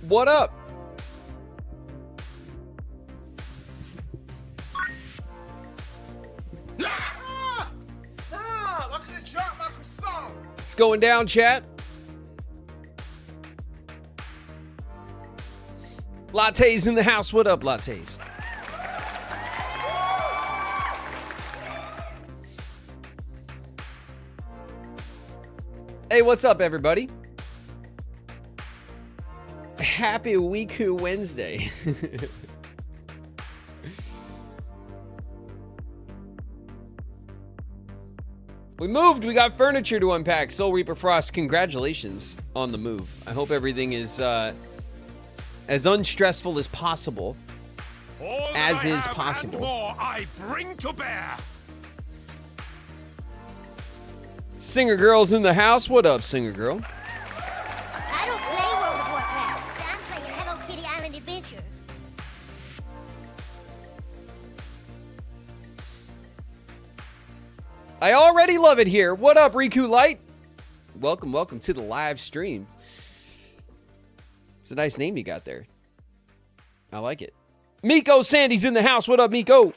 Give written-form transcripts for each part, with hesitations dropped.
What up? Stop! I could have dropped my croissant. It's going down, chat. Lattes in the house. What up, lattes? Hey, what's up, everybody? Happy RIKU'S Wednesday. We moved. We got furniture to unpack. Soul Reaper Frost, congratulations on the move. I hope everything is as unstressful as possible. All as that I is have possible. And more I bring to bear. Singer Girl's in the house. What up, Singer Girl? I don't play World of Warcraft. I'm playing Hello Kitty Island Adventure. I already love it here. What up, Riku Light? Welcome, welcome to the live stream. It's a nice name you got there. I like it. Miko Sandy's in the house. What up, Miko?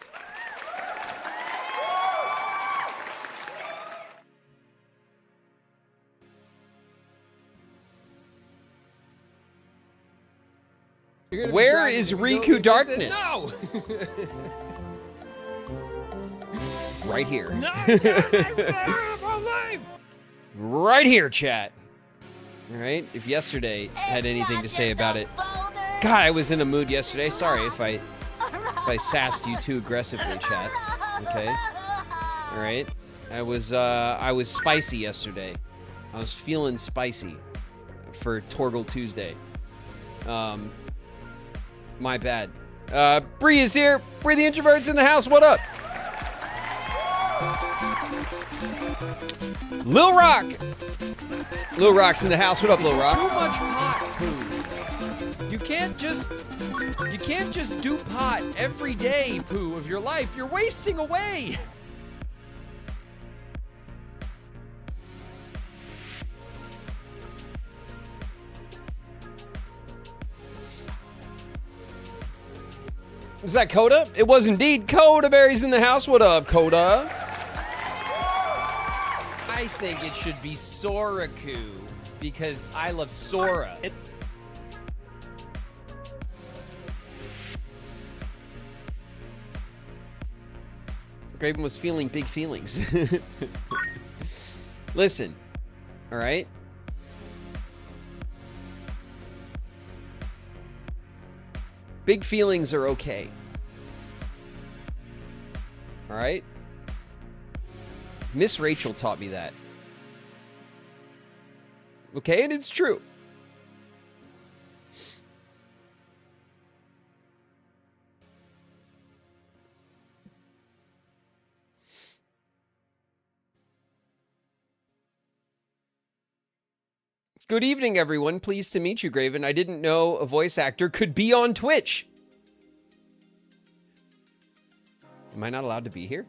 Where is Riku Darkness? No! Right here. Right here, chat. All right. If yesterday had anything to say about it. God, I was in a mood yesterday. Sorry if I sassed you too aggressively, chat. Okay. All right. I was spicy yesterday. I was feeling spicy for Torgle Tuesday. My bad. Bree is here. Bree the introvert's in the house. What up? Lil Rock. Lil Rock's in the house. What up, Lil Rock? Too much pot poo. You can't just do pot every day, poo, of your life. You're wasting away. Is that Coda? It was indeed. Coda Berry's in the house. What up, Coda? I think it should be Soraku because I love Sora. Graven was feeling big feelings. Listen, all right? Big feelings are okay. All right? Miss Rachel taught me that. Okay, and it's true. Good evening, everyone. Pleased to meet you, Graven. I didn't know a voice actor could be on Twitch. Am I not allowed to be here?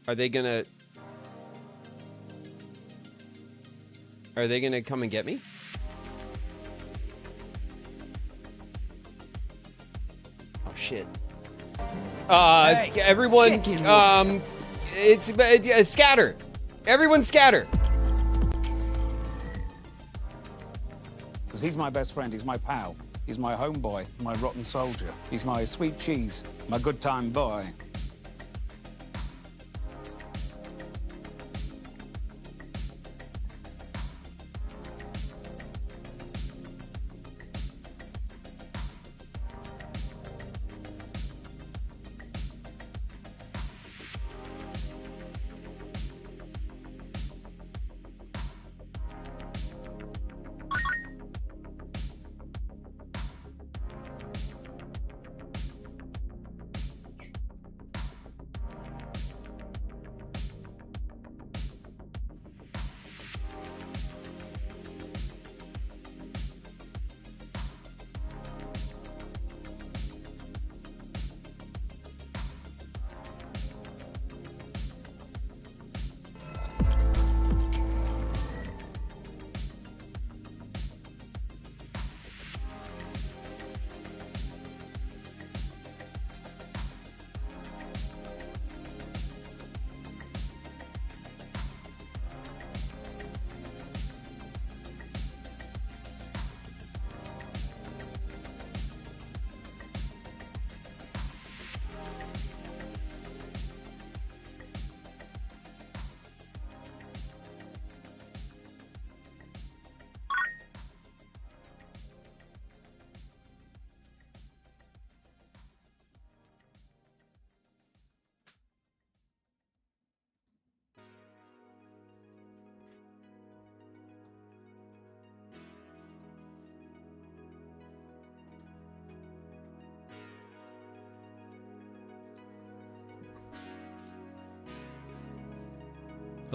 Are they gonna come and get me? Oh shit. Hey, everyone, it's scatter. Everyone scatter. Because he's my best friend, he's my pal, he's my homeboy, my rotten soldier, he's my sweet cheese, my good time boy.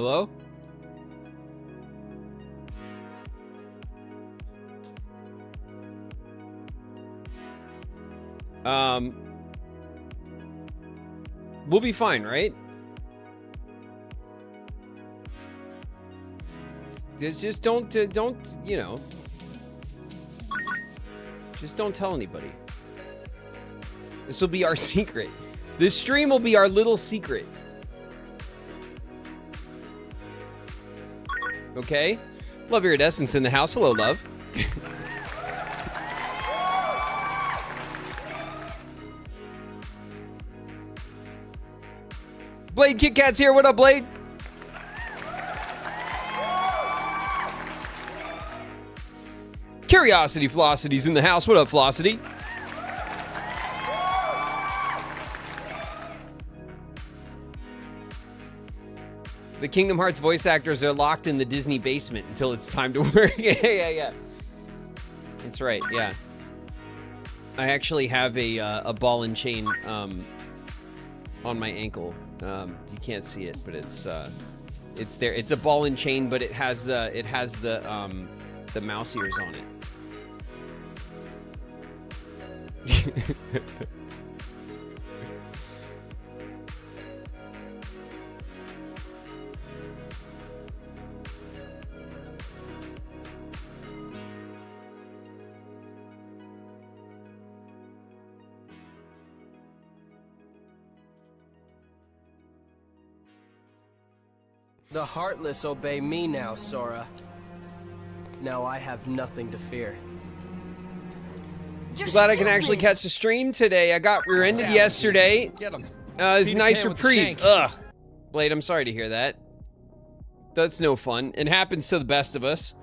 Hello? We'll be fine, right? Just don't, you know, just don't tell anybody. This will be our secret. This stream will be our little secret. Okay? Love Iridescence in the house. Hello, love. Blade Kit Kat's here. What up, Blade? Curiosity Flocity's in the house. What up, Flocity? The Kingdom Hearts voice actors are locked in the Disney basement until it's time to work. Yeah. That's right, yeah. I actually have a ball and chain on my ankle. You can't see it, but it's there. It's a ball and chain, but it has the mouse ears on it. The Heartless obey me now, Sora. Now I have nothing to fear. Glad I can actually catch the stream today. I got rear-ended yesterday. Get him. It's a nice reprieve. Ugh. Blade, I'm sorry to hear that. That's no fun. It happens to the best of us.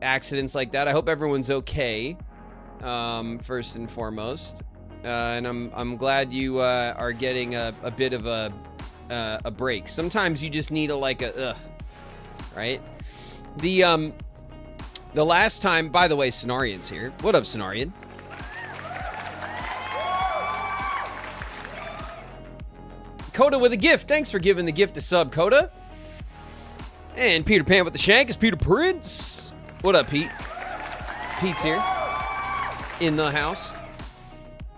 Accidents like that. I hope everyone's okay. First and foremost. And I'm glad you are getting a bit of a break. Sometimes you just need right? The last time, by the way, Cenarian's here. What up, Cenarian? Coda with a gift. Thanks for giving the gift to sub, Coda. And Peter Pan with the shank is Peter Prince. What up, Pete? Pete's here. In the house.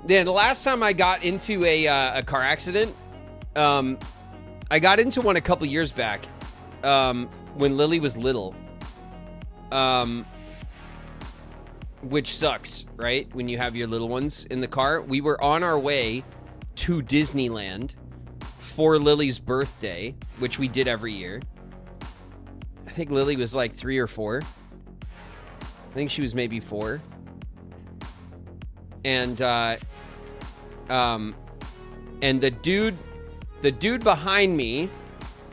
Yeah, the last time I got into a car accident, I got into one a couple years back when Lily was little. Which sucks, right? When you have your little ones in the car. We were on our way to Disneyland for Lily's birthday, which we did every year. I think Lily was like 3 or 4. I think she was maybe 4. And the dude behind me,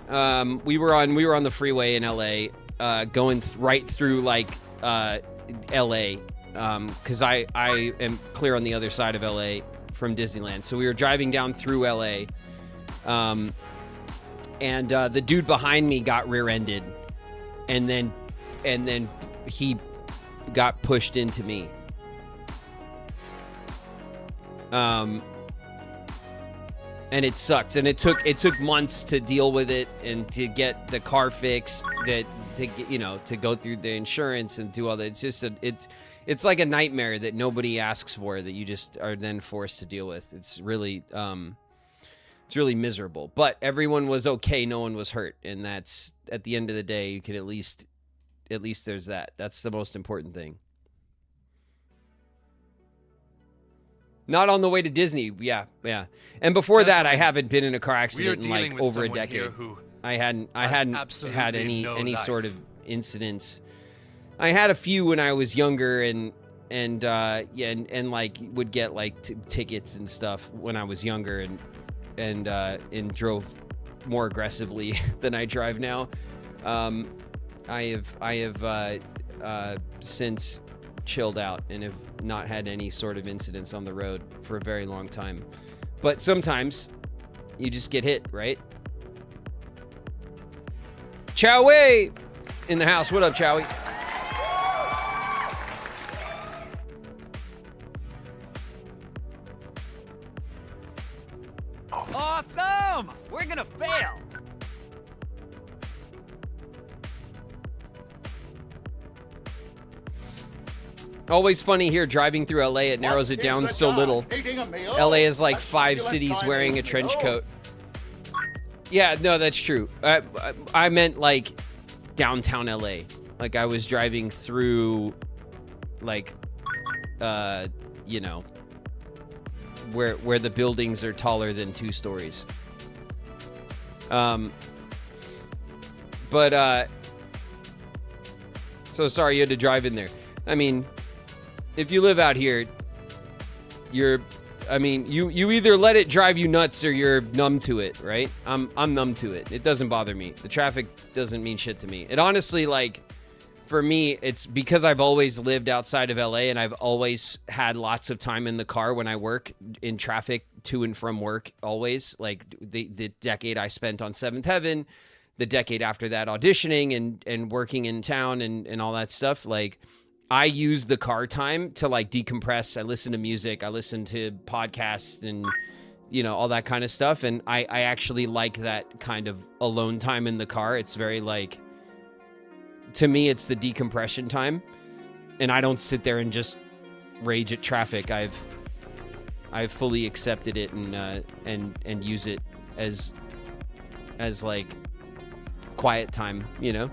we were on the freeway in LA, going right through like LA, because I am clear on the other side of LA from Disneyland. So we were driving down through LA, and the dude behind me got rear-ended, and then he got pushed into me. And it sucked, and it took months to deal with it and to get the car fixed, to go through the insurance and do all that. It's just it's like a nightmare that nobody asks for, that you just are then forced to deal with. It's really miserable. But everyone was okay, no one was hurt, and that's, at the end of the day, you can at least there's that. That's the most important thing. Not on the way to Disney, yeah. And before that, I haven't been in a car accident in like over a decade. I hadn't had any sort of incidents. I had a few when I was younger, and like would get like tickets and stuff when I was younger, and drove more aggressively than I drive now. I have since chilled out and have not had any sort of incidents on the road for a very long time. But sometimes you just get hit, right? Chowie in the house. What up, Chowie? Awesome! We're gonna fail! Always funny here driving through LA. It narrows it down so little. LA is like 5 cities wearing a trench coat. Yeah, no, that's true. I meant like downtown LA. Like I was driving through like you know, where the buildings are taller than 2 stories. So sorry you had to drive in there. I mean, if you live out here, you either let it drive you nuts or you're numb to it, right? I'm numb to it. It doesn't bother me. The traffic doesn't mean shit to me. It honestly, like, for me, it's because I've always lived outside of LA and I've always had lots of time in the car when I work in traffic to and from work, always. Like the decade I spent on 7th Heaven, the decade after that auditioning and working in town and all that stuff. Like, I use the car time to like decompress. I listen to music. I listen to podcasts and, you know, all that kind of stuff. And I actually like that kind of alone time in the car. It's very like, to me, it's the decompression time. And I don't sit there and just rage at traffic. I've fully accepted it and use it as like quiet time, you know?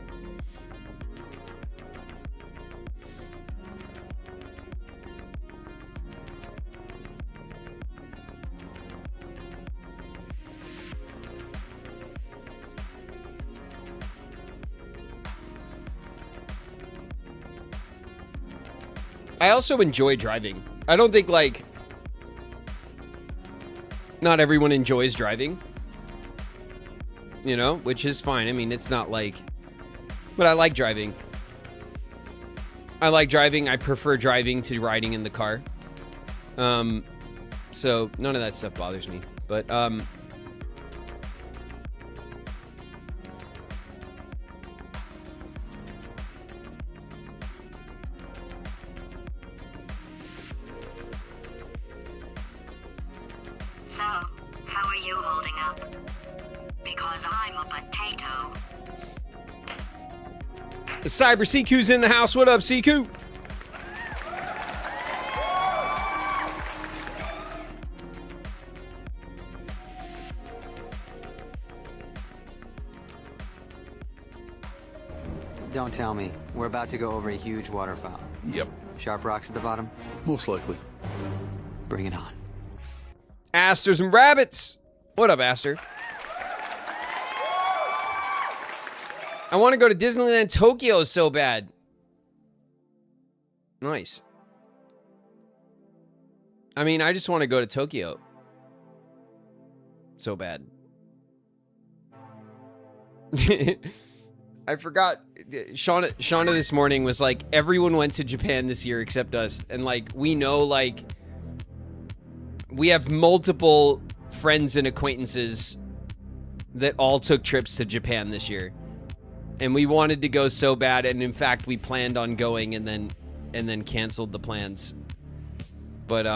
I also enjoy driving. I don't think, like, not everyone enjoys driving, you know, which is fine. I mean, it's not like, but I like driving. I like driving. I prefer driving to riding in the car. So none of that stuff bothers me, but, the Cyber CQ's in the house. What up, CQ? Don't tell me. We're about to go over a huge waterfall. Yep. Sharp rocks at the bottom? Most likely. Bring it on. Asters and rabbits. What up, Aster? I want to go to Disneyland Tokyo so bad. Nice. I mean, I just want to go to Tokyo. So bad. I forgot. Shauna this morning was like, everyone went to Japan this year except us. And like, we know, like, we have multiple friends and acquaintances that all took trips to Japan this year. And we wanted to go so bad, and in fact, we planned on going and then canceled the plans. But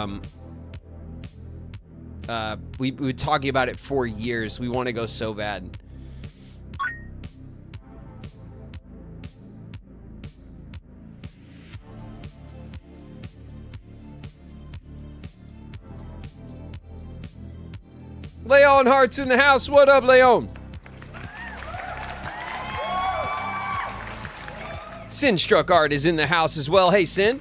we were talking about it for years. We want to go so bad. Leon Hart's in the house. What up, Leon? Sin Struck Art is in the house as well. Hey, Sin.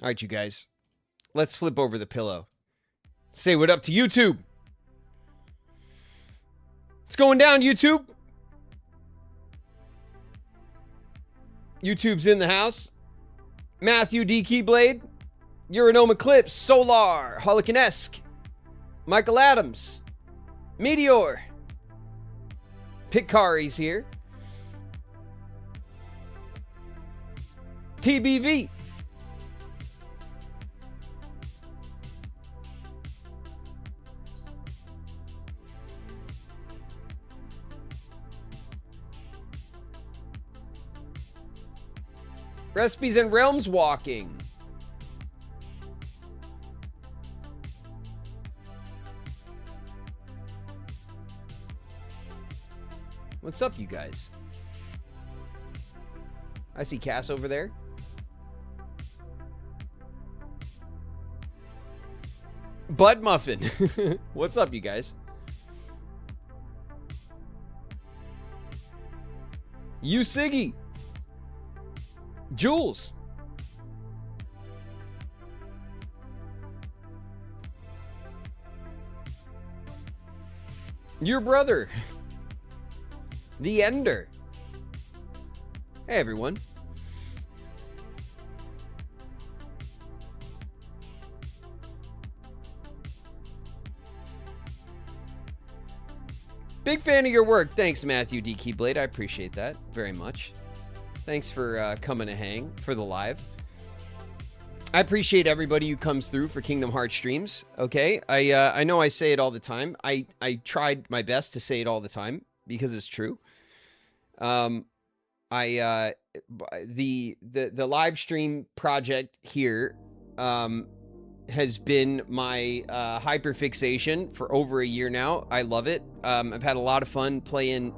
All right, you guys, let's flip over the pillow. Say what up to YouTube. It's going down, YouTube. YouTube's in the house. Matthew D. Keyblade, Uranome Eclipse, Solar, Holocanesque, Michael Adams, Meteor, Picari's here, TBV, Recipes and Realms Walking, what's up, you guys? I see Cass over there. Bud Muffin. What's up, you guys? You Siggy. Jules. Your brother. The Ender. Hey, everyone. Big fan of your work. Thanks, Matthew D. Keyblade. I appreciate that very much. Thanks for coming to hang for the live. I appreciate everybody who comes through for Kingdom Hearts streams. Okay, I know I say it all the time. I tried my best to say it all the time because it's true. The live stream project here has been my hyperfixation for over a year now. I love it. I've had a lot of fun playing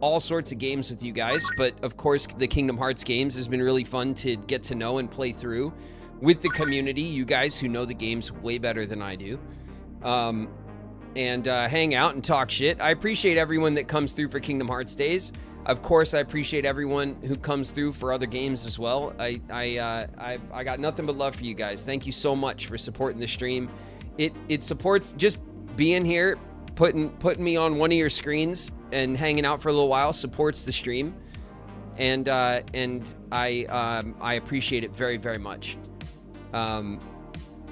all sorts of games with you guys, but of course the Kingdom Hearts games has been really fun to get to know and play through with the community, you guys who know the games way better than I do, and hang out and talk shit. I appreciate everyone that comes through for Kingdom Hearts days. Of course, I appreciate everyone who comes through for other games as well. I got nothing but love for you guys. Thank you so much for supporting the stream. It supports just being here, putting me on one of your screens and hanging out for a little while, supports the stream, and I appreciate it very, very much.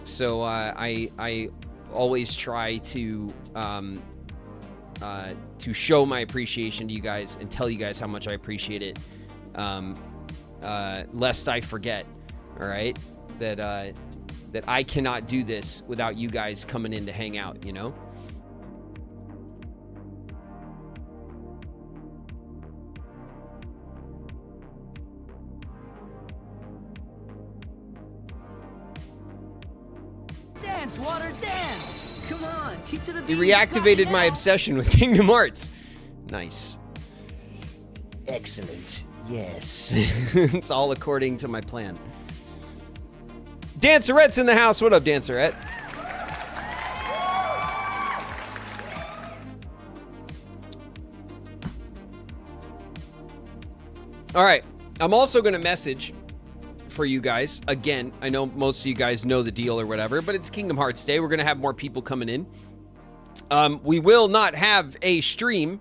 So I always try to show my appreciation to you guys and tell you guys how much I appreciate it, lest I forget. All right, that I cannot do this without you guys coming in to hang out, you know. Dance, water, dance! Come on, keep to the beat. He reactivated my obsession with Kingdom Hearts. Nice. Excellent. Yes. It's all according to my plan. Dancerette's in the house. What up, Dancerette? All right. I'm also going to message for you guys. Again, I know most of you guys know the deal or whatever, but it's Kingdom Hearts Day. We're going to have more people coming in. We will not have a stream,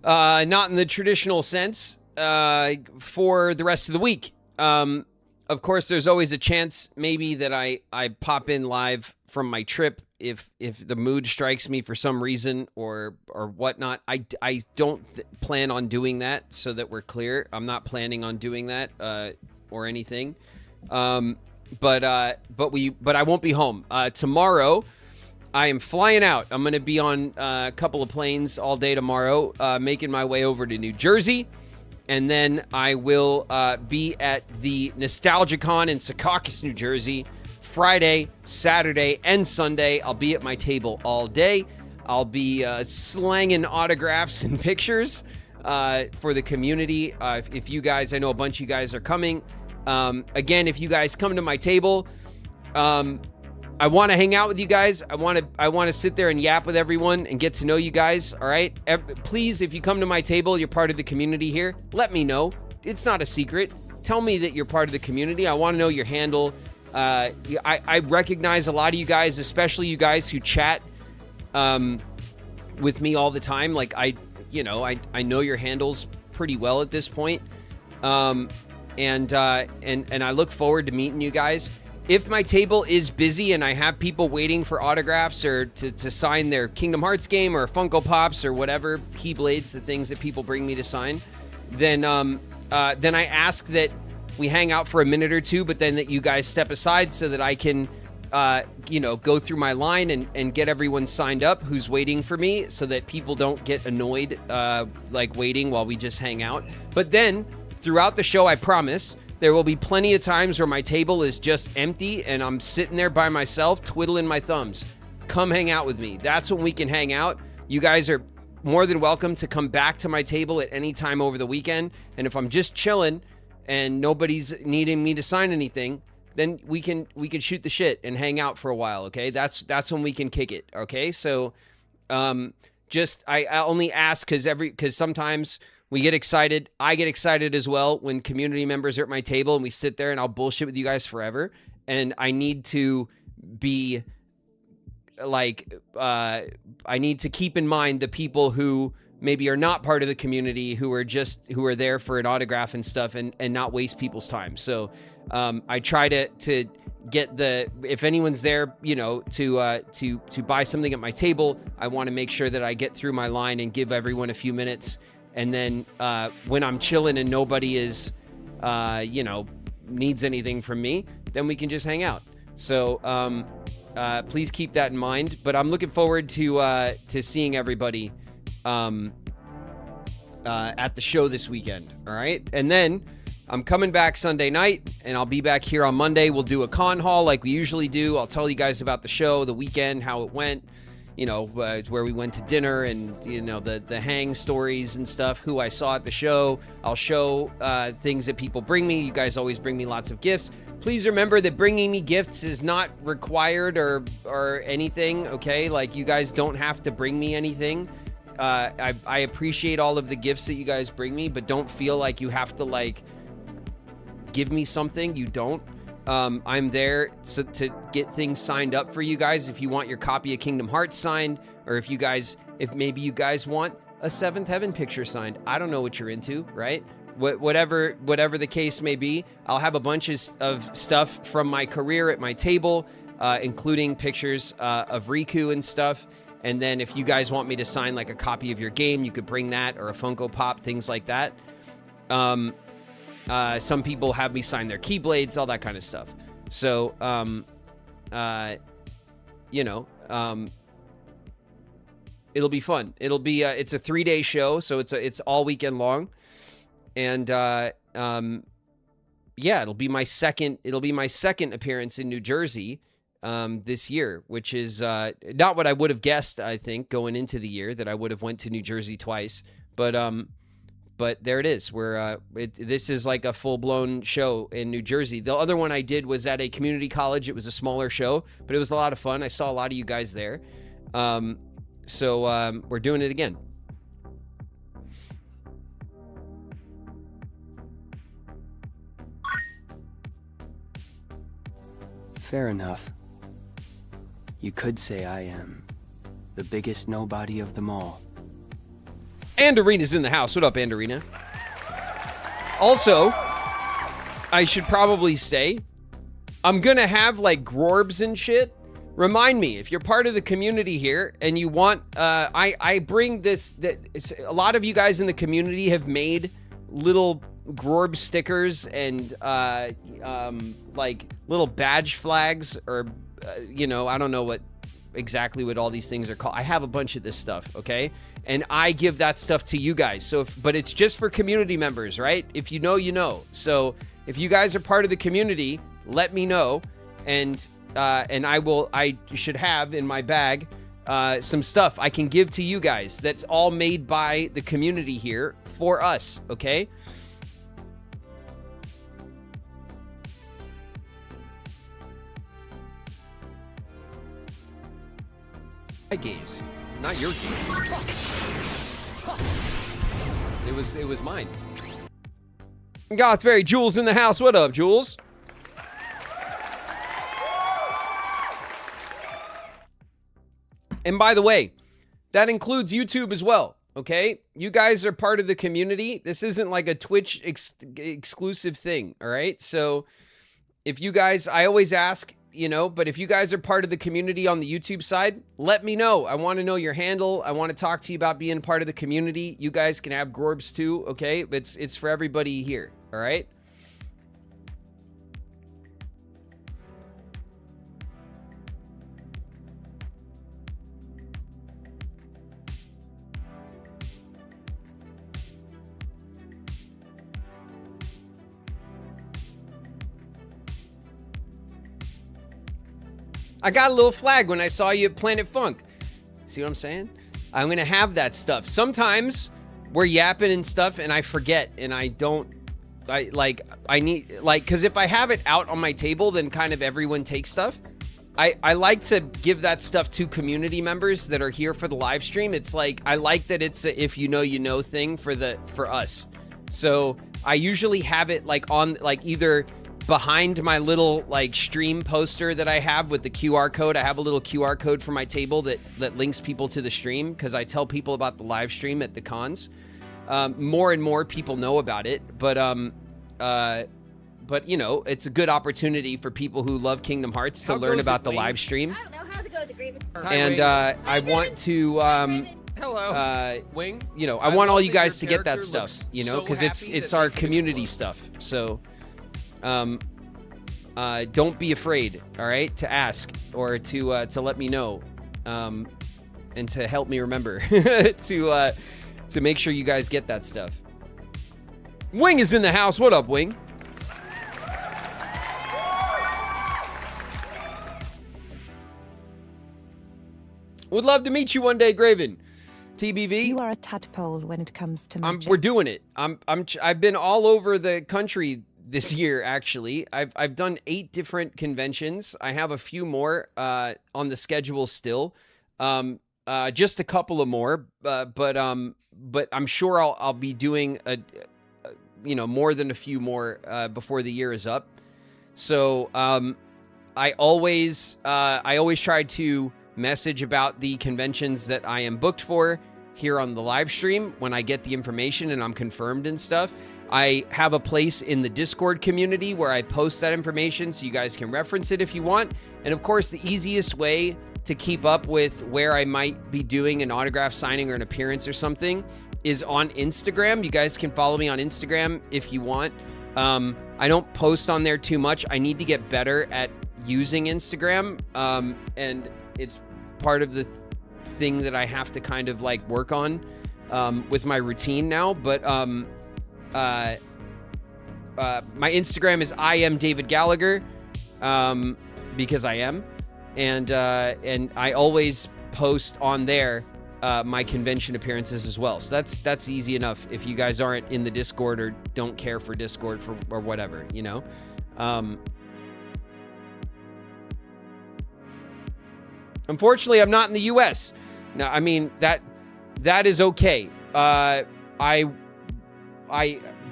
not in the traditional sense, for the rest of the week. Of course, there's always a chance maybe that I pop in live from my trip if the mood strikes me for some reason or whatnot. I don't plan on doing that, so that we're clear. I'm not planning on doing that or anything. But I won't be home tomorrow. I am flying out. I'm going to be on a couple of planes all day tomorrow, making my way over to New Jersey. And then I will be at the Nostalgicon in Secaucus, New Jersey, Friday, Saturday, and Sunday. I'll be at my table all day. I'll be slanging autographs and pictures for the community. If you guys, I know a bunch of you guys are coming. Again, if you guys come to my table, I want to hang out with you guys. I want to sit there and yap with everyone and get to know you guys. All right. Please, if you come to my table, you're part of the community here. Let me know. It's not a secret. Tell me that you're part of the community. I want to know your handle. I recognize a lot of you guys, especially you guys who chat with me all the time. Like I know your handles pretty well at this point. And I look forward to meeting you guys. if my table is busy and I have people waiting for autographs or to sign their Kingdom Hearts game or Funko Pops or whatever, Keyblades, the things that people bring me to sign, then I ask that we hang out for a minute or two, but then that you guys step aside so that I can, go through my line and get everyone signed up who's waiting for me so that people don't get annoyed, waiting while we just hang out. But then throughout the show, I promise, there will be plenty of times where my table is just empty and I'm sitting there by myself, twiddling my thumbs. Come hang out with me. That's when we can hang out. You guys are more than welcome to come back to my table at any time over the weekend. And if I'm just chilling and nobody's needing me to sign anything, then we can shoot the shit and hang out for a while, okay? That's when we can kick it, okay? So I only ask because sometimes we get excited. I get excited as well when community members are at my table and we sit there and I'll bullshit with you guys forever. And I need to be I need to keep in mind the people who maybe are not part of the community, who are there for an autograph and stuff and not waste people's time. So I try to get if anyone's there, to buy something at my table, I want to make sure that I get through my line and give everyone a few minutes. And then when I'm chilling and nobody is, needs anything from me, then we can just hang out. So please keep that in mind. But I'm looking forward to seeing everybody at the show this weekend. All right. And then I'm coming back Sunday night and I'll be back here on Monday. We'll do a con haul like we usually do. I'll tell you guys about the show, the weekend, how it went. Where we went to dinner and, the hang stories and stuff, who I saw at the show. I'll show things that people bring me. You guys always bring me lots of gifts. Please remember that bringing me gifts is not required or anything, okay? Like, you guys don't have to bring me anything. I appreciate all of the gifts that you guys bring me, but don't feel like you have to, give me something. You don't. I'm there to get things signed up for you guys. If you want your copy of Kingdom Hearts signed, or if maybe you guys want a Seventh Heaven picture signed. I don't know what you're into, right? Whatever the case may be, I'll have a bunch of stuff from my career at my table, including pictures of Riku and stuff. And then if you guys want me to sign like a copy of your game, you could bring that, or a Funko Pop, things like that. Some people have me sign their Keyblades, all that kind of stuff. So, it'll be fun. It'll be, it's a 3-day show, so it's all weekend long. And, it'll be my second appearance in New Jersey, this year, which is, not what I would have guessed, I think, going into the year, that I would have went to New Jersey twice. But there it is. This is like a full-blown show in New Jersey. The other one I did was at a community college. It was a smaller show, but it was a lot of fun. I saw a lot of you guys there. So we're doing it again. Fair enough. You could say I am the biggest nobody of them all. Andarina's in the house. What up, Andarina? Also, I should probably say, I'm gonna have like Grorbs and shit. Remind me, if you're part of the community here and you want, I bring this, a lot of you guys in the community have made little Grorb stickers and like little badge flags, or I don't know exactly what all these things are called. I have a bunch of this stuff, okay? And I give that stuff to you guys. But it's just for community members, right? If you know, you know. So if you guys are part of the community, let me know, and I should have in my bag some stuff I can give to you guys that's all made by the community here for us, okay? My gaze, not your gaze. It was mine. Gothberry, Jules in the house. What up, Jules? And by the way, that includes YouTube as well, okay? You guys are part of the community. This isn't like a Twitch exclusive thing, all right? So if you guys, I always ask, you know, but if you guys are part of the community on the YouTube side, let me know. I want to know your handle. I want to talk to you about being part of the community. You guys can have Gorbs too, okay? It's for everybody here, all right? I got a little flag when I saw you at Planet Funk. See what I'm saying? I'm going to have that stuff. Sometimes we're yapping and stuff and I forget and I don't, because if I have it out on my table, then kind of everyone takes stuff. I like to give that stuff to community members that are here for the live stream. It's like, I like that it's a if you know, you know thing for us. So I usually have it like on, like either behind my little like stream poster that I have with the QR code. I have a little QR code for my table that links people to the stream because I tell people about the live stream at the cons. More and more people know about it, but you know, it's a good opportunity for people who love Kingdom Hearts to learn about the live stream. I don't know. How's it going, Graven? And I want to Hello, Wing. you know, I want all you guys to get that stuff, you know, because it's our community stuff. So don't be afraid, all right, to ask or to let me know, and to help me remember to make sure you guys get that stuff. Wing is in the house. What up, Wing? Would love to meet you one day, Graven. TBV. You are a tadpole when it comes to magic. We're doing it. I've been all over the country this year, actually. I've done 8 different conventions. I have a few more on the schedule still. Just a couple of more, but I'm sure I'll be doing more than a few more before the year is up. So I always try to message about the conventions that I am booked for here on the live stream when I get the information and I'm confirmed and stuff. I have a place in the Discord community where I post that information so you guys can reference it if you want. And of course, the easiest way to keep up with where I might be doing an autograph signing or an appearance or something is on Instagram. You guys can follow me on Instagram if you want. I don't post on there too much. I need to get better at using Instagram, and it's part of the thing that I have to kind of like work on with my routine now. But my Instagram is I am David Gallagher, because I am, and I always post on there my convention appearances as well. So that's easy enough if you guys aren't in the Discord or don't care for Discord or whatever, you know. Unfortunately, I'm not in the US. Now, I mean, that is okay.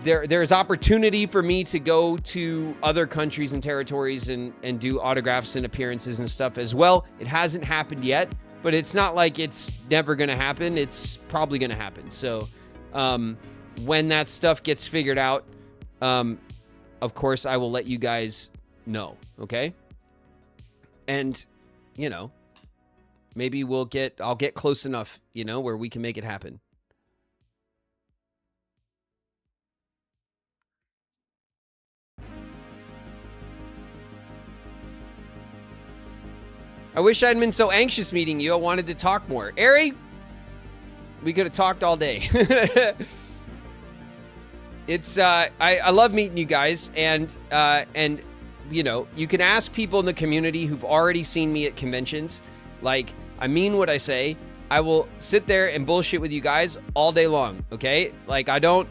There's opportunity for me to go to other countries and territories and do autographs and appearances and stuff as well. It hasn't happened yet, but it's not like it's never going to happen. It's probably going to happen. So when that stuff gets figured out, of course, I will let you guys know, okay? And, you know, maybe I'll get close enough, you know, where we can make it happen. I wish I hadn't been so anxious meeting you. I wanted to talk more. Ari, we could have talked all day. It's I love meeting you guys, and you know, you can ask people in the community who've already seen me at conventions. Like, I mean what I say. I will sit there and bullshit with you guys all day long, okay? Like, I'm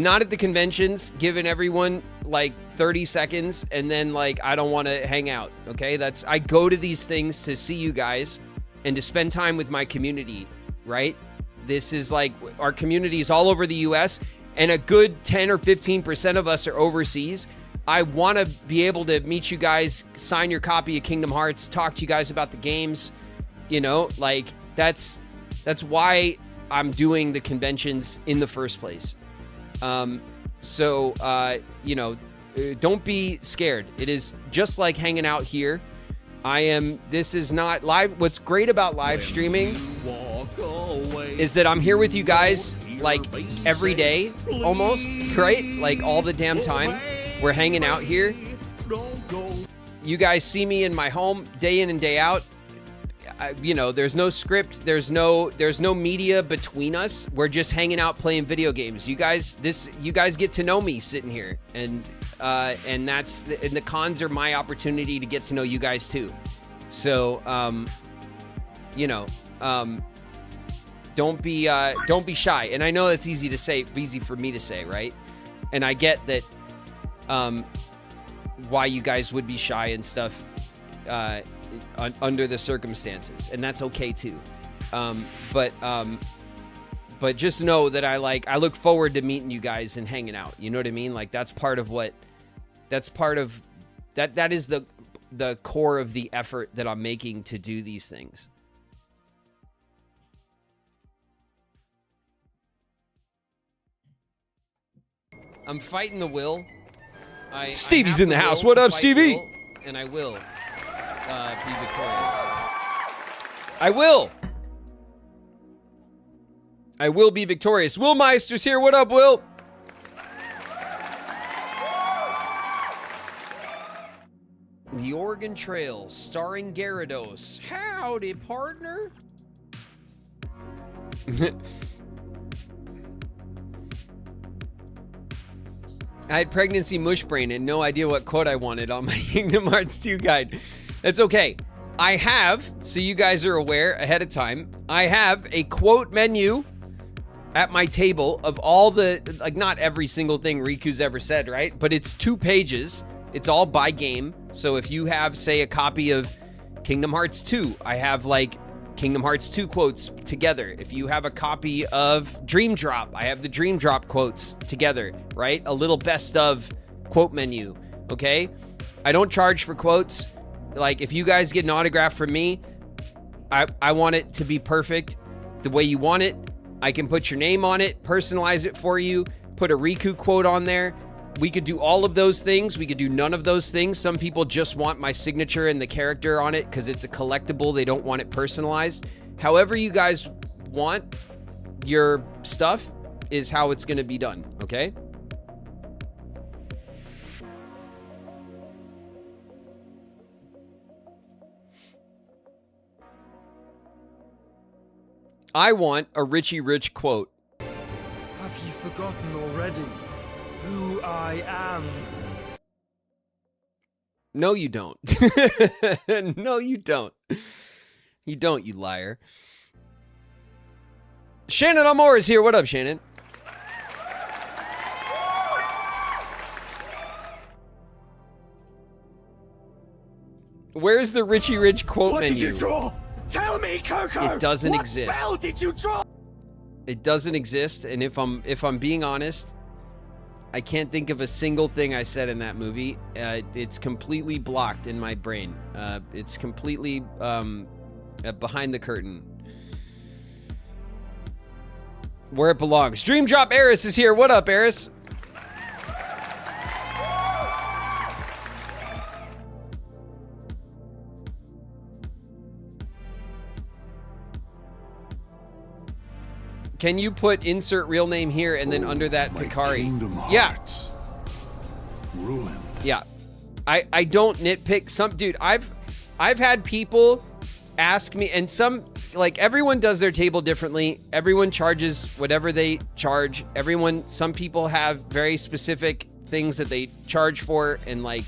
not at the conventions giving everyone like 30 seconds and then like I don't want to hang out, okay? I go to these things to see you guys and to spend time with my community, right? This is like, our community is all over the US and a good 10 or 15% of us are overseas. I want to be able to meet you guys, sign your copy of Kingdom Hearts, talk to you guys about the games, you know, like that's why I'm doing the conventions in the first place. So, you know, don't be scared. It is just like hanging out here. This is not live. What's great about live streaming is that I'm here with you guys like every day almost, right? Like all the damn time. We're hanging out here. You guys see me in my home day in and day out. There's no script. There's no media between us. We're just hanging out playing video games. You guys get to know me sitting here, and the cons are my opportunity to get to know you guys too. So, don't be shy. And I know that's easy to say, easy for me to say, right? And I get that, why you guys would be shy and stuff, under the circumstances, and that's okay too. But just know that I look forward to meeting you guys and hanging out. You know what I mean? Like that is the core of the effort that I'm making to do these things. I'm fighting the will. Stevie's in the house. What up, Stevie? And I will be victorious. I will be victorious. Will Meister's here. What up, Will? The Oregon Trail, starring Gyarados. Howdy, partner. I had pregnancy mush brain and no idea what quote I wanted on my Kingdom Hearts 2 guide. That's okay. I have, so you guys are aware ahead of time, I have a quote menu at my table of all the, like, not every single thing Riku's ever said, right? But it's 2 pages. It's all by game. So if you have, say, a copy of Kingdom Hearts 2, I have, like, Kingdom Hearts 2 quotes together. If you have a copy of Dream Drop, I have the Dream Drop quotes together, right? A little best of quote menu, okay? I don't charge for quotes. Like, if you guys get an autograph from me, I want it to be perfect the way you want it. I can put your name on it, personalize it for you, put a Riku quote on there. We could do all of those things. We could do none of those things. Some people just want my signature and the character on it because it's a collectible. They don't want it personalized. However you guys want your stuff is how it's going to be done, okay? I want a Richie Rich quote. Have you forgotten already who I am? No, you don't. No, you don't. You don't, you liar. Shannon Amore is here. What up, Shannon? Where's the Richie Rich quote menu? What did you draw? Tell me, Coco. It doesn't what exist. What spell did you draw? It doesn't exist, and if I'm being honest, I can't think of a single thing I said in that movie. It's completely blocked in my brain. It's completely behind the curtain. Where it belongs. Dream Drop Eris is here. What up, Eris? Can you put insert real name here and then under that Picari? Yeah. Ruined. Yeah. I don't nitpick some dude. I've had people ask me, and some, like, everyone does their table differently. Everyone charges whatever they charge. Some people have very specific things that they charge for, and like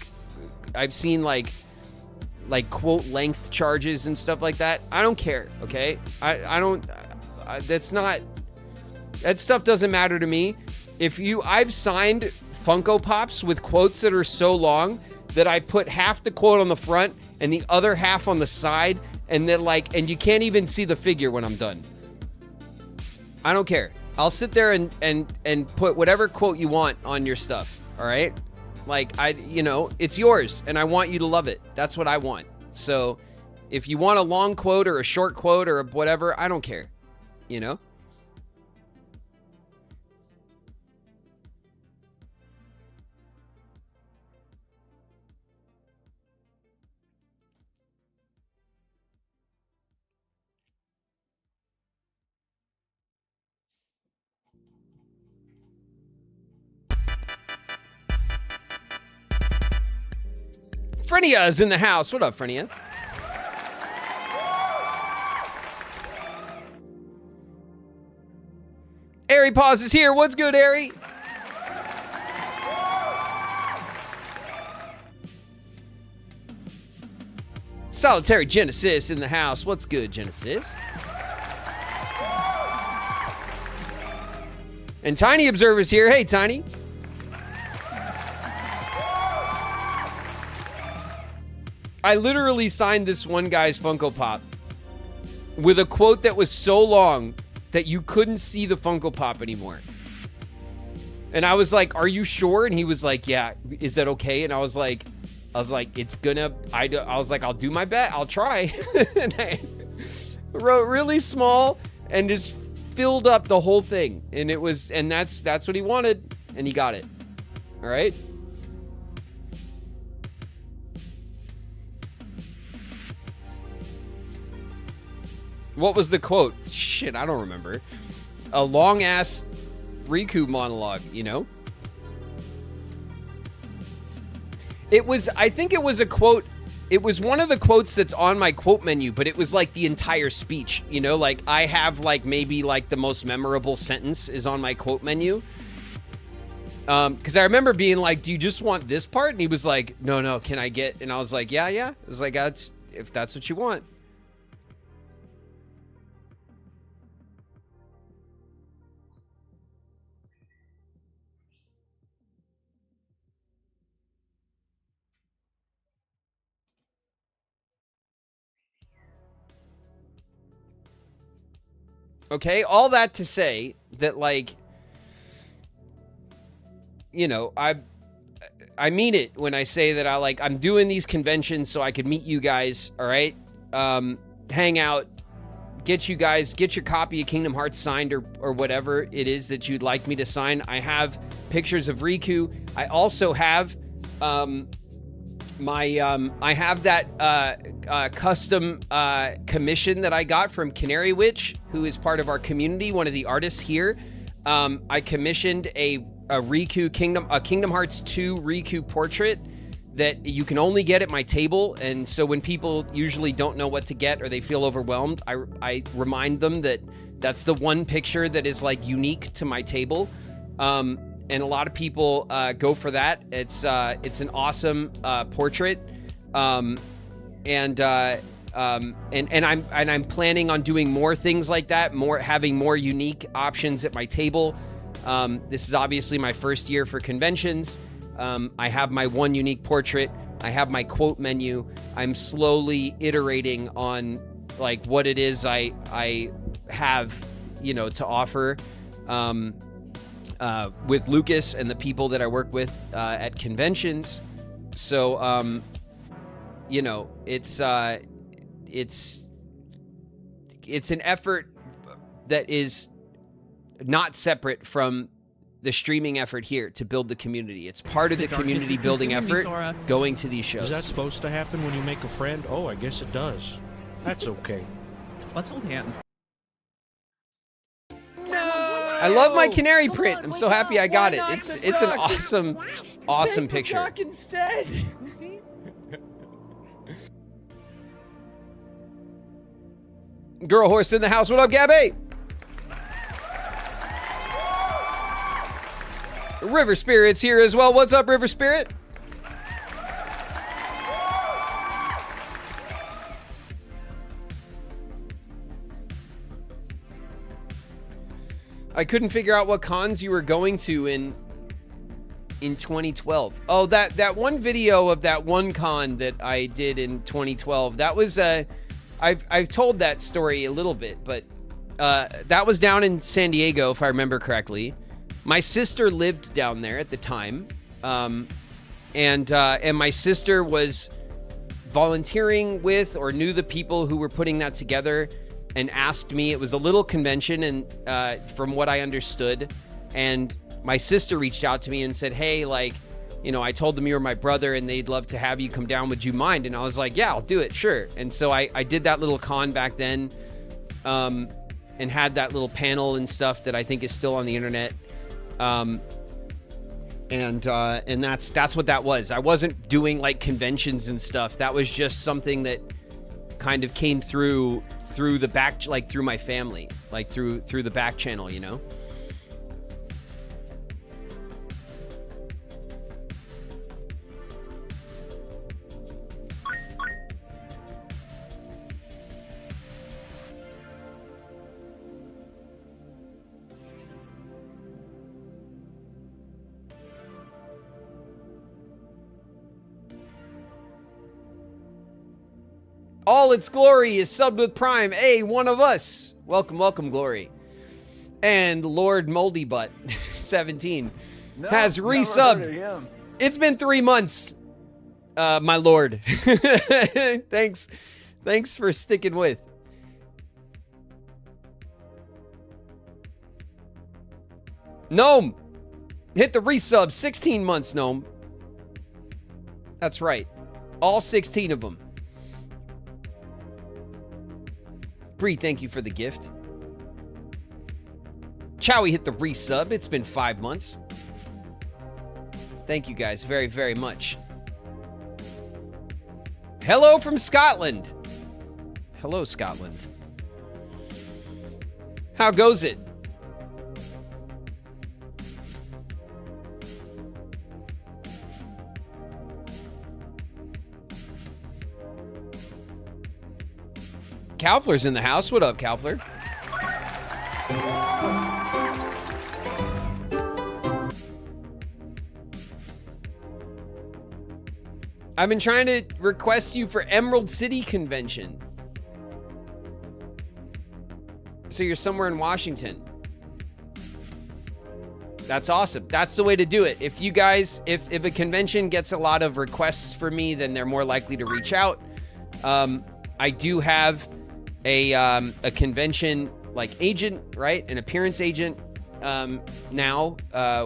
I've seen like quote length charges and stuff like that. I don't care, okay? That stuff doesn't matter to me. I've signed Funko Pops with quotes that are so long that I put half the quote on the front and the other half on the side, and then and you can't even see the figure when I'm done. I don't care. I'll sit there and put whatever quote you want on your stuff, all right? It's yours, and I want you to love it. That's what I want. So if you want a long quote or a short quote or whatever, I don't care, you know? Frenia is in the house. What up, Frenia? Ari Paws is here. What's good, Ari? Solitary Genesis in the house. What's good, Genesis? And Tiny Observer's here. Hey, Tiny. I literally signed this one guy's Funko Pop with a quote that was so long that you couldn't see the Funko Pop anymore. And I was like, are you sure? And he was like, yeah, is that okay? And I was like, it's gonna, I was like, I'll do my best. I'll try. And I wrote really small and just filled up the whole thing. And it was, and that's what he wanted. And he got it. All right. What was the quote? Shit, I don't remember. A long ass Riku monologue, you know? It was, I think it was a quote. It was one of the quotes that's on my quote menu, but it was like the entire speech, you know? Like I have like maybe like the most memorable sentence is on my quote menu. Because I remember being like, do you just want this part? And he was like, no, can I get, and I was like, yeah. I was like, if that's what you want. Okay, all that to say that, like, you know, I mean it when I say that I'm doing these conventions so I could meet you guys, all right? Hang out, get your copy of Kingdom Hearts signed or whatever it is that you'd like me to sign. I have pictures of Riku. I also have I have that custom commission that I got from Canary Witch, who is part of our community, one of the artists here. I commissioned a Riku Kingdom Hearts 2 Riku portrait that you can only get at my table. And so when people usually don't know what to get or they feel overwhelmed, I remind them that that's the one picture that is like unique to my table. And a lot of people go for that. It's an awesome portrait, and I'm planning on doing more things like that, having more unique options at my table. This is obviously my first year for conventions. I have my one unique portrait. I have my quote menu. I'm slowly iterating on like what it is I have, you know, to offer. With Lucas and the people that I work with at conventions. So, you know, it's an effort that is not separate from the streaming effort here to build the community. It's part of the community building effort going to these shows. Is that supposed to happen when you make a friend? Oh, I guess it does. That's okay. Let's hold hands. I love my canary print. I'm so happy I got it. It's an awesome picture. Duck instead. Girl horse in the house. What up, Gabby? River Spirit's here as well. What's up, River Spirit? I couldn't figure out what cons you were going to in 2012. Oh, that one video of that one con that I did in 2012. That was I've told that story a little bit, but that was down in San Diego, if I remember correctly. My sister lived down there at the time, and my sister was volunteering with or knew the people who were putting that together. And asked me, it was a little convention, and from what I understood, and my sister reached out to me and said, hey, like, you know, I told them you were my brother and they'd love to have you come down. Would you mind? And I was like, yeah, I'll do it, sure. And so I did that little con back then, and had that little panel and stuff that I think is still on the internet. And that's what that was. I wasn't doing like conventions and stuff. That was just something that kind of came through the back, like through my family, like through the back channel, you know? All its glory is subbed with Prime. Hey, one of us. Welcome, welcome, Glory. And Lord Moldy Butt 17 has resubbed. It's been 3 months, my lord. Thanks for sticking with. Gnome, hit the resub. 16 months, Gnome. That's right. All 16 of them. Bree, thank you for the gift. Chowie hit the resub. It's been 5 months. Thank you guys very, very much. Hello from Scotland. Hello, Scotland. How goes it? Kaufler's in the house. What up, Kaufler? I've been trying to request you for Emerald City Convention. So you're somewhere in Washington. That's awesome. That's the way to do it. If you guys, if a convention gets a lot of requests for me, then they're more likely to reach out. I do have a convention like agent, right? An appearance agent now,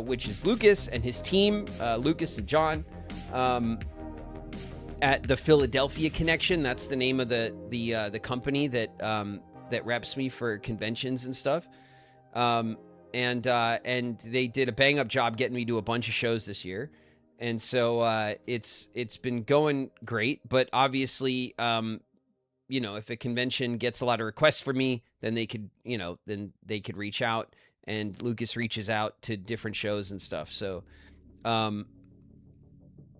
which is Lucas and his team, Lucas and John, at the Philadelphia Connection. That's the name of the company that that reps me for conventions and stuff. And they did a bang up job getting me to a bunch of shows this year. And so it's been going great, but obviously you know, if a convention gets a lot of requests for me, then they could, you know, then they could reach out, and Lucas reaches out to different shows and stuff. So,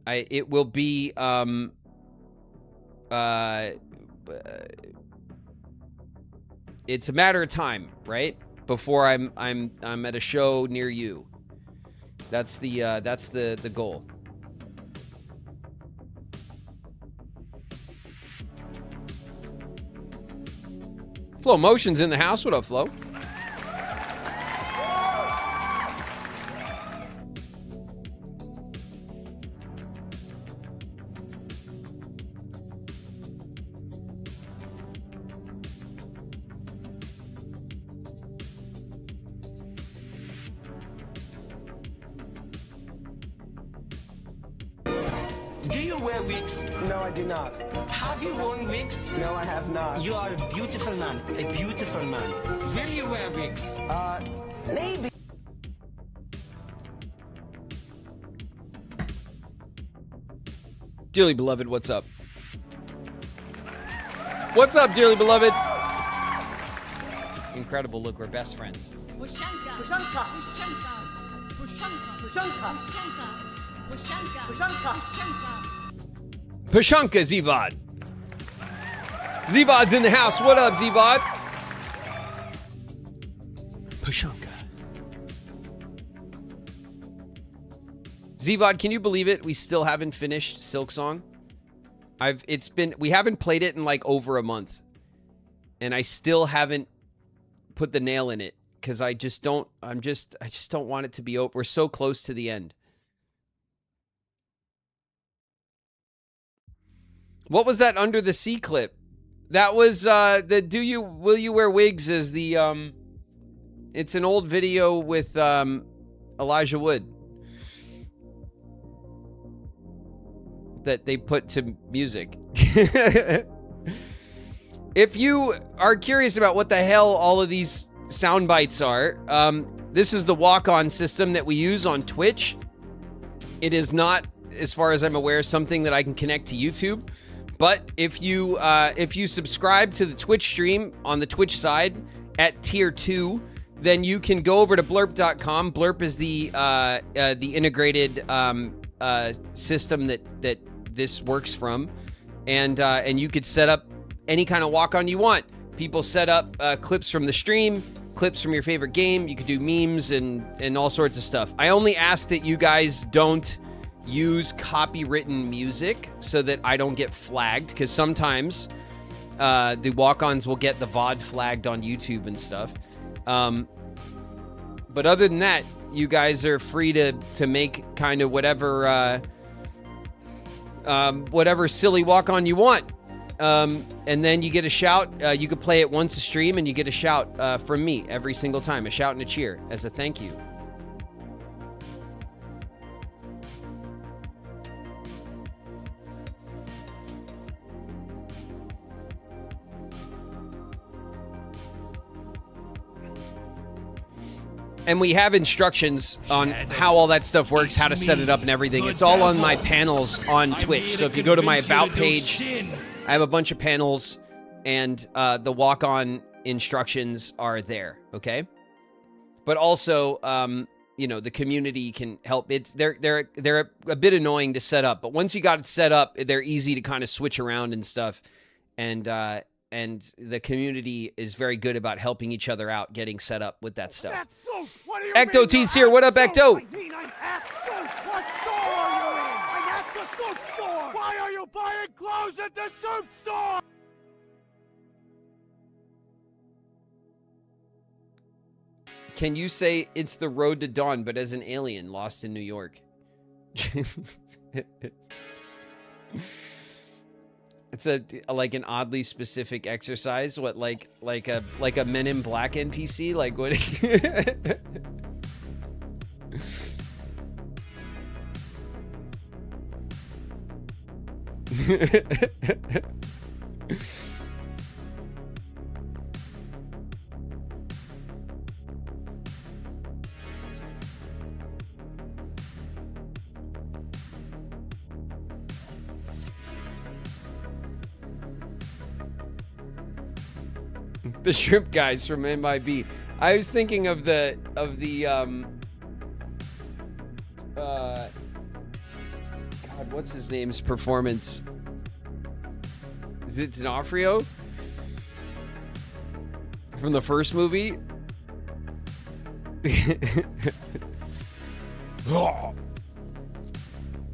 it will be, it's a matter of time, right? Before I'm at a show near you. That's the goal. Flo Motion's in the house. What up, Flo? Do you wear wigs? No, I do not. Have you worn wigs? No, I have not. You are a beautiful man. A beautiful man. Will you wear wigs? Maybe. Dearly beloved, what's up? What's up, dearly beloved? Incredible, look, we're best friends. Pushanka. Pushanka. Pushanka. Pushanka. Pushanka. Pushanka. Pushanka. Pashanka Zvad. Zvod's in the house. What up, Zvod? Pashanka. Zvod, can you believe it? We still haven't finished Silk Song. We haven't played it in like over a month. And I still haven't put the nail in it because I just don't want it to be over. We're so close to the end. What was that Under the Sea clip? That was Will You Wear Wigs is the it's an old video with Elijah Wood that they put to music. If you are curious about what the hell all of these sound bites are, this is the walk-on system that we use on Twitch. It is not, as far as I'm aware, something that I can connect to YouTube. But if you subscribe to the Twitch stream on the Twitch side at tier 2, then you can go over to blurp.com. Blurp is the integrated system that this works from, and you could set up any kind of walk-on you want. People set up clips from the stream, clips from your favorite game. You could do memes and all sorts of stuff. I only ask that you guys don't use copywritten music so that I don't get flagged, because sometimes the walk-ons will get the VOD flagged on YouTube and stuff. But other than that, you guys are free to make kind of whatever silly walk-on you want. And then you get a shout. You could play it once a stream and you get a shout from me every single time. A shout and a cheer as a thank you. And we have instructions on how all that stuff works, how to set it up and everything. It's all on my panels on Twitch. So if you go to my About page, I have a bunch of panels, and the walk-on instructions are there, okay? But also, you know, the community can help. They're a bit annoying to set up, but once you got it set up, they're easy to kind of switch around and stuff. And the community is very good about helping each other out, getting set up with that stuff. Ecto Teats here. What up, Ecto? Why are you buying clothes at the soup store? Can you say it's the road to dawn, but as an alien lost in New York? It's like an oddly specific exercise. What, like a Men in Black NPC? Like what? The shrimp guys from MIB. I was thinking of the God, what's his name's performance? Is it D'Onofrio from the first movie?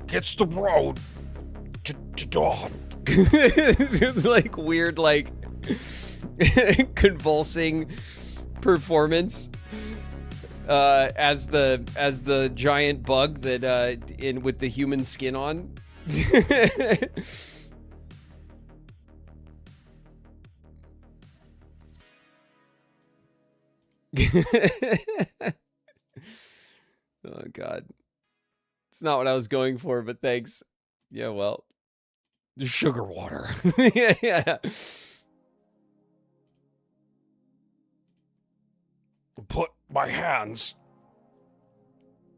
Gets the road to dawn. It's like weird, like convulsing performance as the giant bug that in with the human skin on. Oh God, it's not what I was going for, but thanks. Yeah, well, The sugar water. Yeah. Put my hands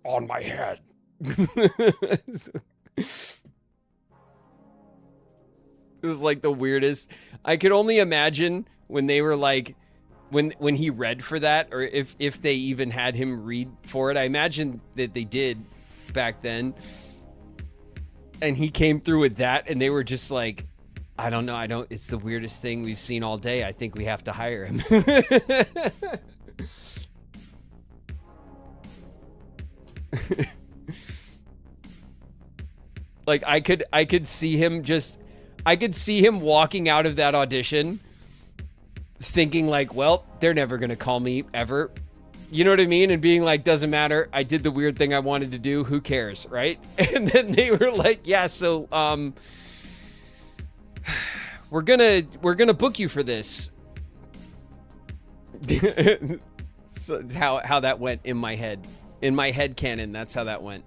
on my head. It was like the weirdest. I could only imagine when they were like, when he read for that, or if they even had him read for it. I imagine that they did back then. And he came through with that, and they were just like, I don't know, it's the weirdest thing we've seen all day. I think we have to hire him. Like I could see him walking out of that audition thinking like, well, they're never gonna call me ever. You know what I mean? And being like, doesn't matter. I did the weird thing I wanted to do. Who cares, right? And then they were like, yeah, so we're gonna book you for this. So how that went in my head. In my head canon, that's how that went.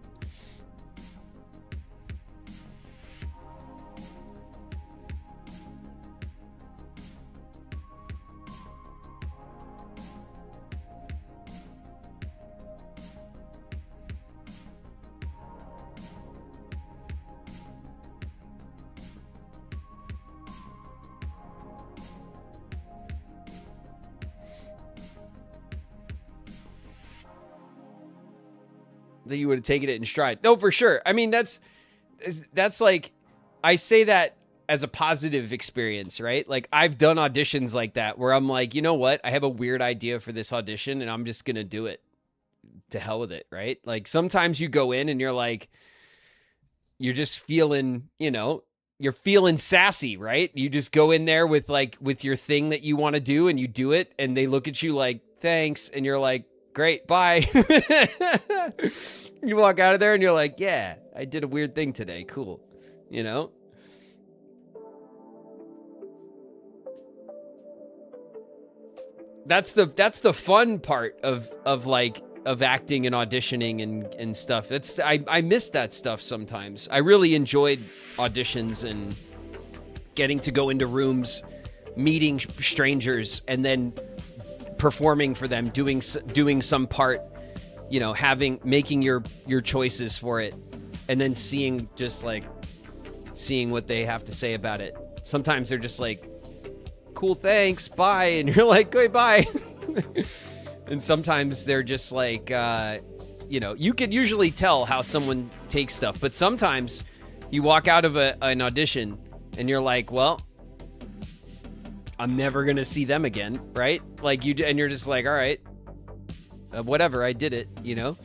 that you would have taken it in stride. No, for sure. I mean, that's like, I say that as a positive experience, right? Like, I've done auditions like that where I'm like, you know what? I have a weird idea for this audition and I'm just going to do it. To hell with it, right? Like, sometimes you go in and you're like, you're just feeling, you know, you're feeling sassy, right? You just go in there with your thing that you want to do and you do it and they look at you like, thanks. And you're like, great, bye. You walk out of there and you're like, yeah, I did a weird thing today. Cool. You know? That's the fun part of acting and auditioning and stuff. I miss that stuff sometimes. I really enjoyed auditions and getting to go into rooms, meeting strangers, and then performing for them, doing some part, you know, making your choices for it, and then seeing what they have to say about it. Sometimes they're just like, cool, thanks, bye, and you're like, okay, bye. And sometimes they're just like, you know, you can usually tell how someone takes stuff, but sometimes you walk out of an audition and you're like, well, I'm never gonna see them again, right? Like, and you're just like, all right, whatever, I did it, you know.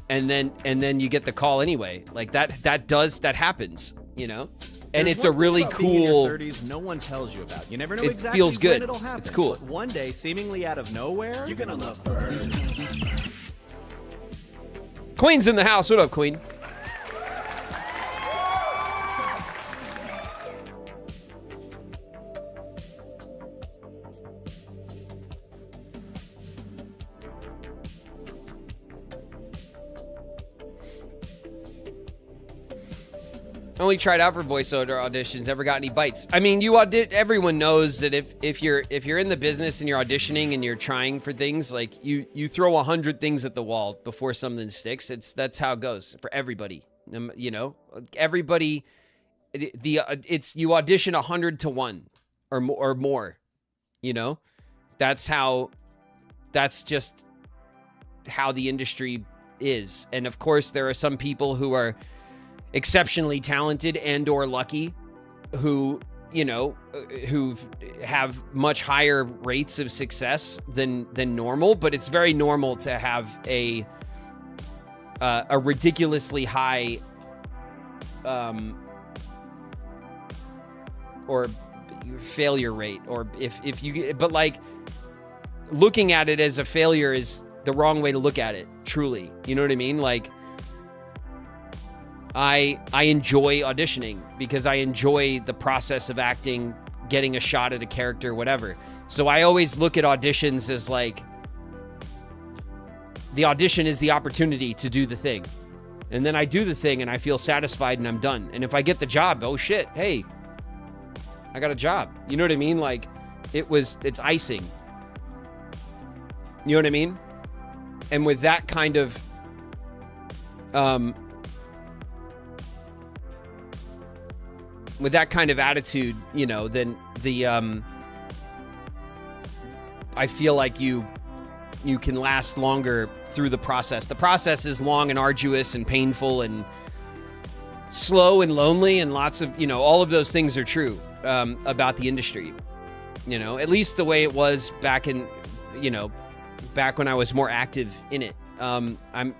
And then you get the call anyway. Like, that happens, you know. And it's a really cool. 30s, no one tells you about. You never know it exactly feels good. when it'll happen. It's cool. But one day, seemingly out of nowhere, you're gonna love her. Queen's in the house. What up, Queen? Only tried out for voiceover auditions. Never got any bites. I mean, everyone knows that if you're in the business and you're auditioning and you're trying for things, like you throw 100 things at the wall before something sticks. That's how it goes for everybody. You know, everybody. You audition 100 to 1 or more. You know, that's just how the industry is. And of course, there are some people who are exceptionally talented and or lucky who, you know, who have much higher rates of success than normal, but it's very normal to have a ridiculously high or failure rate, or if you, but like, looking at it as a failure is the wrong way to look at it, truly. You know what I mean? Like, I enjoy auditioning because I enjoy the process of acting, getting a shot at a character, whatever. So I always look at auditions as like, the audition is the opportunity to do the thing. And then I do the thing and I feel satisfied and I'm done. And if I get the job, oh shit, hey, I got a job. You know what I mean? Like, it's icing. You know what I mean? And with that kind of, attitude, you know, then I feel like you can last longer through the process. The process is long and arduous and painful and slow and lonely, and lots of, you know, all of those things are true about the industry. You know, at least the way it was back when I was more active in it.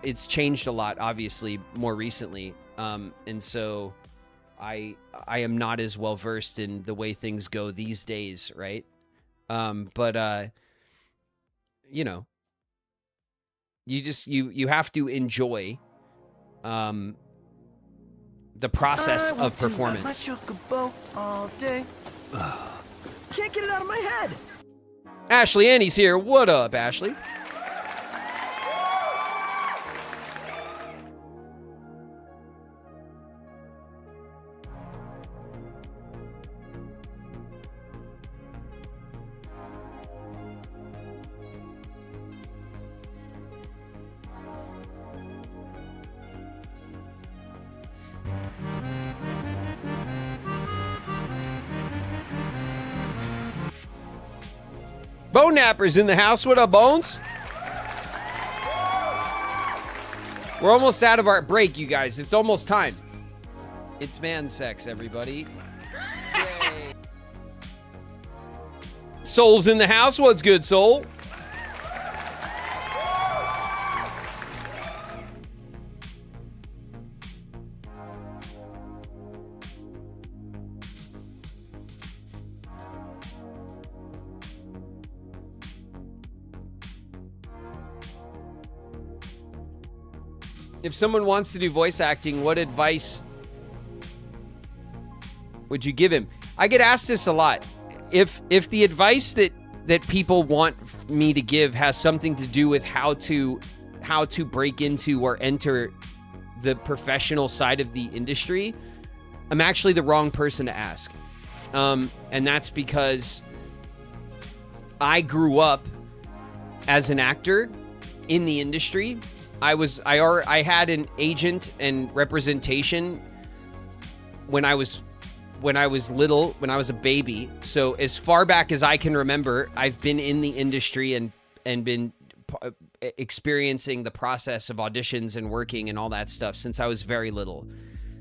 It's changed a lot, obviously, more recently, and so I am not as well versed in the way things go these days, right? But you know, you have to enjoy the process of performance. All day. Can't get it out of my head. Ashley Annie's here. What up, Ashley? Bone Napper's in the house. What up, Bones? We're almost out of our break, you guys. It's almost time. It's man sex, everybody. Yay. Soul's in the house. What's good, Soul? If someone wants to do voice acting, what advice would you give him? I get asked this a lot. If the advice that people want me to give has something to do with how to break into or enter the professional side of the industry, I'm actually the wrong person to ask. And that's because I grew up as an actor in the industry. I had an agent and representation when I was little, when I was a baby. So as far back as I can remember, I've been in the industry and been experiencing the process of auditions and working and all that stuff since I was very little.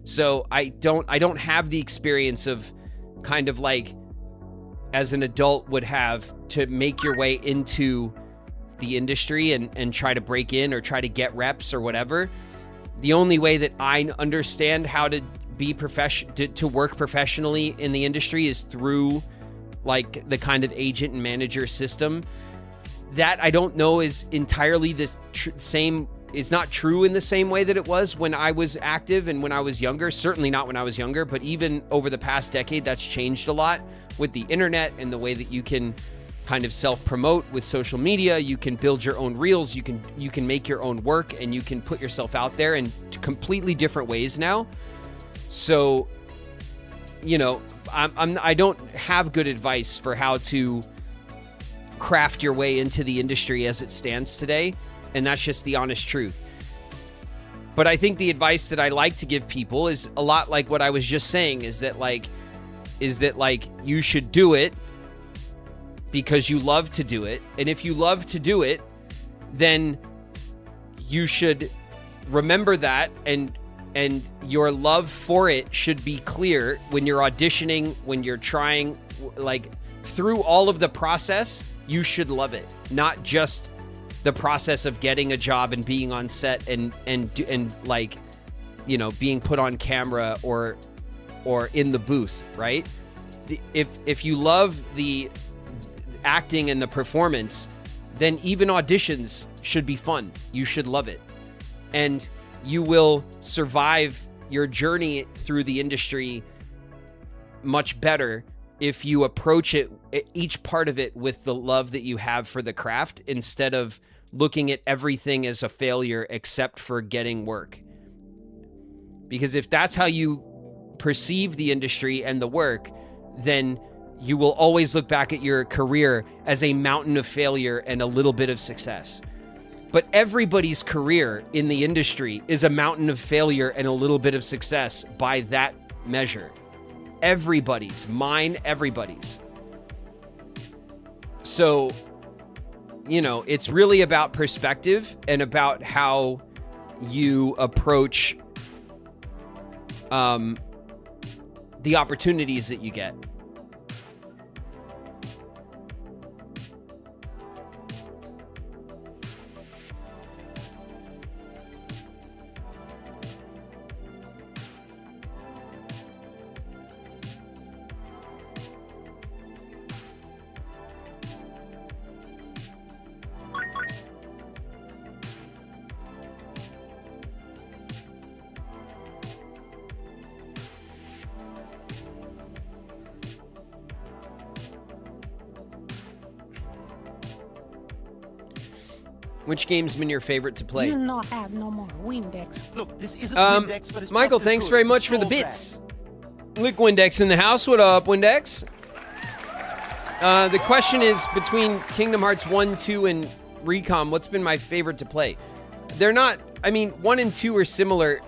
So I don't have the experience of kind of like as an adult would have to make your way into the industry and try to break in or try to get reps or whatever. The only way that I understand how to be to work professionally in the industry is through like the kind of agent and manager system. That I don't know is entirely the same. It's not true in the same way that it was when I was active and when I was younger. Certainly not when I was younger, but even over the past decade, that's changed a lot with the internet and the way that you can kind of self-promote with social media. You can build your own reels. You can make your own work, and you can put yourself out there in completely different ways now. So, you know, I don't have good advice for how to craft your way into the industry as it stands today, and that's just the honest truth. But I think the advice that I like to give people is a lot like what I was just saying, is that you should do it because you love to do it. And if you love to do it, then you should remember that, and your love for it should be clear when you're auditioning, when you're trying, like through all of the process, you should love it, not just the process of getting a job and being on set and like, you know, being put on camera or in the booth, right? If you love the acting and the performance, then even auditions should be fun. You should love it. And you will survive your journey through the industry much better if you approach it, each part of it, with the love that you have for the craft, instead of looking at everything as a failure except for getting work. Because if that's how you perceive the industry and the work, then you will always look back at your career as a mountain of failure and a little bit of success. But everybody's career in the industry is a mountain of failure and a little bit of success by that measure. Everybody's, mine, everybody's. So, you know, it's really about perspective and about how you approach the opportunities that you get. Which game's been your favorite to play? You not have no more Windex. Look, this isn't Windex, but it's Michael, just as thanks good. very It's much for the so bad. bits. Lick Windex in the house. What up, Windex? The question is, between Kingdom Hearts 1, 2, and Recom, what's been my favorite to play? They're not, I mean, 1 and 2 are similar.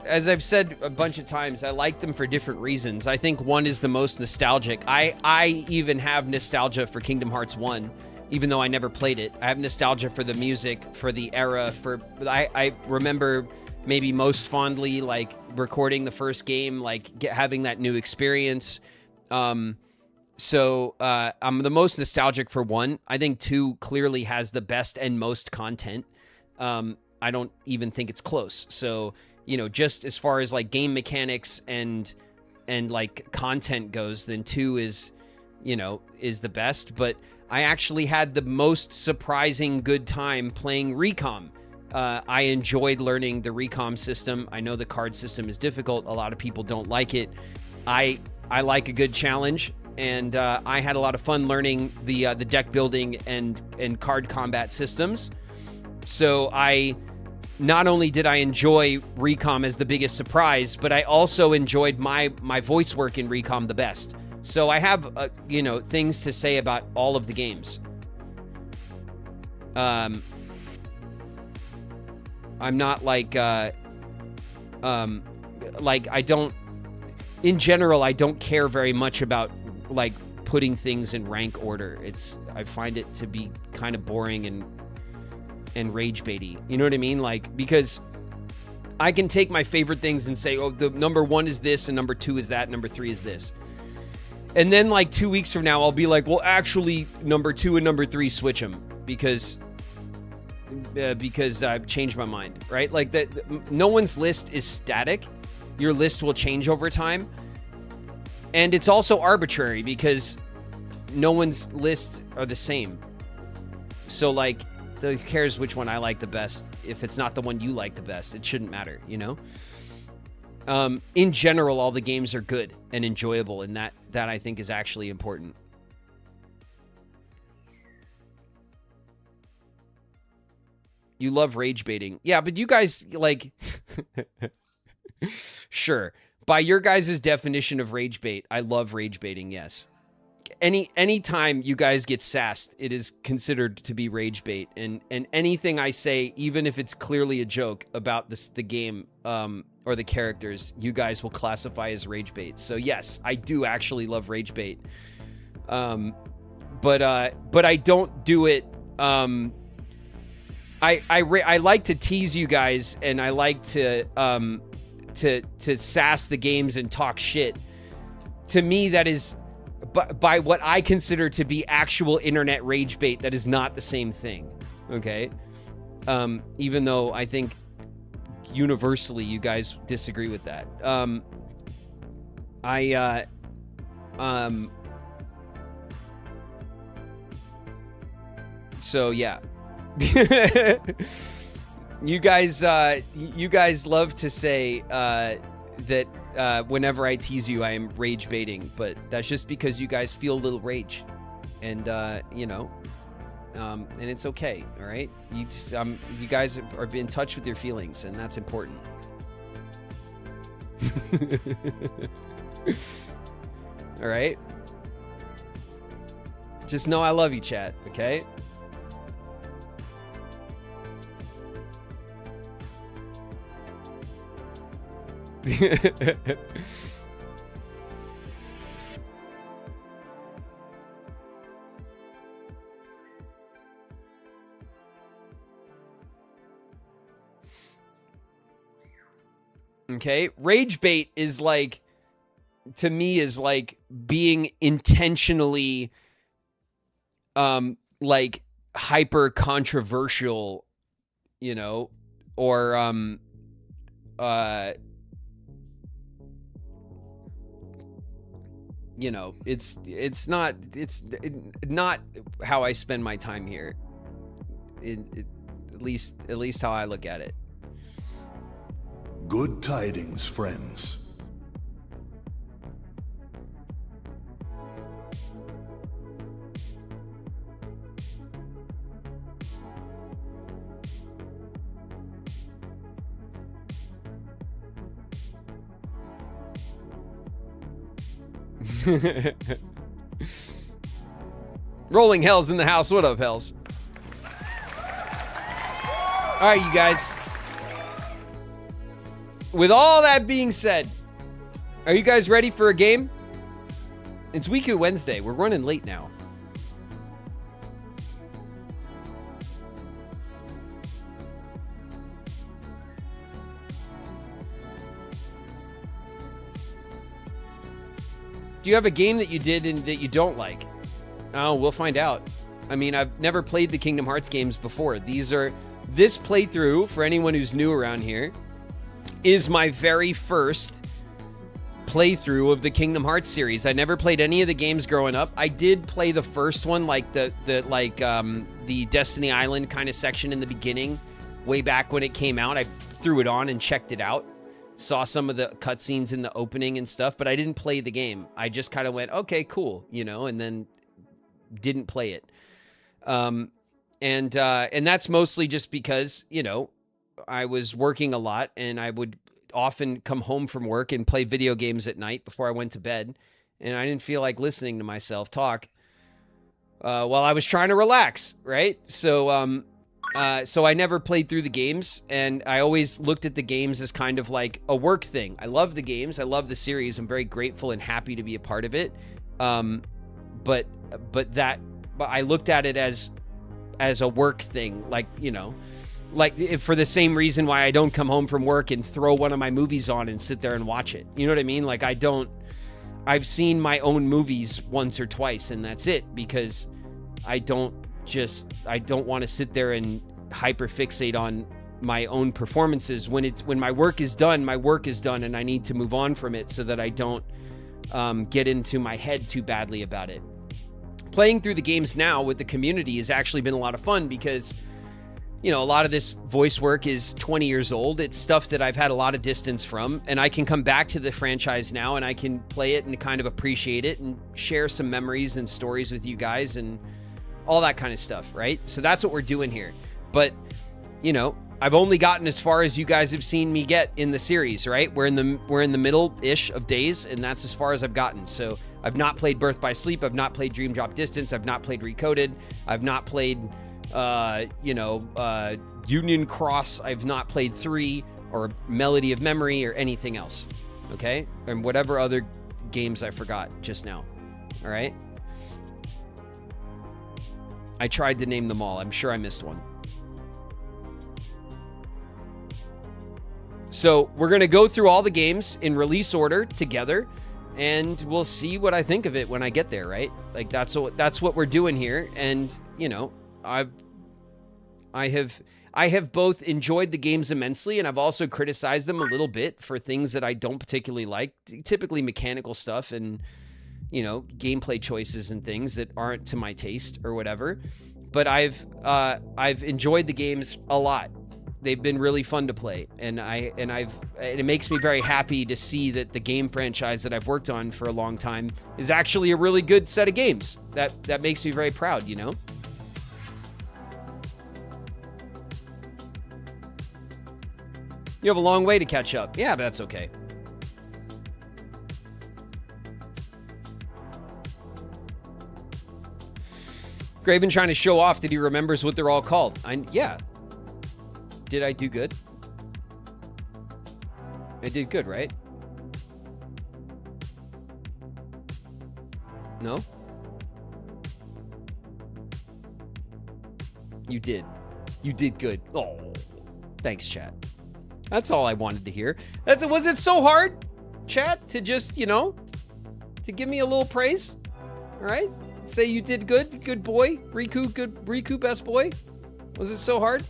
As I've said a bunch of times, I like them for different reasons. I think 1 is the most nostalgic. I even have nostalgia for Kingdom Hearts 1, even though I never played it. I have nostalgia for the music, for the era, I remember maybe most fondly, like, recording the first game, like, having that new experience. So I'm the most nostalgic for 1. I think 2 clearly has the best and most content. I don't even think it's close. So, you know, just as far as, like, game mechanics and like, content goes, then 2 is, you know, is the best. But I actually had the most surprising good time playing RIKU'S. I enjoyed learning the RIKU'S system. I know the card system is difficult. A lot of people don't like it. I like a good challenge, and I had a lot of fun learning the deck building and card combat systems. So not only did I enjoy RIKU'S as the biggest surprise, but I also enjoyed my voice work in RIKU'S the best. So I have, you know, things to say about all of the games. I'm not like I don't, in general, I don't care very much about, like, putting things in rank order. I find it to be kind of boring and rage baity. You know what I mean? Like, because I can take my favorite things and say, oh, the number 1 is this, and number 2 is that, and number 3 is this. And then, like, 2 weeks from now, I'll be like, well, actually, number 2 and number 3, switch them because I've changed my mind, right? Like, that, no one's list is static. Your list will change over time. And it's also arbitrary because no one's lists are the same. So, like, who cares which one I like the best? If it's not the one you like the best, it shouldn't matter, you know? In general, all the games are good and enjoyable, and that I think is actually important. You love rage baiting. Yeah, but you guys, like... Sure. By your guys' definition of rage bait, I love rage baiting, yes. Any time you guys get sassed, it is considered to be rage bait. And anything I say, even if it's clearly a joke about the game or the characters, you guys will classify as rage bait. So yes, I do actually love rage bait. But I don't do it. I like to tease you guys, and I like to sass the games and talk shit. To me, that is by what I consider to be actual internet rage bait. That is not the same thing. Okay. Even though I think universally you guys disagree with that. So yeah. You guys love to say that whenever I tease you, I am rage baiting, but that's just because you guys feel a little rage, and you know, and it's okay. All right, you guys are in touch with your feelings, and that's important. All right, just know I love you, chat. Okay. Okay, rage bait is like, to me, is like being intentionally like hyper controversial, you know, or you know, it's not how I spend my time here. At least how I look at it. Good tidings, friends. Rolling Hell's in the house. What up, Hells? All right, you guys. With all that being said, are you guys ready for a game? It's RIKU'S Wednesday. We're running late now. Do you have a game that you did and that you don't like? Oh, we'll find out. I mean, I've never played the Kingdom Hearts games before. This playthrough, for anyone who's new around here, is my very first playthrough of the Kingdom Hearts series. I never played any of the games growing up. I did play the first one, like the Destiny Island kind of section in the beginning, way back when it came out. I threw it on and checked it out. Saw some of the cutscenes in the opening and stuff, but I didn't play the game. I just kind of went, okay, cool, and then didn't play it. And that's mostly just because, I was working a lot and I would often come home from work and play video games at night before I went to bed. And I didn't feel like listening to myself talk while I was trying to relax, right? So I never played through the games, and I always looked at the games as kind of like a work thing. I love the games. I love the series. I'm very grateful and happy to be a part of it. But I looked at it as a work thing, like for the same reason why I don't come home from work and throw one of my movies on and sit there and watch it. You know what I mean? Like I've seen my own movies once or twice and that's it, because I don't want to sit there and hyperfixate on my own performances. When my work is done, my work is done, and I need to move on from it so that I don't get into my head too badly about it. Playing through the games now with the community has actually been a lot of fun because, a lot of this voice work is 20 years old. It's stuff that I've had a lot of distance from, and I can come back to the franchise now and I can play it and kind of appreciate it and share some memories and stories with you guys and all that kind of stuff, right? So that's what we're doing here. But, I've only gotten as far as you guys have seen me get in the series, right? We're in the middle-ish of days, and that's as far as I've gotten. So I've not played Birth by Sleep. I've not played Dream Drop Distance. I've not played Recoded. I've not played, Union Cross. I've not played 3 or Melody of Memory or anything else, okay? And whatever other games I forgot just now, all right? I tried to name them all. I'm sure I missed one. So we're going to go through all the games in release order together, and we'll see what I think of it when I get there, right? Like that's what we're doing here. And, I have both enjoyed the games immensely, and I've also criticized them a little bit for things that I don't particularly like, typically mechanical stuff and, gameplay choices and things that aren't to my taste or whatever. But I've enjoyed the games a lot. They've been really fun to play, and it makes me very happy to see that the game franchise that I've worked on for a long time is actually a really good set of games. That makes me very proud, You have a long way to catch up. Yeah, but that's okay. Graven trying to show off that he remembers what they're all called. Yeah. Did I do good? I did good, right? No? You did. You did good. Oh, thanks, chat. That's all I wanted to hear. Was it so hard, chat, to just, to give me a little praise? All right? Say you did good boy. Riku, best boy. Was it so hard?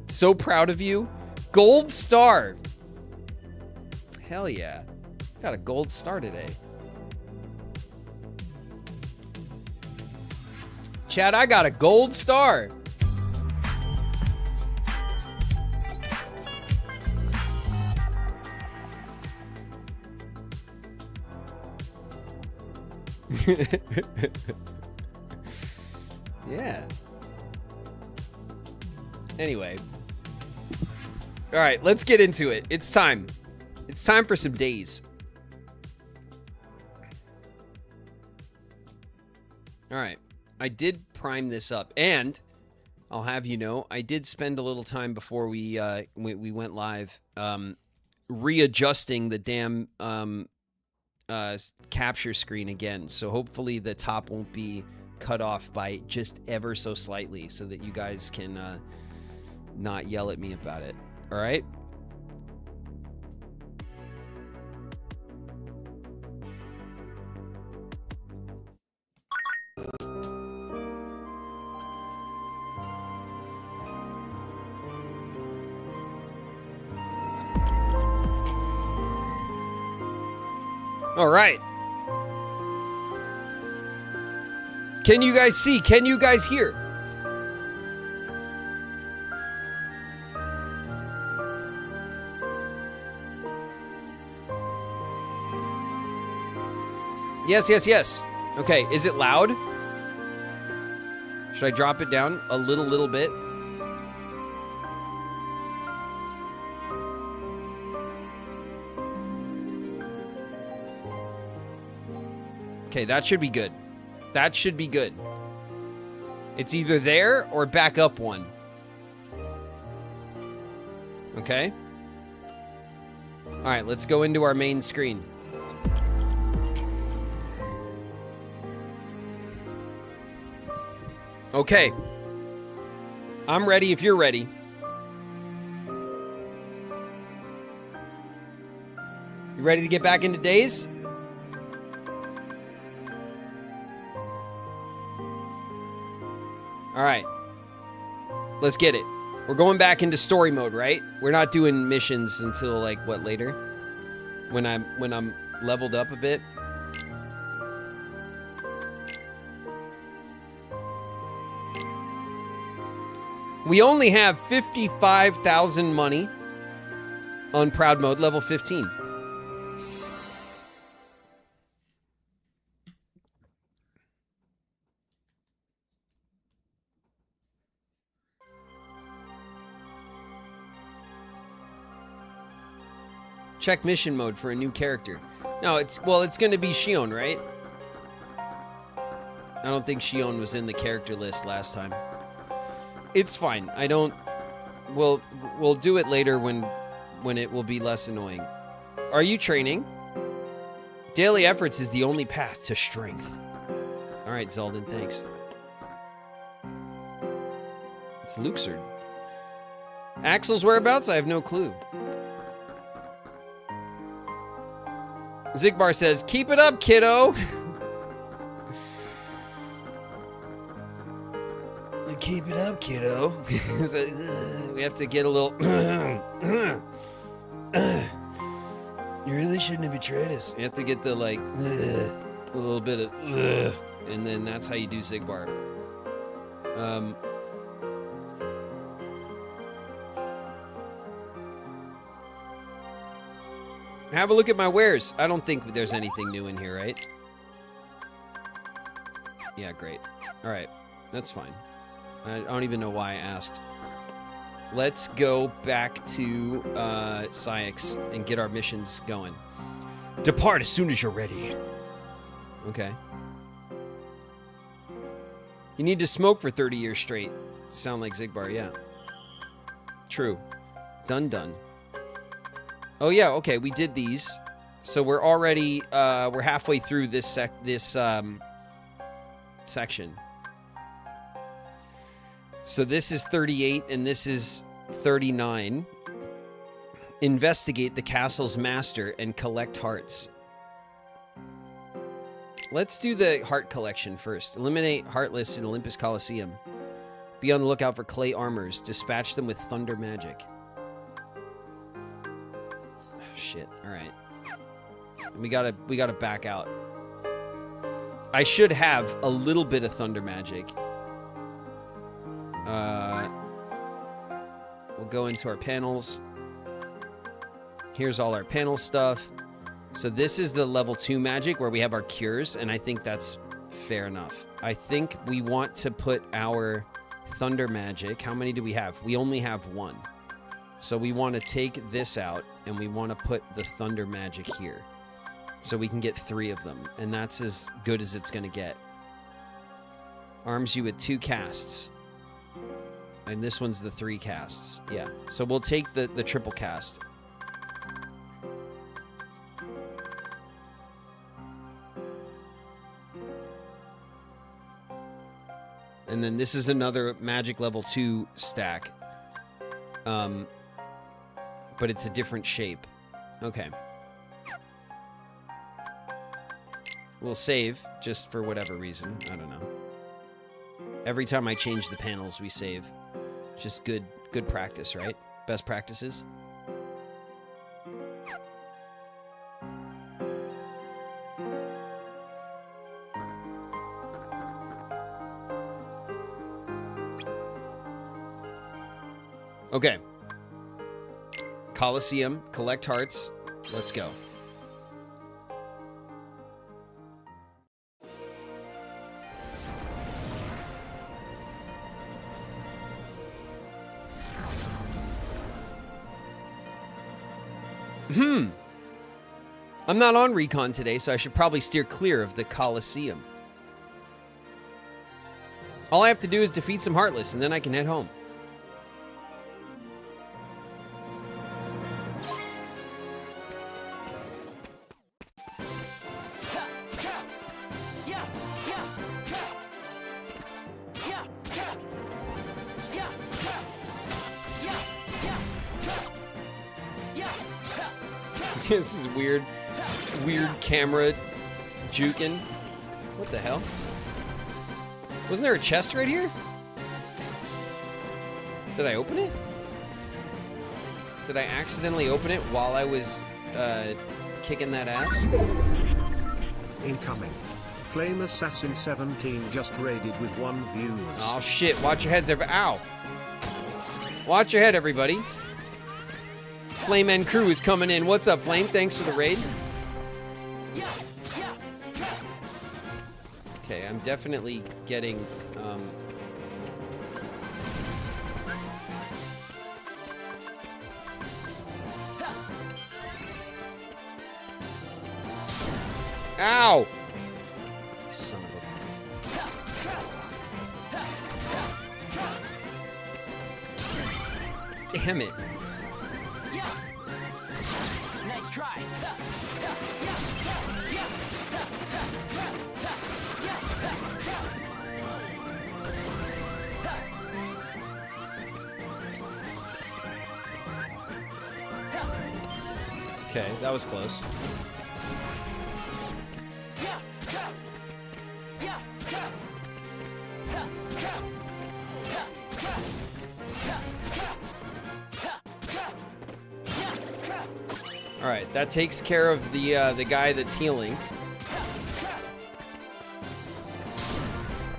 So proud of you. Gold star. Hell yeah. Got a gold star today. Chat, I got a gold star. Yeah. Anyway. All right, let's get into it. It's time. It's time for some days. All right. I did prime this up, and I'll have you know, I did spend a little time before we went live readjusting the damn capture screen again. So hopefully the top won't be cut off by just ever so slightly so that you guys can not yell at me about it. All right? All right. Can you guys see? Can you guys hear? Yes, yes, yes. Okay, is it loud? Should I drop it down a little bit? Okay, that should be good. That should be good. It's either there or back up one. Okay. All right, let's go into our main screen. Okay. I'm ready if you're ready. You ready to get back into days? All right. Let's get it. We're going back into story mode, right? We're not doing missions until like what, later? When I'm leveled up a bit. We only have 55,000 money on Proud Mode, level 15. Check mission mode for a new character. No, it's going to be Shion, right? I don't think Shion was in the character list last time. It's fine. I don't... We'll do it later when it will be less annoying. Are you training? Daily efforts is the only path to strength. All right, Zaldin, thanks. It's Luxord. Axel's whereabouts? I have no clue. Zigbar says, keep it up, kiddo. Keep it up, kiddo. We have to get a little... You really shouldn't have betrayed us. You have to get the, like, a little bit of... And then that's how you do Zigbar. Have a look at my wares. I don't think there's anything new in here, right? Yeah, great. All right. That's fine. I don't even know why I asked. Let's go back to Syx and get our missions going. Depart as soon as you're ready. Okay. You need to smoke for 30 years straight. Sound like Zigbar, yeah. True. Done. Oh yeah, okay, we did these. So we're already we're halfway through this section. So this is 38 and this is 39. Investigate the castle's master and collect hearts. Let's do the heart collection first. Eliminate Heartless in Olympus Coliseum. Be on the lookout for clay armors. Dispatch them with thunder magic. Shit. All right. We gotta back out. I should have a little bit of thunder magic. We'll go into our panels. Here's all our panel stuff. So this is the level 2 magic where we have our cures, and I think that's fair enough. I think we want to put our thunder magic. How many do we have? We only have 1. So we want to take this out, and we want to put the thunder magic here. So we can get 3 of them, and that's as good as it's going to get. Arms you with 2 casts. And this one's the 3 casts. Yeah. So we'll take the triple cast. And then this is another magic level 2 stack. But it's a different shape. Okay. We'll save, just for whatever reason. I don't know. Every time I change the panels, we save. Just good practice, right? Best practices. Okay. Coliseum, collect hearts. Let's go. I'm not on recon today, so I should probably steer clear of the Coliseum. All I have to do is defeat some Heartless, and then I can head home. This is weird camera juking. What the hell? Wasn't there a chest right here? Did I open it? Did I accidentally open it while I was kicking that ass? Incoming. Flame Assassin 17 just raided with 1 views. Oh shit, watch your heads, ow. Watch your head, everybody. Flame and crew is coming in. What's up, Flame? Thanks for the raid. Okay, I'm definitely getting, Ow! Son of a... Damn it. Nice try. Okay, that was close. All right, that takes care of the guy that's healing.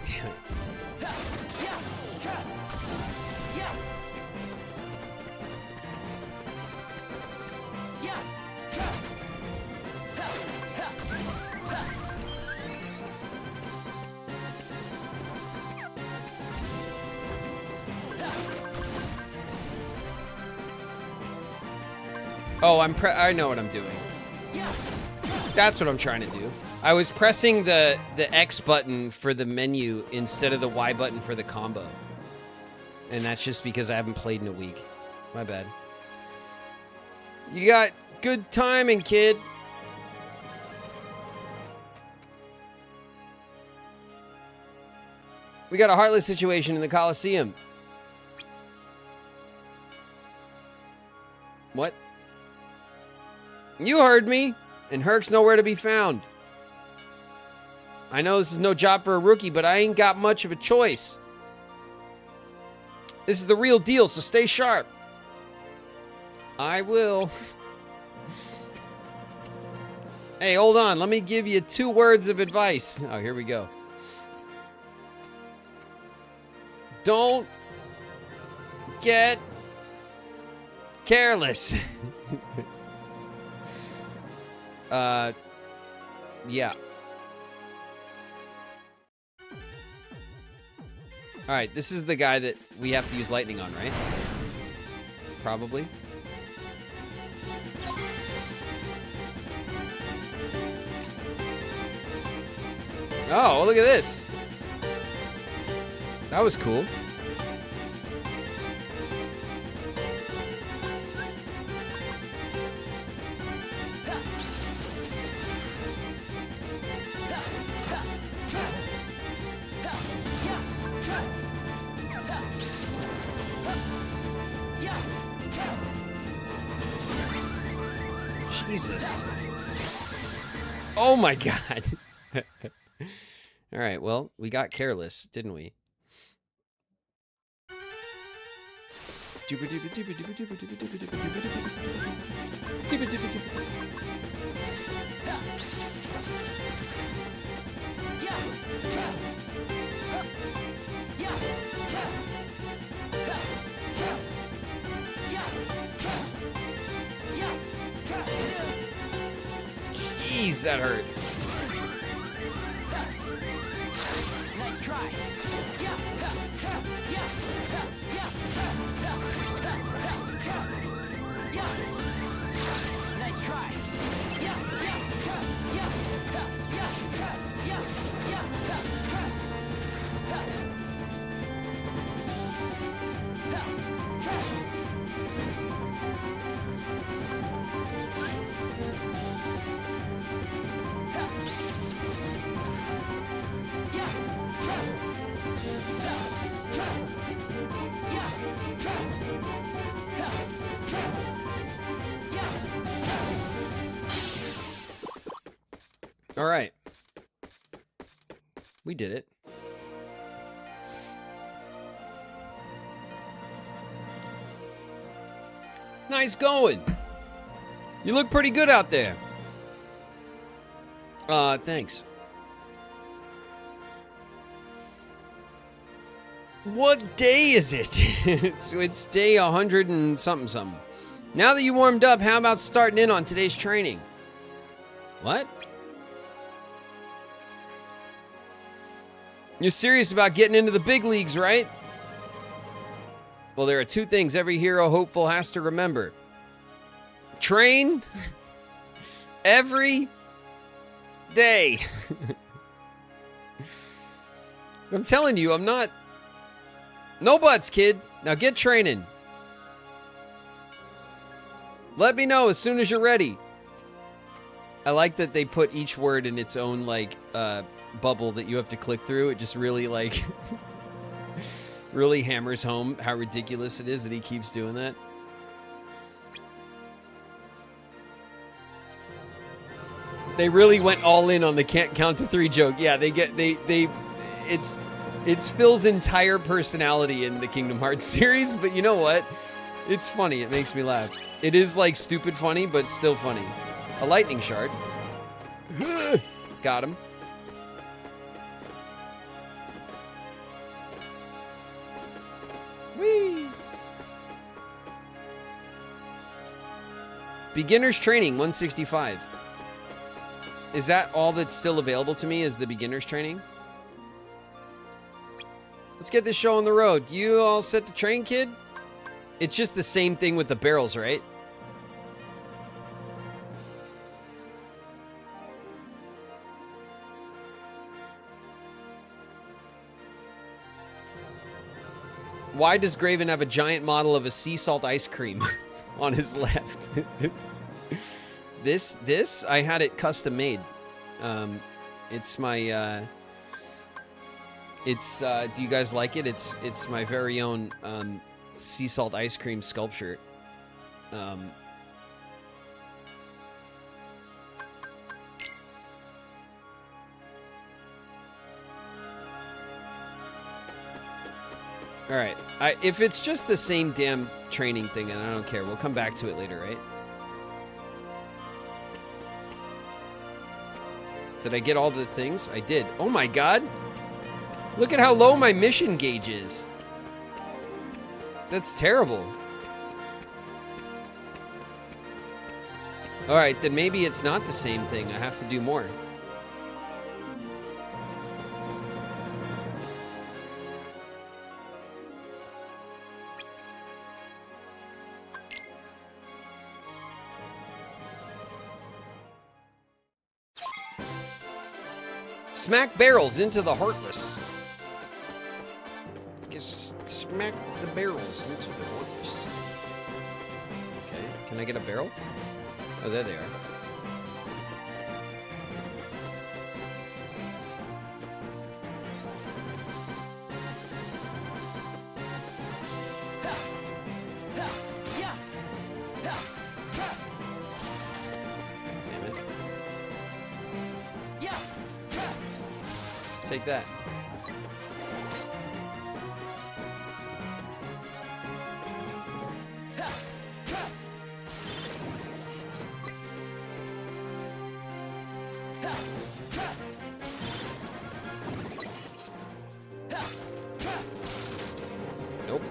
Damn it. Oh, I know what I'm doing. That's what I'm trying to do. I was pressing the X button for the menu instead of the Y button for the combo. And that's just because I haven't played in a week. My bad. You got good timing, kid. We got a Heartless situation in the Coliseum. What? You heard me, and Herc's nowhere to be found. I know this is no job for a rookie, but I ain't got much of a choice. This is the real deal, so stay sharp. I will. Hey, hold on. Let me give you 2 words of advice. Oh, here we go. Don't get careless. Yeah. All right, this is the guy that we have to use lightning on, right? Probably. Oh, look at this. That was cool. Jesus. Oh my God. All right, well, we got careless, didn't we? Jeez, that hurt. Nice try. Nice try. All right. We did it. Nice going. You look pretty good out there. Thanks. What day is it? it's day 100 and something. Now that you warmed up, how about starting in on today's training? What? You're serious about getting into the big leagues, right? Well, there are two things every hero hopeful has to remember. Train every day. I'm telling you, I'm not... No buts, kid. Now get training. Let me know as soon as you're ready. I like that they put each word in its own, like, bubble that you have to click through. It just really, like, really hammers home how ridiculous it is that he keeps doing that. They really went all in on the can't count to 3 joke. Yeah, it's Phil's entire personality in the Kingdom Hearts series, but you know what? It's funny. It makes me laugh. It is, like, stupid funny, but still funny. A lightning shard. Got him. Whee! Beginner's training, 165. Is that all that's still available to me is the beginner's training? Let's get this show on the road. You all set to train, kid? It's just the same thing with the barrels, right? Why does Graven have a giant model of a sea salt ice cream on his left? This I had it custom made. It's my do you guys like it? It's my very own sea salt ice cream sculpture. All right. If it's just the same damn training thing, and I don't care, we'll come back to it later, right? Did I get all the things? I did. Oh my god. Look at how low my mission gauge is. That's terrible. All right, then maybe it's not the same thing. I have to do more. Smack barrels into the Heartless. Just smack the barrels into the Heartless. Okay, can I get a barrel? Oh, there they are. Take that. Nope.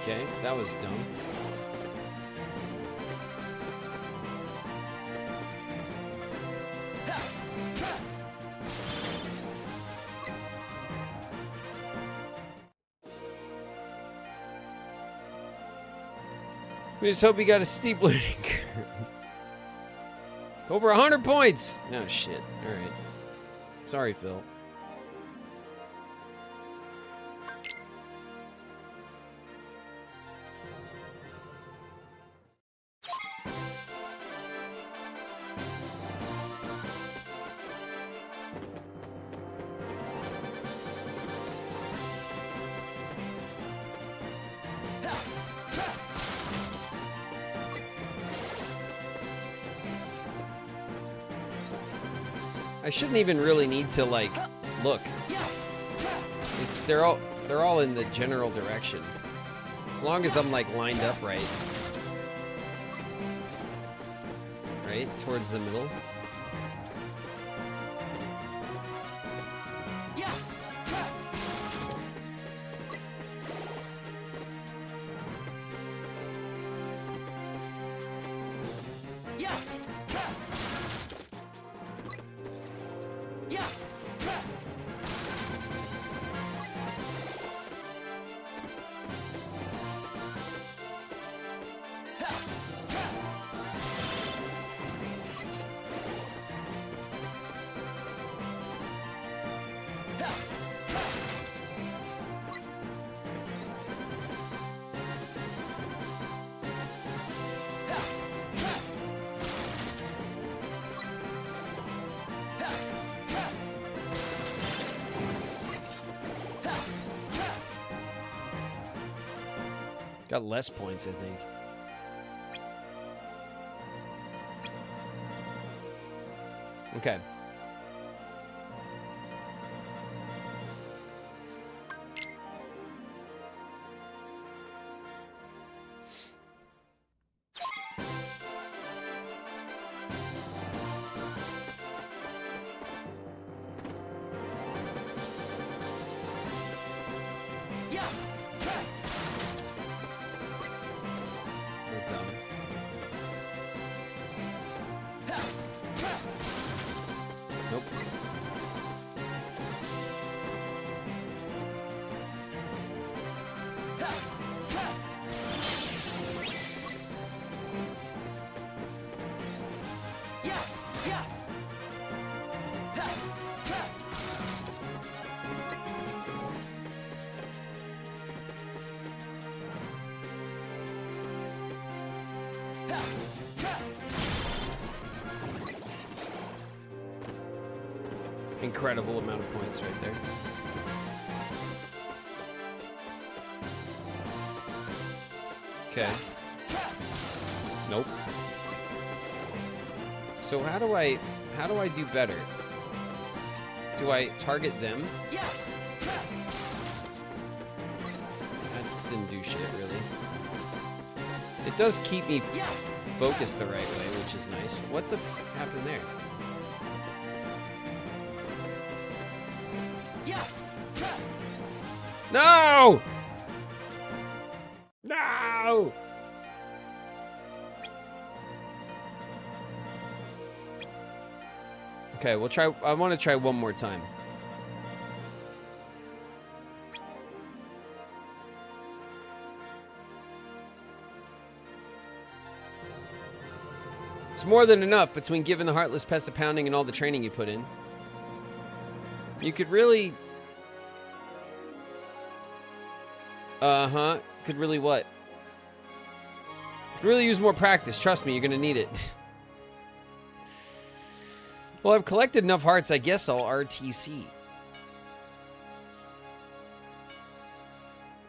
Okay, that was dumb. We just hope he got a steep learning curve. Over 100 points! No shit. Alright. Sorry, Phil. I shouldn't even really need to like look. They're all in the general direction. As long as I'm like lined up right. Right towards the middle. Got less points, I think. Okay. Incredible amount of points right there. Okay. Nope. So how do I do better? Do I target them? That didn't do shit, really. It does keep me focused the right way, which is nice. What the f happened there? No! No! Okay, we'll try. I want to try one more time. It's more than enough between giving the Heartless Pest a pounding and all the training you put in. You could really... Could really what? Could really use more practice. Trust me, you're gonna need it. Well, I've collected enough hearts. I guess I'll RTC.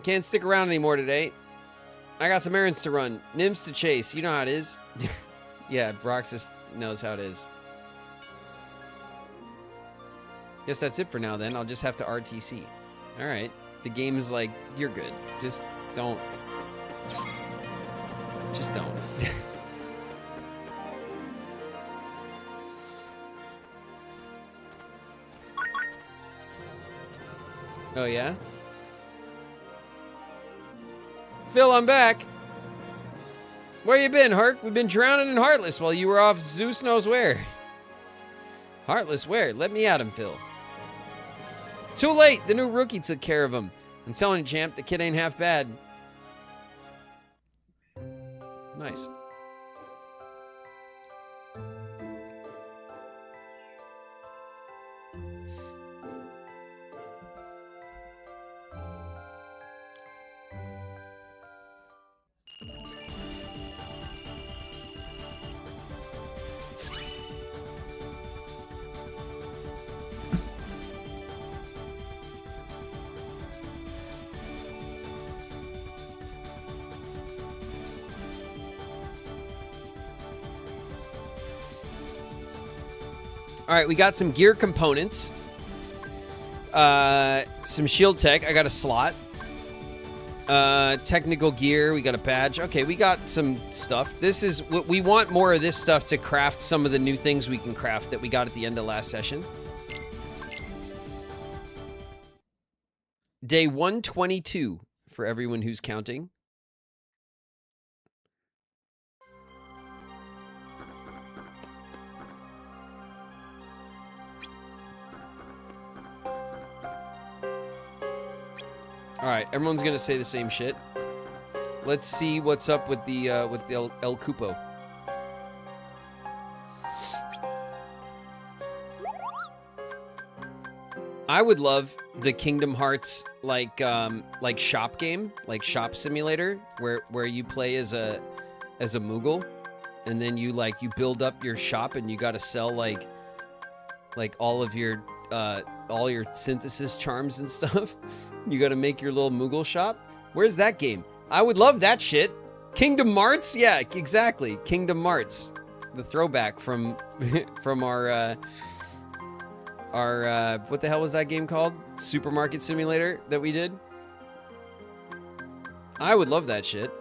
Can't stick around anymore today. I got some errands to run. Nymphs to chase. You know how it is. Yeah, Broxus knows how it is. Guess that's it for now then. I'll just have to RTC. Alright. The game is like, you're good. Just don't. Just don't. Oh, yeah? Phil, I'm back. Where you been, Herc? We've been drowning in Heartless while you were off Zeus knows where. Heartless where? Let me at him, Phil. Too late. The new rookie took care of him. I'm telling you, champ, the kid ain't half bad. Nice. All right, we got some gear components. Some shield tech. I got a slot. Technical gear. We got a badge. Okay, we got some stuff. This is what we want, more of this stuff to craft some of the new things we can craft that we got at the end of last session. Day 122 for everyone who's counting. All right, everyone's gonna say the same shit. Let's see what's up with the El Cupo. I would love the Kingdom Hearts like shop game, like shop simulator, where you play as a Moogle, and then you build up your shop and you got to sell like all your synthesis charms and stuff. You got to make your little Moogle shop. Where's that game? I would love that shit. Kingdom Hearts? Yeah, exactly. Kingdom Hearts. The throwback from our what the hell was that game called? Supermarket Simulator that we did. I would love that shit.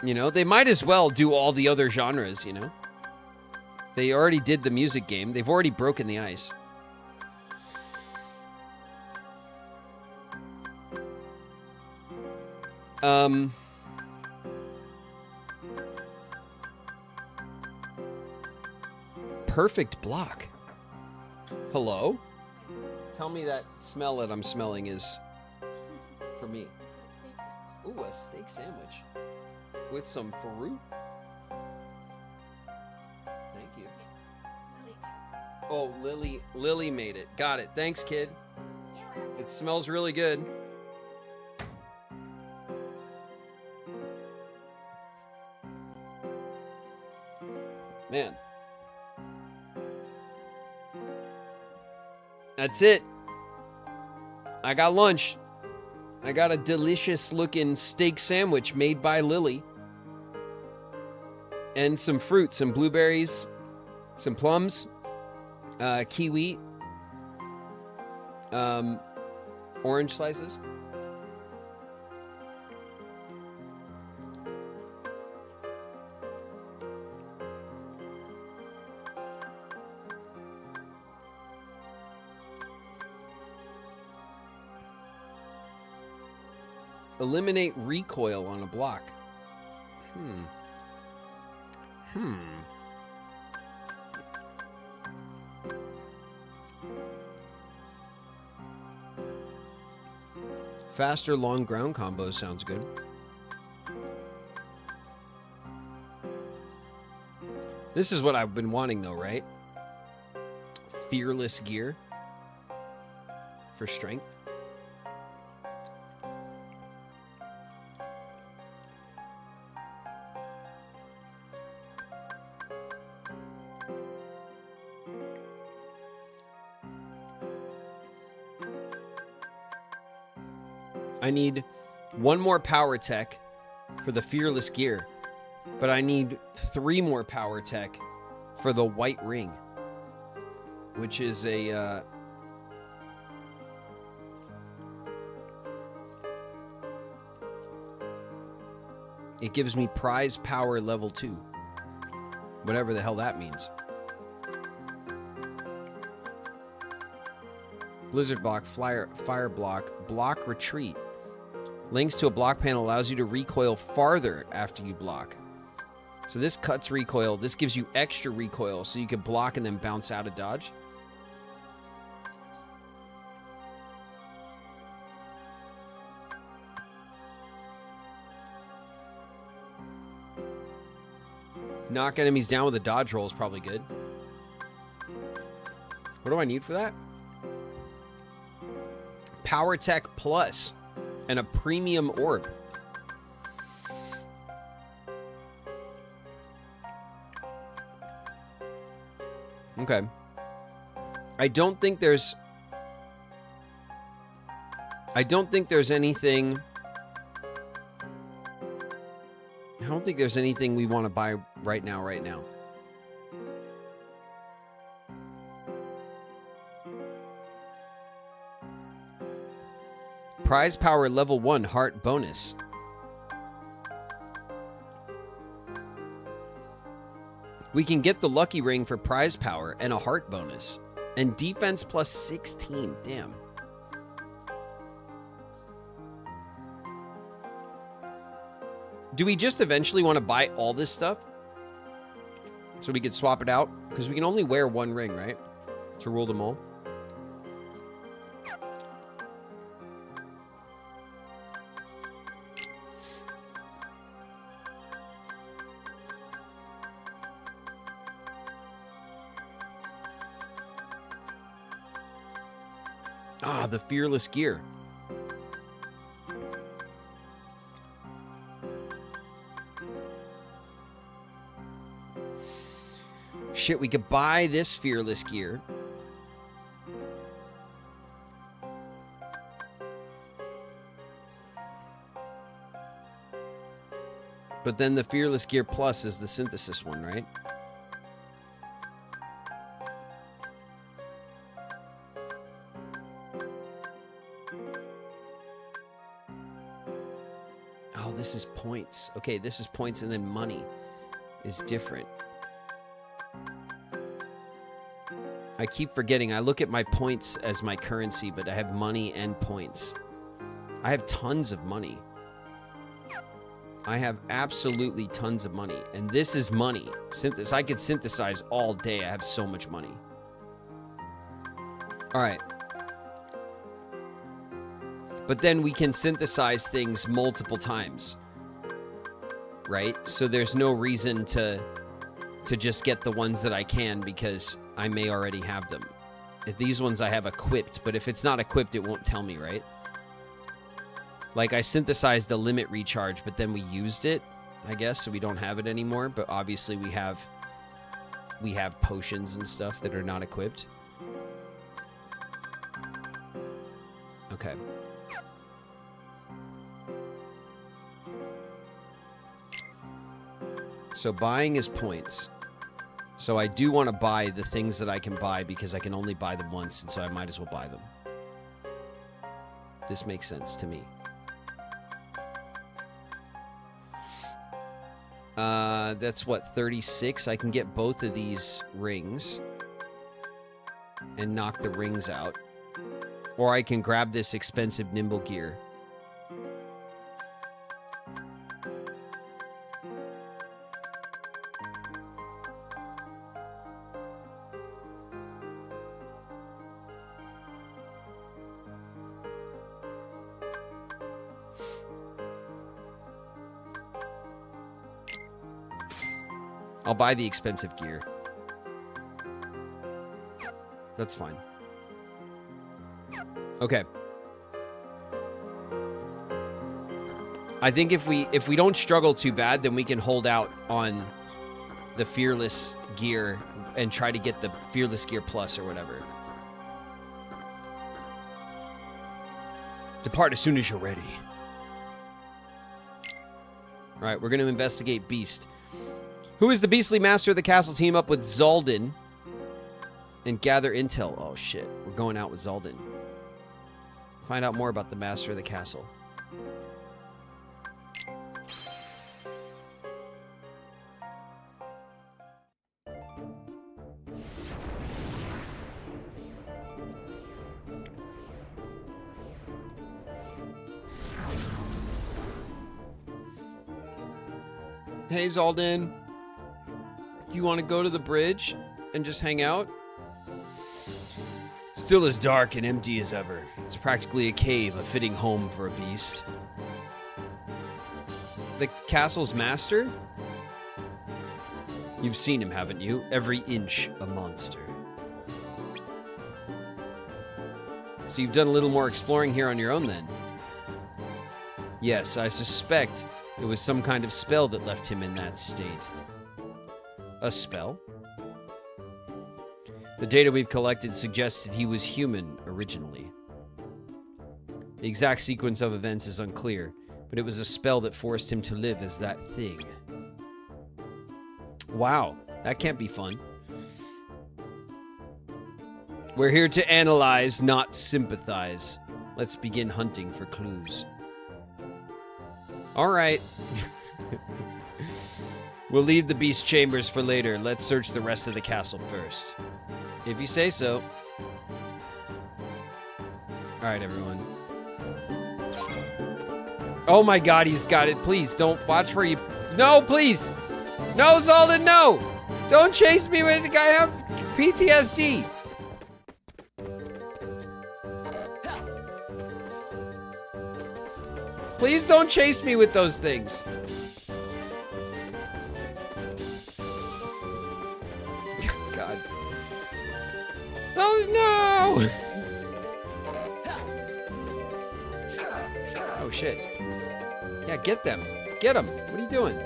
You know, they might as well do all the other genres, you know? They already did the music game. They've already broken the ice. Perfect block. Hello? Tell me that smell that I'm smelling is for me. Ooh, a steak sandwich. With some fruit. Thank you. Oh, Lily made it. Got it. Thanks, kid. It smells really good. Man. That's it. I got lunch. I got a delicious looking steak sandwich made by Lily. And some fruit, some blueberries, some plums, kiwi, orange slices. Eliminate recoil on a block. Faster long ground combos sounds good. This is what I've been wanting though, right? Fearless gear for strength. I need one more power tech for the fearless gear, but I need 3 more power tech for the white ring, which is a it gives me prize power level 2, whatever the hell that means. Blizzard block, fire block, block retreat. Links to a block panel allows you to recoil farther after you block. So this cuts recoil. This gives you extra recoil so you can block and then bounce out of dodge. Knock enemies down with a dodge roll is probably good. What do I need for that? Power Tech Plus and a premium orb. Okay. I don't think there's anything. I don't think there's anything we want to buy right now. Prize power level 1 heart bonus. We can get the lucky ring for prize power and a heart bonus. And defense plus 16. Damn. Do we just eventually want to buy all this stuff? So we could swap it out? Because we can only wear one ring, right? To rule them all. Ah, the fearless gear. Shit, we could buy this fearless gear. But then the fearless gear plus is the synthesis one, right? Oh, this is points. Okay, this is points and then money is different. I keep forgetting. I look at my points as my currency, but I have money and points. I have tons of money. I have absolutely tons of money. And this is money. I could synthesize all day. I have so much money. All right. But then we can synthesize things multiple times. Right? So there's no reason to just get the ones that I can because I may already have them. If these ones I have equipped, but if it's not equipped, it won't tell me, right? Like I synthesized the limit recharge, but then we used it, I guess, so we don't have it anymore. But obviously we have potions and stuff that are not equipped. Okay. So buying is points. So I do want to buy the things that I can buy because I can only buy them once, and so I might as well buy them. This makes sense to me. That's what, 36? I can get both of these rings and knock the rings out. Or I can grab this expensive nimble gear. I'll buy the expensive gear. That's fine. Okay. I think if we don't struggle too bad, then we can hold out on the fearless gear and try to get the fearless gear plus or whatever. Depart as soon as you're ready. All right, we're going to investigate Beast. Who is the beastly master of the castle? Team up with Zaldin and gather intel. Oh, shit. We're going out with Zaldin. Find out more about the master of the castle. Hey, Zaldin. Do you want to go to the bridge and just hang out? Still as dark and empty as ever. It's practically a cave, a fitting home for a beast. The castle's master? You've seen him, haven't you? Every inch a monster. So you've done a little more exploring here on your own then? Yes, I suspect it was some kind of spell that left him in that state. A spell? The data we've collected suggests that he was human originally. The exact sequence of events is unclear, but it was a spell that forced him to live as that thing. Wow, that can't be fun. We're here to analyze, not sympathize. Let's begin hunting for clues. All right. We'll leave the beast chambers for later. Let's search the rest of the castle first. If you say so. All right, everyone. Oh my God, he's got it. Please don't watch where you... No, please. No, Zaldin, no. Don't chase me with the guy. I have PTSD. Please don't chase me with those things. God. Oh, no. Oh, shit. Yeah, get them. Get them. What are you doing?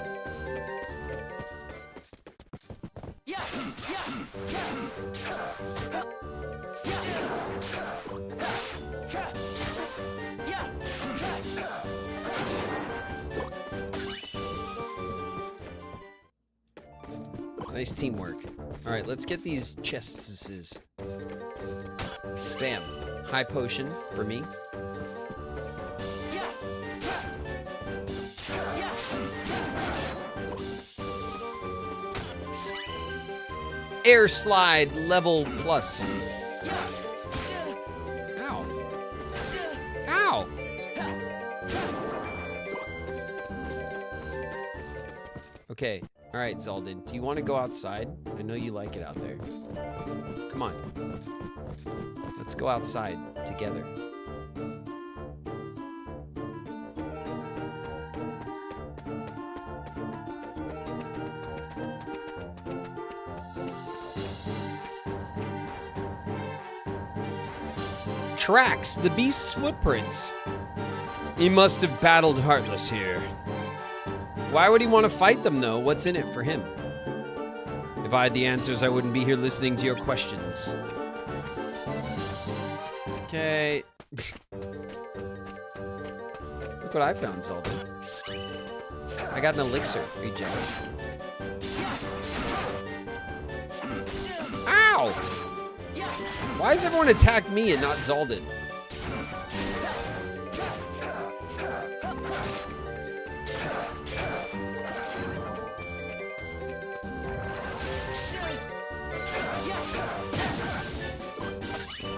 Nice teamwork. All right, let's get these chests. Bam. High potion for me. Air slide level plus. Ow. Ow. Okay. All right, Zaldin. Do you want to go outside? I know you like it out there. Come on. Let's go outside together. Tracks the beast's footprints. He must have battled Heartless here. Why would he want to fight them, though? What's in it for him? If I had the answers, I wouldn't be here listening to your questions. Okay. Look what I found, Zaldin. I got an elixir. Are you jealous? Ow! Why does everyone attack me and not Zaldin?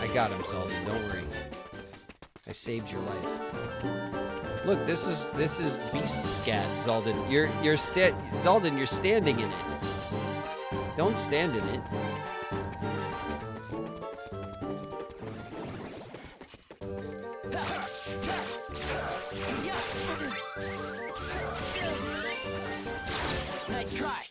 I got him, Zaldin. Don't worry. I saved your life. Look, this is beast scat, Zaldin. Zaldin, you're standing in it. Don't stand in it. Nice try.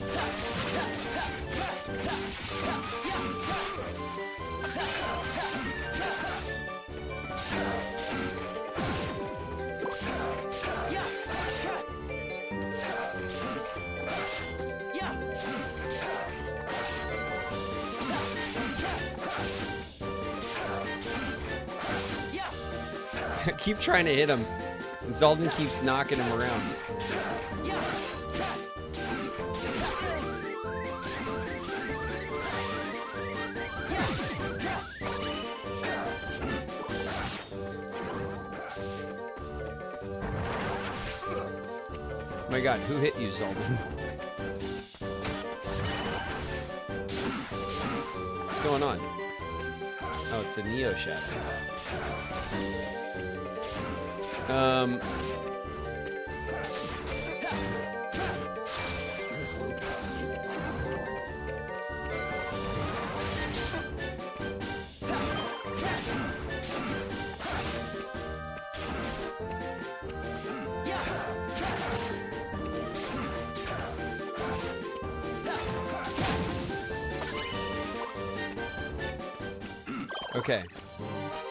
I keep trying to hit him, and Zaldin keeps knocking him around. Oh my God, who hit you, Zaldin? What's going on? Oh, it's a Neo Shadow. Okay.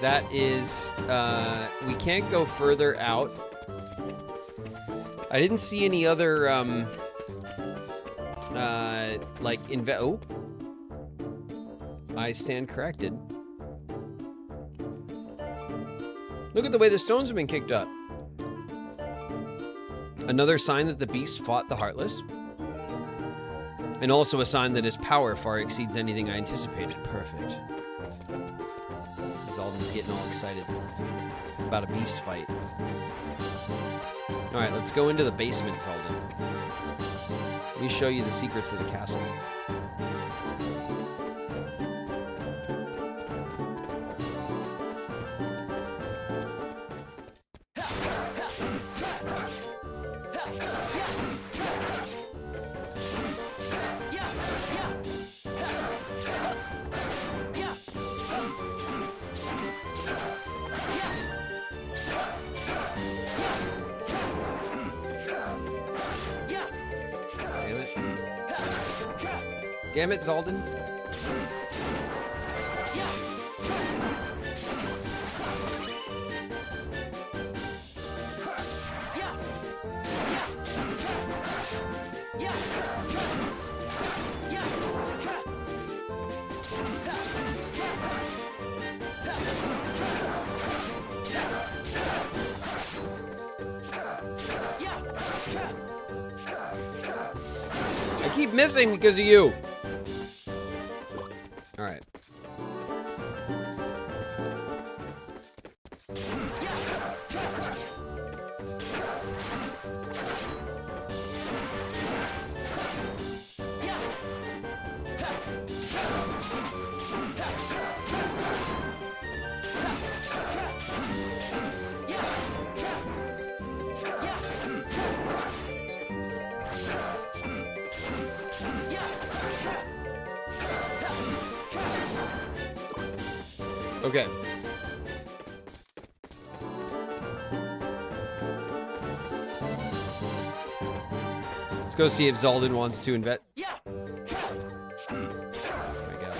That is, we can't go further out. I didn't see any other, like, oh. I stand corrected. Look at the way the stones have been kicked up. Another sign that the beast fought the Heartless. And also a sign that his power far exceeds anything I anticipated. Perfect. Zalden's getting all excited about a beast fight. Alright, let's go into the basement, Zalden. Let me show you the secrets of the castle. Damn it, Zalden. I keep missing because of you. All right. Okay. Let's go see if Zalden wants to invest. Yeah. Oh my God.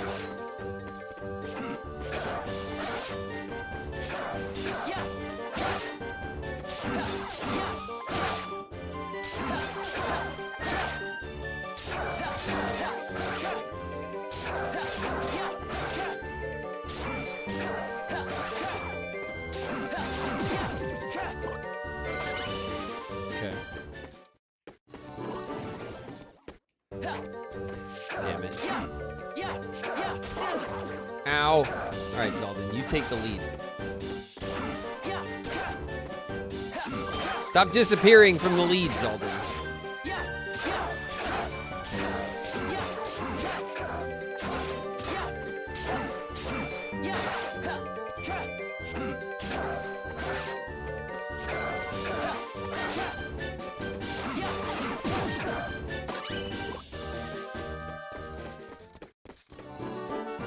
Damn it. Ow. Alright, Zalden, you take the lead. Stop disappearing from the lead, Zalden.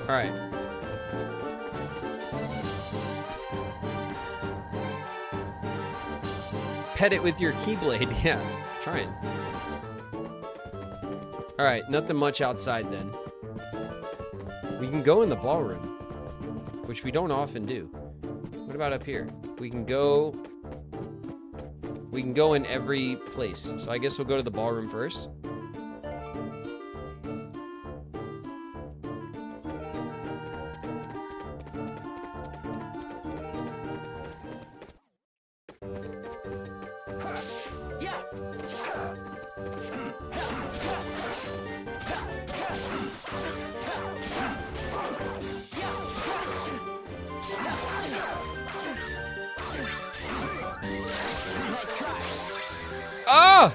All right. Pet it with your keyblade. Yeah, trying. All right, nothing much outside then. We can go in the ballroom, which we don't often do. What about up here? We can go in every place. So I guess we'll go to the ballroom first. Ah!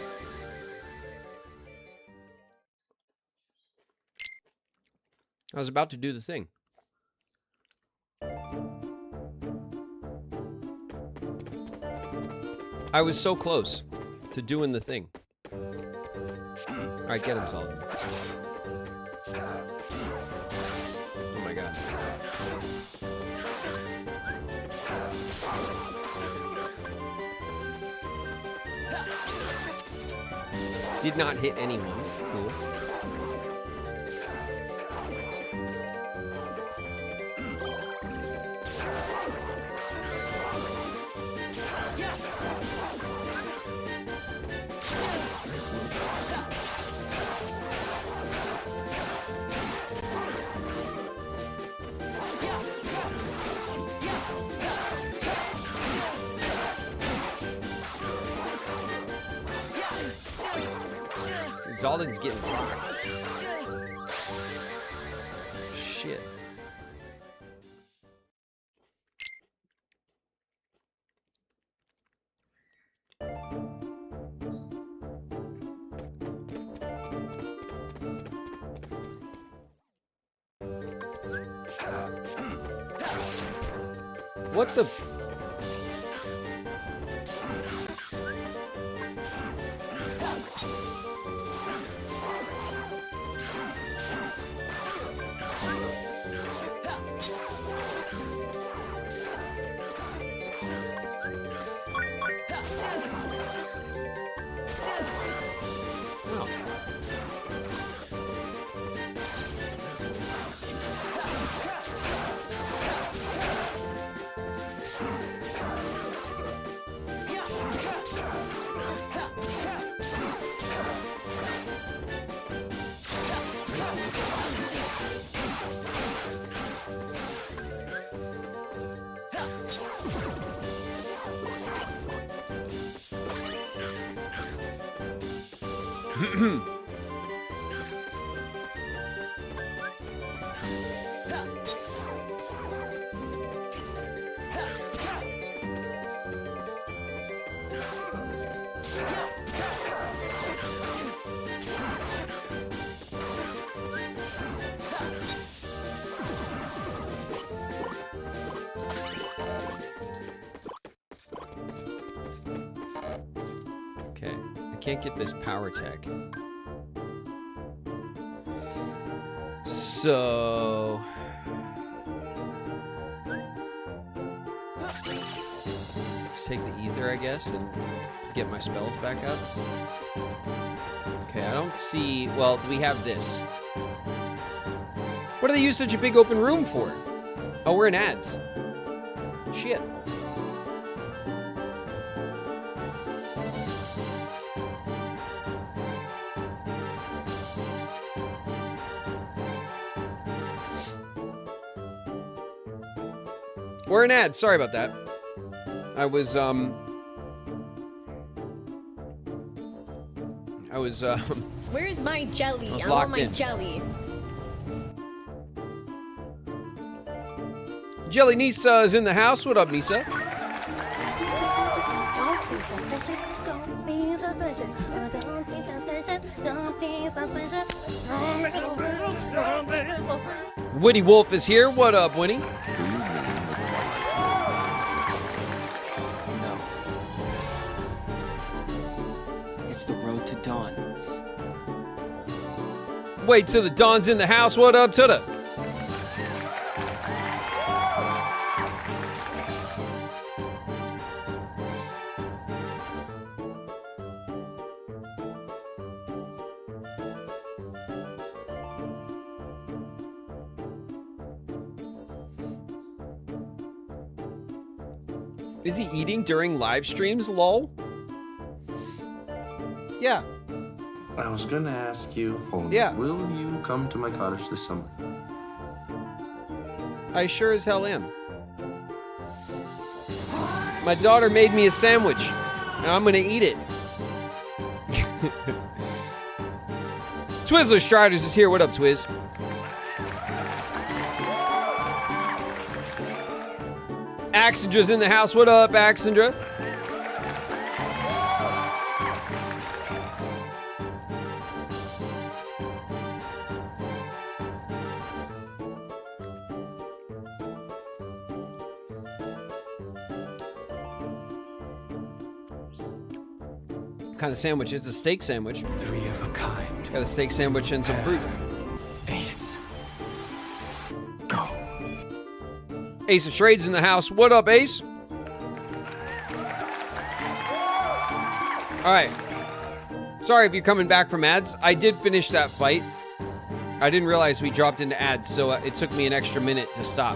I was about to do the thing. I was so close to doing the thing. All right, get him, Zalden. Oh my God. Did not hit anyone. Cool. Zaldan's getting rocked. Shit. What the? Can't get this power tech. So let's take the ether, I guess, and get my spells back up. Okay, I don't see. Well, we have this. What do they use such a big open room for? Oh, we're in ads. Shit. We're an ad. Sorry about that. I was Where's my jelly? I I want my in. jelly. Jelly Nisa is in the house. What up, Nisa? Don't be suspicious. Don't be suspicious. Don't be suspicious. Don't be suspicious. Winnie Wolf is here. What up, Winnie? No. It's the road to dawn. Wait till the dawn's in the house. What up, Tuda? Is he eating during live streams, lol? Yeah. I was gonna ask you, Yeah. will you come to my cottage this summer? I sure as hell am. My daughter made me a sandwich, and I'm gonna eat it. Twizzler Striders is here. What up, Twiz? Axandra's in the house. What up, Axandra? What kind of sandwich? It's a steak sandwich. 3 of a kind. Got a steak sandwich and some fruit. Ace. Go. Ace of Trades in the house. What up, Ace? All right. Sorry if you're coming back from ads. I did finish that fight. I didn't realize we dropped into ads, so it took me an extra minute to stop.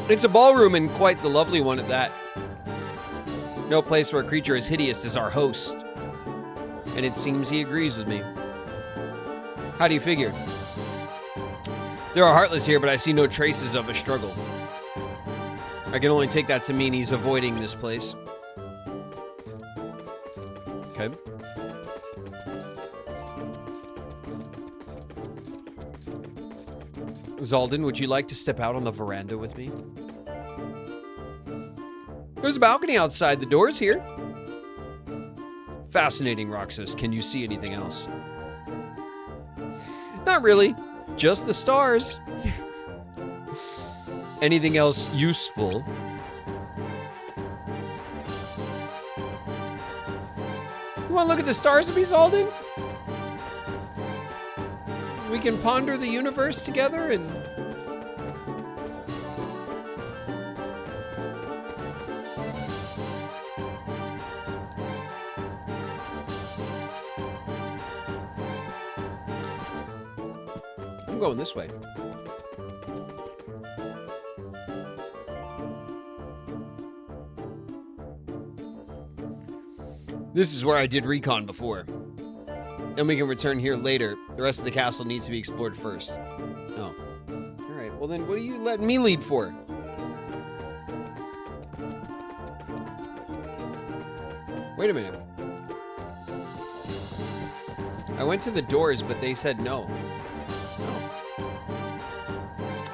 It's a ballroom, and quite the lovely one at that. No place where a creature as hideous as our host. And it seems he agrees with me. How do you figure? There are Heartless here, but I see no traces of a struggle. I can only take that to mean he's avoiding this place. Okay. Zaldin, would you like to step out on the veranda with me? There's a balcony outside. The door's here. Fascinating, Roxas. Can you see anything else? Not really. Just the stars. Anything else useful? You want to look at the stars with me, Zaldin? We can ponder the universe together and... I'm going this way. This is where I did recon before. And we can return here later. The rest of the castle needs to be explored first. Oh. Alright, well then what are you letting me lead for? Wait a minute. I went to the doors, but they said no.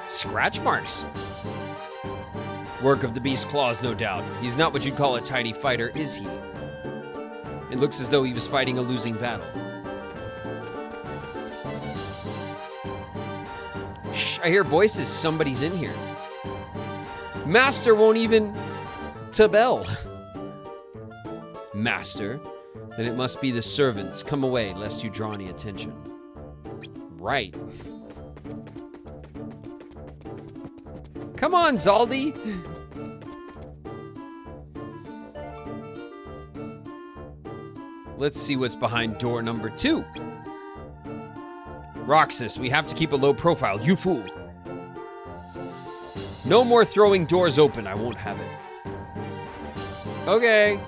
Scratch marks. Work of the beast's claws, no doubt. He's not what you'd call a tidy fighter, is he? It looks as though he was fighting a losing battle. Shh, I hear voices. Somebody's in here. Master won't even to bell. Master? Then it must be the servants. Come away, lest you draw any attention. Right. Come on, Zaldi. Let's see what's behind door number 2. Roxas, we have to keep a low profile, you fool. No more throwing doors open, I won't have it. Okay.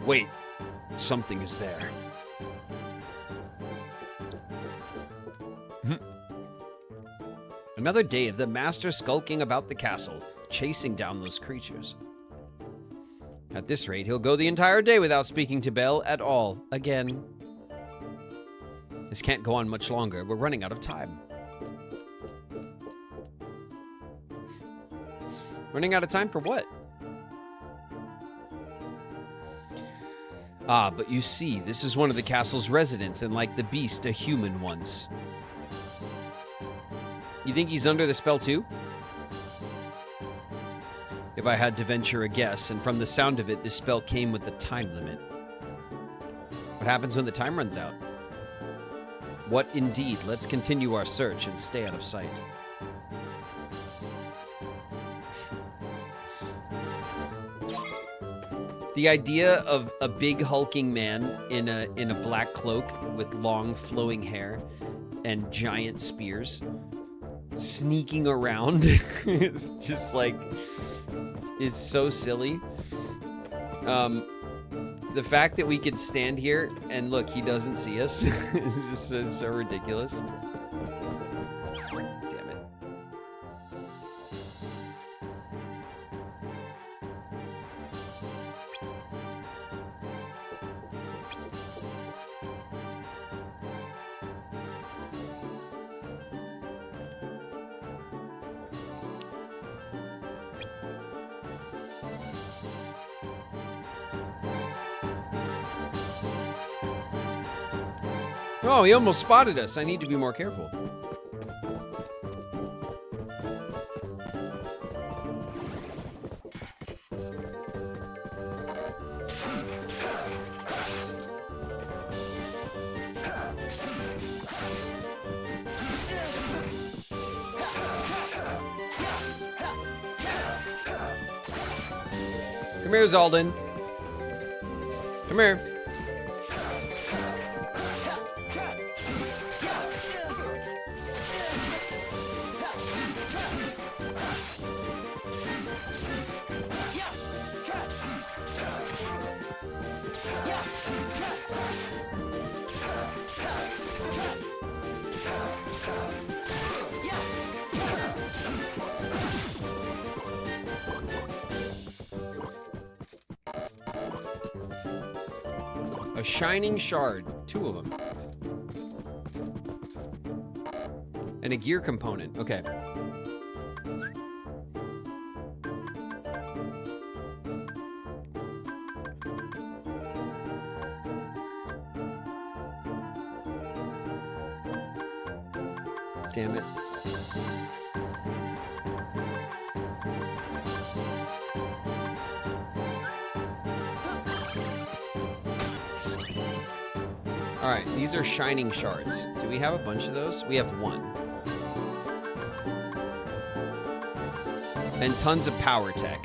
Wait, something is there. Another day of the master skulking about the castle, chasing down those creatures. At this rate, he'll go the entire day without speaking to Belle at all, again. This can't go on much longer. We're running out of time. Running out of time for what? Ah, but you see, this is one of the castle's residents, and like the beast, a human once. You think he's under the spell too? If I had to venture a guess, and from the sound of it, this spell came with a time limit. What happens when the time runs out? What indeed? Let's continue our search and stay out of sight. The idea of a big hulking man in a black cloak with long flowing hair and giant spears sneaking around is just like is so silly. The fact that we could stand here and look, he doesn't see us is just so ridiculous. Damn it. Oh, he almost spotted us. I need to be more careful. Come here, Zaldin. Come here. A shining shard. 2 of them. And a gear component. Okay. Damn it. Alright, these are shining shards. Do we have a bunch of those? We have 1. And tons of power tech.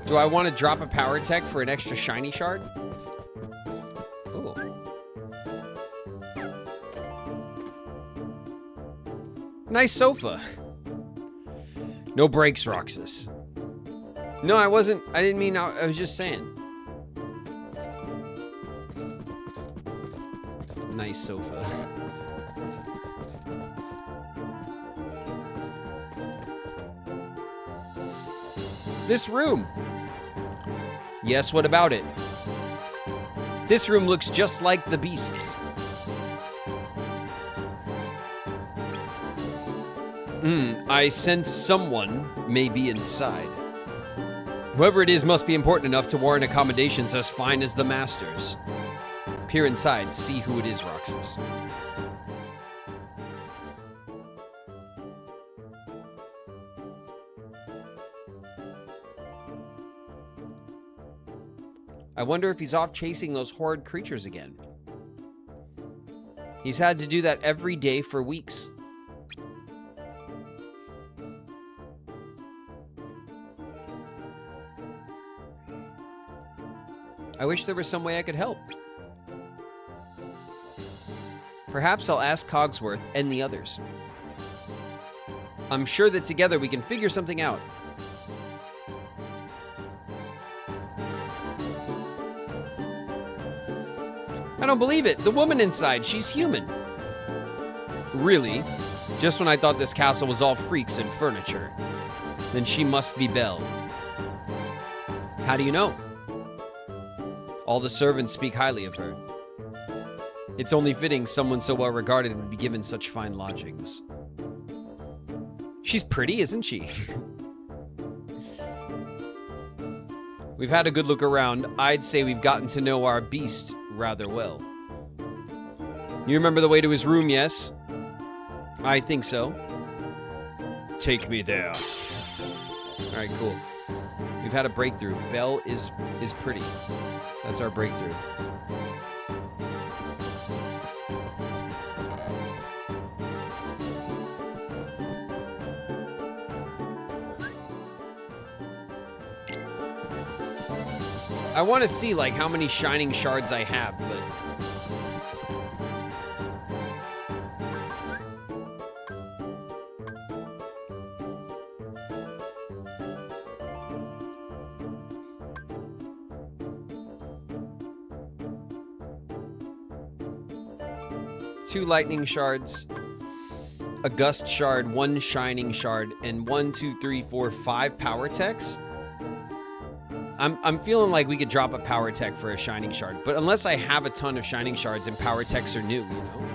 Do I want to drop a power tech for an extra shiny shard? Ooh. Nice sofa. No brakes, Roxas. No, I wasn't. I didn't mean. I was just saying. Nice sofa. This room. Yes, what about it? This room looks just like the beasts. I sense someone may be inside. Whoever it is must be important enough to warrant accommodations as fine as the masters. Peer inside, see who it is, Roxas. I wonder if he's off chasing those horrid creatures again. He's had to do that every day for weeks. I wish there was some way I could help. Perhaps I'll ask Cogsworth and the others. I'm sure that together we can figure something out. I don't believe it. The woman inside, she's human. Really? Just when I thought this castle was all freaks and furniture. Then she must be Belle. How do you know? All the servants speak highly of her. It's only fitting someone so well regarded would be given such fine lodgings. She's pretty, isn't she? We've had a good look around. I'd say we've gotten to know our beast rather well. You remember the way to his room, yes? I think so. Take me there. All right, cool. We've had a breakthrough. Belle is pretty. That's our breakthrough. I want to see, like, how many shining shards I have, but... Two lightning shards, a gust shard, 1 shining shard, and 1, 2, 3, 4, 5 power techs. I'm feeling like we could drop a power tech for a shining shard, but unless I have a ton of shining shards and power techs are new, you know?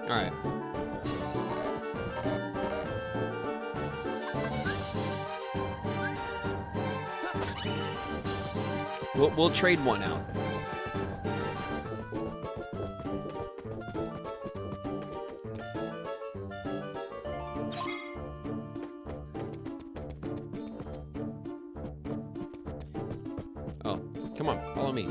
All right. We'll trade one out. Oh, come on, follow me.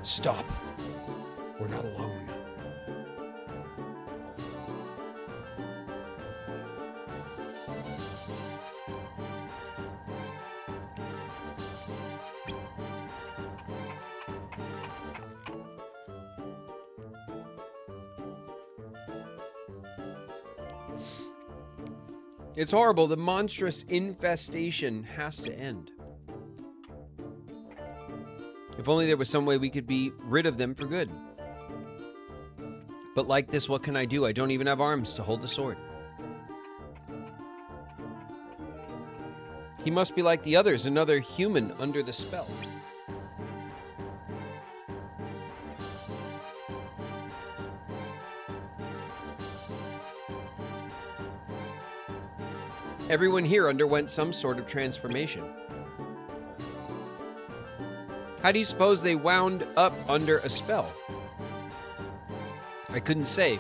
Stop. We're not alone. It's horrible. The monstrous infestation has to end. If only there was some way we could be rid of them for good. But like this, what can I do? I don't even have arms to hold the sword. He must be like the others, another human under the spell. Everyone here underwent some sort of transformation. How do you suppose they wound up under a spell? I couldn't say.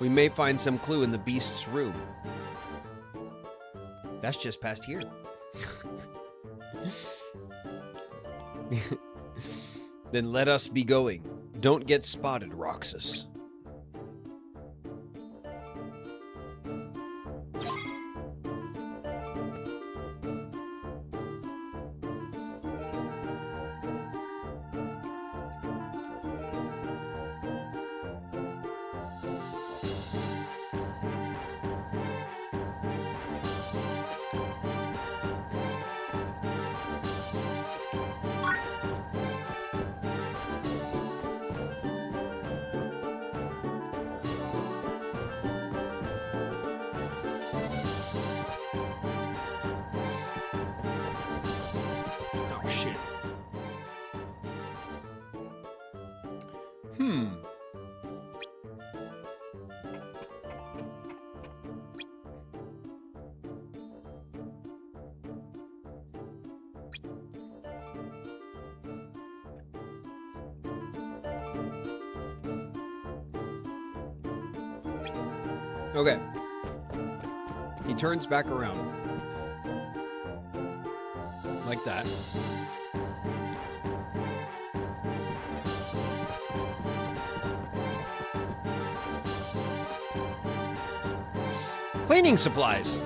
We may find some clue in the beast's room. That's just past here. Then let us be going. Don't get spotted, Roxas. Okay. He turns back around. Like that. Cleaning supplies.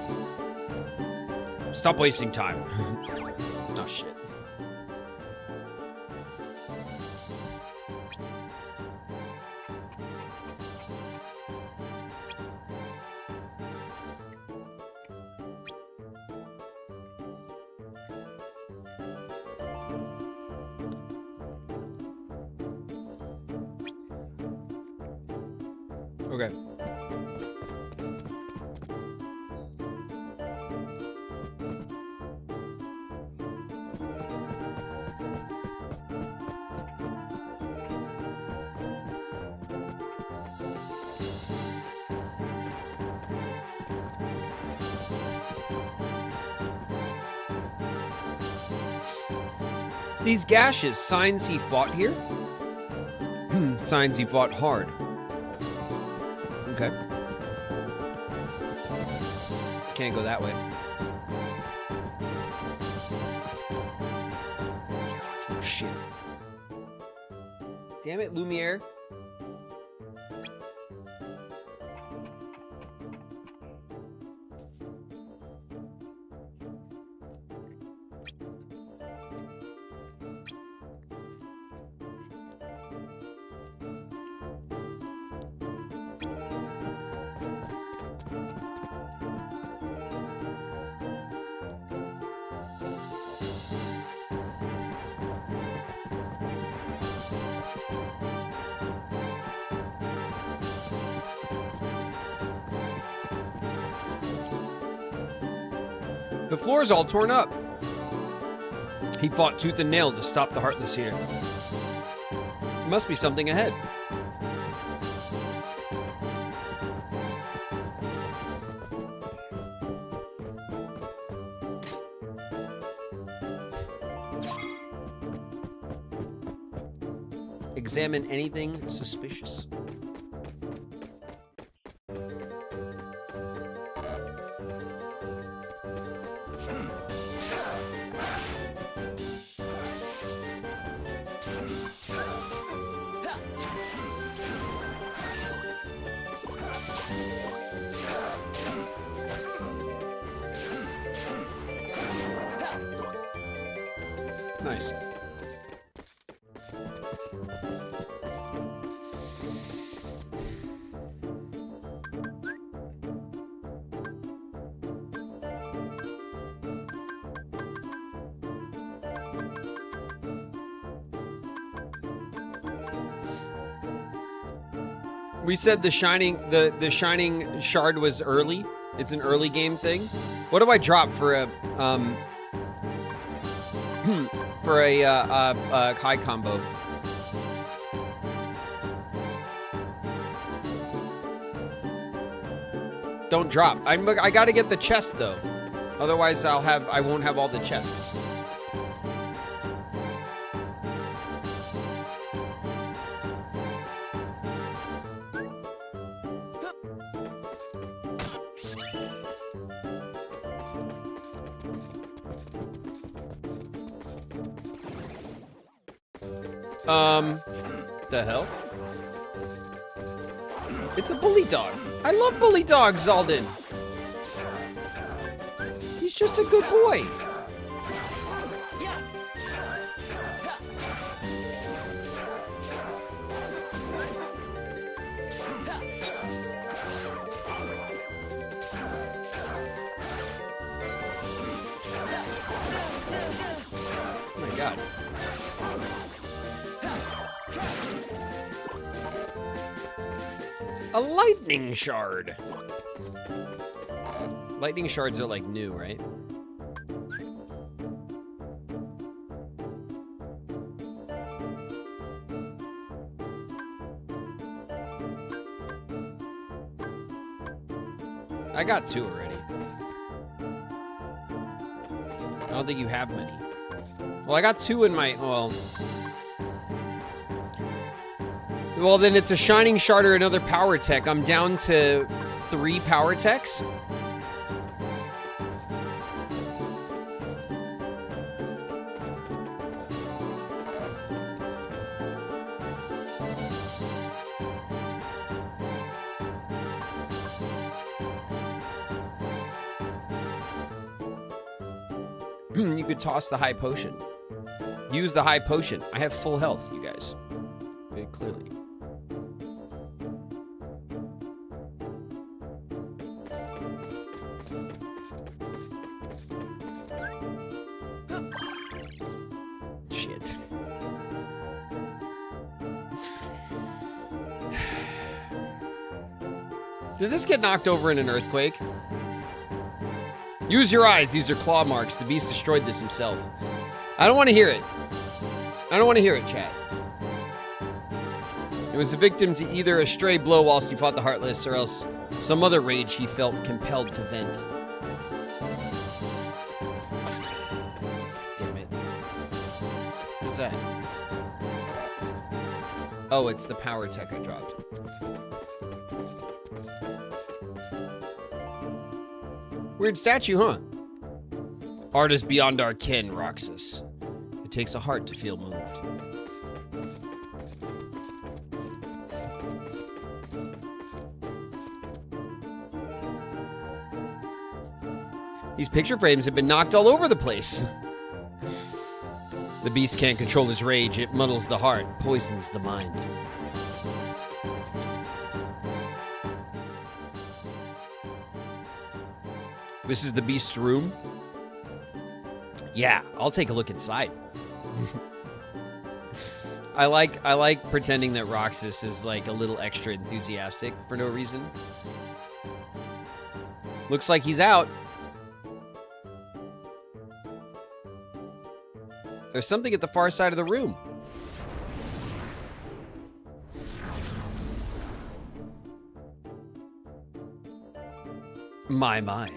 Stop wasting time. Oh, shit. Okay. These gashes, signs he fought here? Signs he fought hard. Okay. Can't go that way. Oh, shit. Damn it, Lumiere. The floor's all torn up. He fought tooth and nail to stop the Heartless here. There must be something ahead. Examine anything suspicious. Nice. We said the shining shard was early. It's an early game thing. What do I drop for a high combo? Don't drop. I gotta get the chest though. Otherwise I won't have all the chests. The hell? It's a bully dog. I love bully dogs, Zaldin. He's just a good boy. Oh my God. A lightning shard. Lightning shards are like new, right? I got 2 already. I don't think you have many. Well, I got 2 in my, well, then it's a Shining Shard or another Power Tech. I'm down to 3 Power Techs. You could toss the high potion. Use the high potion. I have full health, you guys. Very clearly. Shit. Did this get knocked over in an earthquake? Use your eyes. These are claw marks. The beast destroyed this himself. I don't want to hear it. I don't want to hear it, chat. It was a victim to either a stray blow whilst he fought the Heartless, or else some other rage he felt compelled to vent. Damn it. What's that? Oh, it's the power tech I dropped. Weird statue, huh? Art is beyond our ken, Roxas. It takes a heart to feel moved. These picture frames have been knocked all over the place. The beast can't control his rage. It muddles the heart, poisons the mind. This is the beast's room. Yeah, I'll take a look inside. I like pretending that Roxas is like a little extra enthusiastic for no reason. Looks like he's out. There's something at the far side of the room. My.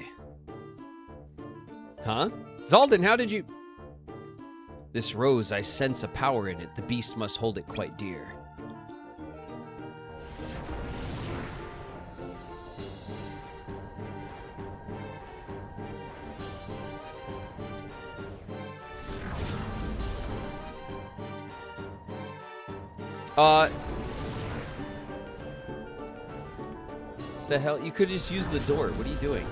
Huh? Zaldin, how did you... This rose, I sense a power in it. The beast must hold it quite dear. The hell? You could just use the door. What are you doing?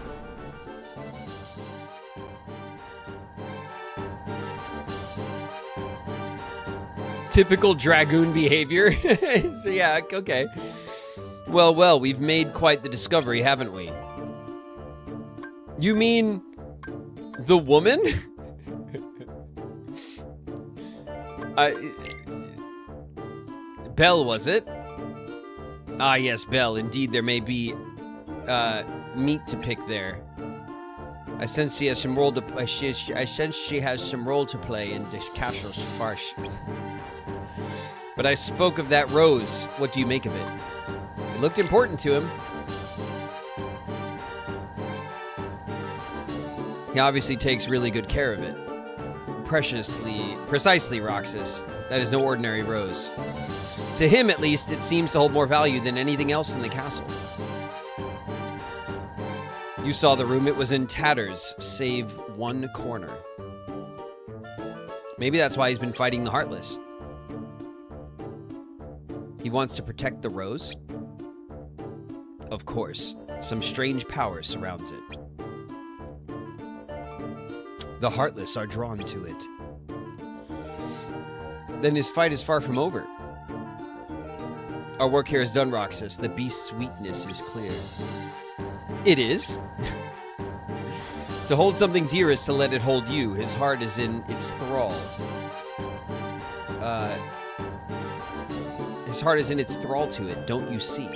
Typical dragoon behavior. So yeah, okay. Well, we've made quite the discovery, haven't we? You mean the woman? Belle, was it? Ah, yes, Belle. Indeed, there may be meat to pick there. I sense she has some role to. I sense she has some role to play in this castle's farce. But I spoke of that rose. What do you make of it? It looked important to him. He obviously takes really good care of it. Precisely, Roxas. That is no ordinary rose. To him, at least, it seems to hold more value than anything else in the castle. You saw the room. It was in tatters, save one corner. Maybe that's why he's been fighting the Heartless. He wants to protect the rose? Of course. Some strange power surrounds it. The Heartless are drawn to it. Then his fight is far from over. Our work here is done, Roxas. The beast's weakness is clear. It is? To hold something dear is to let it hold you. His heart is in its thrall. His heart is in its thrall to it, don't you see?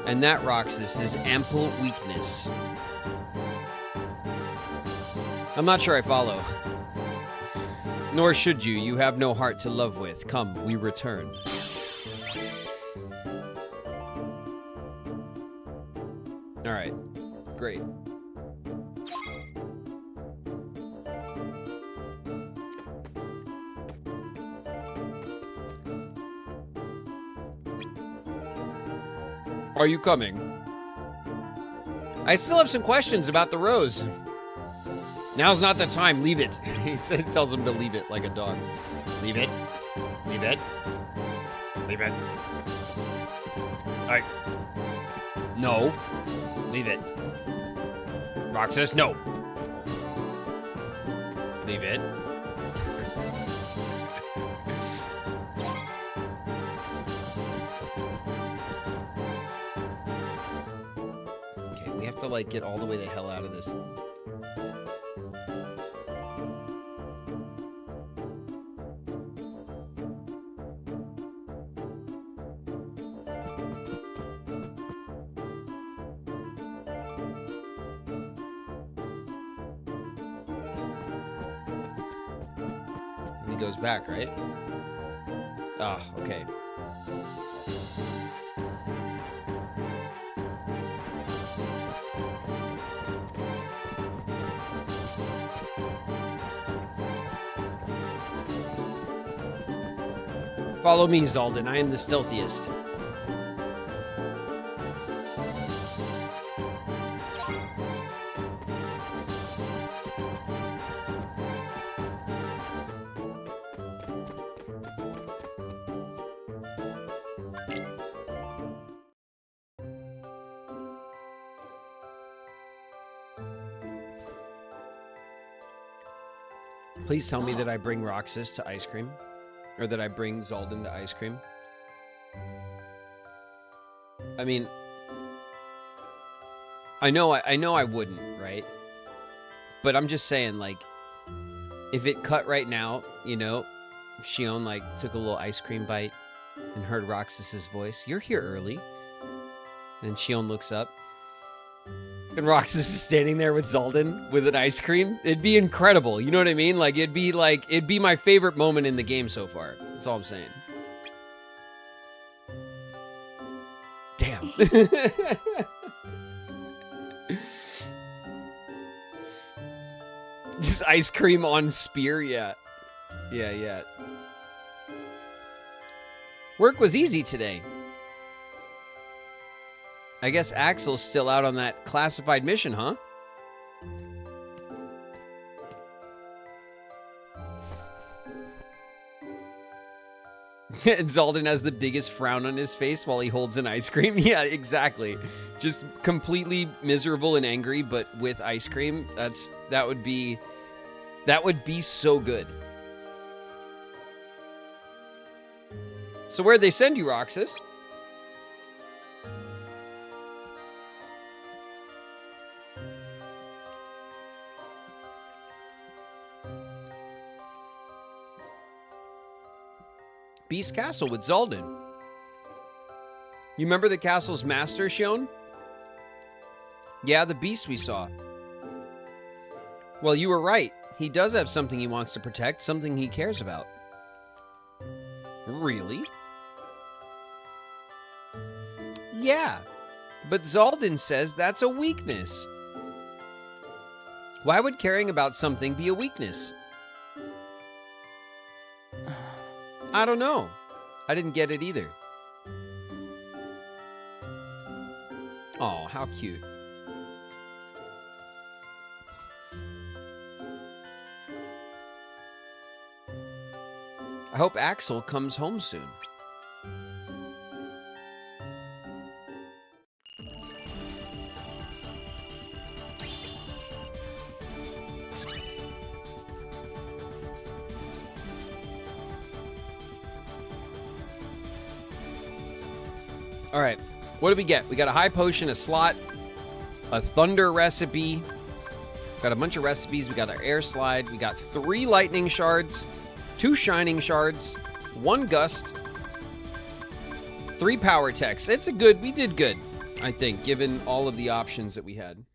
And that, Roxas, is ample weakness. I'm not sure I follow. Nor should you. You have no heart to love with. Come, we return. All right. Great. Are you coming? I still have some questions about the rose. Now's not the time. Leave it. He tells him to leave it like a dog. Leave it. Leave it. Leave it. All right. No. Leave it. Roxas, no. Leave it. Okay, we have to, like, get all the way the hell out of this. Goes back, right? Ah, okay. Follow me, Zaldin. I am the stealthiest. Please tell me that I bring Roxas to ice cream. Or that I bring Zaldin to ice cream. I mean, I know I wouldn't, right? But I'm just saying, like, if it cut right now, you know, if Shion, like, took a little ice cream bite and heard Roxas's voice, "You're here early." And Shion looks up. And Roxas is standing there with Zaldin with an ice cream. It'd be incredible. You know what I mean? Like, it'd be my favorite moment in the game so far. That's all I'm saying. Damn. Just ice cream on spear, yeah. Yeah. Work was easy today. I guess Axel's still out on that classified mission, huh? And Zaldin has the biggest frown on his face while he holds an ice cream. Yeah, exactly. Just completely miserable and angry, but with ice cream. That would be so good. So where'd they send you, Roxas? Beast Castle with Zaldin. You remember the castle's master, Shion? Yeah, the beast we saw. Well, you were right. He does have something he wants to protect, something he cares about. Really? Yeah, but Zaldin says that's a weakness. Why would caring about something be a weakness? I don't know. I didn't get it either. Oh, how cute. I hope Axel comes home soon. All right, what do we get? We got a high potion, a slot, a thunder recipe. Got a bunch of recipes. We got our air slide. We got 3 lightning shards, 2 shining shards, 1 gust, 3 power techs. It's a good, we did good, I think, given all of the options that we had.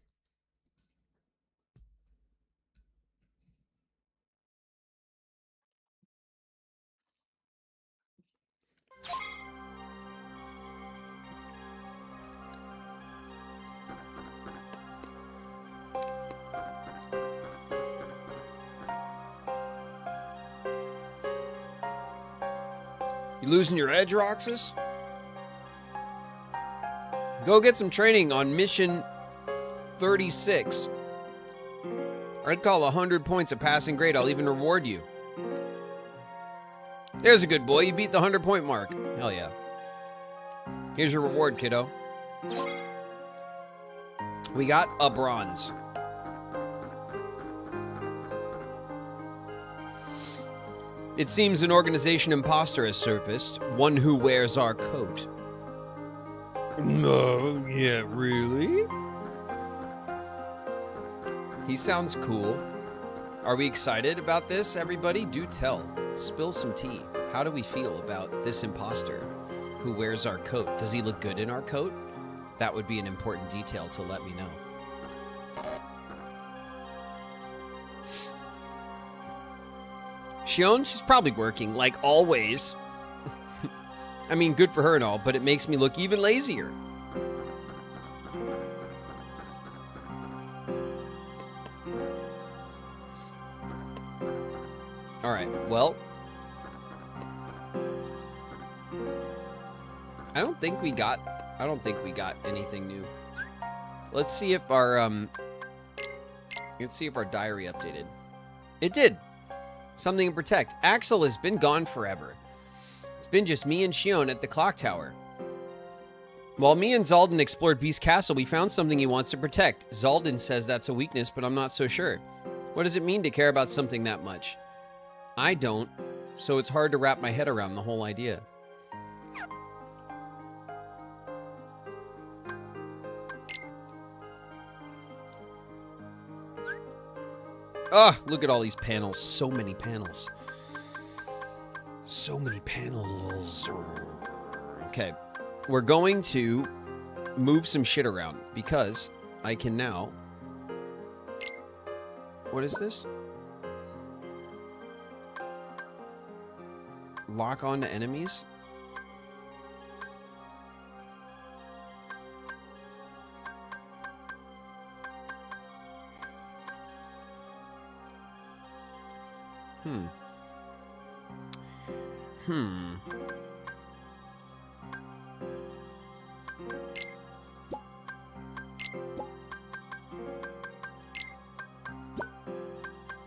You losing your edge, Roxas? Go get some training on mission 36. I'd call 100 points a passing grade. I'll even reward you. There's a good boy. You beat the 100-point mark. Hell yeah. Here's your reward, kiddo. We got a bronze. It seems an organization imposter has surfaced, one who wears our coat. No, yeah, really? He sounds cool. Are we excited about this, everybody? Do tell. Spill some tea. How do we feel about this imposter who wears our coat? Does he look good in our coat? That would be an important detail to let me know. Shion, she's probably working, like always. I mean, good for her and all, but it makes me look even lazier. All right, well. I don't think we got anything new. Let's see if our diary updated. It did. Something to protect. Axel has been gone forever. It's been just me and Shion at the clock tower. While me and Zaldin explored Beast Castle, we found something he wants to protect. Zaldin says that's a weakness, but I'm not so sure. What does it mean to care about something that much? I don't, so it's hard to wrap my head around the whole idea. Oh, look at all these panels. So many panels. So many panels. Okay. We're going to move some shit around because I can now... What is this? Lock on to enemies?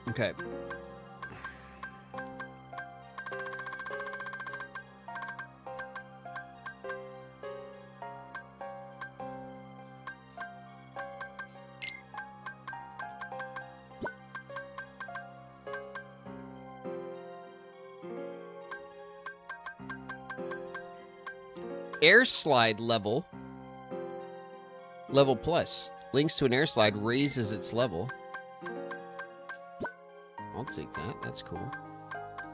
Okay. Air slide level plus. Links to an air slide raises its level. I'll take that. That's cool.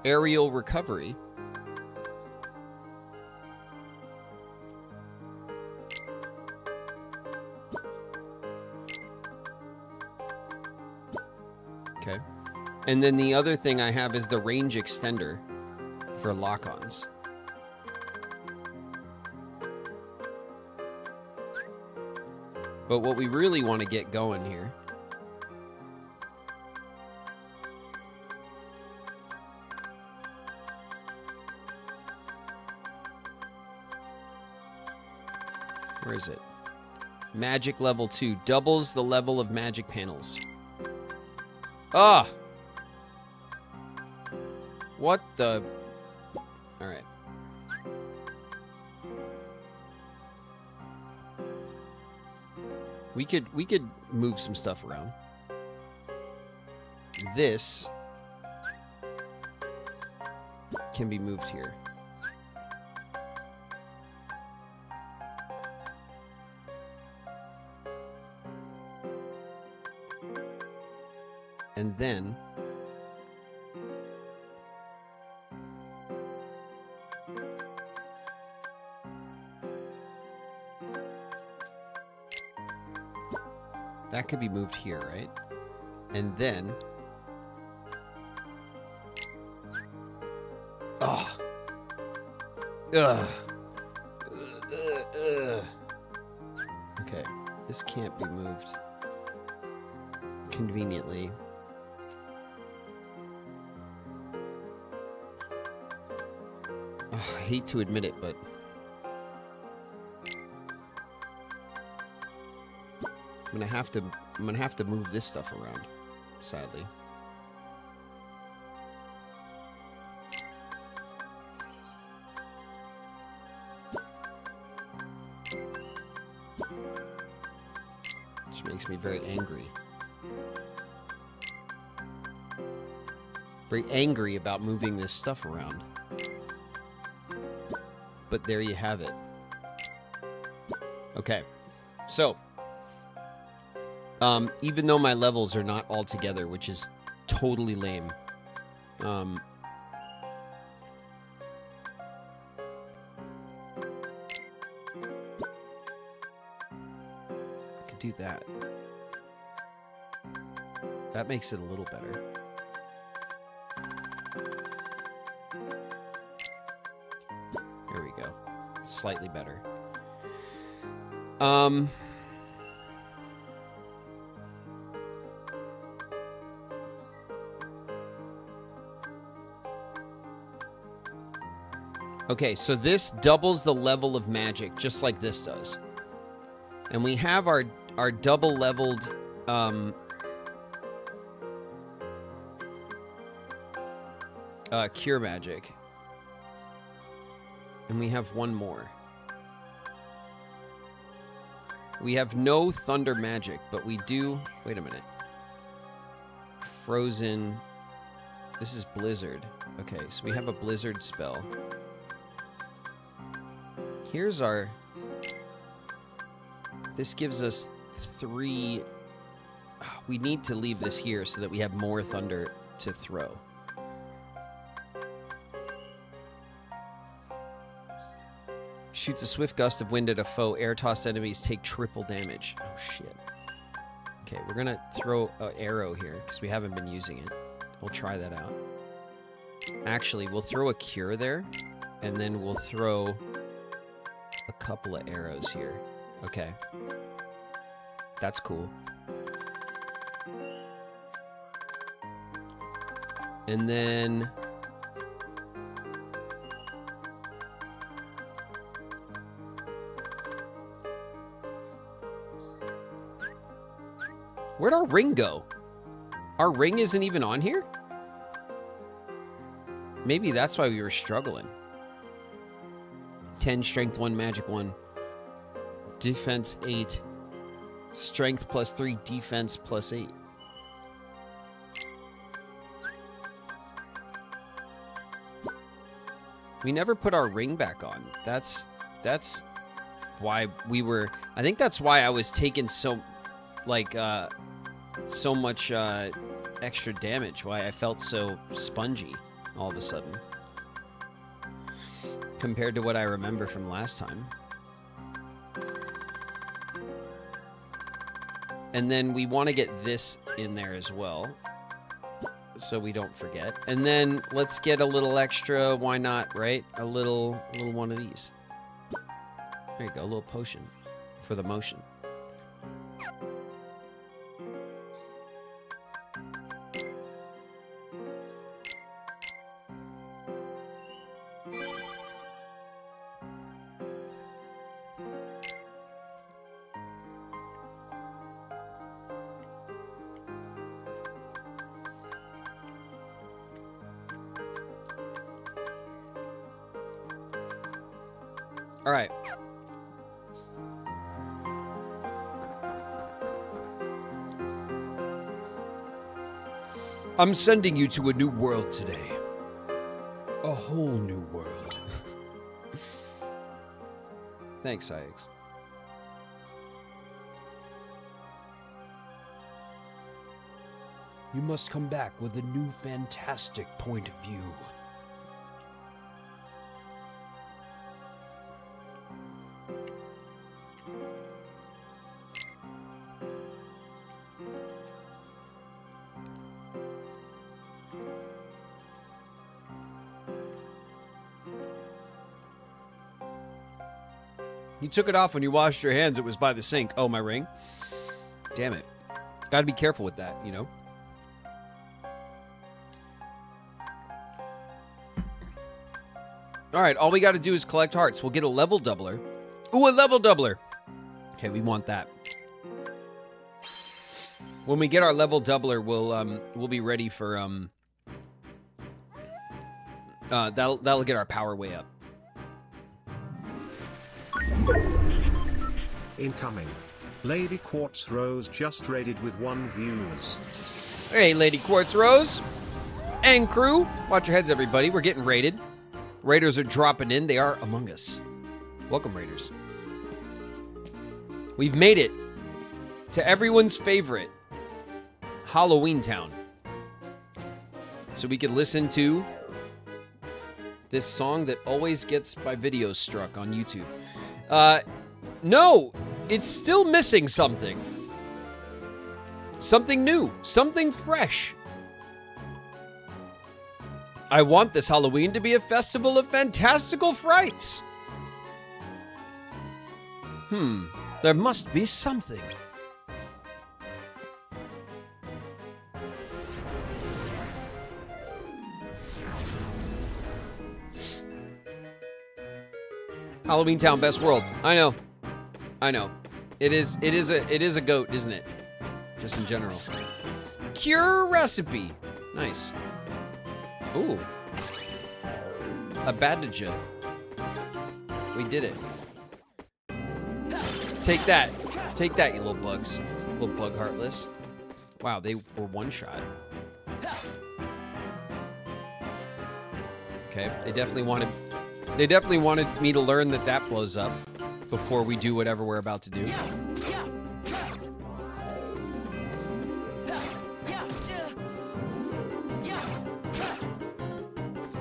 Aerial recovery. Okay. And then the other thing I have is the range extender for lock-ons. But what we really want to get going here where is it? Magic level 2 doubles the level of magic panels. Ah! What the? All right. We could move some stuff around. This can be moved here. And then that could be moved here, right? And then oh. Ugh. Okay, this can't be moved conveniently. Oh, I hate to admit it, but I'm gonna have to move this stuff around, sadly. Which makes me very angry. Very angry about moving this stuff around. But there you have it. Okay, so even though my levels are not all together, which is totally lame, I could do that. That makes it a little better. There we go. Slightly better. Okay, so this doubles the level of magic, just like this does. And we have our double-leveled cure magic. And we have one more. We have no thunder magic, but we do... Wait a minute. Frozen... This is blizzard. Okay, so we have a blizzard spell. Here's our... This gives us 3... We need to leave this here so that we have more thunder to throw. Shoots a swift gust of wind at a foe. Air-tossed enemies take triple damage. Oh, shit. Okay, we're going to throw an arrow here because we haven't been using it. We'll try that out. Actually, we'll throw a cure there, and then we'll throw a couple of arrows here. Okay. That's cool. And then... Where'd our ring go? Our ring isn't even on here? Maybe that's why we were struggling. 10, strength 1, magic 1. Defense 8. Strength plus 3, defense plus 8. We never put our ring back on. That's why we were... I think that's why I was taking so much extra damage. Why I felt so spongy all of a sudden. Compared to what I remember from last time. And then we want to get this in there as well. so we don't forget. And then let's get a little extra, why not, right? A little one of these. There you go, a little potion for the motion. All right. I'm sending you to a new world today. A whole new world. Thanks, IX. You must come back with a new fantastic point of view. You took it off when you washed your hands. It was by the sink. Oh, my ring. Damn it. Gotta be careful with that, you know? All right, all we got to do is collect hearts. We'll get a level doubler. Ooh, a level doubler. Okay, we want that. When we get our level doubler, we'll be ready for that'll get our power way up. Incoming. Lady Quartz Rose just raided with 1 views. Hey, Lady Quartz Rose and crew. Watch your heads, everybody. We're getting raided. Raiders are dropping in. They are among us. Welcome, Raiders. We've made it to everyone's favorite Halloween town. So we can listen to this song that always gets my videos struck on YouTube. No, it's still missing something. Something new, something fresh. I want this Halloween to be a festival of fantastical frights. There must be something. Halloween Town, best world. I know. It is a goat, isn't it? Just in general. Cure recipe. Nice. Ooh. A bandage. We did it. Take that. Take that, you little bugs. Little bug heartless. Wow, they were one shot. Okay, they definitely wanted me to learn that blows up before we do whatever we're about to do.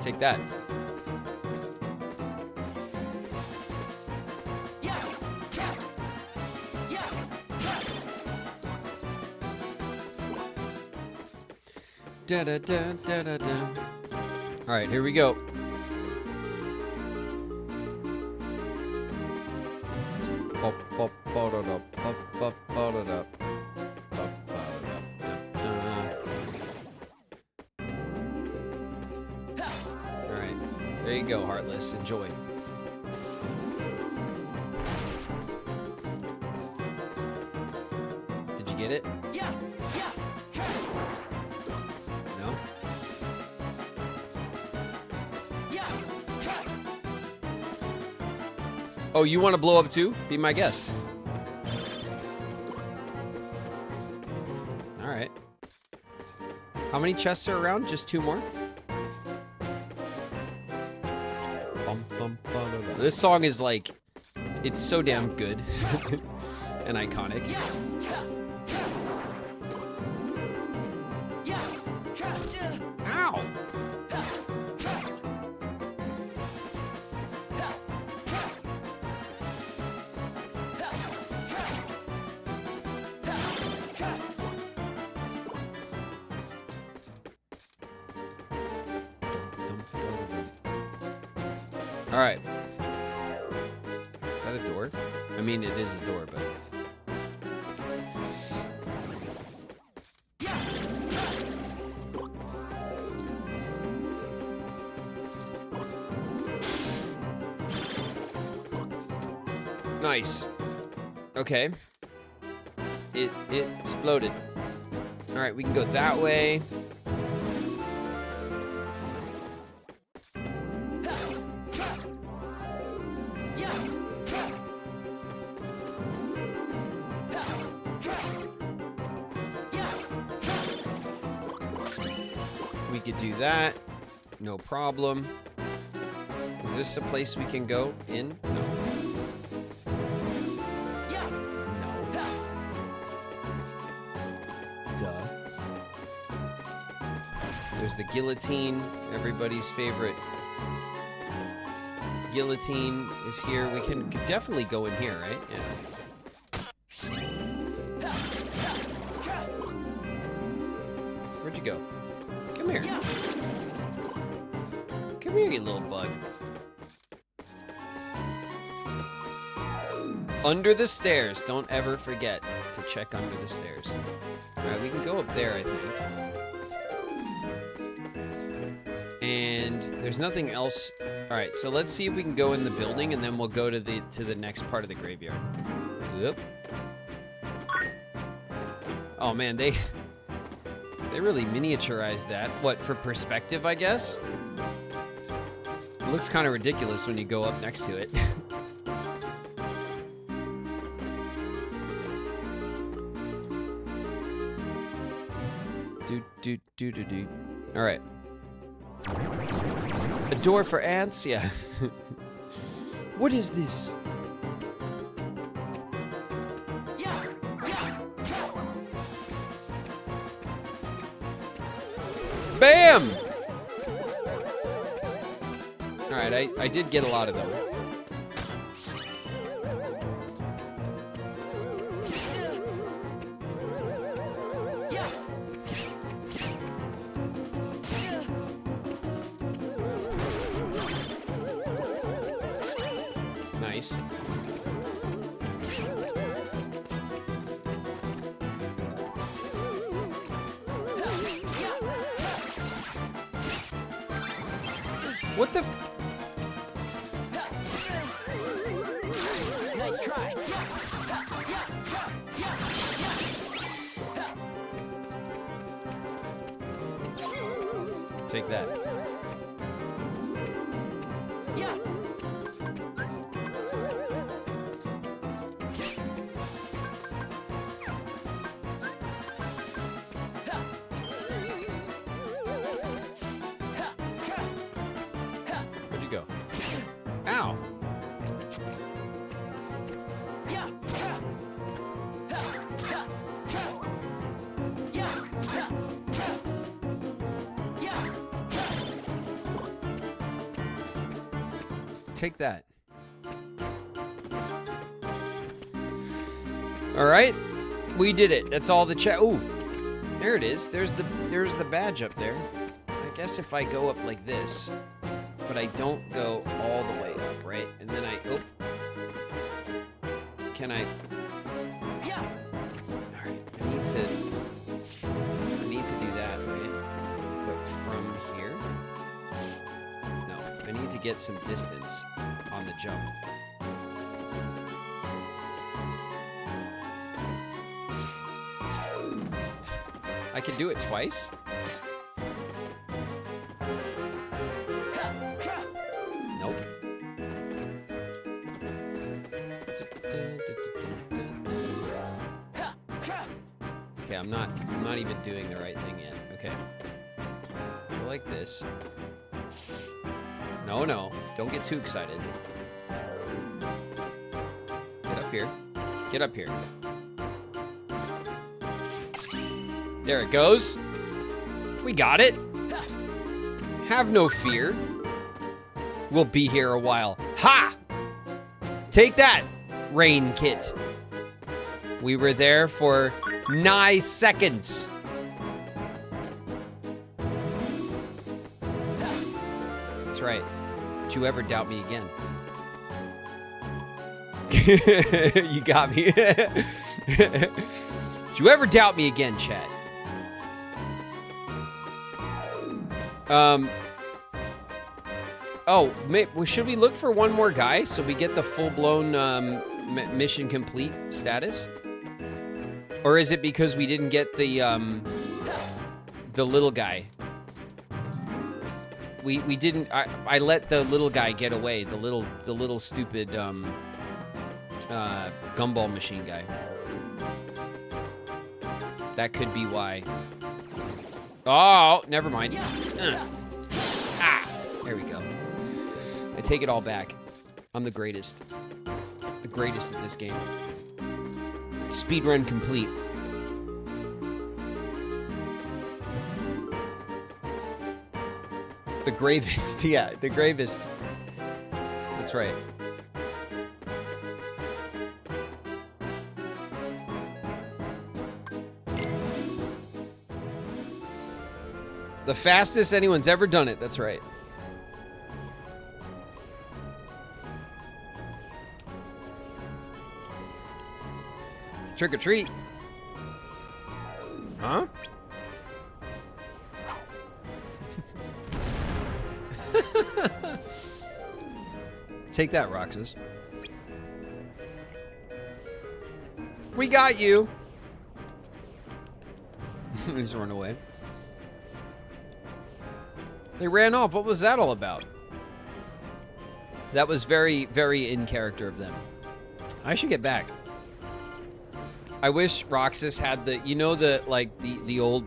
Take that. Da da da da da da. All right, here we go. Alright, there you go, Heartless. Enjoy. Did you get it? No? Oh, you want to blow up too? Be my guest. Alright. How many chests are around? Just 2 more? This song is like, it's so damn good and iconic. Ow! All right. Is that a door? I mean, it is a door, but... Nice. Okay. It exploded. All right, we can go that way. We could do that. No problem. Is this a place we can go in? No. There's the guillotine, everybody's favorite. Guillotine is here. We can definitely go in here, right? Yeah. Where'd you go? Come here. Come here, you little bug. Under the stairs. Don't ever forget to check under the stairs. All right, we can go up there, I think. And there's nothing else. All right, so let's see if we can go in the building, and then we'll go to the next part of the graveyard. Whoop. Oh man, they really miniaturized that. What, for perspective, I guess? It looks kind of ridiculous when you go up next to it. Do. All right. A door for ants? Yeah. What is this? Bam! Alright, I did get a lot of them. Nice. What the? Nice try. Take that. Where'd you go? Ow. Take that. All right, we did it. That's all the chat. Ooh, there it is. There's the badge up there. I guess if I go up like this, but I don't go all the way up, right? And then can I? All right, I need to do that, right? But from here? No, I need to get some distance on the jump. I can do it twice? Nope. Okay, I'm not even doing the right thing yet. Okay. Go like this. No, don't get too excited. Get up here. Get up here. There it goes. We got it. Have no fear. We'll be here a while. Ha! Take that, Rain Kit. We were there for 9 seconds. That's right. Don't you ever doubt me again. You got me. Don't you ever doubt me again, chat. Oh, should we look for one more guy so we get the full-blown mission complete status? Or is it because we didn't get the little guy? We didn't. I let the little guy get away. The little stupid gumball machine guy. That could be why. Oh, never mind. There we go. I take it all back. I'm the greatest. The greatest at this game. Speedrun complete. The gravest. Yeah, the gravest. That's right. The fastest anyone's ever done it. That's right. Trick or treat. Huh? Take that, Roxas. We got you. Just run away. They ran off. What was that all about? That was very, very in character of them. I should get back. I wish Roxas had the, you know, the old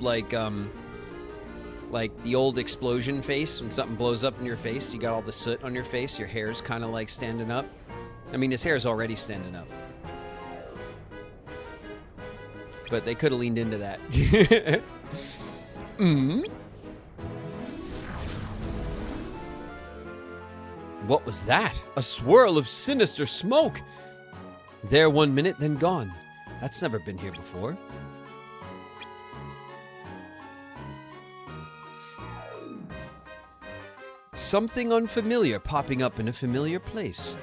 the old explosion face when something blows up in your face. You got all the soot on your face. Your hair's kind of like standing up. I mean, his hair's already standing up. But they could have leaned into that. What was that? A swirl of sinister smoke. There 1 minute, then gone. That's never been here before. Something unfamiliar popping up in a familiar place.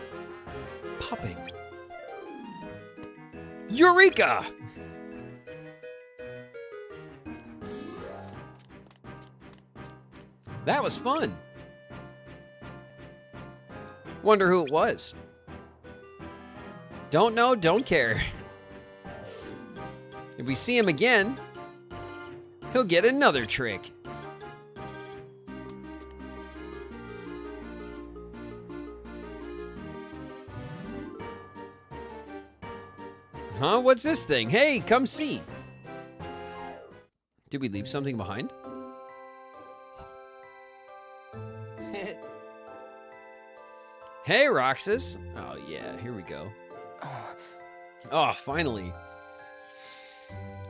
Popping. Eureka! That was fun. Wonder who it was. Don't know, don't care. If we see him again, he'll get another trick. Huh? What's this thing? Hey, come see. Did we leave something behind? Hey, Roxas. Oh, yeah, here we go. Oh, finally.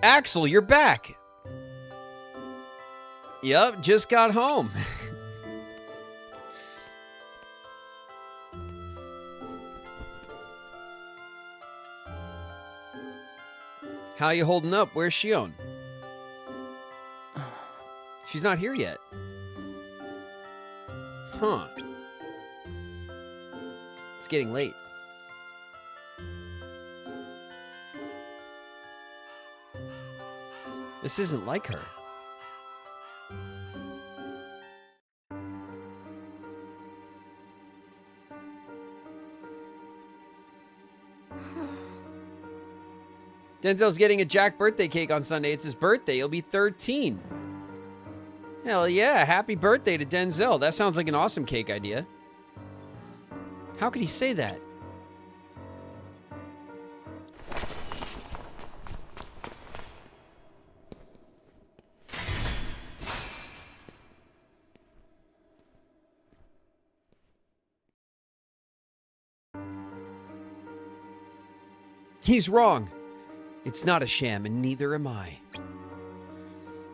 Axel, you're back. Yup, just got home. How you holding up? Where's Shion? She's not here yet. Huh. It's getting late. This isn't like her. Denzel's getting a Jack birthday cake on Sunday. It's his birthday. He'll be 13. Hell yeah. Happy birthday to Denzel. That sounds like an awesome cake idea. How could he say that? He's wrong. It's not a sham, and neither am I.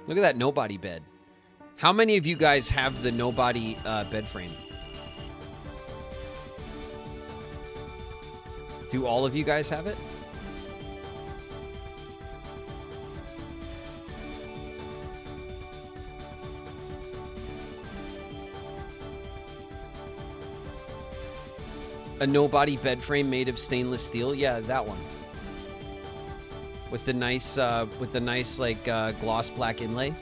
Look at that nobody bed. How many of you guys have the nobody bed frame? Do all of you guys have it? A no-body bed frame made of stainless steel. Yeah, that one. With the nice like gloss black inlay.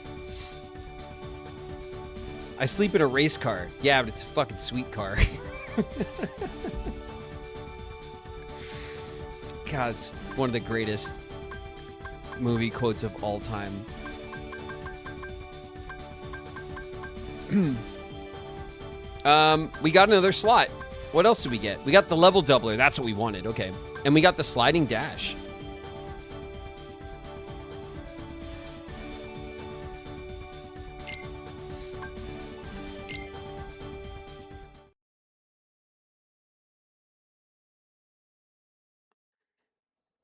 I sleep in a race car. Yeah, but it's a fucking sweet car. God, it's one of the greatest movie quotes of all time. We got another slot. What else did we get? We got the level doubler. That's what we wanted. Okay. And we got the sliding dash.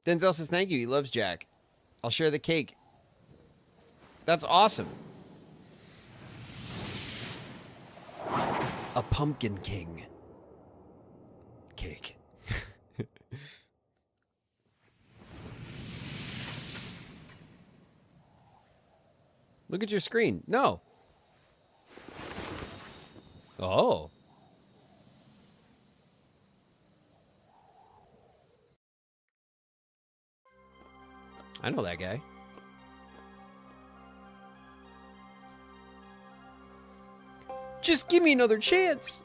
Denzel says thank you. He loves Jack. I'll share the cake. That's awesome. A pumpkin king. Cake. Look at your screen. No. Oh. I know that guy. Just give me another chance.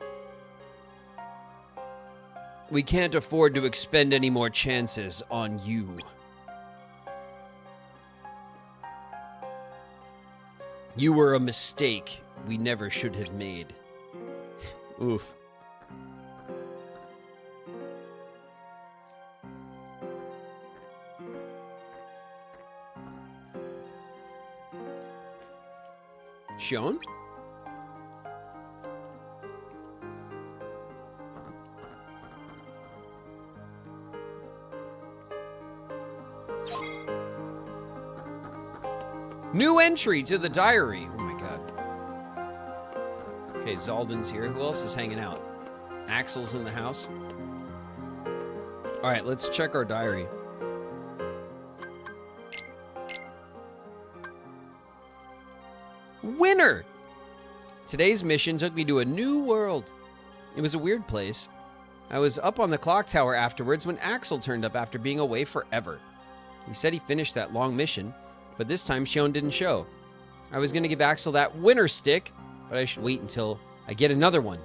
We can't afford to expend any more chances on you. You were a mistake we never should have made. Oof. Shown? New entry to the diary. Oh my god. Okay, Zalden's here. Who else is hanging out? Axel's in the house. Alright, let's check our diary. Winner! Today's mission took me to a new world. It was a weird place. I was up on the clock tower afterwards when Axel turned up after being away forever. He said he finished that long mission, but this time Shion didn't show. I was going to give Axel that winner stick, but I should wait until I get another one.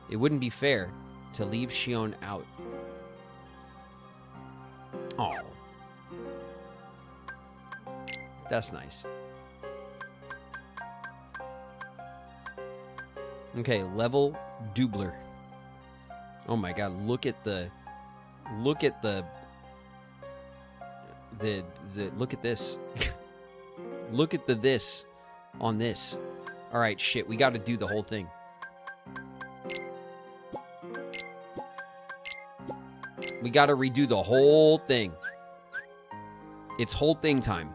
It wouldn't be fair to leave Shion out. Oh, that's nice. Okay, level doubler. Oh my god, look at this. Look at this. Look at the this on this. All right, shit, we got to do the whole thing. We got to redo the whole thing. It's whole thing time.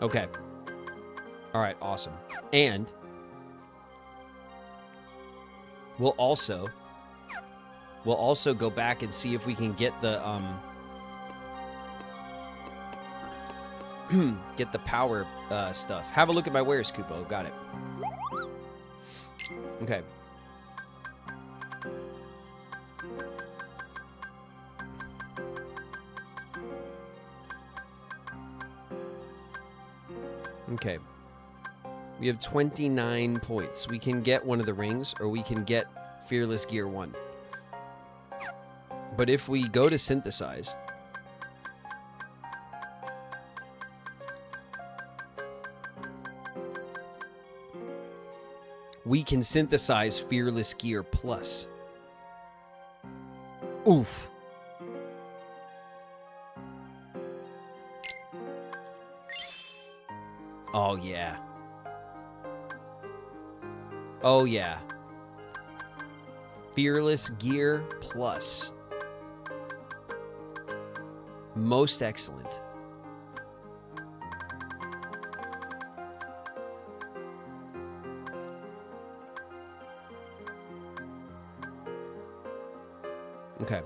Okay. All right, awesome. And we'll also go back and see if we can get the get the power stuff. Have a look at my wares, Kupo. Got it. Okay. Okay. We have 29 points. We can get one of the rings, or we can get Fearless Gear 1. But if we go to synthesize, we can synthesize Fearless Gear Plus. Oof. Oh, yeah. Oh, yeah. Fearless Gear Plus. Most excellent. Okay.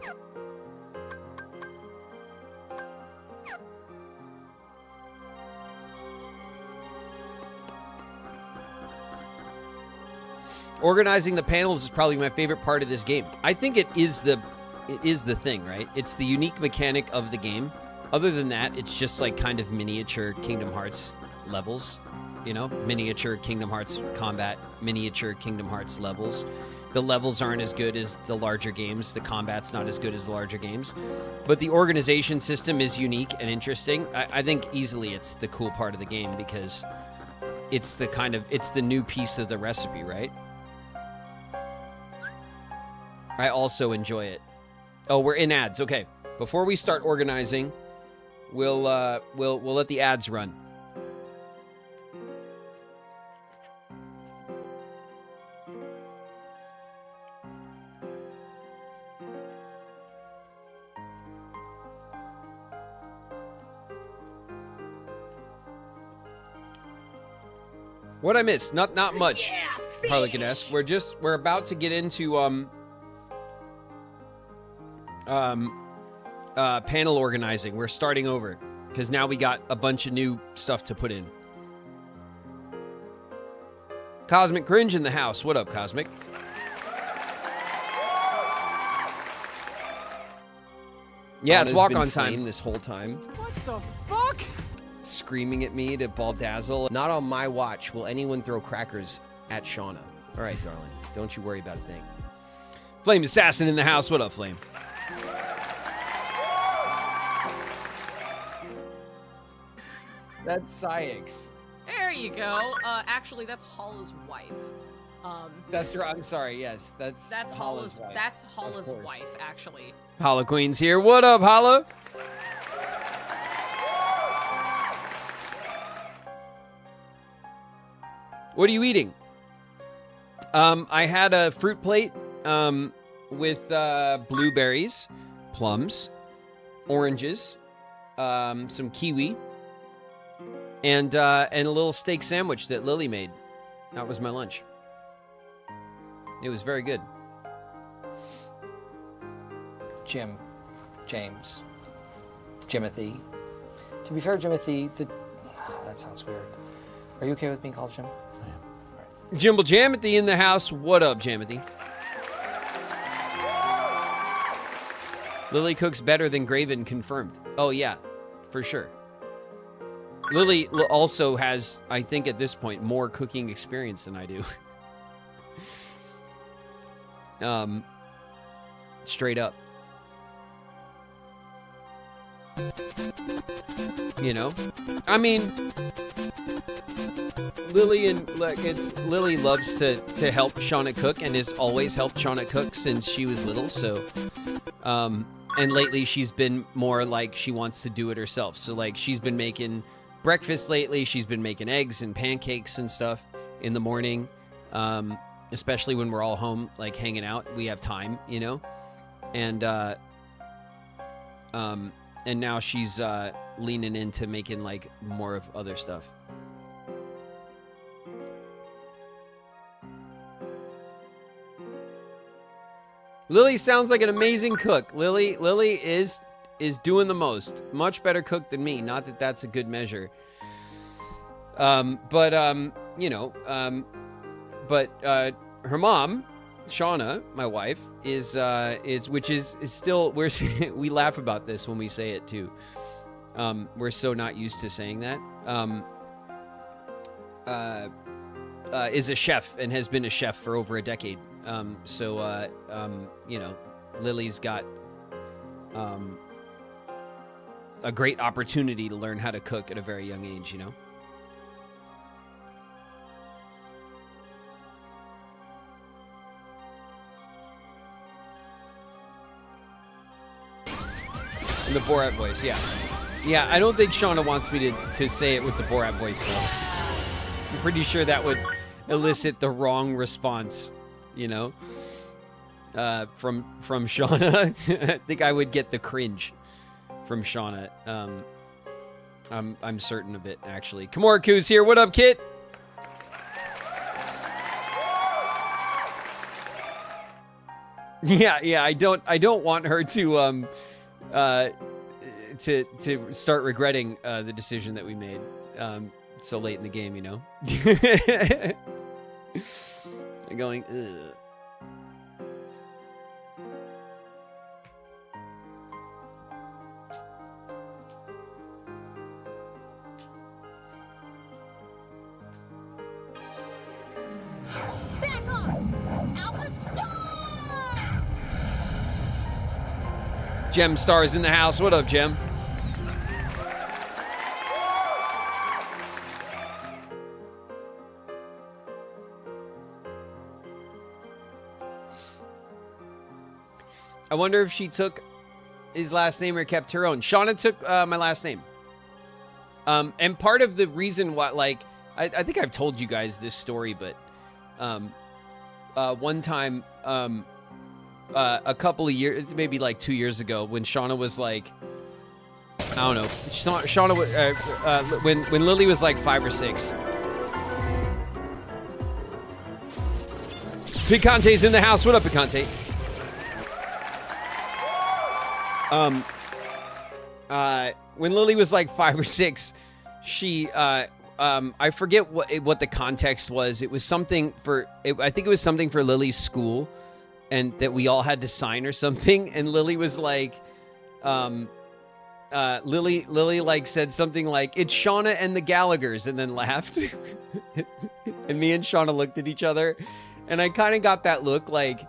Organizing the panels is probably my favorite part of this game. I think it is the thing, right? It's the unique mechanic of the game. Other than that, it's just like kind of miniature Kingdom Hearts levels, you know? Miniature Kingdom Hearts combat, miniature Kingdom Hearts levels. The levels aren't as good as the larger games. The combat's not as good as the larger games. But the organization system is unique and interesting. I think easily it's the cool part of the game because it's the new piece of the recipe, right? I also enjoy it. Oh, we're in ads. Okay. Before we start organizing, we'll let the ads run. What I missed? Not much. Yeah, Harlequin-esque. We're about to get into panel organizing. We're starting over because now we got a bunch of new stuff to put in. Cosmic Cringe in the house. What up, Cosmic? Yeah, it's walk on time this whole time. What the fuck? Screaming at me to baldazzle. Not on my watch will anyone throw crackers at Shauna. All right, darling. Don't you worry about a thing. Flame Assassin in the house. What up, Flame? That's Syx. There you go. Actually, that's Holla's wife. That's right. I'm sorry. Yes, that's Holla's wife. That's Holla's wife, actually. Holla Queen's here. What up, Holla? What are you eating? I had a fruit plate with blueberries, plums, oranges, some kiwi, and a little steak sandwich that Lily made. That was my lunch. It was very good. James, Jimothy. To be fair, Jimothy, that sounds weird. Are you okay with being called Jim? I am. Right. Jimble Jamothy in the house. What up, Jamothy? Lily cooks better than Graven, confirmed. Oh, yeah, for sure. Lily also has, I think at this point, more cooking experience than I do. Straight up. You know? I mean, Lily loves to help Shauna cook and has always helped Shauna cook since she was little, so and lately she's been more like she wants to do it herself. So like she's been making breakfast lately, she's been making eggs and pancakes and stuff in the morning. Especially when we're all home like hanging out, we have time, you know? And now she's leaning into making like more of other stuff. Lily sounds like an amazing cook. Lily is doing the most. Much better cook than me. Not that that's a good measure. You know, her mom, Shauna, my wife, is still, we laugh about this when we say it too. We're so not used to saying that. Is a chef and has been a chef for over a decade. You know, Lily's got a great opportunity to learn how to cook at a very young age, you know? In the Borat voice, yeah. Yeah, I don't think Shauna wants me to say it with the Borat voice, though. I'm pretty sure that would elicit the wrong response, you know? From Shauna. I think I would get the cringe from Shauna. I'm certain of it, actually. Kimura-ku's here. What up, Kit? Yeah. I don't want her to start regretting the decision that we made so late in the game, you know. Going, ugh. Back on! Alpha Star! Gem Star's in the house. What up, Gem? I wonder if she took his last name or kept her own. Shauna took my last name. And part of the reason why, like, I think I've told you guys this story, but one time, a couple of years, maybe like 2 years ago, when Shauna was like, I don't know, Shauna, when Lily was like 5 or 6. Picante's in the house. What up, Picante? When Lily was like 5 or 6, she, I forget what the context was. It was something I think it was something for Lily's school, and that we all had to sign or something. And Lily was like, Lily like said something like, "It's Shauna and the Gallaghers," and then laughed. And me and Shauna looked at each other, and I kind of got that look like,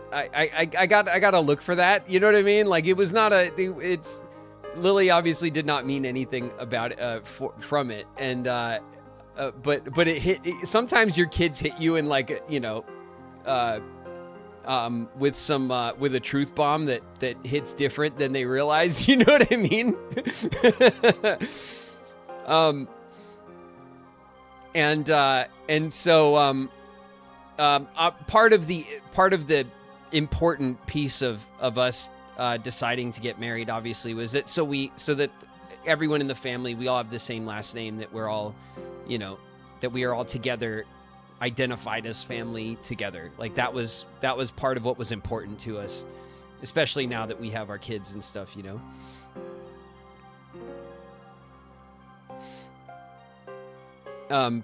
I got a look for that. You know what I mean? Like, it was not it's Lily obviously did not mean anything about it, from it. And, but it hit, sometimes your kids hit you in like, you know, with some, with a truth bomb that hits different than they realize, you know what I mean? And so, part of the important piece of us deciding to get married, obviously, was that so that everyone in the family, we all have the same last name, that we're all, you know, that we are all together, identified as family together. Like, that was part of what was important to us, especially now that we have our kids and stuff, you know.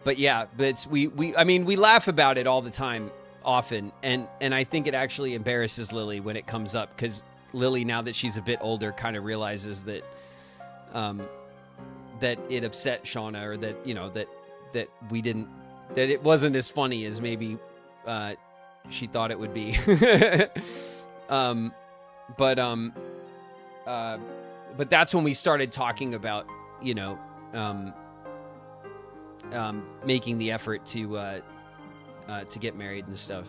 But yeah, but it's, I mean, we laugh about it all the time, often, and I think it actually embarrasses Lily when it comes up, because Lily, now that she's a bit older, kind of realizes that that it upset Shauna, or that, you know, that it wasn't as funny as maybe she thought it would be. But that's when we started talking about, you know, making the effort to get married and stuff.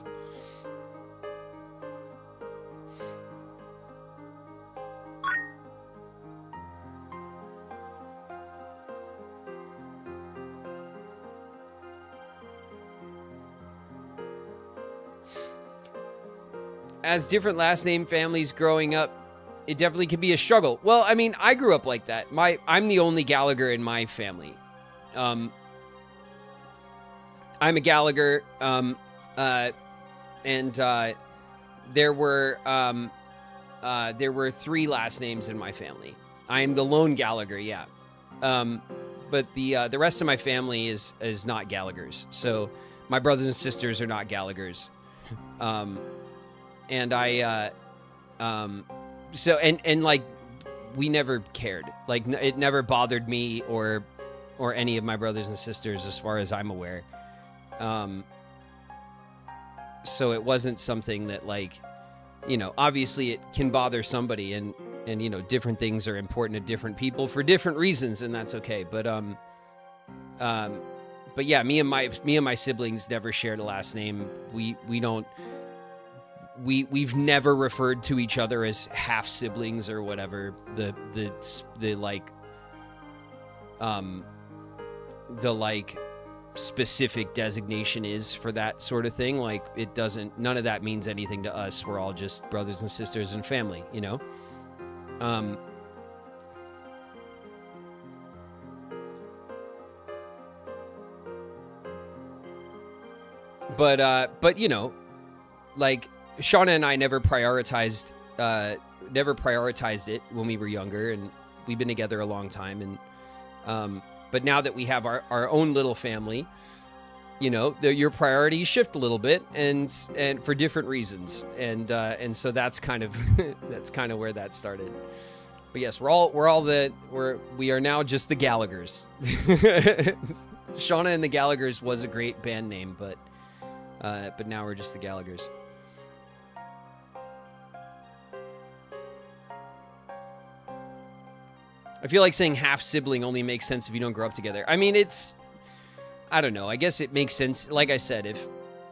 As different last name families growing up, it definitely can be a struggle. Well, I mean, I grew up like that. I'm the only Gallagher in my family. I'm a Gallagher, and there were 3 last names in my family. I am the lone Gallagher, yeah. But the rest of my family is not Gallaghers. So my brothers and sisters are not Gallaghers. And I, so, and like, we never cared. Like, it never bothered me or any of my brothers and sisters, as far as I'm aware. So it wasn't something that, like, you know, obviously it can bother somebody, and, you know, different things are important to different people for different reasons, and that's okay. But yeah, me and my siblings never shared a last name. We've never referred to each other as half siblings or whatever the specific designation is for that sort of thing. Like, it doesn't, none of that means anything to us. We're all just brothers and sisters and family, you know? But you know, like Shauna and I never prioritized it when we were younger, and we've been together a long time. And but now that we have our own little family, you know, your priorities shift a little bit, and for different reasons, and so that's kind of that's kind of where that started. But yes, we are now just the Gallaghers. Shauna and the Gallaghers was a great band name, but now we're just the Gallaghers. I feel like saying half sibling only makes sense if you don't grow up together. I mean, I don't know. I guess it makes sense. Like I said,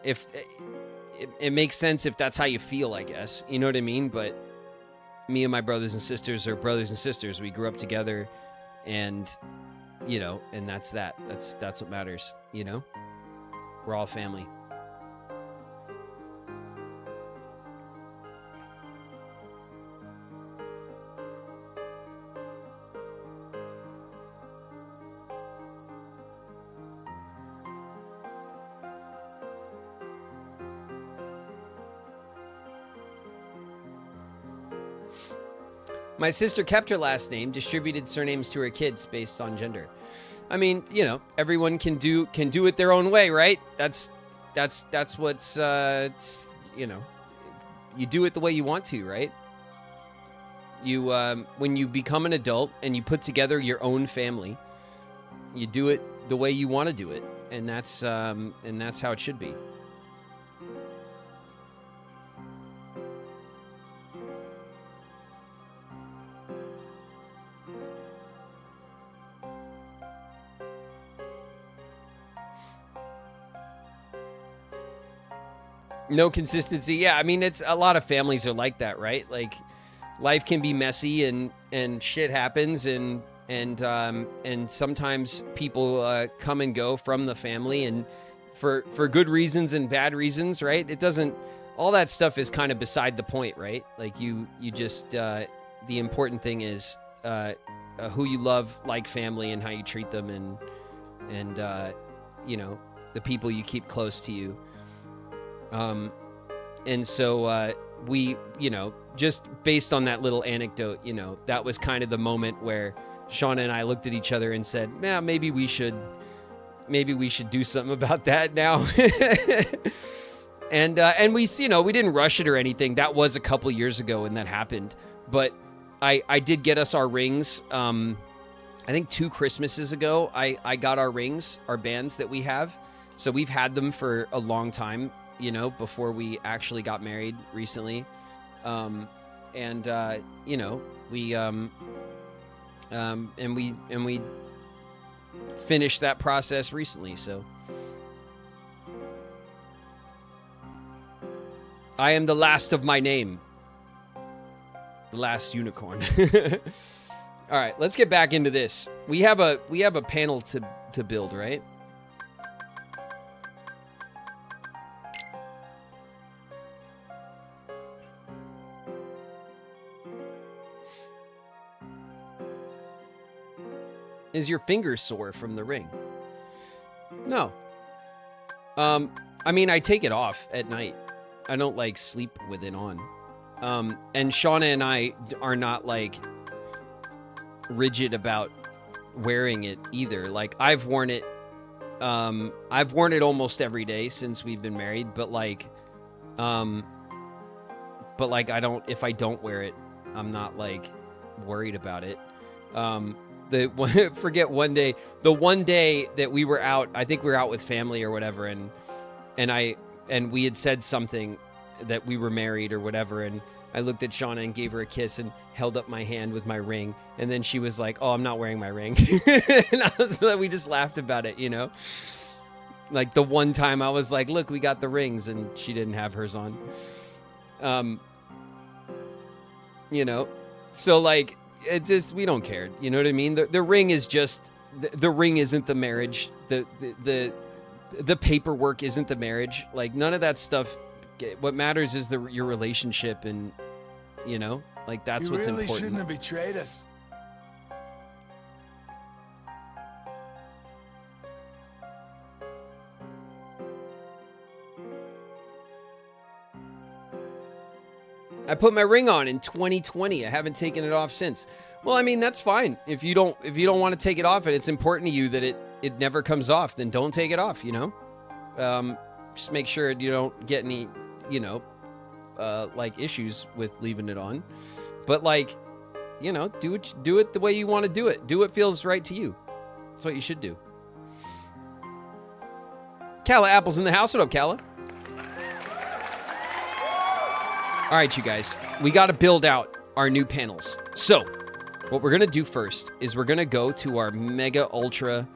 if it makes sense if that's how you feel, I guess. You know what I mean? But me and my brothers and sisters are brothers and sisters. We grew up together, and you know, and that's that. That's what matters. You know, we're all family. My sister kept her last name, distributed surnames to her kids based on gender. I mean, you know, everyone can do it their own way, right? That's what's you know, you do it the way you want to, right? You when you become an adult and you put together your own family, you do it the way you want to do it, and that's how it should be. No consistency. Yeah, I mean, it's a lot of families are like that, right? Like, life can be messy and shit happens, and sometimes people come and go from the family, and for good reasons and bad reasons, right? It doesn't. All that stuff is kind of beside the point, right? Like you just the important thing is who you love, like family, and how you treat them, and you know, the people you keep close to you. And so, we, you know, just based on that little anecdote, you know, that was kind of the moment where Shauna and I looked at each other and said, "Yeah, maybe we should do something about that now." And we, you know, we didn't rush it or anything. That was a couple years ago when that happened, but I did get us our rings. I think 2 Christmases ago, I got our rings, our bands that we have. So we've had them for a long time, you know, before we actually got married recently. You know, we finished that process recently. So I am the last of my name, the last unicorn. All right, let's get back into this. We have a panel to build, right? Is your finger sore from the ring? No. I mean, I take it off at night. I don't like sleep with it on. And Shauna and I are not like rigid about wearing it either. Like I've worn it almost every day since we've been married, but like if I don't wear it, I'm not like worried about it. Forget one day, the one day that we were out, I think we were out with family or whatever, and we had said something that we were married or whatever, and I looked at Shauna and gave her a kiss and held up my hand with my ring, and then she was like, "Oh, I'm not wearing my ring." And we just laughed about it, you know? Like the one time I was like, "Look, we got the rings," and she didn't have hers on. You know? So like, it's just, we don't care. You know what I mean? The ring is just, the ring isn't the marriage. The paperwork isn't the marriage. Like none of that stuff. What matters is your relationship, and you know, like that's what's important. You really shouldn't have betrayed us. I put my ring on in 2020. I haven't taken it off since. Well, I mean, that's fine. If you don't want to take it off and it's important to you that it never comes off, then don't take it off, you know? Just make sure you don't get any, you know, like issues with leaving it on. But like, you know, do it the way you want to do it. Do what feels right to you. That's what you should do. Calla Apple's in the house. What up, Calla? All right, you guys. We got to build out our new panels. So what we're going to do first is we're going to go to our Mega Ultra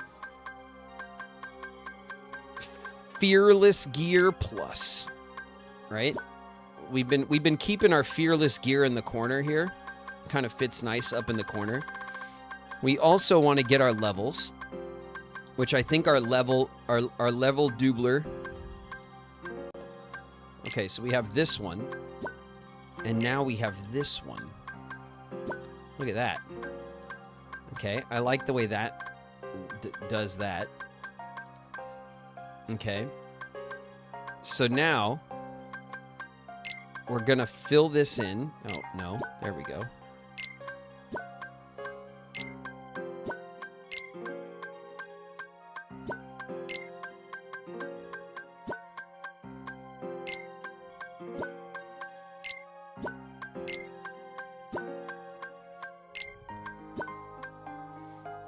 Fearless Gear Plus, right? We've been keeping our Fearless Gear in the corner here. Kind of fits nice up in the corner. We also want to get our levels, which I think our level doubler. Okay, so we have this one, and now we have this one. Look at that. Okay, I like the way that does that. Okay. So now we're going to fill this in. Oh, no. There we go.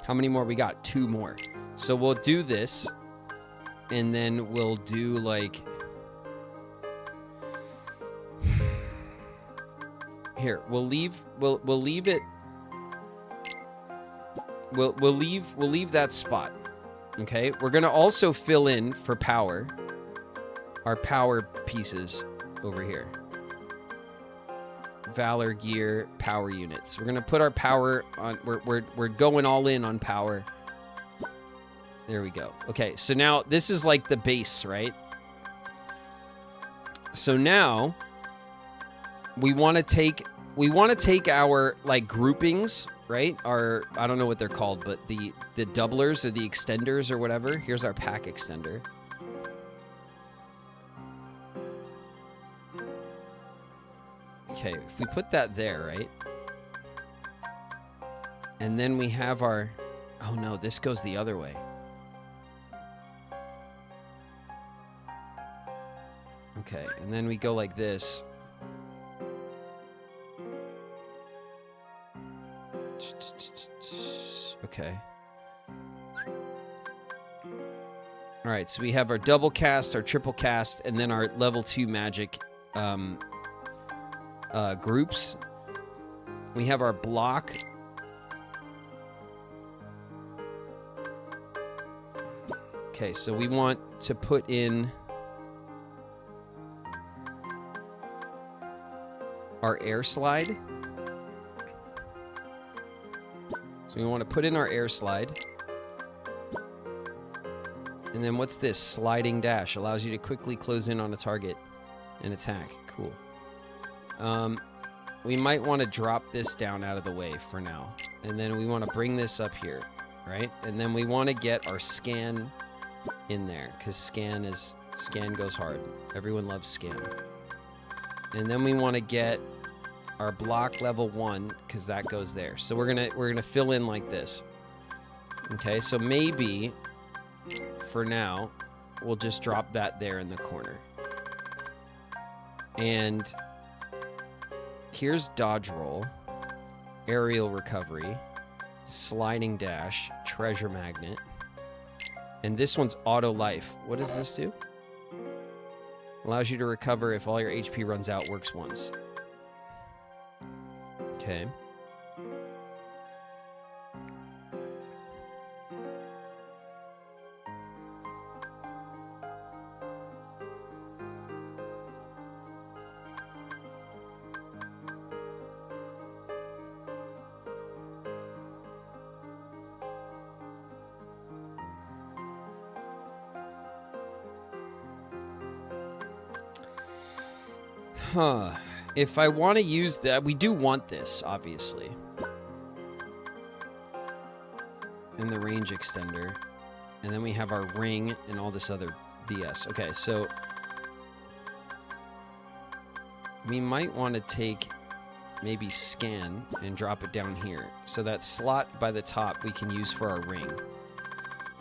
How many more we got? 2 more. So we'll do this, and then we'll do like... Here, we'll leave it. We'll leave that spot. Okay? We're gonna also fill in for power our power pieces over here. Valor gear power units. We're gonna put our power on. We're going all in on power. There we go. Okay, so now this is like the base, right? So now we want to take our like groupings, right? Our, I don't know what they're called, but the doublers or the extenders or whatever. Here's our pack extender. Okay, if we put that there, right? And then we have our... Oh no, this goes the other way. Okay, and then we go like this. Okay. Alright, so we have our double cast, our triple cast, and then our level 2 magic groups. We have our block. Okay, so we want to put in our air slide. So we want to put in our air slide. And then what's this? Sliding dash. Allows you to quickly close in on a target and attack. Cool. We might want to drop this down out of the way for now. And then we want to bring this up here, right? And then we want to get our scan in there, because scan goes hard. Everyone loves scan. And then we want to get our block level 1, because that goes there. So we're gonna fill in like this. Okay, so maybe for now we'll just drop that there in the corner. And here's dodge roll, aerial recovery, sliding dash, treasure magnet, and this one's auto life. What does this do? Allows you to recover if all your HP runs out, works once. Okay. Huh. If I want to use that, we do want this, obviously. And the range extender. And then we have our ring and all this other BS. Okay, so we might want to take maybe scan and drop it down here. So that slot by the top we can use for our ring.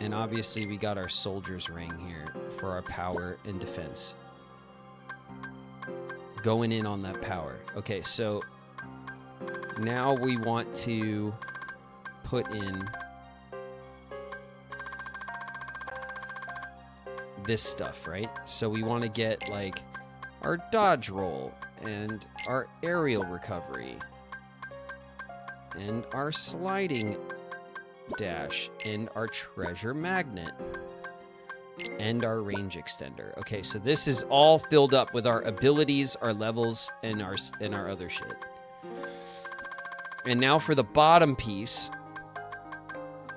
And obviously we got our soldier's ring here for our power and defense. Going in on that power. Okay, so now we want to put in this stuff, right? So we want to get like our dodge roll and our aerial recovery and our sliding dash and our treasure magnet and our range extender. Okay, so this is all filled up with our abilities, our levels, and our other shit. And now for the bottom piece,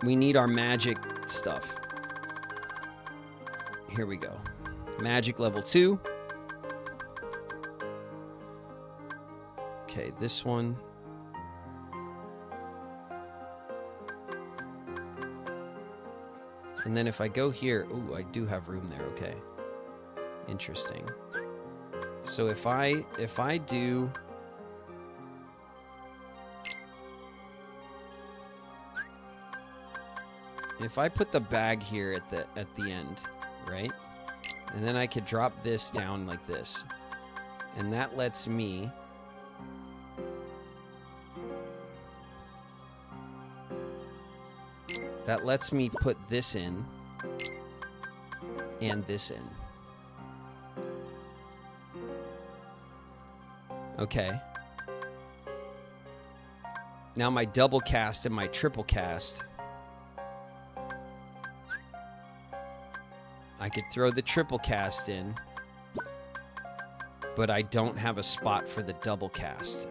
we need our magic stuff. Here we go. Magic level 2. Okay, this one. And then if I go here, ooh, I do have room there, okay. Interesting. So if I do if I put the bag here at the end, right? And then I could drop this down like this. And that lets me put this in and this in. Okay. Now my double cast and my triple cast, I could throw the triple cast in, but I don't have a spot for the double cast.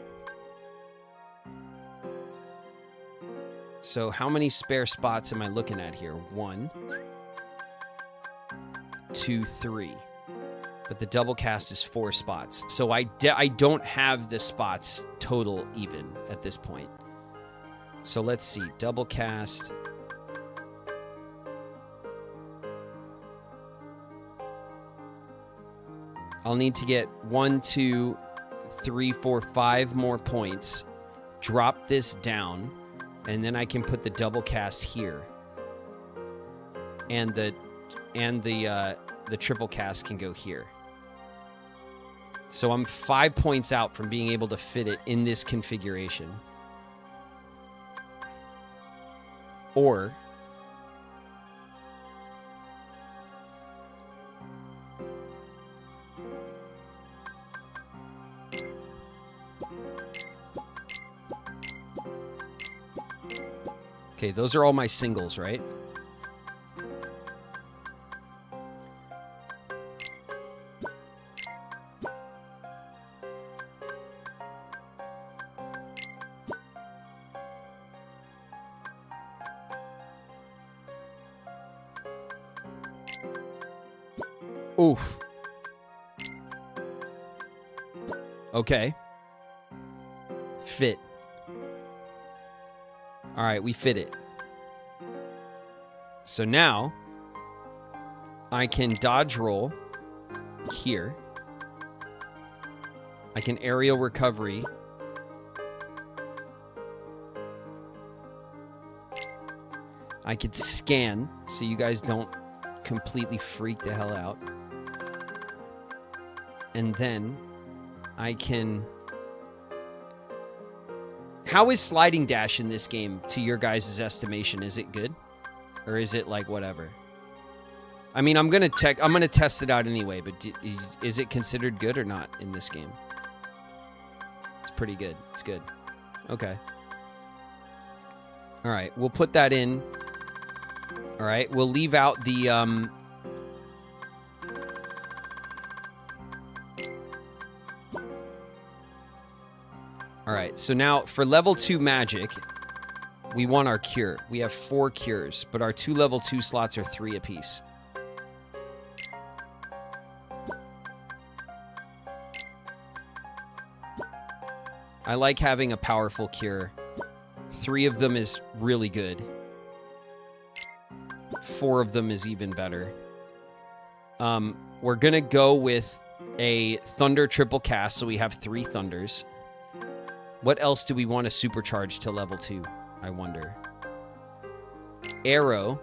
So how many spare spots am I looking at here? 1, 2, 3. But the double cast is 4 spots. So I don't have the spots total even at this point. So let's see. Double cast. I'll need to get 1, 2, 3, 4, 5 more points. Drop this down. And then I can put the double cast here. And the triple cast can go here. So I'm 5 points out from being able to fit it in this configuration. Or okay, those are all my singles, right? Oof. Okay. Fit. All right, we fit it. So now I can dodge roll here. I can aerial recovery. I could scan so you guys don't completely freak the hell out. And then I can... How is sliding dash in this game, to your guys' estimation? Is it good? Or is it like whatever? I mean, I'm gonna test it out anyway, but is it considered good or not in this game? It's pretty good. It's good. Okay. All right, we'll put that in. All right, we'll leave out the... All right, so now for level 2 magic, we want our cure. We have 4 cures, but our 2 level 2 slots are 3 apiece. I like having a powerful cure. 3 of them is really good. 4 of them is even better. We're gonna go with a thunder triple cast, so we have 3 thunders. What else do we want to supercharge to level 2? I wonder. Arrow,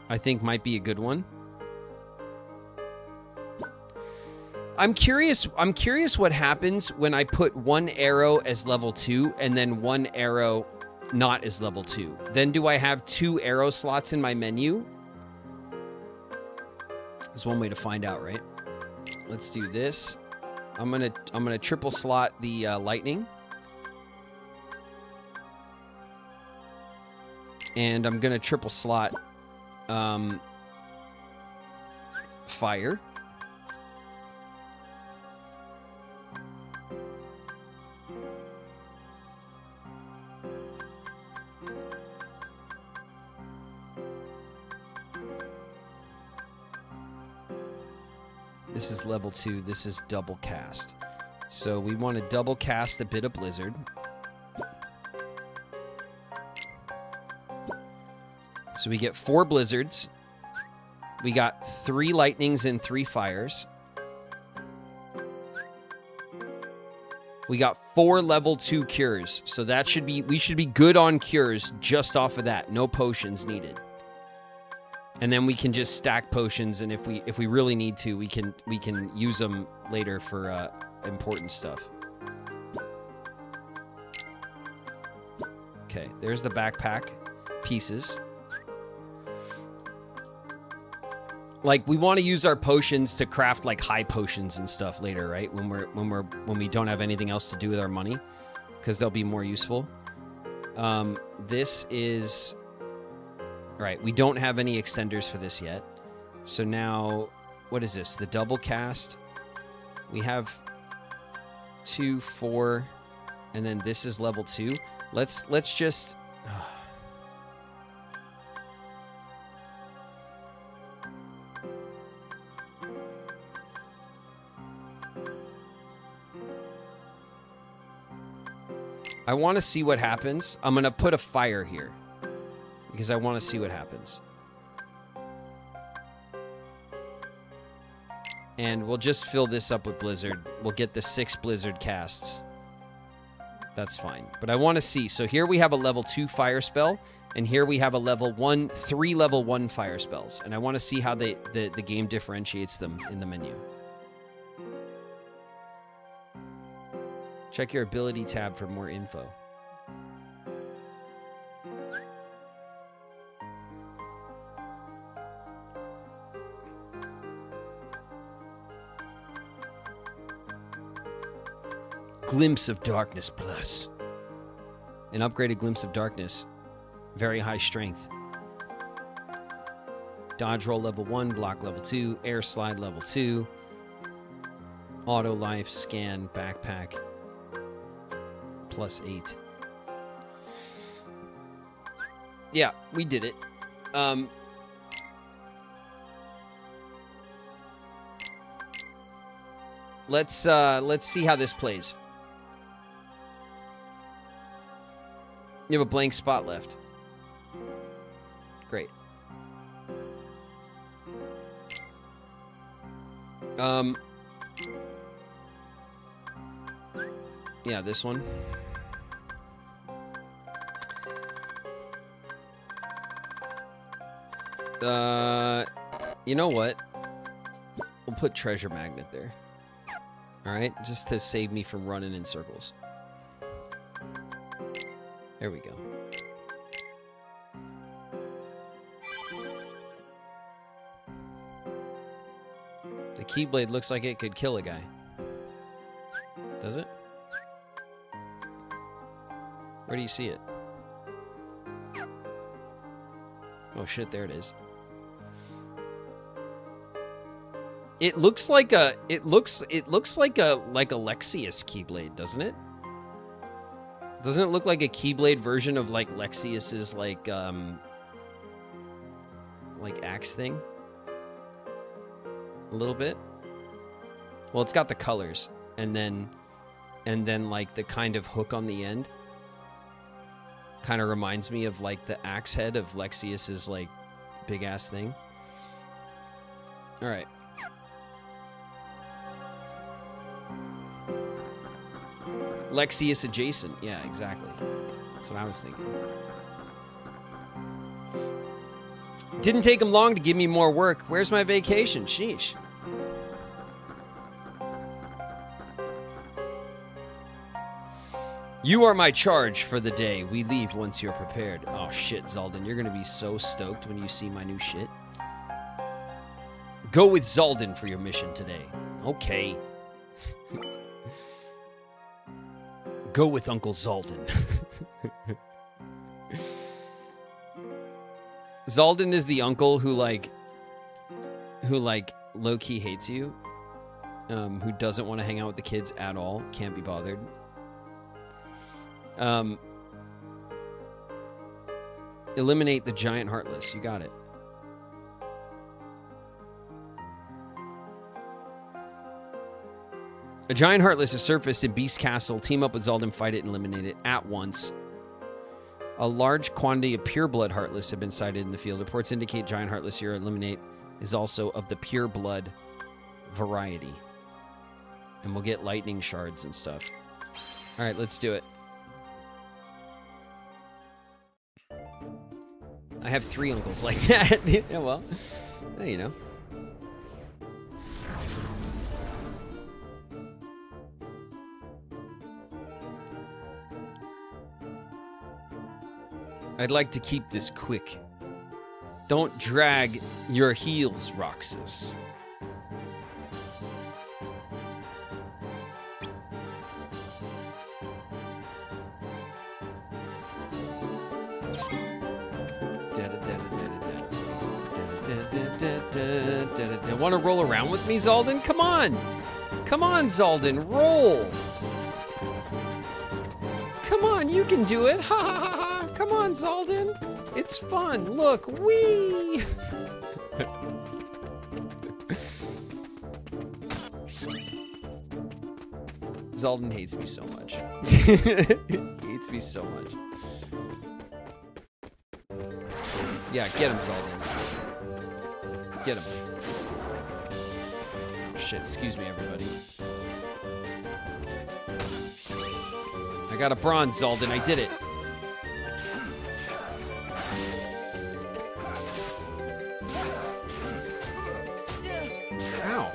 I think, might be a good one. I'm curious what happens when I put 1 arrow as level 2 and then 1 arrow not as level 2. Then do I have 2 arrow slots in my menu? There's one way to find out, right? Let's do this. I'm gonna triple slot the lightning. And I'm gonna triple slot fire. This is level 2. This is double cast. So we want to double cast a bit of Blizzard. So we get 4 Blizzards. We got 3 Lightnings and 3 Fires. We got 4 level 2 Cures. So that should be, we should be good on Cures just off of that. No potions needed. And then we can just stack potions, and if we really need to, we can use them later for important stuff. Okay, there's the backpack pieces. Like, we want to use our potions to craft like high potions and stuff later, right? When we don't have anything else to do with our money, because they'll be more useful. This is. Right, we don't have any extenders for this yet. So now, what is this? The double cast. We have 2, 4, and then this is level 2. Let's just... I want to see what happens. I'm going to put a fire here, because I want to see what happens. And we'll just fill this up with Blizzard. We'll get the 6 Blizzard casts. That's fine. But I want to see. So here we have a level 2 fire spell, and here we have a level 1, 3 level 1 fire spells. And I want to see how the game differentiates them in the menu. Check your ability tab for more info. Glimpse of Darkness Plus. An upgraded Glimpse of Darkness. Very high strength. Dodge roll level 1, block level 2, air slide level 2, auto life, scan, backpack, plus 8. Yeah, we did it. Let's see how this plays. You have a blank spot left. Great. Yeah, this one. You know what? We'll put treasure magnet there. All right, just to save me from running in circles. There we go. The Keyblade looks like it could kill a guy. Does it? Where do you see it? Oh shit, there it is. It looks like a like a Lexius Keyblade, doesn't it? Doesn't it look like a Keyblade version of like Lexius's like axe thing? A little bit. Well, it's got the colors and then like the kind of hook on the end. Kind of reminds me of like the axe head of Lexius's like big ass thing. All right. Lexius adjacent. Yeah, exactly. That's what I was thinking. Didn't take him long to give me more work. Where's my vacation? Sheesh. You are my charge for the day. We leave once you're prepared. Oh shit, Zaldin, you're gonna be so stoked when you see my new shit. Go with Zaldin for your mission today. Okay. Go with Uncle Zaldin. Zaldin is the uncle who low-key hates you. Who doesn't want to hang out with the kids at all. Can't be bothered. Eliminate the giant heartless. You got it. A giant heartless has surfaced in Beast Castle. Team up with Zaldin, fight it, and eliminate it at once. A large quantity of pureblood heartless have been sighted in the field. Reports indicate giant heartless you eliminate is also of the pure blood variety. And we'll get lightning shards and stuff. All right, let's do it. I have 3 uncles like that. Yeah, well, you know. I'd like to keep this quick. Don't drag your heels, Roxas. Want to roll around with me, Zaldin? Come on! Come on, Zaldin, roll! Come on, you can do it! Ha ha ha ha! Come on, Zaldin! It's fun! Look, wee! Zaldin hates me so much. Hates me so much. Yeah, get him, Zaldin. Get him. Shit, excuse me, everybody. I got a bronze, Zaldin. I did it. Ow.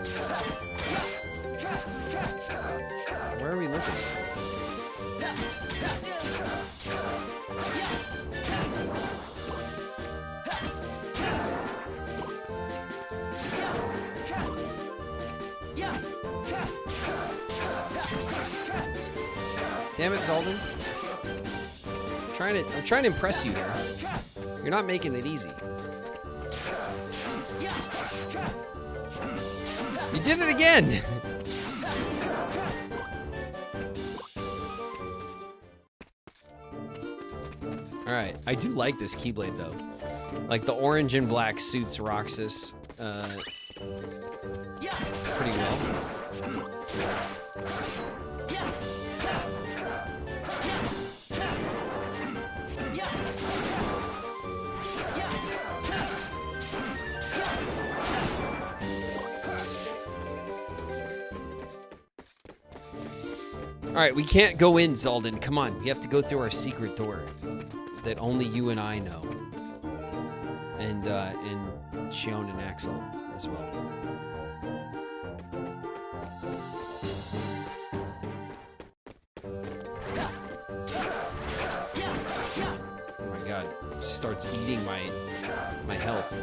Where are we looking? Damn it, Zaldin. I'm trying to impress you here. You're not making it easy. You did it again! Alright, I do like this Keyblade, though. Like, the orange and black suits Roxas pretty well. Alright, we can't go in, Zaldin. Come on, we have to go through our secret door that only you and I know. And Shion and Axel as well. Oh my god, she starts eating my health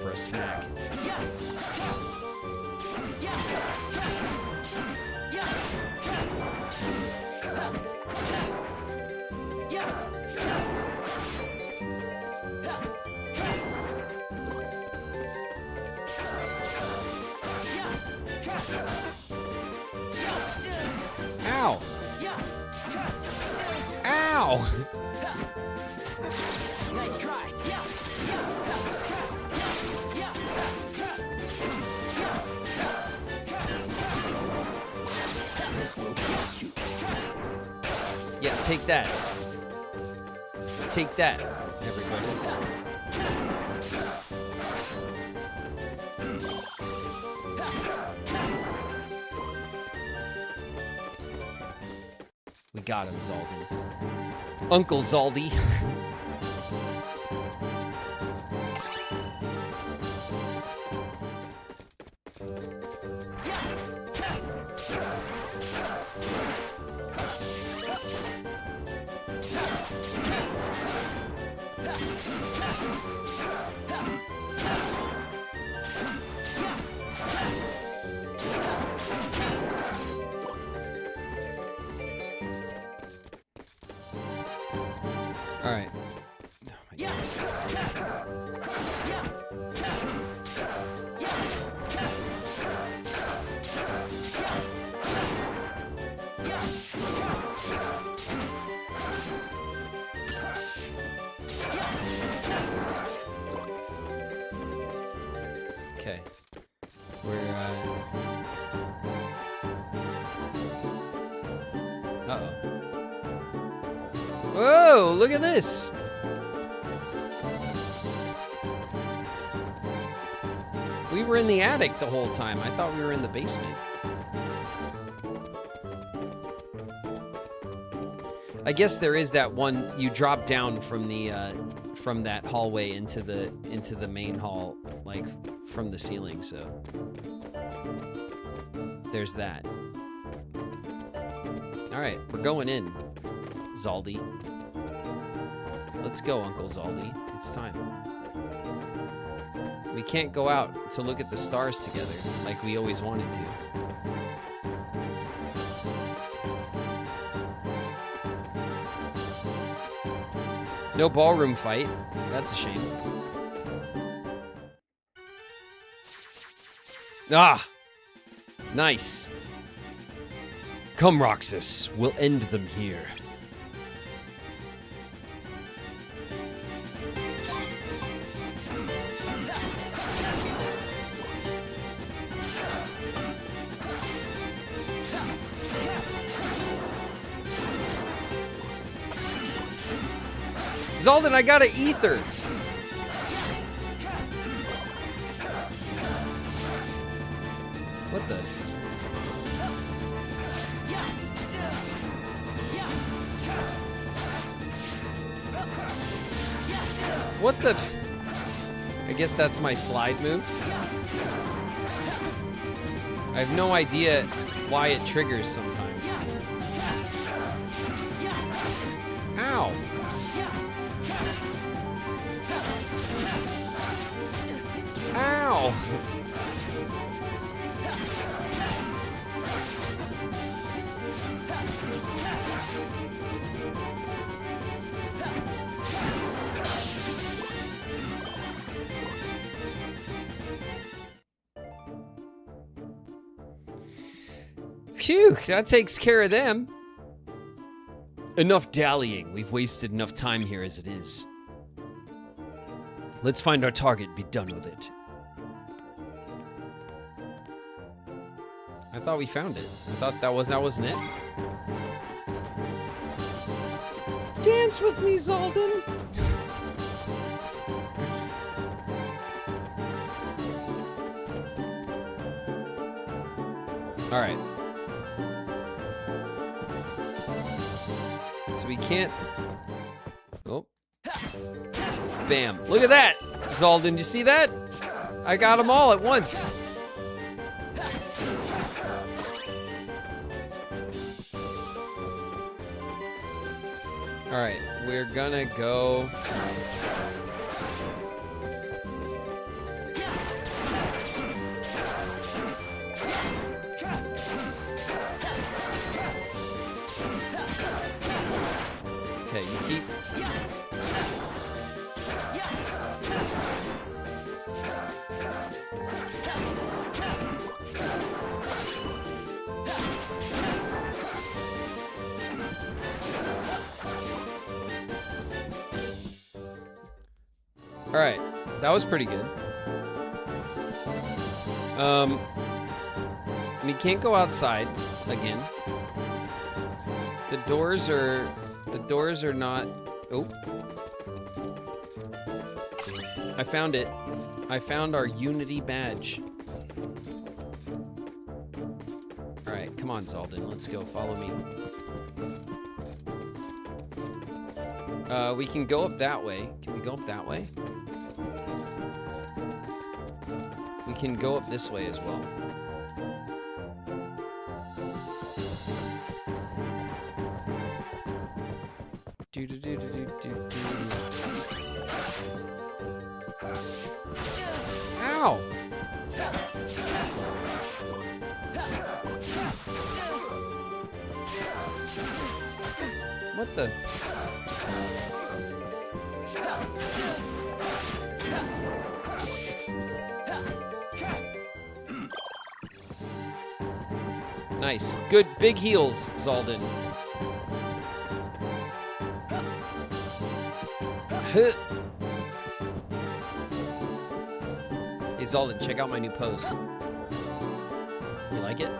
for a snack. Ow! Ow! Nice try. Yeah, take that. Take that, everybody. We got him, Zaldin. Uncle Zaldy. All right. Okay. We're uh-oh. Whoa, look at this. We were in the attic the whole time. I thought we were in the basement. I guess there is that one, you drop down from the from that hallway into the main hall, like from the ceiling, so there's that. All right, we're going in, Zaldy. Let's go, Uncle Zaldy. It's time. We can't go out to look at the stars together like we always wanted to. No ballroom fight. That's a shame. Ah! Nice. Come, Roxas. We'll end them here. Zaldin, I got an ether. What the? What the? I guess that's my slide move. I have no idea why it triggers sometimes. Ow. Ow! Phew, that takes care of them. Enough dallying. We've wasted enough time here as it is. Let's find our target and be done with it. I thought we found it. I thought that wasn't it. Dance with me, Zaldin. All right. So we can't. Oh. Bam. Look at that. Zaldin, you see that? I got them all at once. All right, we're gonna go. Okay, you keep. All right, that was pretty good. We can't go outside again. The doors are not. Oh, I found it. I found our Unity badge. All right, come on, Zaldin, let's go. Follow me. We can go up that way. Can we go up that way? We can go up this way as well. Ow! What the? Nice. Good big heals, Zaldin. Hey, Zaldin, check out my new pose. You like it?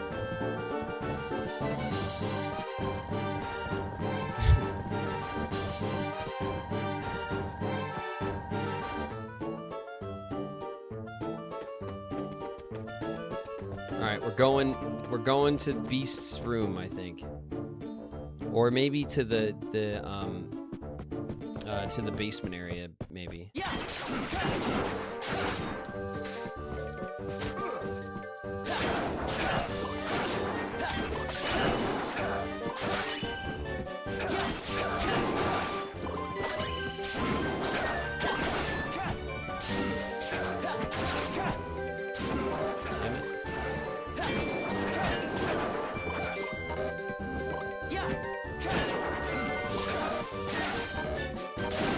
All right, we're going to Beast's room, I think, or maybe to the basement area, maybe.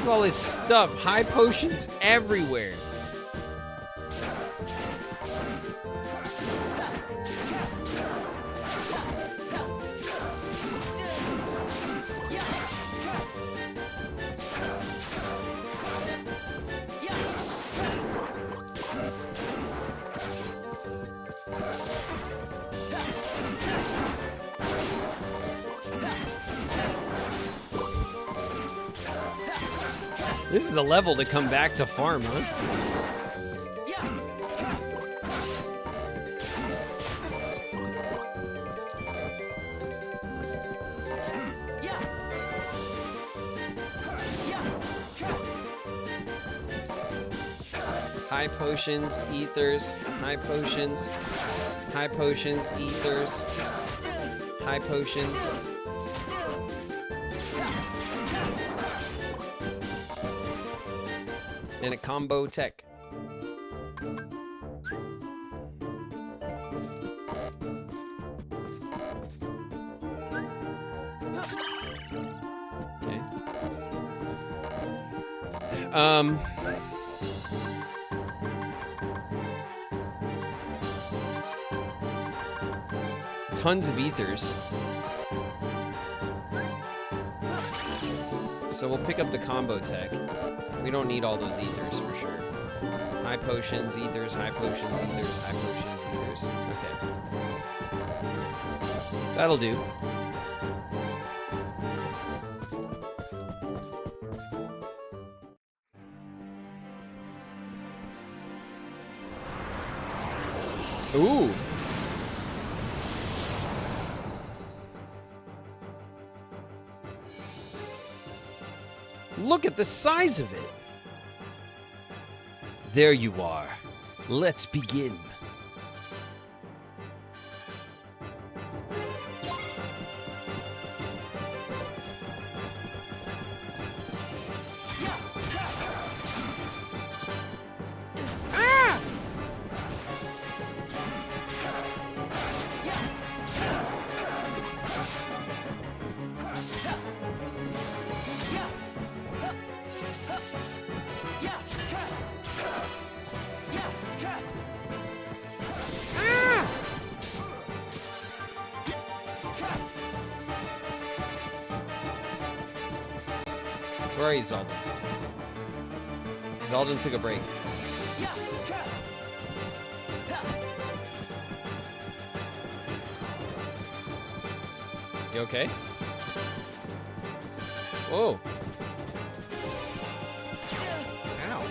All this stuff, high potions everywhere. This is the level to come back to farm, huh? High potions, ethers, high potions, ethers, high potions. And a combo tech. Okay. Tons of ethers. So we'll pick up the combo tech. We don't need all those ethers for sure. High potions, ethers, high potions, ethers, high potions, ethers. Okay. That'll do. Ooh. Look at the size of it. There you are. Let's begin. Ah! Where are you, Zaldin? Zaldin took a break. You okay? Whoa. Ow.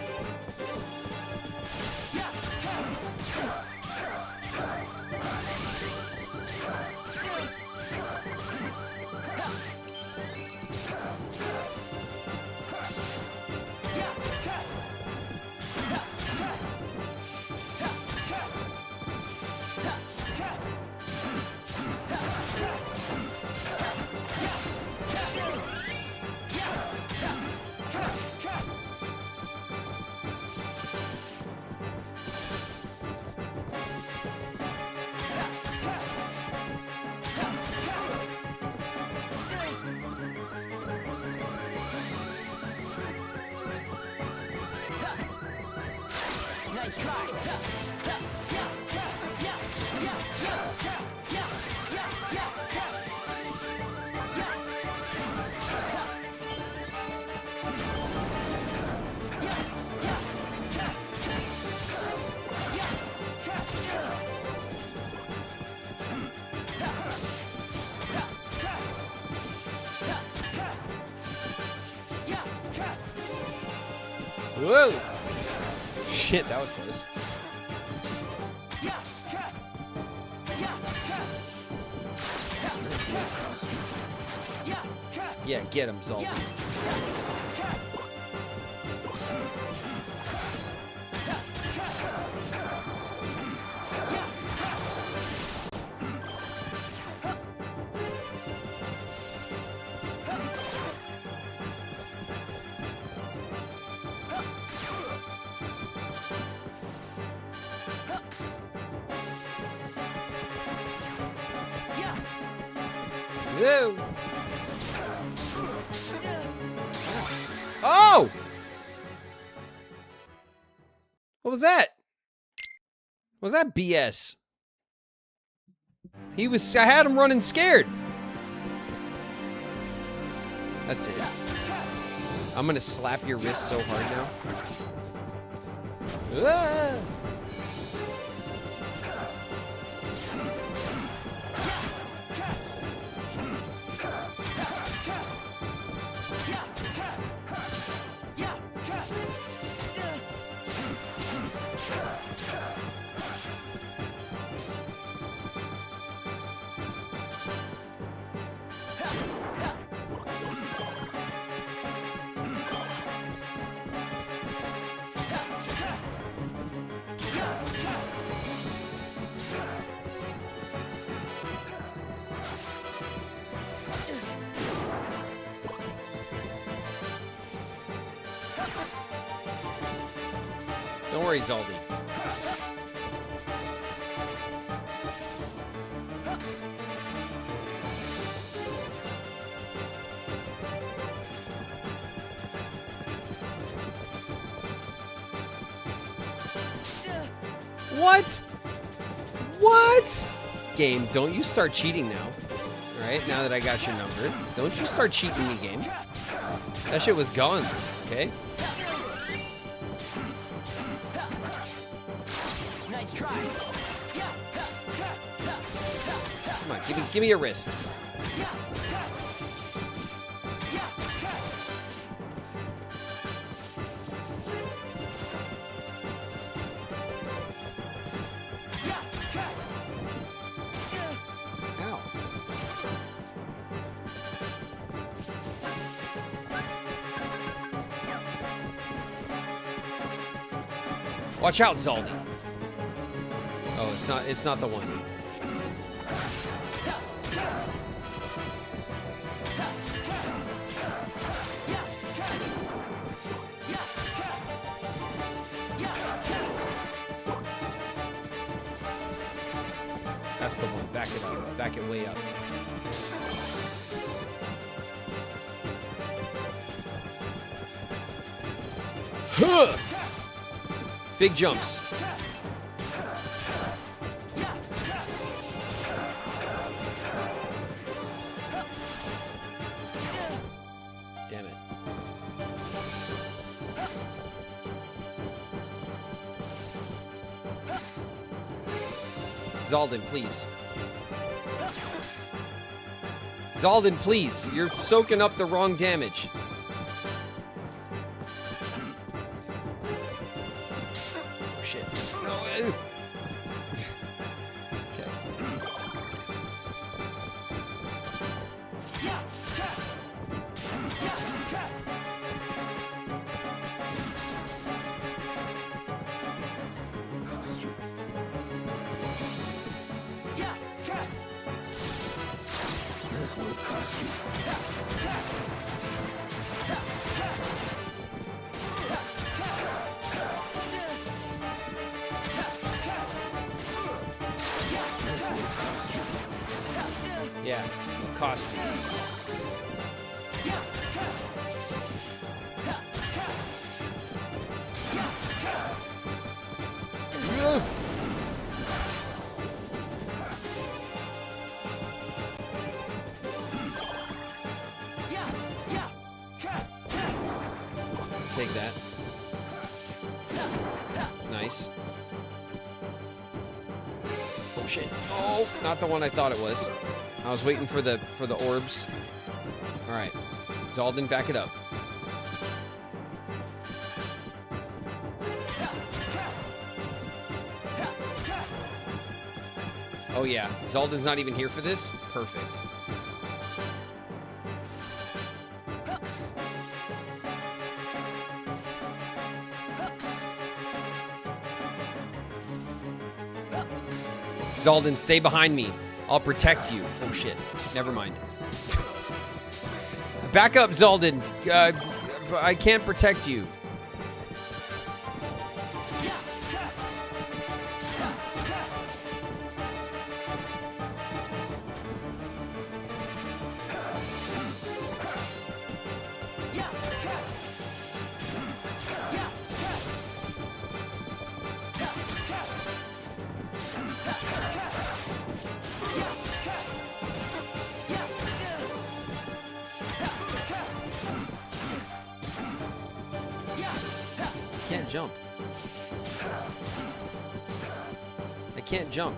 Whoa! Shit, that was close. Yeah, get him, Zaldi. Whoa! Oh! What was that? What was that BS? I had him running scared. That's it. I'm gonna slap your wrist so hard now. Ah! Don't worry, Zaldi. What? What? Game, don't you start cheating now. Alright, now that I got your number. Don't you start cheating me, game. That shit was gone, okay? Nice try. Come on, give me your wrist. Ow. Watch out, Zaldi. Oh, it's not the one. That's the one. Back it up. Back it way up. Huh! Big jumps. Damn it. Zaldin, please. Zaldin, please. You're soaking up the wrong damage. Oh, shit. No. Okay. Yeah, it'll cost you. Take that. Nice. Oh shit. Oh, not the one I thought it was. I was waiting for the orbs. Alright. Zaldin, back it up. Oh yeah. Zaldin's not even here for this? Perfect. Zaldin, stay behind me. I'll protect you. Oh, shit. Never mind. Back up, Zaldin. I can't protect you. Can't jump. I can't jump.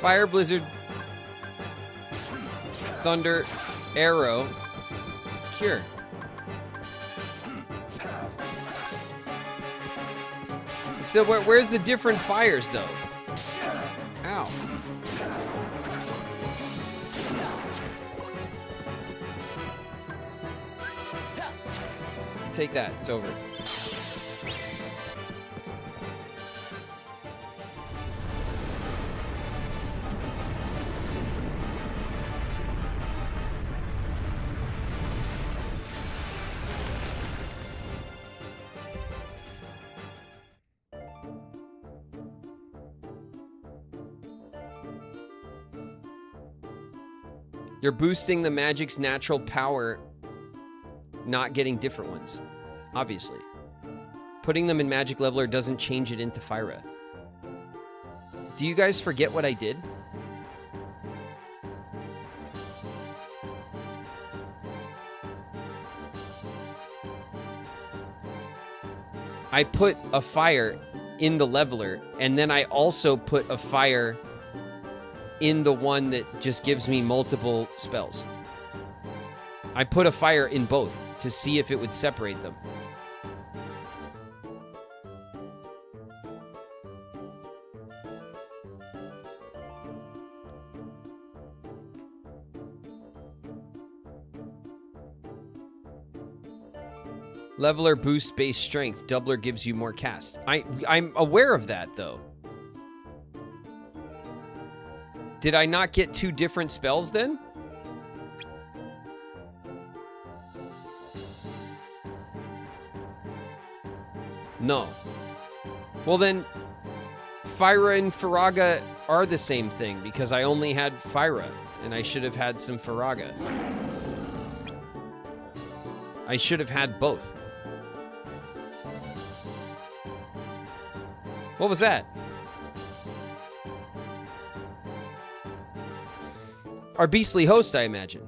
Fire, blizzard, thunder, arrow, cure. So where's the different fires, though? Ow. Take that. It's over. You're boosting the magic's natural power, not getting different ones, obviously. Putting them in Magic Leveler doesn't change it into Fyra. Do you guys forget what I did? I put a fire in the leveler, and then I also put a fire in the one that just gives me multiple spells. I put a fire in both to see if it would separate them. Leveler boosts base strength. Doubler gives you more cast. I'm aware of that, though. Did I not get two different spells then? No. Well then, Fyra and Firaga are the same thing because I only had Fyra and I should have had some Firaga. I should have had both. What was that? Our beastly host, I imagine.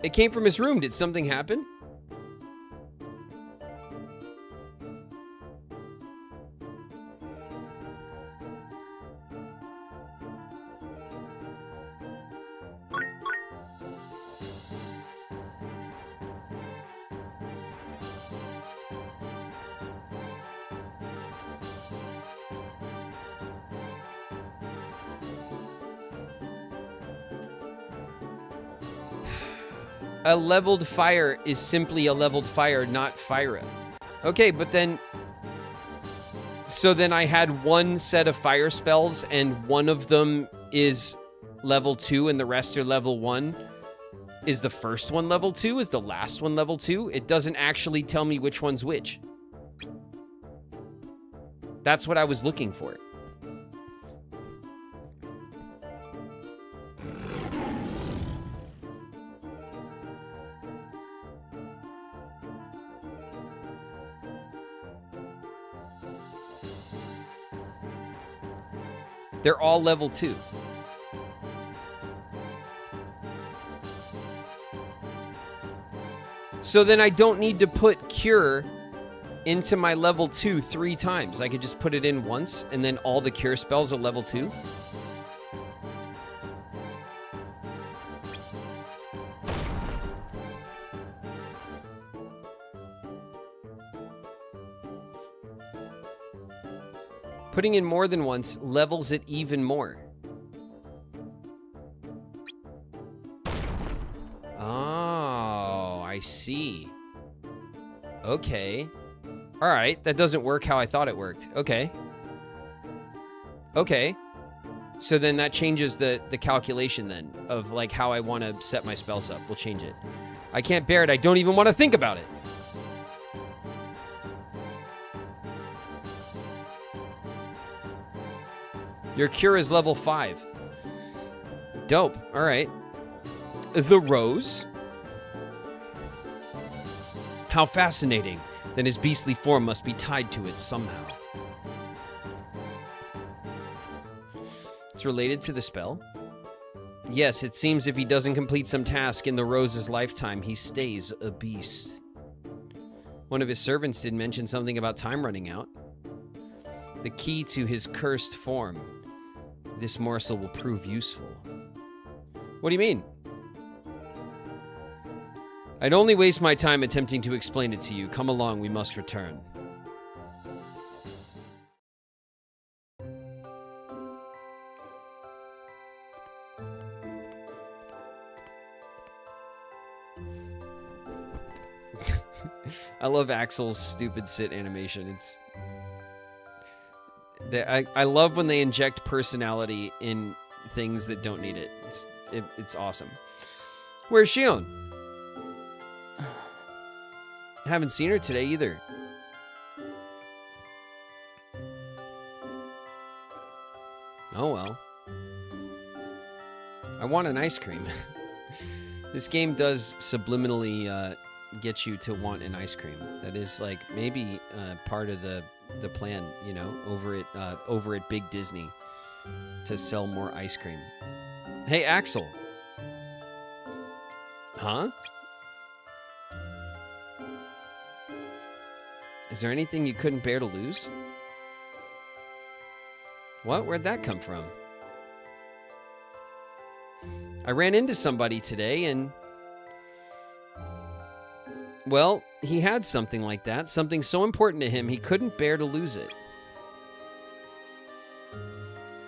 It came from his room. Did something happen? A leveled fire is simply a leveled fire, not Fyra. Okay, but then... So then I had one set of fire spells, and one of them is level 2, and the rest are level 1. Is the first one level 2? Is the last one level 2? It doesn't actually tell me which one's which. That's what I was looking for. They're all level 2. So then I don't need to put Cure into my level 2 3 times. I could just put it in once, and then all the Cure spells are level 2. Putting in more than once levels it even more. Oh, I see. Okay. All right, that doesn't work how I thought it worked. Okay. Okay. So then that changes the calculation then of like how I want to set my spells up. We'll change it. I can't bear it. I don't even want to think about it. Your Cure is level 5. Dope. All right. The Rose. How fascinating. Then his beastly form must be tied to it somehow. It's related to the spell? Yes, it seems if he doesn't complete some task in the Rose's lifetime, he stays a beast. One of his servants did mention something about time running out. The key to his cursed form. This morsel will prove useful. What do you mean? I'd only waste my time attempting to explain it to you. Come along, we must return. I love Axel's stupid sit animation. I love when they inject personality in things that don't need it. It's awesome. Where's Shion? I haven't seen her today either. Oh well. I want an ice cream. This game does subliminally get you to want an ice cream. That is like maybe part of the plan, you know, over at Big Disney to sell more ice cream. Hey, Axel. Huh? Is there anything you couldn't bear to lose? What? Where'd that come from? I ran into somebody today and... well, he had something like that. Something so important to him, he couldn't bear to lose it.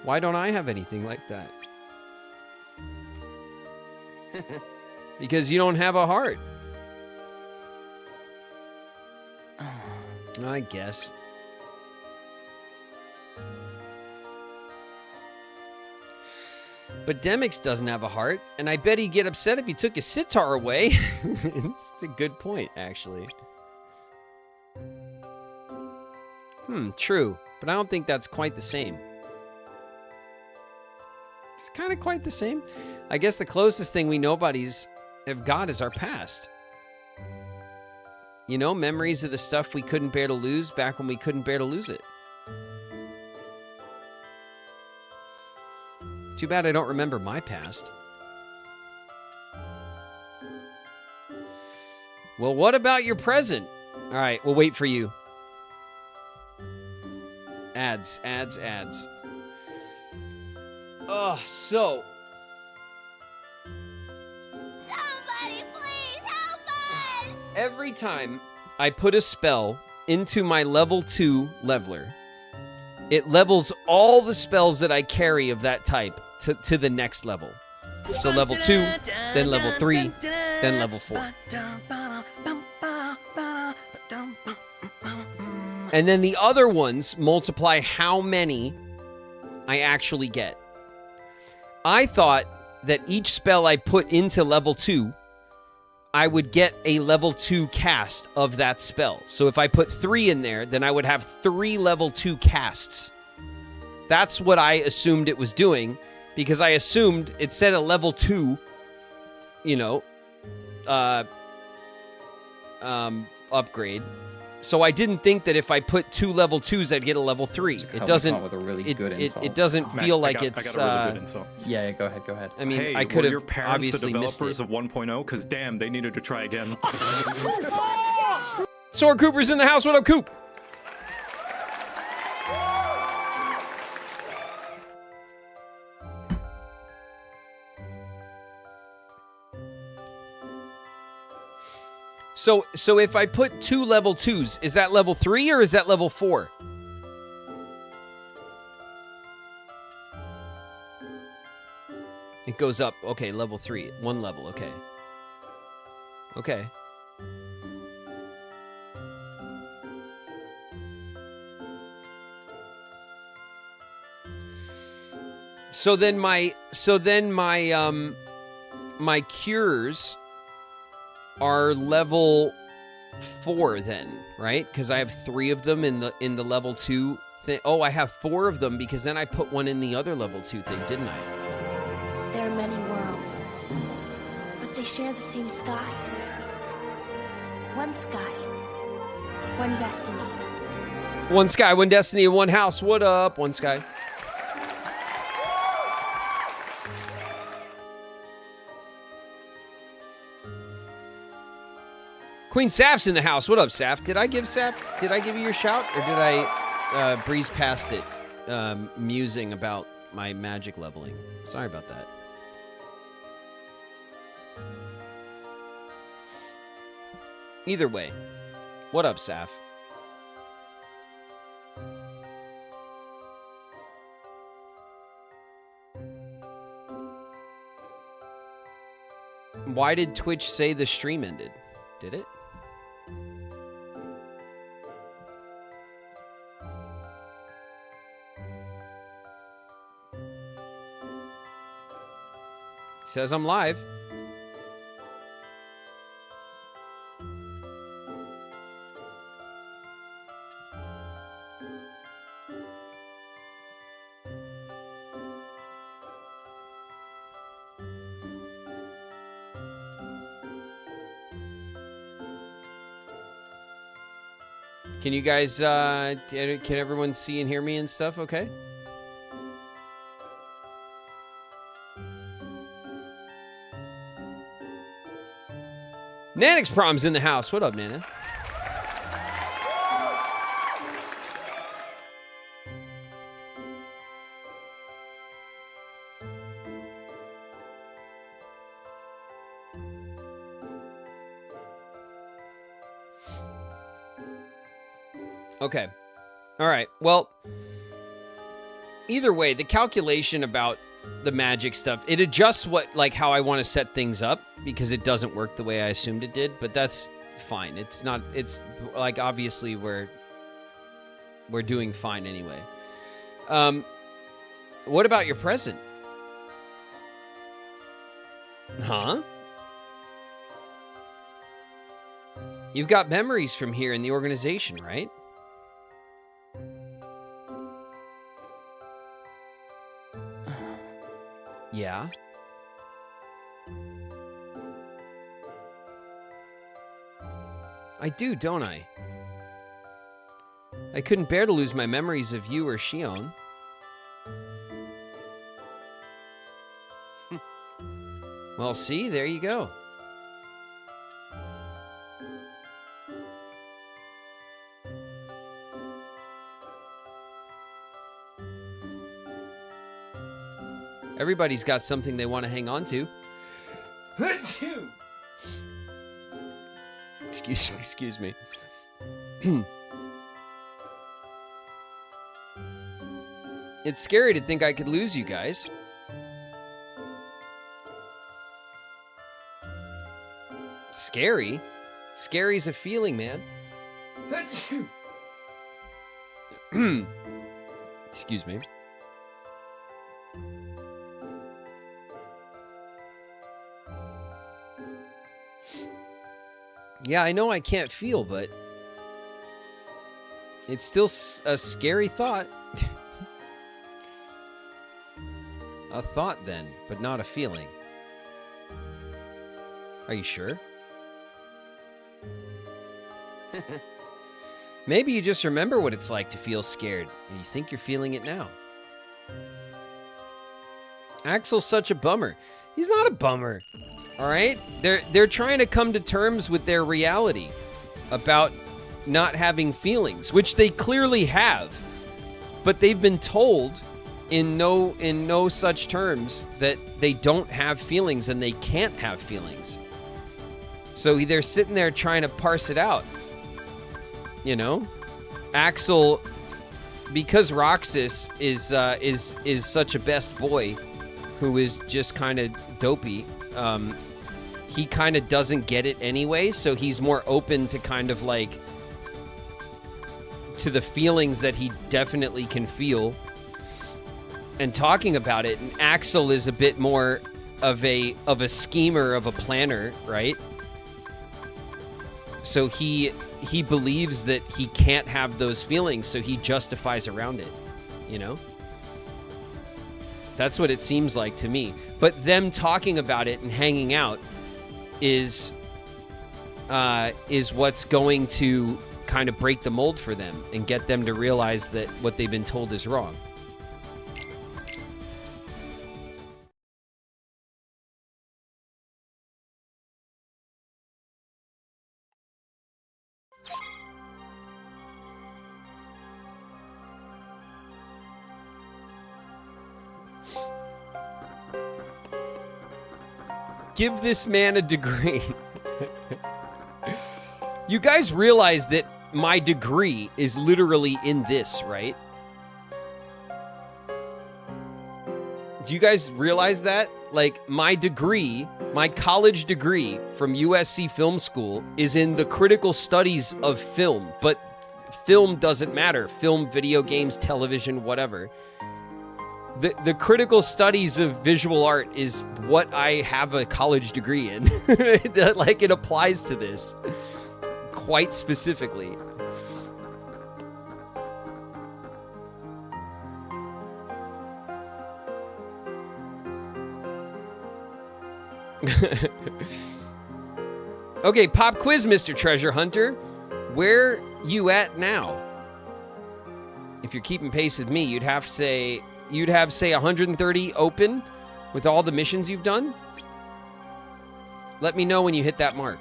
Why don't I have anything like that? Because you don't have a heart. I guess. But Demix doesn't have a heart, and I bet he'd get upset if you took his sitar away. It's a good point, actually. True. But I don't think that's quite the same. It's kind of quite the same. I guess the closest thing we nobodies have got is our past. You know, memories of the stuff we couldn't bear to lose back when we couldn't bear to lose it. Too bad I don't remember my past. Well, what about your present? All right, we'll wait for you. Ads. Oh, so... Somebody please help us! Every time I put a spell into my level 2 leveler, it levels all the spells that I carry of that type to the next level. So level 2, then level 3, then level 4. And then the other ones multiply how many I actually get. I thought that each spell I put into level 2, I would get a level 2 cast of that spell. So if I put 3 in there, then I would have 3 level 2 casts. That's what I assumed it was doing, because I assumed it said a level 2, you know, upgrade. So I didn't think that if I put 2 level 2s, I'd get a level 3. It doesn't. With a really good insult. It doesn't feel like I it's. got a really good insult. Yeah, go ahead. I mean, hey, I could have your parents obviously the missed developers it. of 1.0? Because damn, they needed to try again. Sora Cooper's in the house. What up, Coop? So if I put 2 level 2s, is that level 3 or is that level 4? It goes up. Okay, level 3. 1 level. Okay. Okay. So then my my cures are level 4 then, right? Because I have 3 of them in the level 2 thing. Oh, I have 4 of them because then I put one in the other level 2 thing, didn't I? There are many worlds, but they share the same sky. One sky, one destiny. One sky, one destiny, and one house. What up, One Sky? Queen Saf's in the house. What up, Saf? Did I give you your shout? Or did I breeze past it musing about my magic leveling? Sorry about that. Either way. What up, Saf? Why did Twitch say the stream ended? Did it? It says I'm live. Can you guys, can everyone see and hear me and stuff okay? Nanix Prom's in the house. What up, Nana? Okay. All right. Well, either way, the calculation about the magic stuff, it adjusts how I want to set things up because it doesn't work the way I assumed it did, but that's fine. It's like, obviously we're doing fine anyway. What about your present? Huh? You've got memories from here in the organization, right? Yeah. I do, don't I? I couldn't bear to lose my memories of you or Shion. Well, see, there you go. Everybody's got something they want to hang on to. Excuse me. It's scary to think I could lose you guys. Scary? Scary's a feeling, man. Excuse me. Yeah, I know I can't feel, but it's still a scary thought. A thought, then, but not a feeling. Are you sure? Maybe you just remember what it's like to feel scared, and you think you're feeling it now. Axel's such a bummer. He's not a bummer, all right? They're trying to come to terms with their reality about not having feelings, which they clearly have, but they've been told in no such terms that they don't have feelings and they can't have feelings. So they're sitting there trying to parse it out. You know, Axel, because Roxas is such a best boy who is just kind of dopey, he kind of doesn't get it anyway, so he's more open to kind of like to the feelings that he definitely can feel and talking about it. And Axel is a bit more of a schemer, of a planner, right? So he believes that he can't have those feelings, so he justifies around it, you know? That's what it seems like to me. But them talking about it and hanging out is what's going to kind of break the mold for them and get them to realize that what they've been told is wrong. Give this man a degree. You guys realize that my degree is literally in this, right? Do you guys realize that? Like, my degree, my college degree from USC Film School is in the critical studies of film, but film doesn't matter. Film, video games, television, whatever. The critical studies of visual art is what I have a college degree in. Like, it applies to this quite specifically. Okay, pop quiz, Mr. Treasure Hunter. Where you at now? If you're keeping pace with me, you'd have, say, 130 open with all the missions you've done. Let me know when you hit that mark.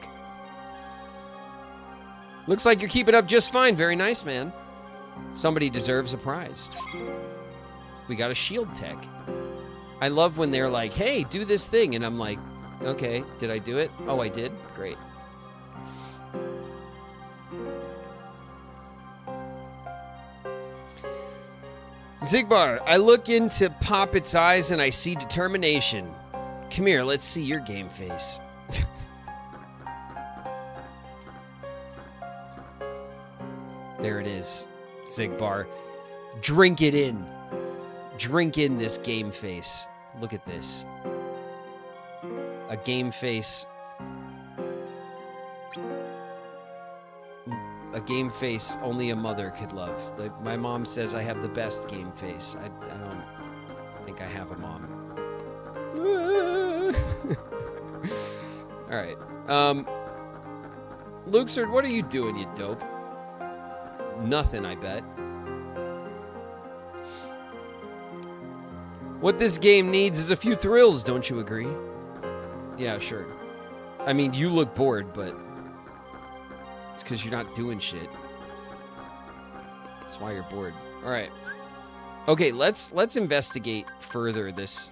Looks like you're keeping up just fine. Very nice, man. Somebody deserves a prize. We got a shield tech. I love when they're like, hey, do this thing. And I'm like, okay, did I do it? Oh, I did? Great. Zigbar, I look into Poppet's eyes and I see determination. Come here, let's see your game face. There it is, Zigbar. Drink it in. Drink in this game face. Look at this. A game face. A game face only a mother could love. Like, my mom says I have the best game face. I don't think I have a mom. All right. Luxord, what are you doing, you dope? Nothing, I bet. What this game needs is a few thrills, don't you agree? Yeah, sure. I mean, you look bored, but it's because you're not doing shit. That's why you're bored. All right. Okay, let's investigate further this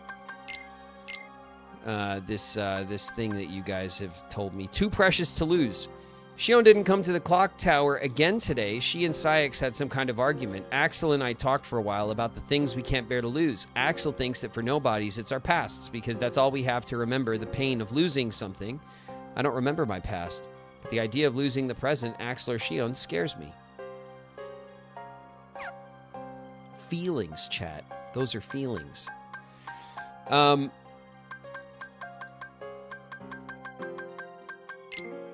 this thing that you guys have told me. Too precious to lose. Shion didn't come to the clock tower again today. She and Syx had some kind of argument. Axel and I talked for a while about the things we can't bear to lose. Axel thinks that for nobodies, it's our pasts, because that's all we have to remember, the pain of losing something. I don't remember my past, but the idea of losing the present, Axel or Shion, scares me. Feelings, chat. Those are feelings.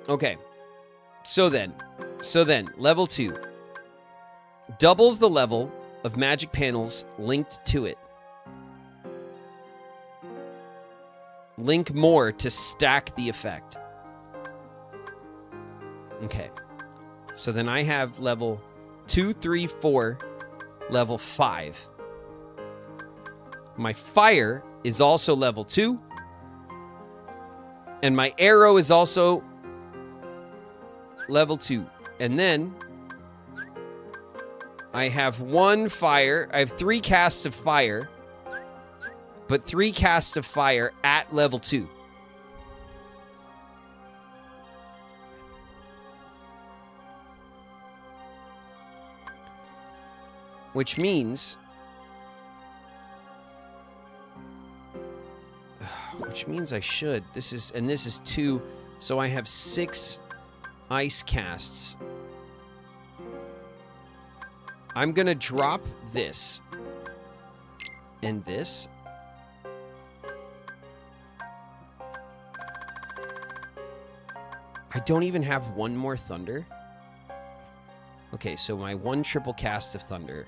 Okay. So then, level 2 doubles the level of magic panels linked to it. Link more to stack the effect. Okay. So then I have level 2, 3, 4, level 5. My fire is also level 2. And my arrow is also level 2. And then I have 1 fire. I have 3 casts of fire. But 3 casts of fire at level 2. Which means I should. This is 2, so I have 6 ice casts. I'm gonna drop this and this. I don't even have 1 more thunder. Okay, so my 1 triple cast of thunder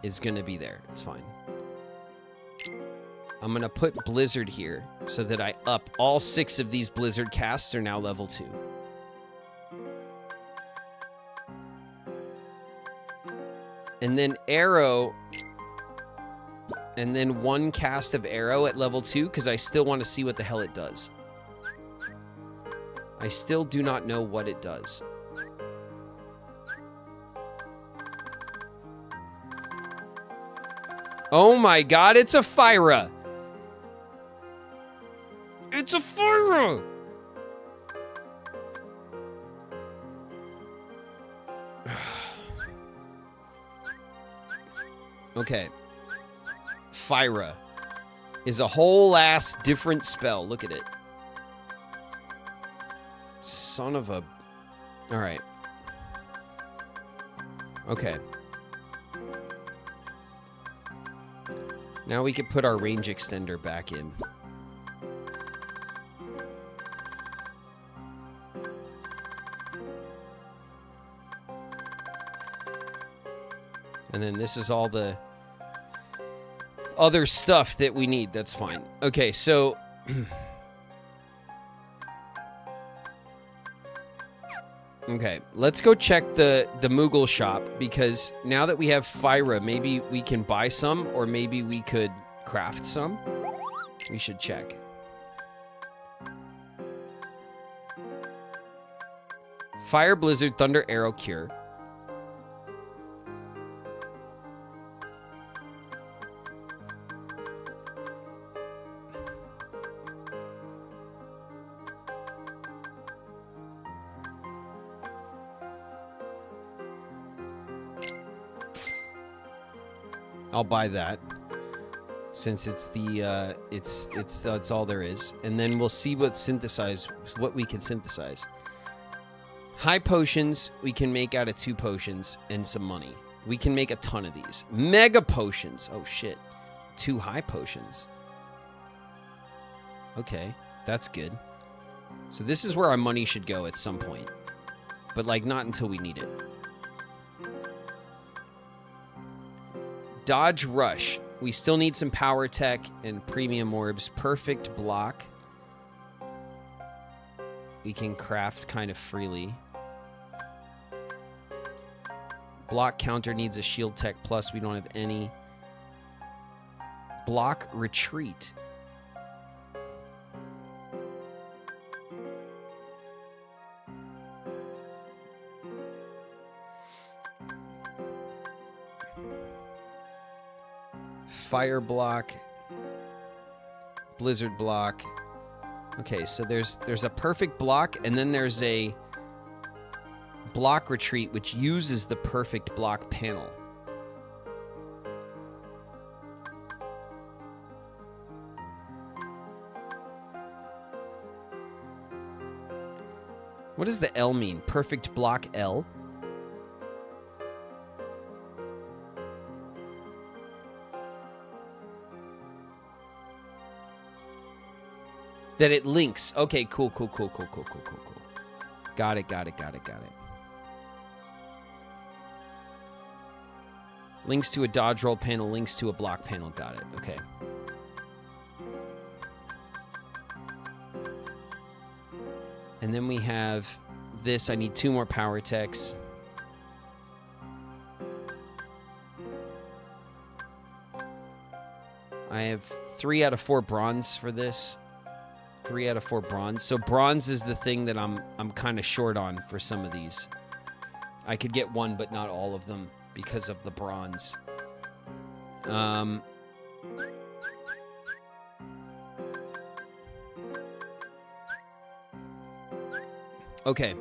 is gonna be there. It's fine. I'm going to put Blizzard here so that I up all 6 of these Blizzard casts are now level 2. And then Arrow, and then 1 cast of Arrow at level 2 because I still want to see what the hell it does. I still do not know what it does. Oh my god, it's a Fyra! It's a Fyra! Okay. Fyra is a whole ass different spell. Look at it. Son of a... Alright. Okay. Now we can put our range extender back in. And then this is all the other stuff that we need. That's fine. Okay, so... Okay, let's go check the Moogle shop, because now that we have Fyra, maybe we can buy some, or maybe we could craft some. We should check. Fire, Blizzard, Thunder, Arrow, Cure. I'll buy that, since it's the it's all there is, and then we'll see what we can synthesize. High potions we can make out of 2 potions and some money. We can make a ton of these. Mega potions. Oh shit, 2 high potions. Okay, that's good. So this is where our money should go at some point, but like not until we need it. Dodge Rush. We still need some power tech and premium orbs. Perfect block. We can craft kind of freely. Block counter needs a shield tech plus. We don't have any. Block retreat. Fire block, blizzard block. Okay, so there's a perfect block, and then there's a block retreat which uses the perfect block panel. What does the L mean? Perfect block L? That it links. Okay, cool. Got it. Links to a dodge roll panel, links to a block panel. Got it. Okay. And then we have this. I need 2 more power techs. I have 3 out of 4 bronze for this. 3 out of 4 bronze. So bronze is the thing that I'm kind of short on for some of these. I could get 1, but not all of them because of the bronze. Okay.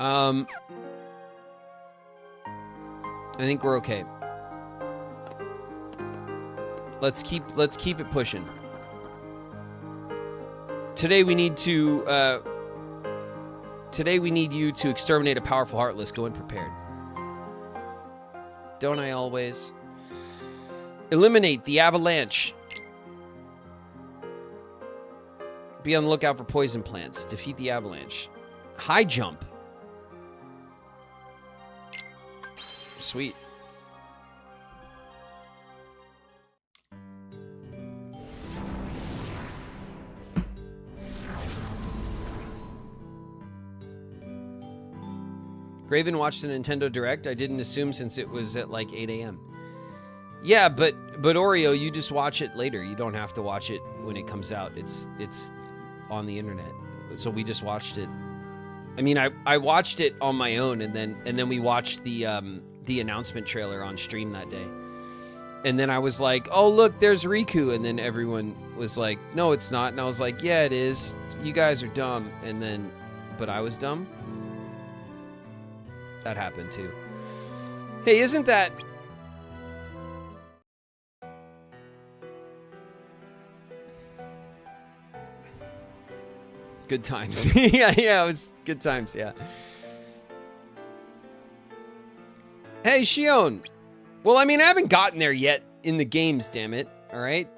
I think we're okay. Let's keep it pushing. Today we need you to exterminate a powerful Heartless. Go in prepared. Don't I always? Eliminate the avalanche. Be on the lookout for poison plants. Defeat the avalanche. High jump. Sweet. Graven watched the Nintendo Direct. I didn't assume since it was at like 8 a.m. Yeah, but Oreo, you just watch it later. You don't have to watch it when it comes out. It's on the internet. So we just watched it. I mean, I watched it on my own, and then we watched the announcement trailer on stream that day. And then I was like, "Oh, look, there's Riku." And then everyone was like, "No, it's not." And I was like, "Yeah, it is. You guys are dumb." And then, but I was dumb. That happened too. Hey, isn't that... Good times. yeah, it was good times, yeah. Hey, Shion. Well, I mean, I haven't gotten there yet in the games, damn it. All right?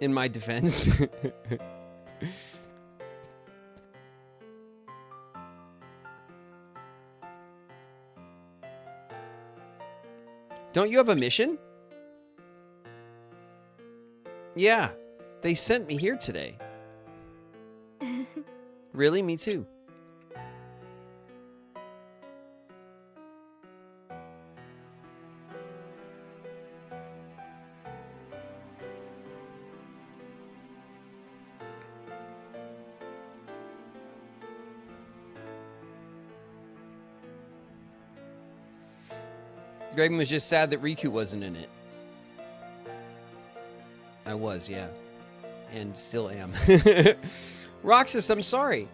In my defense. Don't you have a mission? Yeah, they sent me here today. Really? Me too. Graven was just sad that Riku wasn't in it. I was, yeah. And still am. Roxas, I'm sorry.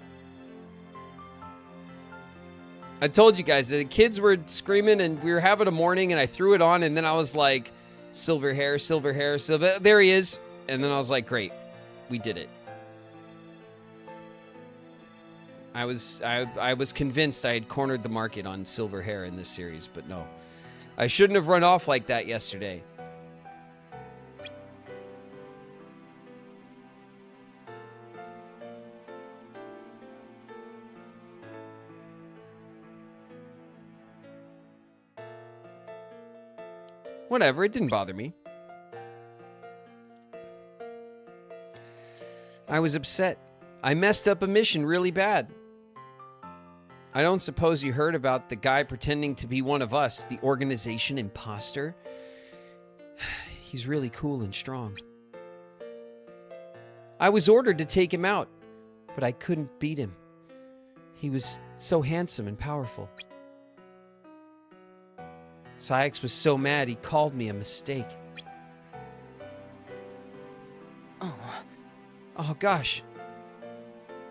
I told you guys, the kids were screaming and we were having a morning and I threw it on and then I was like, silver hair, silver hair, silver... There he is. And then I was like, great. We did it. I was convinced I had cornered the market on silver hair in this series, but no. I shouldn't have run off like that yesterday. Whatever, it didn't bother me. I was upset. I messed up a mission really bad. I don't suppose you heard about the guy pretending to be one of us, the organization imposter? He's really cool and strong. I was ordered to take him out, but I couldn't beat him. He was so handsome and powerful. Syx was so mad he called me a mistake. Oh gosh.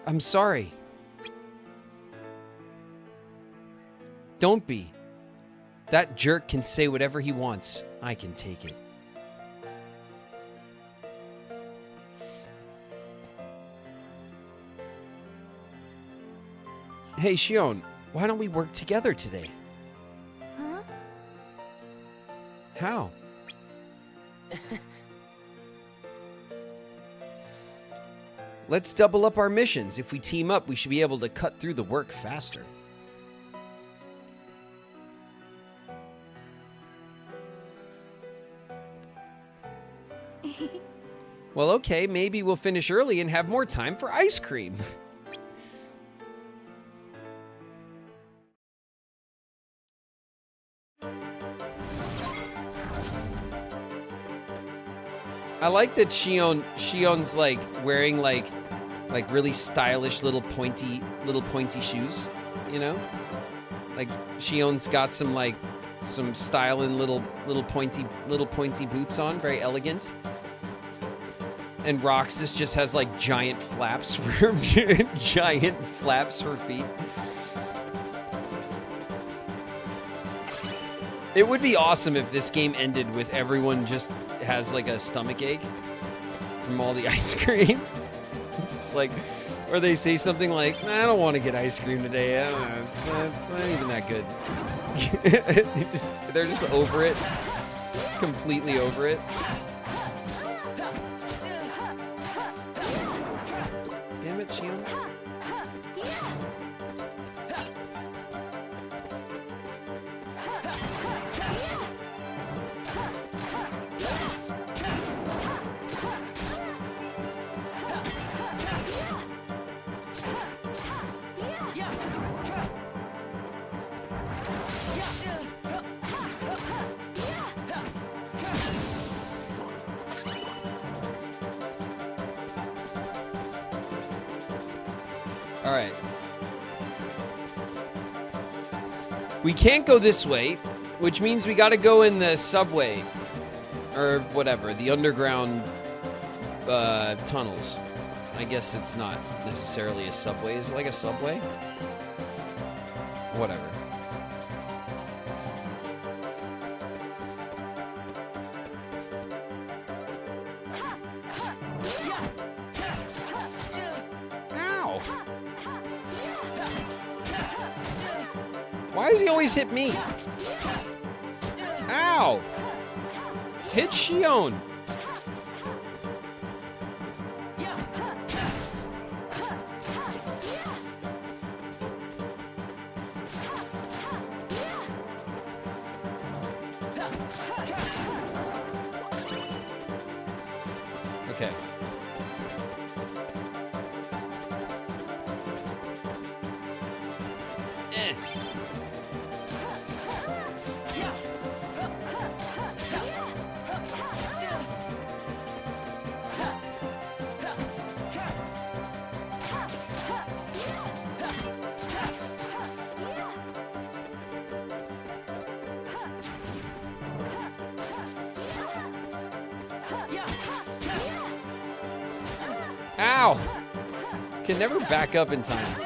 I'm sorry. Don't be. That jerk can say whatever he wants. I can take it. Hey, Shion, why don't we work together today? Huh? How? Let's double up our missions. If we team up, we should be able to cut through the work faster. Well, okay, maybe we'll finish early and have more time for ice cream. I like that Shion's like wearing like really stylish little pointy shoes, you know? Like Shion's got some styling little pointy boots on, very elegant. And Roxas just has like giant flaps for feet. It would be awesome if this game ended with everyone just has like a stomach ache from all the ice cream. Just like, or they say something like, nah, I don't want to get ice cream today. I don't know, it's not even that good. They're just over it. Completely over it. Damn it, Shion. All right. We can't go this way, which means we got to go in the subway or whatever, the underground tunnels. I guess it's not necessarily a subway. Is it like a subway? Whatever. Why does he always hit me? Ow! Hit Shion! Okay. Ow! Can never back up in time.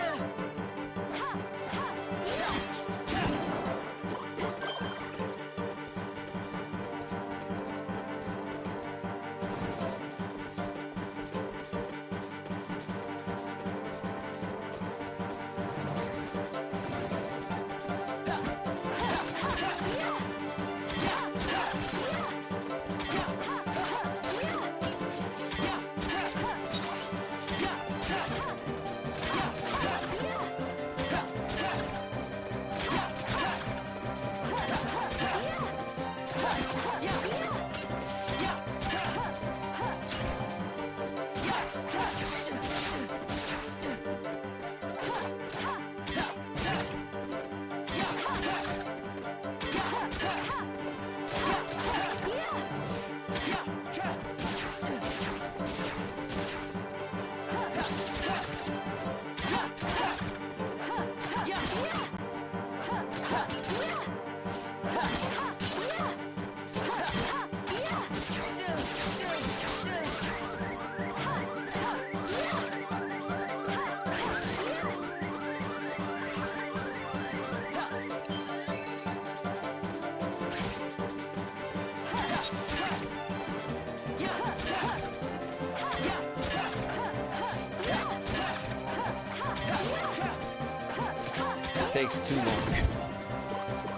Takes too long.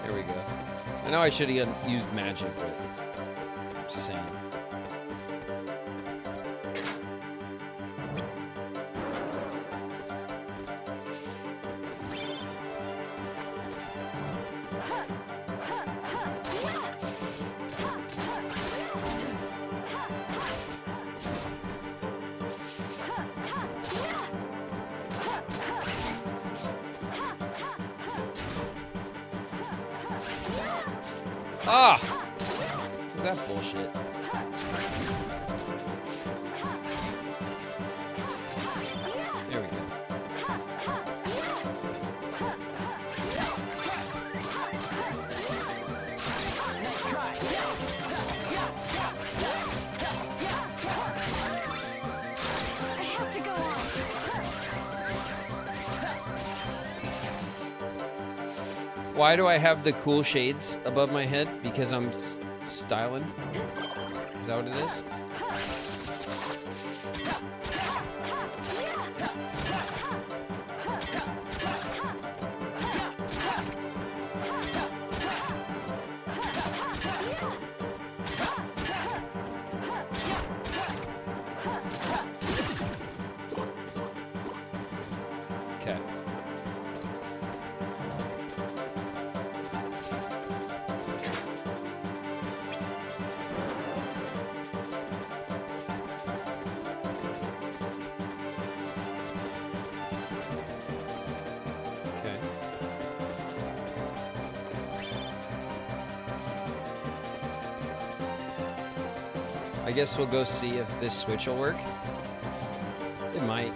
There we go. I know I should have used magic, but I'm just saying. Ah! Is that bullshit? Why do I have the cool shades above my head? Because I'm styling? Is that what it is? Okay. Okay. I guess we'll go see if this switch will work. It might.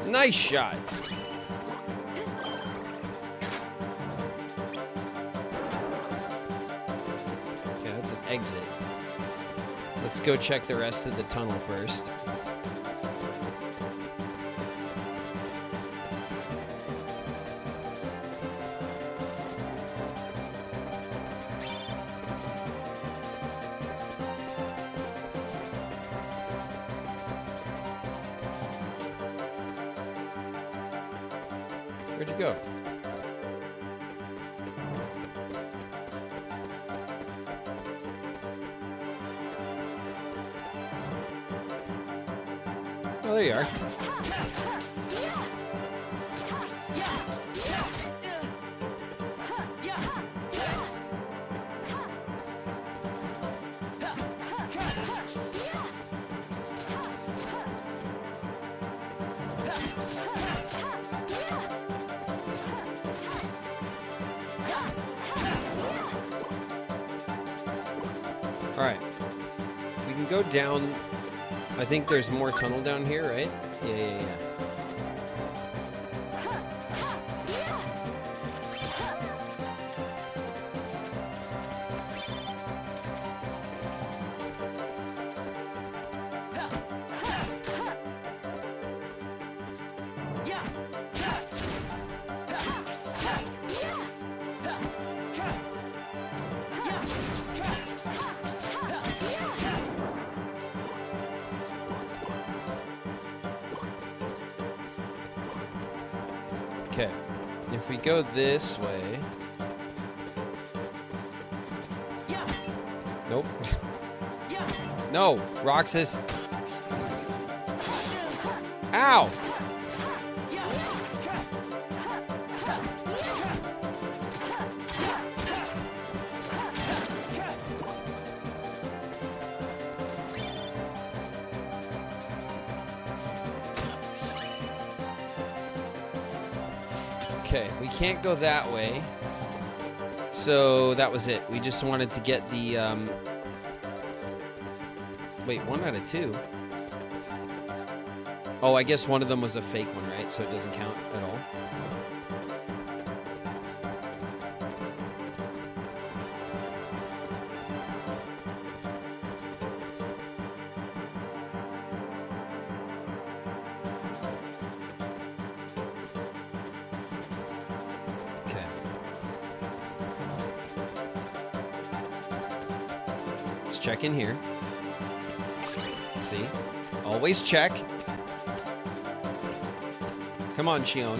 Nice shot. Okay, that's an exit. Let's go check the rest of the tunnel first. Where'd you go? Oh, there you are. All right. We can go down. I think there's more tunnel down here, right? Yeah. Okay, if we go this way... Nope. No, Roxas. Ow! Okay, we can't go that way. So that was it. We just wanted to get the, Wait, 1 out of 2. Oh, I guess one of them was a fake one, right? So it doesn't count at all. Check in here. See? Always check. Come on, Shion.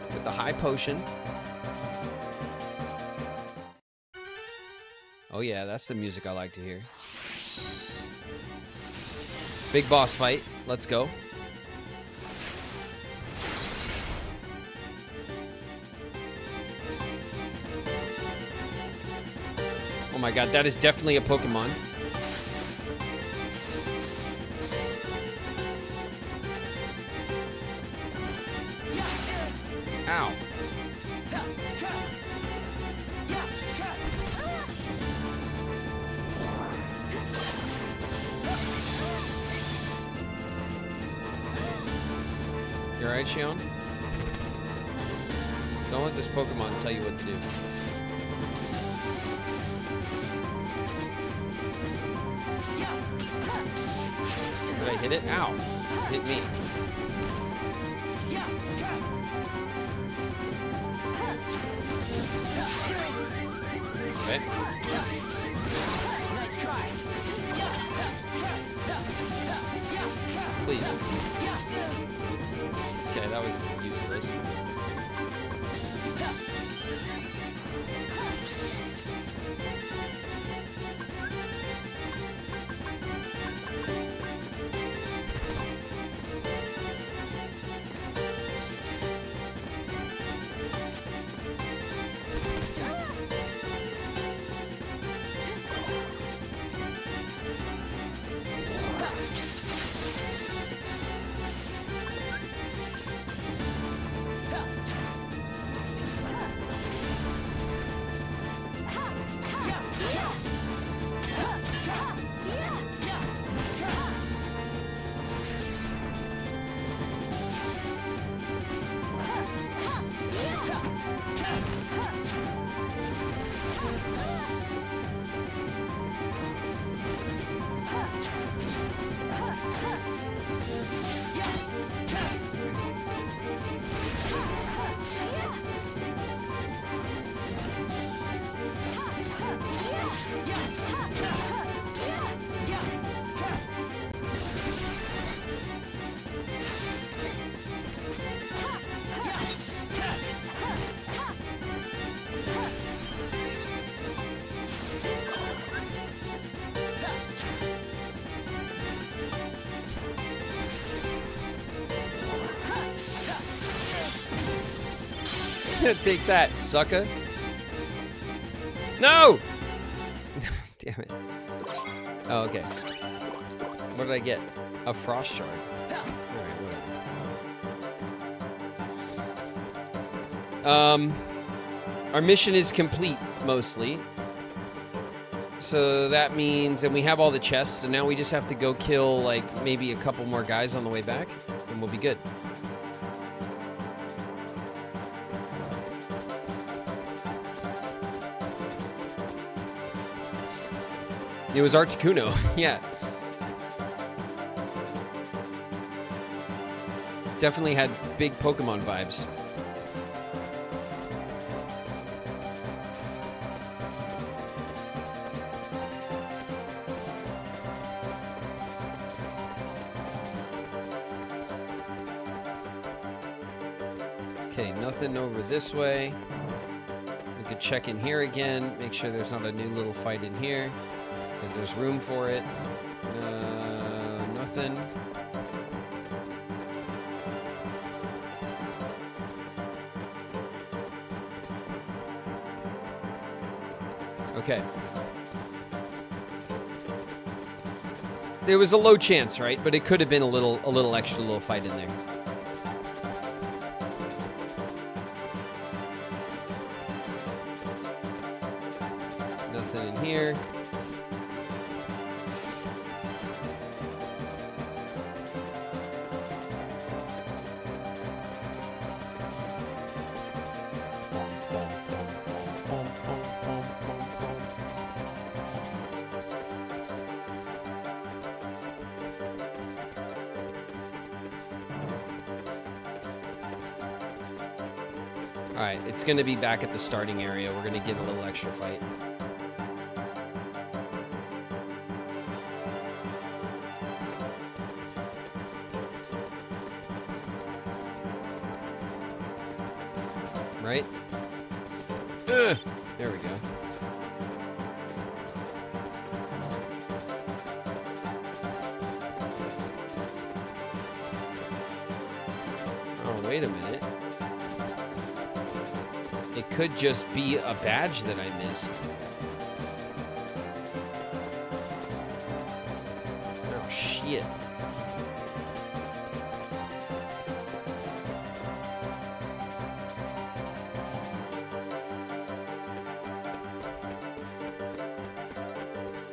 Get the high potion. Oh yeah, that's the music I like to hear. Big boss fight. Let's go. Oh my god, that is definitely a Pokemon. Ow. alright, Shion? Don't let this Pokemon tell you what to do. Did I hit it? Ow. It hit me. Okay. Please. Okay, that was useless. Take that, sucker. No! Damn it. Oh, okay. What did I get? A frost shard. Alright, whatever. Our mission is complete, mostly. So that means, and we have all the chests, and now we just have to go kill, like, maybe a couple more guys on the way back, and we'll be good. It was Articuno, yeah. Definitely had big Pokemon vibes. Okay, nothing over this way. We could check in here again, make sure there's not a new little fight in here. Because there's room for it. Nothing. Okay. There was a low chance, right? But it could have been a little extra little fight in there. Nothing in here. Alright, it's going to be back at the starting area. We're going to get a little extra fight. Right? Ugh. There we go. Oh, wait a minute. It could just be a badge that I missed. Oh, shit.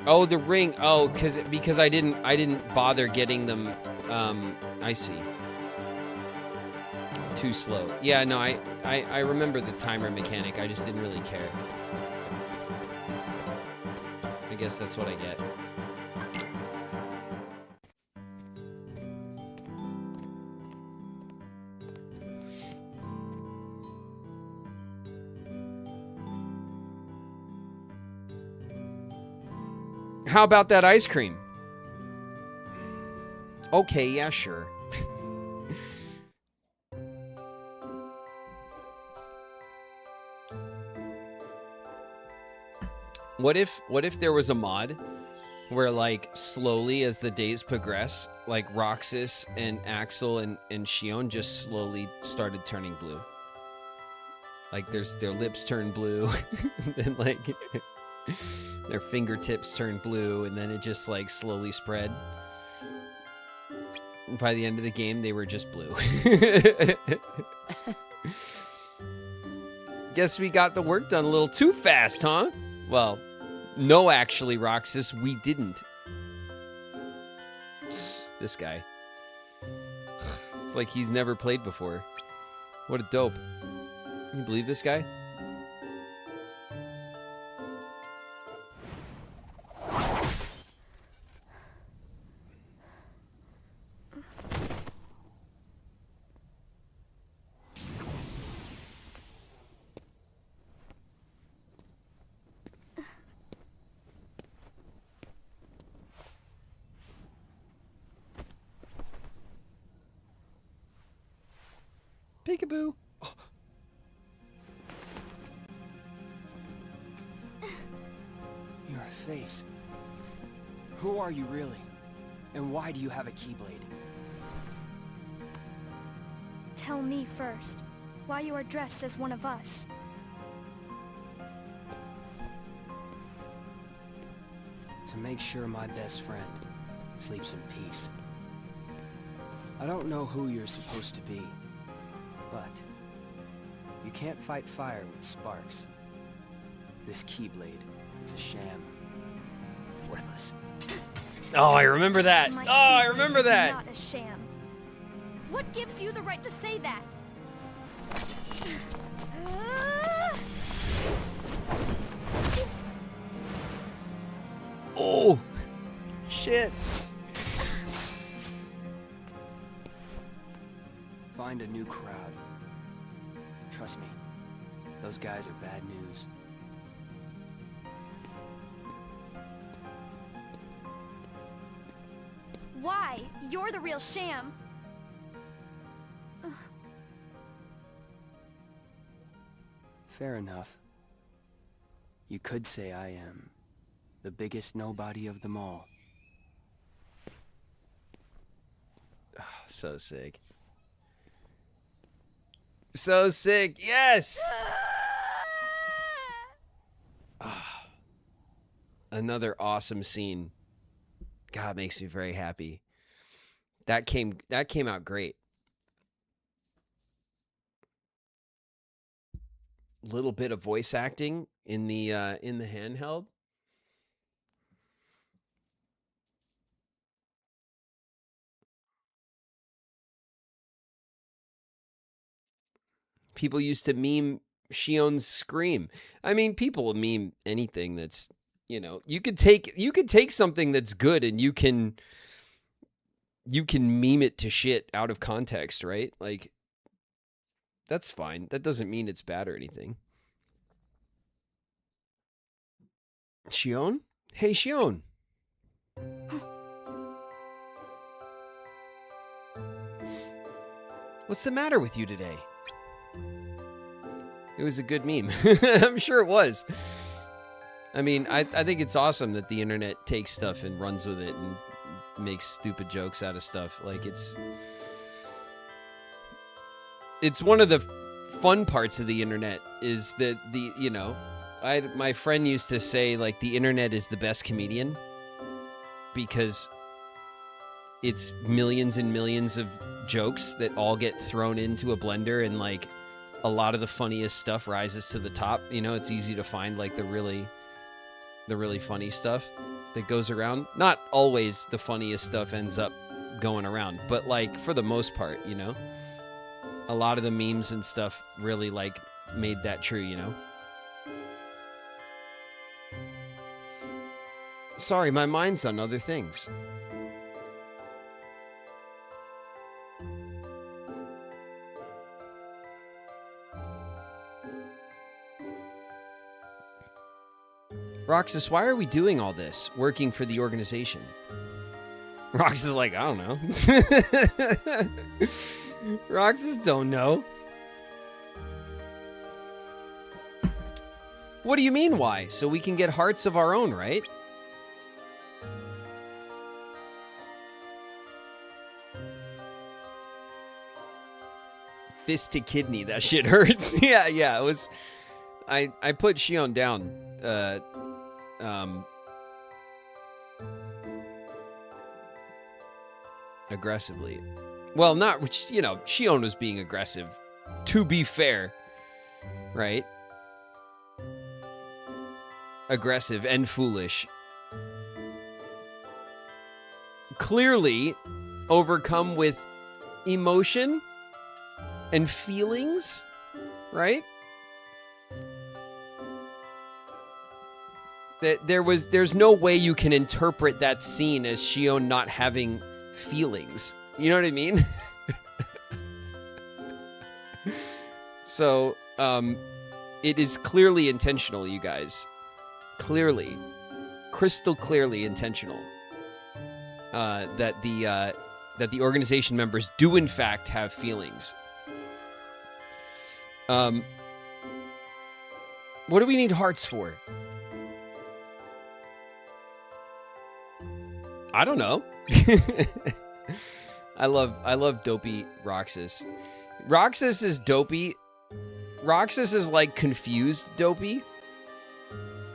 Oh, the ring. Oh, because I didn't bother getting them. I see. too slow. Yeah, no, I remember the timer mechanic. I just didn't really care. I guess that's what I get. How about that ice cream? Okay, yeah, sure. What if there was a mod where, like, slowly as the days progress, like Roxas and Axel and Shion just slowly started turning blue. Like their lips turn blue, then like their fingertips turn blue, and then it just like slowly spread. And by the end of the game, they were just blue. Guess we got the work done a little too fast, huh? Well, no, actually, Roxas, we didn't. This guy. It's like he's never played before. What a dope. Can you believe this guy? Peekaboo. Your face. Who are you really? And why do you have a keyblade? Tell me first, why you are dressed as one of us. To make sure my best friend sleeps in peace. I don't know who you're supposed to be, but you can't fight fire with sparks. This keyblade, it's a sham. Worthless. Oh, I remember that. Oh, I remember that. Not a sham. What gives you the right to say that? Oh, shit. Find a new crowd. Trust me, those guys are bad news. Why? You're the real sham. Fair enough. You could say I am the biggest nobody of them all. Oh, so sick. So sick. Yes. Ah, another awesome scene. God, it makes me very happy. That came out great. Little bit of voice acting in the handheld. People used to meme Shion's scream. I mean, people will meme anything that's, you know, you could take something that's good and you can meme it to shit out of context, right? Like, that's fine. That doesn't mean it's bad or anything. Shion? Hey, Shion. What's the matter with you today? It was a good meme. I'm sure it was. I mean, I think it's awesome that the internet takes stuff and runs with it and makes stupid jokes out of stuff. Like, it's one of the fun parts of the internet is that my friend used to say, like, the internet is the best comedian because it's millions and millions of jokes that all get thrown into a blender, and like a lot of the funniest stuff rises to the top. You know, it's easy to find like the really funny stuff that goes around. Not always the funniest stuff ends up going around, but like for the most part, you know. a lot of the memes and stuff really, like, made that true, you know? Sorry, my mind's on other things. Roxas, why are we doing all this, working for the organization? Roxas is like, I don't know. Roxas don't know. What do you mean, why? So we can get hearts of our own, right? Fist to kidney, that shit hurts. yeah, it was... I put Shion down, aggressively. Well, not, you know, Shion was being aggressive, to be fair, right? Aggressive and foolish. Clearly overcome with emotion and feelings, right? There's no way you can interpret that scene as Shion not having feelings. You know what I mean? So, it is clearly intentional, you guys. Clearly, crystal clearly intentional. That the organization members do in fact have feelings. What do we need hearts for? I don't know. I love dopey Roxas. Roxas is dopey. Roxas is like confused dopey.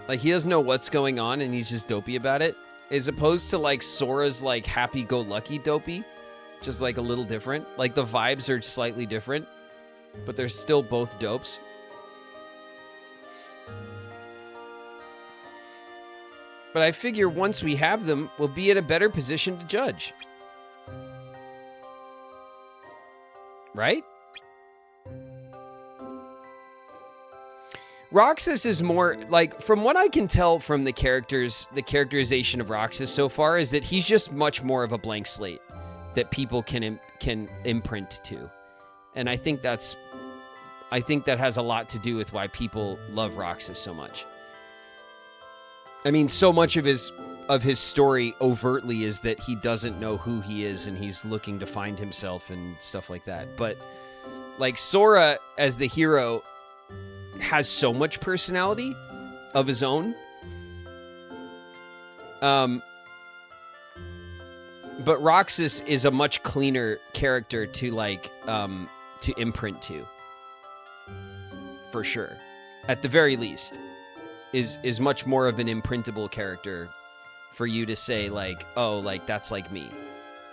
Like he doesn't know what's going on and he's just dopey about it. As opposed to like Sora's like happy-go-lucky dopey. Just like a little different. Like the vibes are slightly different. But they're still both dopes. But I figure once we have them, we'll be in a better position to judge. Right? Roxas is more, like, from what I can tell from the characterization of Roxas so far is that he's just much more of a blank slate that people can imprint to. And I think that has a lot to do with why people love Roxas so much. I mean, so much of his story overtly is that he doesn't know who he is and he's looking to find himself and stuff like that. But like Sora as the hero has so much personality of his own. But Roxas is a much cleaner character to like to imprint to. For sure. At the very least. Is much more of an imprintable character for you to say like, oh, like that's like me.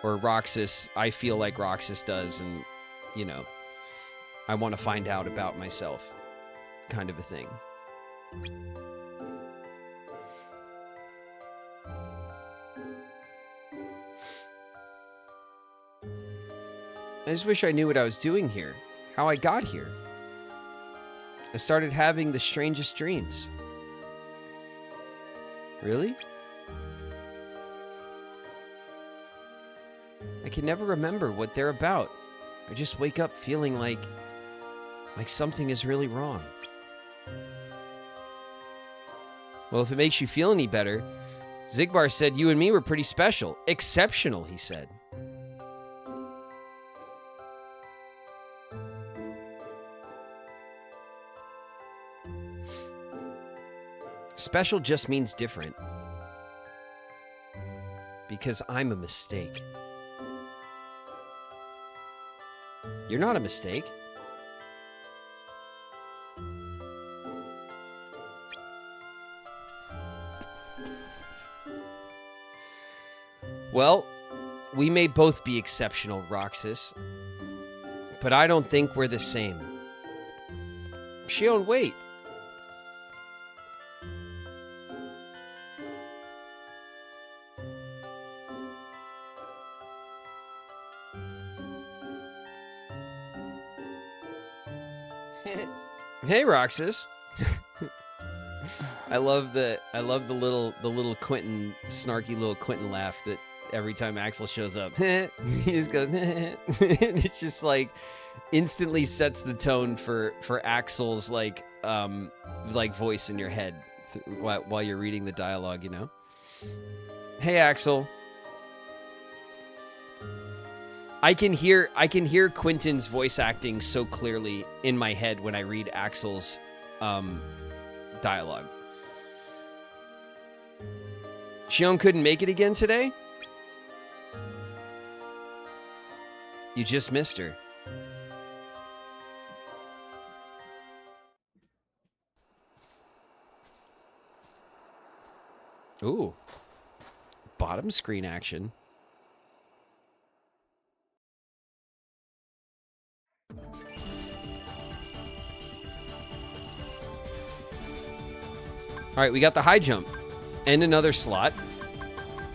Or Roxas, I feel like Roxas does and, you know, I want to find out about myself kind of a thing. I just wish I knew what I was doing here, how I got here. I started having the strangest dreams. Really? I can never remember what they're about. I just wake up feeling like something is really wrong. Well, if it makes you feel any better, Zigbar said you and me were pretty special. Exceptional, he said. Special just means different. Because I'm a mistake. You're not a mistake. Well, we may both be exceptional, Roxas. But I don't think we're the same. Shion, wait. Hey, Roxas. I love the little Quentin, snarky little Quentin laugh that every time Axel shows up. He just goes, and it's just like instantly sets the tone for Axel's like voice in your head while you're reading the dialogue, you know? Hey, Axel. I can hear Quentin's voice acting so clearly in my head when I read Axel's dialogue. Shion couldn't make it again today? You just missed her. Ooh. Bottom screen action. All right, we got the high jump and another slot,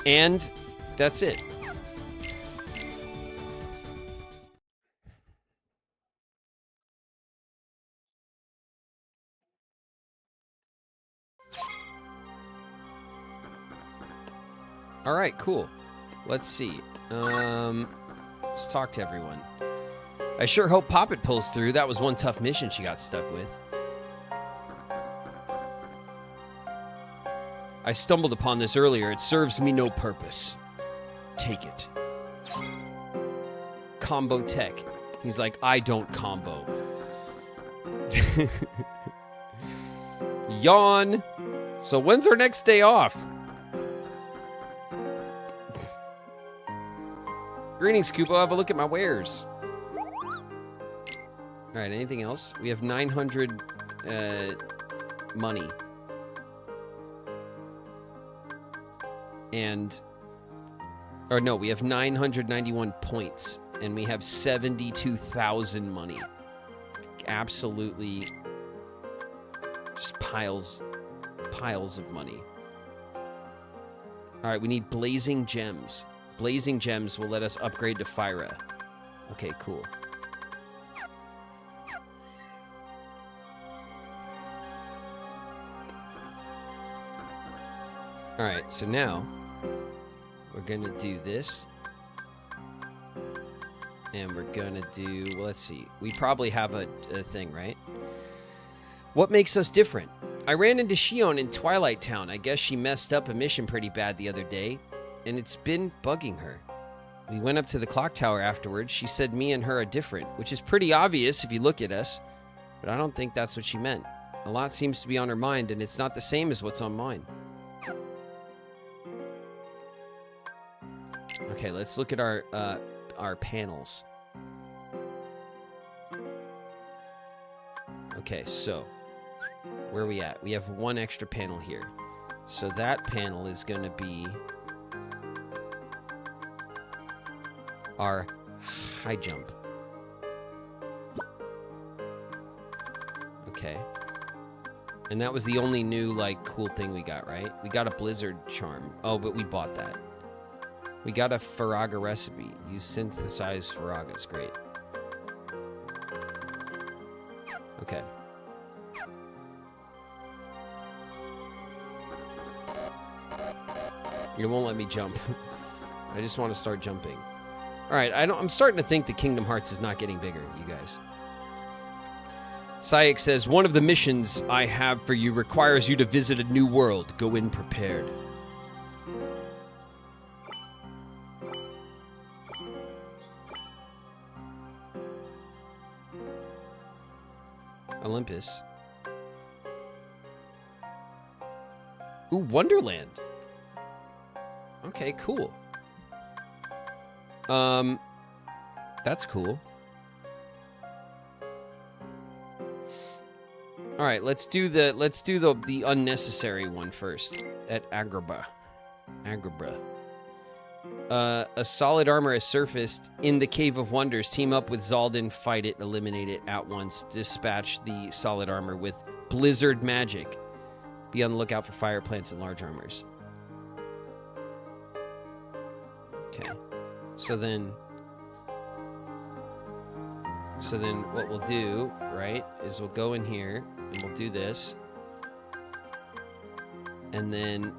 and that's it. All right, cool. Let's see. Let's talk to everyone. I sure hope Poppet pulls through. That was one tough mission she got stuck with. I stumbled upon this earlier. It serves me no purpose. Take it. Combo tech. He's like, I don't combo. Yawn. So when's our next day off? Greetings, Koopo. Have a look at my wares. All right, anything else? We have 900 money. And, or no, we have 991 points, and we have 72,000 money. Absolutely just piles of money. All right, we need blazing gems. Blazing gems will let us upgrade to Fyra. Okay, cool. All right, so now we're gonna do this, and we're gonna do, well, let's see. We probably have a thing, right? What makes us different? I ran into Shion in Twilight Town. I guess she messed up a mission pretty bad the other day, and it's been bugging her. We went up to the clock tower afterwards. She said me and her are different, which is pretty obvious if you look at us, but I don't think that's what she meant. A lot seems to be on her mind, and it's not the same as what's on mine. Okay, let's look at our panels. Okay, so where are we at? We have one extra panel here. So that panel is going to be our high jump. Okay. And that was the only new, like, cool thing we got, right? We got a blizzard charm. Oh, but we bought that. We got a Faraga recipe. Use synthesized Faragas. Great. Okay. You won't let me jump. I just want to start jumping. All right, I'm starting to think the Kingdom Hearts is not getting bigger, you guys. Sayek says, one of the missions I have for you requires you to visit a new world. Go in prepared. Olympus. Ooh, Wonderland. Okay, cool. That's cool. All right, let's do the unnecessary one first at Agrabah. A solid armor has surfaced in the Cave of Wonders. Team up with Zaldin, fight it, eliminate it at once. Dispatch the solid armor with blizzard magic. Be on the lookout for fire plants and large armors. Okay. So then So then what we'll do, right, is we'll go in here and we'll do this. And then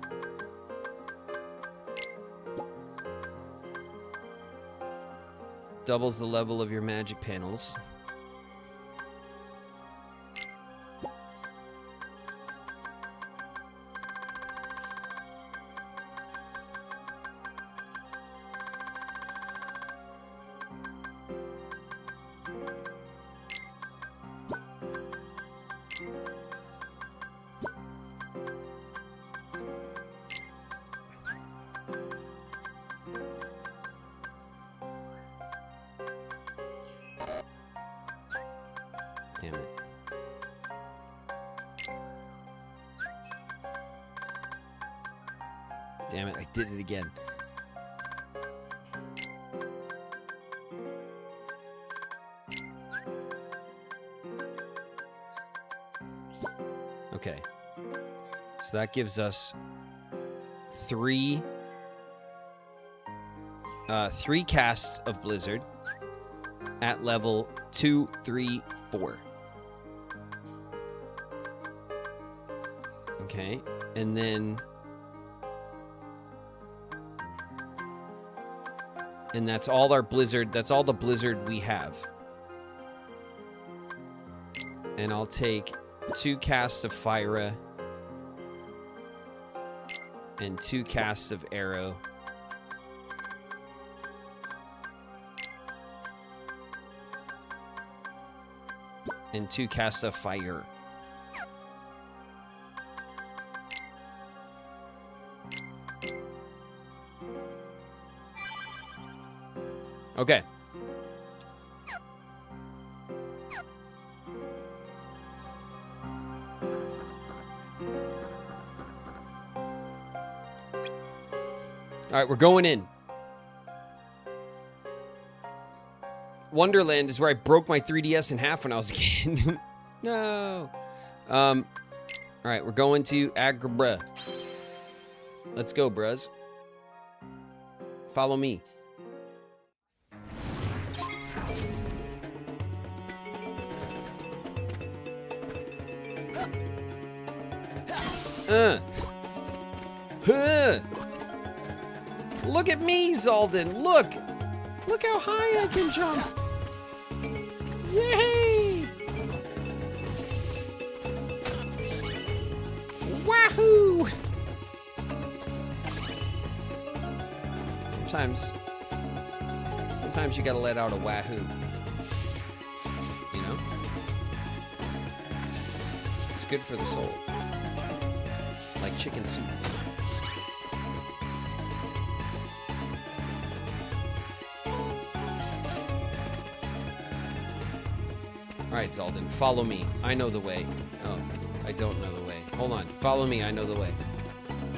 doubles the level of your magic panels. Damn it. Damn it, I did it again. Okay. So that gives us three casts of Blizzard at level 2, 3, 4. Okay, and then that's all our Blizzard, that's all the Blizzard we have. And I'll take 2 casts of Fyra and 2 casts of Arrow. And 2 casts of Fire. Okay. All right, we're going in. Wonderland is where I broke my 3DS in half when I was a kid. No. All right, we're going to Agrabah. Let's go, bruz. Follow me. Look at me, Zaldin. Look. Look how high I can jump. Yay! Wahoo! Sometimes you gotta let out a wahoo. You know? It's good for the soul. Like chicken soup. All right, Zaldin, follow me. I know the way. Oh, I don't know the way. Hold on. Follow me. I know the way.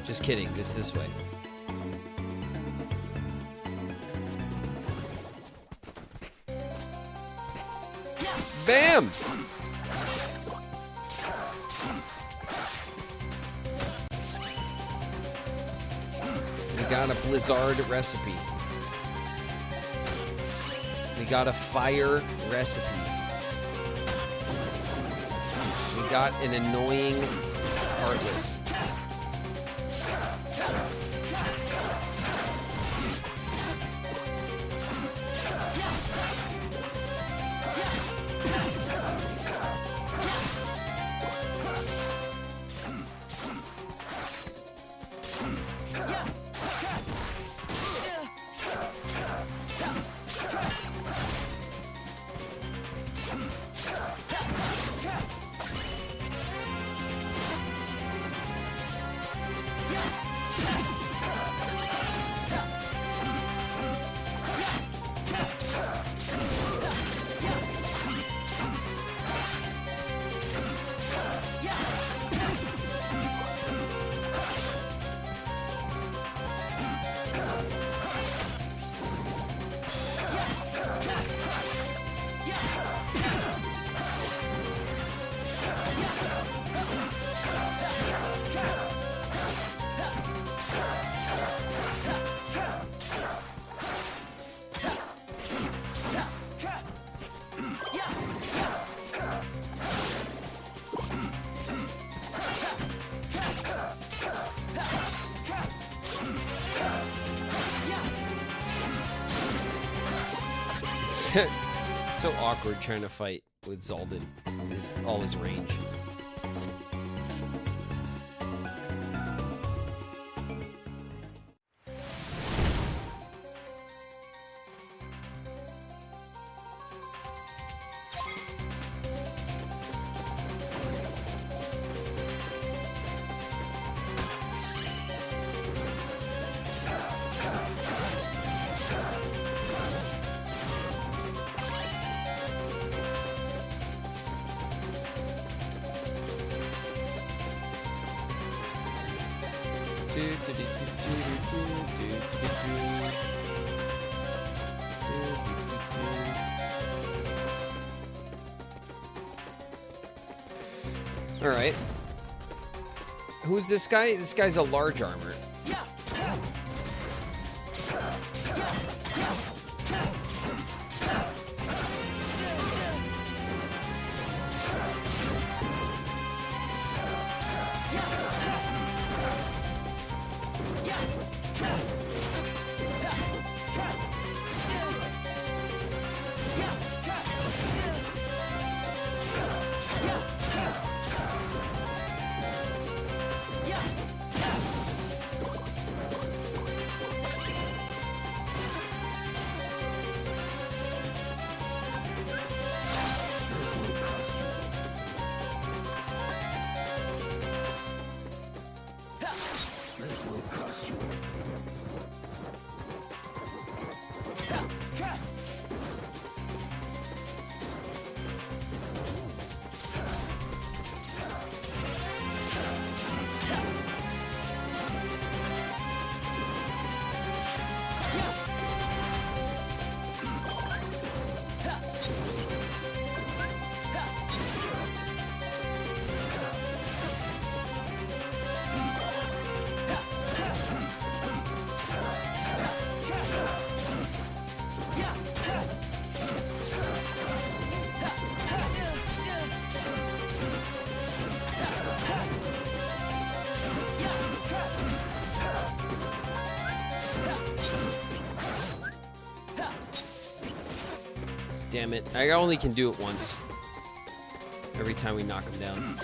Just kidding. This way. Bam! We got a Blizzard recipe. We got a fire recipe. We got an annoying Heartless. So awkward trying to fight with Zaldin. All his range. All right. Who's this guy? This guy's a large armor. Damn it. I only can do it once. Every time we knock him down.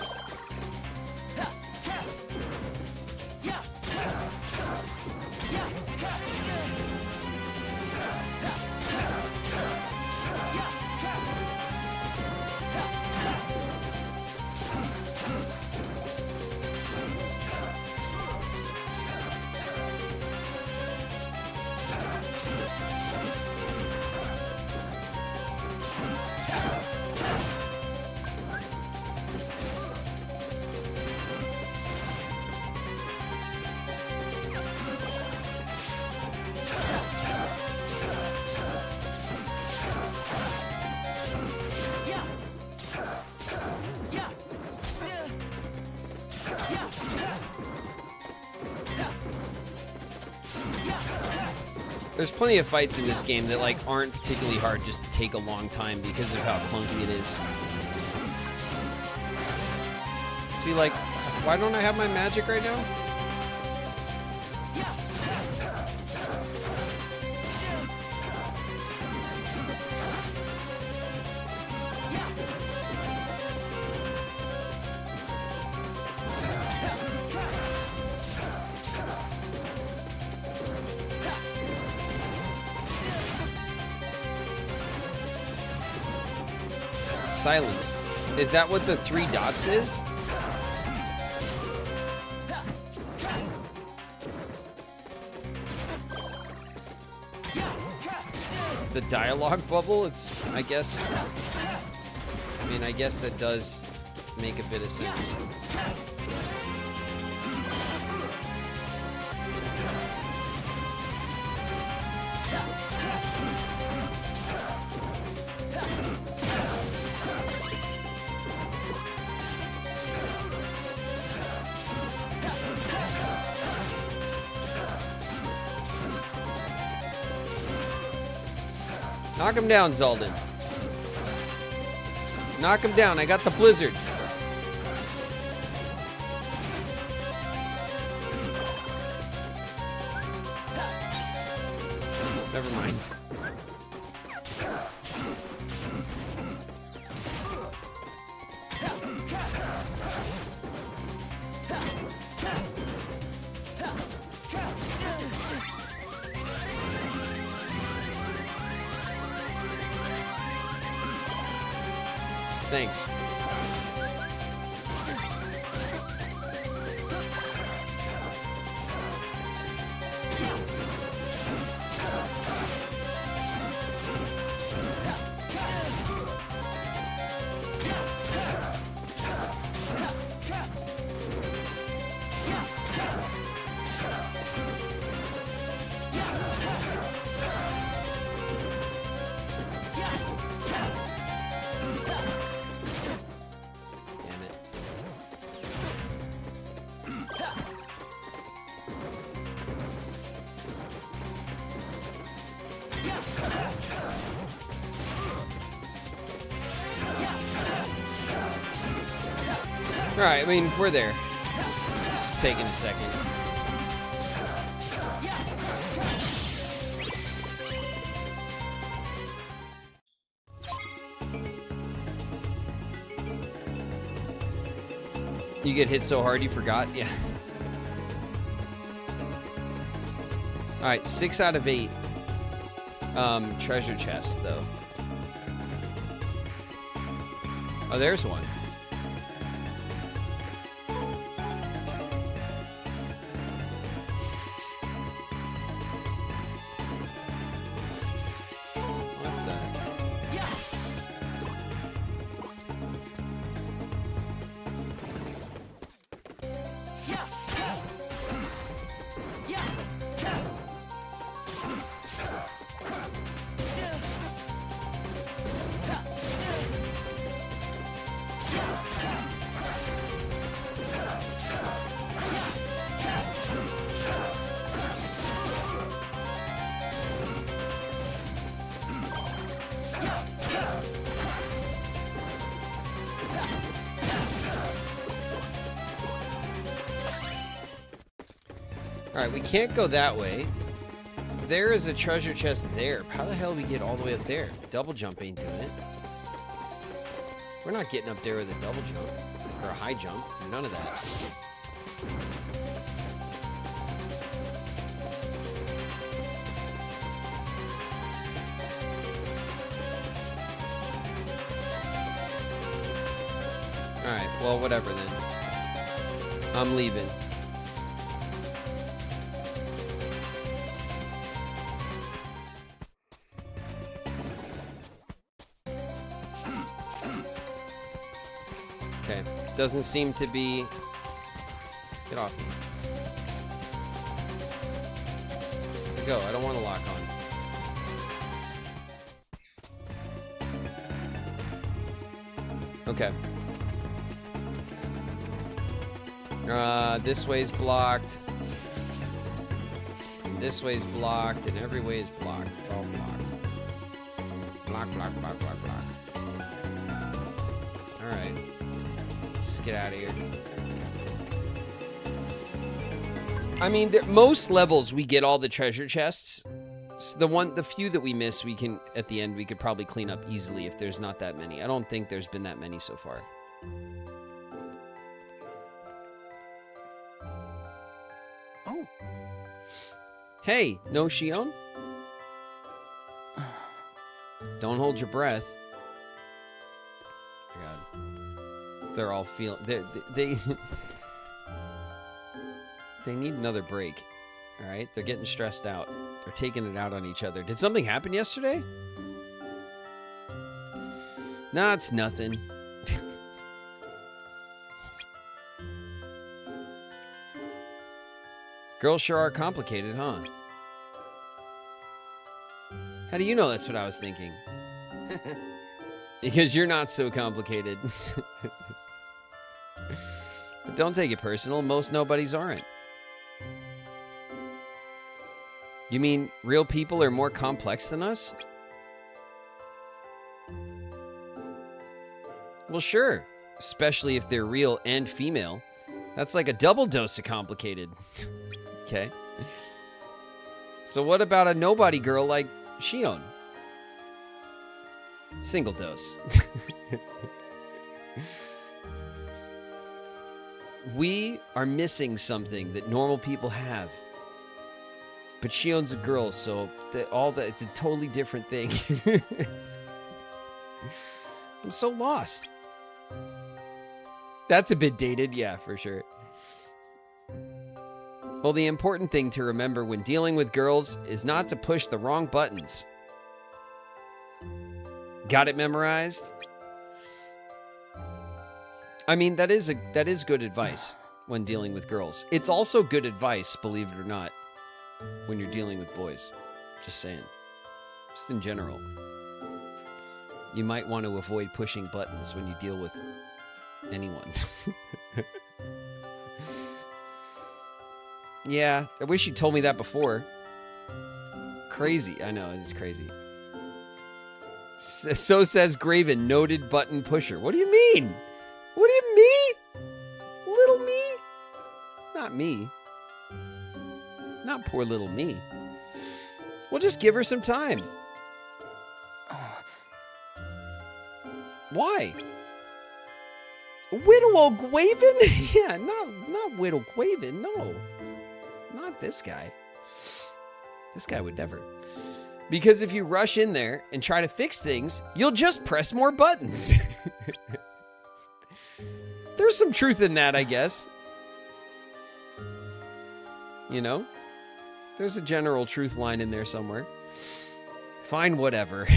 There's plenty of fights in this game that like aren't particularly hard, just take a long time because of how clunky it is. See, like, why don't I have my magic right now? Silenced. Is that what the 3 dots is? The dialogue bubble? It's, I guess. I mean, I guess that does make a bit of sense. Knock him down, Zaldin. Knock him down. I got the blizzard. Never mind. Thanks. Alright, I mean, we're there. It's just taking a second. You get hit so hard you forgot? Yeah. Alright, 6 out of 8. Treasure chest, though. Oh, there's one. Alright, we can't go that way. There is a treasure chest there. How the hell do we get all the way up there? Double jump ain't doing it. We're not getting up there with a double jump. Or a high jump. None of that. Alright, well, whatever then. I'm leaving. Okay, doesn't seem to be... Get off me. Go, I don't want to lock on. Okay. This way's blocked. And this way's blocked, and every way is blocked. It's all blocked. Block, block, block, block, block. Alright. Let's just get out of here. I mean, most levels we get all the treasure chests. So the few that we miss, we can, at the end, we could probably clean up easily if there's not that many. I don't think there's been that many so far. Oh. Hey, no Shion? Don't hold your breath. God. They're all feeling... They need another break. Alright? They're getting stressed out. They're taking it out on each other. Did something happen yesterday? Nah, it's nothing. Girls sure are complicated, huh? How do you know that's what I was thinking? Because you're not so complicated. But don't take it personal. Most nobodies aren't. You mean real people are more complex than us? Well, sure. Especially if they're real and female. That's like a double dose of complicated. Okay. So what about a nobody girl like Shion? Single dose. We are missing something that normal people have. But Shion's a girl, so it's a totally different thing. I'm so lost. That's a bit dated, yeah, for sure. Well, the important thing to remember when dealing with girls is not to push the wrong buttons. Got it memorized? I mean, that is good advice when dealing with girls. It's also good advice, believe it or not, when you're dealing with boys. Just saying. Just in general. You might want to avoid pushing buttons when you deal with anyone. Yeah, I wish you told me that before. Crazy. I know, it's crazy. So says Graven, noted button pusher. What do you mean? What do you mean? Little me? Not me. Not poor little me. We'll just give her some time. Why? Widow Graven? Yeah, not Widow Graven, no. Not this guy. This guy would never. Because if you rush in there and try to fix things, you'll just press more buttons. There's some truth in that, I guess. You know? There's a general truth line in there somewhere. Fine, whatever.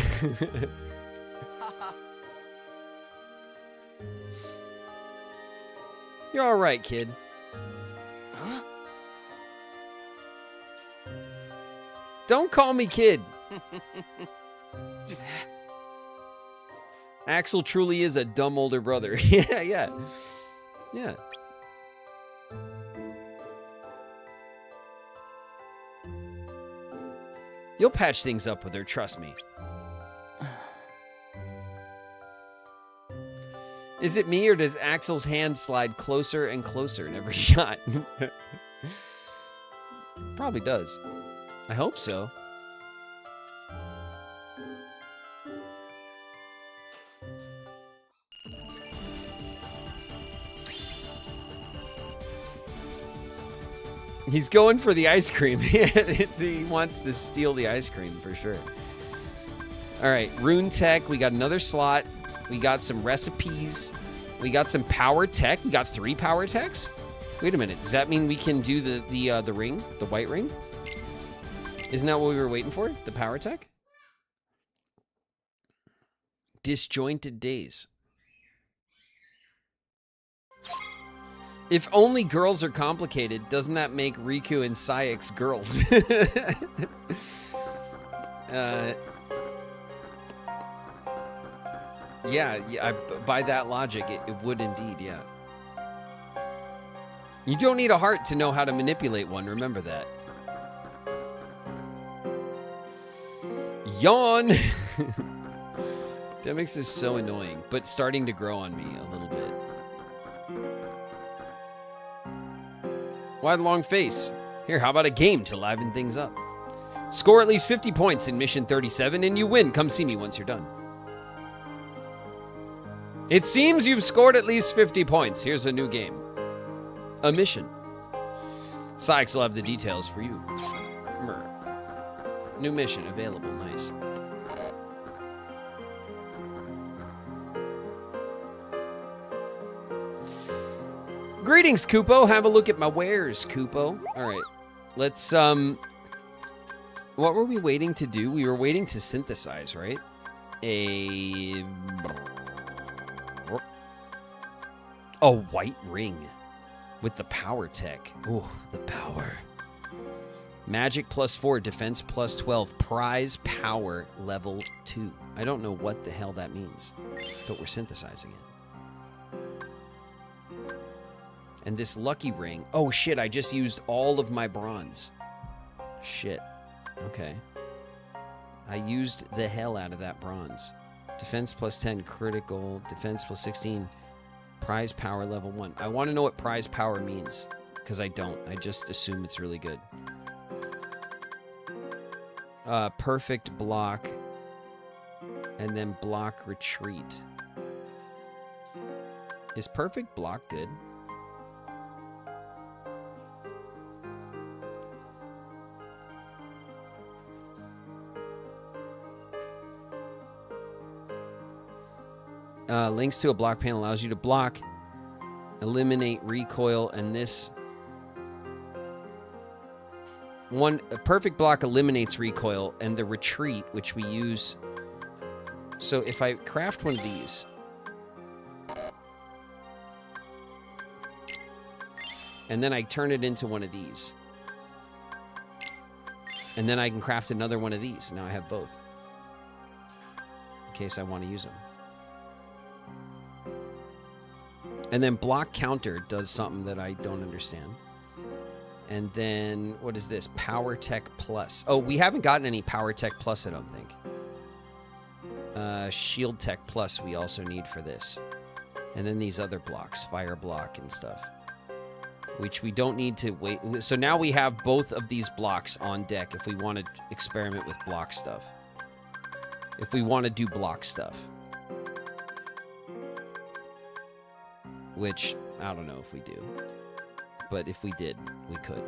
You're all right, kid. Huh? Don't call me kid. Axel truly is a dumb older brother. Yeah. You'll patch things up with her, trust me. Is it me or does Axel's hand slide closer and closer in every shot? Probably does. I hope so. He's going for the ice cream. He wants to steal the ice cream for sure. All right, Rune Tech. We got another slot. We got some recipes. We got some power tech. We got 3 power techs. Wait a minute. Does that mean we can do the ring, the white ring? Isn't that what we were waiting for? The power tech? Disjointed days. If only girls are complicated, doesn't that make Riku and Saix girls? Yeah, by that logic, it would indeed, yeah. You don't need a heart to know how to manipulate one, remember that. Yawn! Demix is so annoying, but starting to grow on me a little bit. Why the long face? Here, how about a game to liven things up? Score at least 50 points in Mission 37 and you win. Come see me once you're done. It seems you've scored at least 50 points. Here's a new game. A mission. Sykes will have the details for you. New mission available. Nice. Greetings, Kupo. Have a look at my wares, Kupo. All right. Let's, what were we waiting to do? We were waiting to synthesize, right? A white ring with the power tech. Ooh, the power. Magic +4, defense +12, prize power level 2. I don't know what the hell that means, but we're synthesizing it. And this lucky ring. Oh shit, I just used all of my bronze. Shit. Okay. I used the hell out of that bronze. Defense +10, critical, defense +16, prize power level 1. I want to know what prize power means, because I don't. I just assume it's really good. Perfect block, and then block retreat. Is perfect block good? Links to a block pane allows you to block eliminate recoil, and this one, a perfect block eliminates recoil, and the retreat, which we use. So if I craft one of these, and then I turn it into one of these, and then I can craft another one of these. Now I have both, in case I want to use them. And then block counter does something that I don't understand. And then, what is this? Power Tech Plus. Oh, we haven't gotten any Power Tech Plus, I don't think. Shield Tech Plus we also need for this. And then these other blocks, Fire Block and stuff, which we don't need to wait. So now we have both of these blocks on deck if we want to experiment with block stuff. If we want to do block stuff. Which, I don't know if we do. But if we did, we could.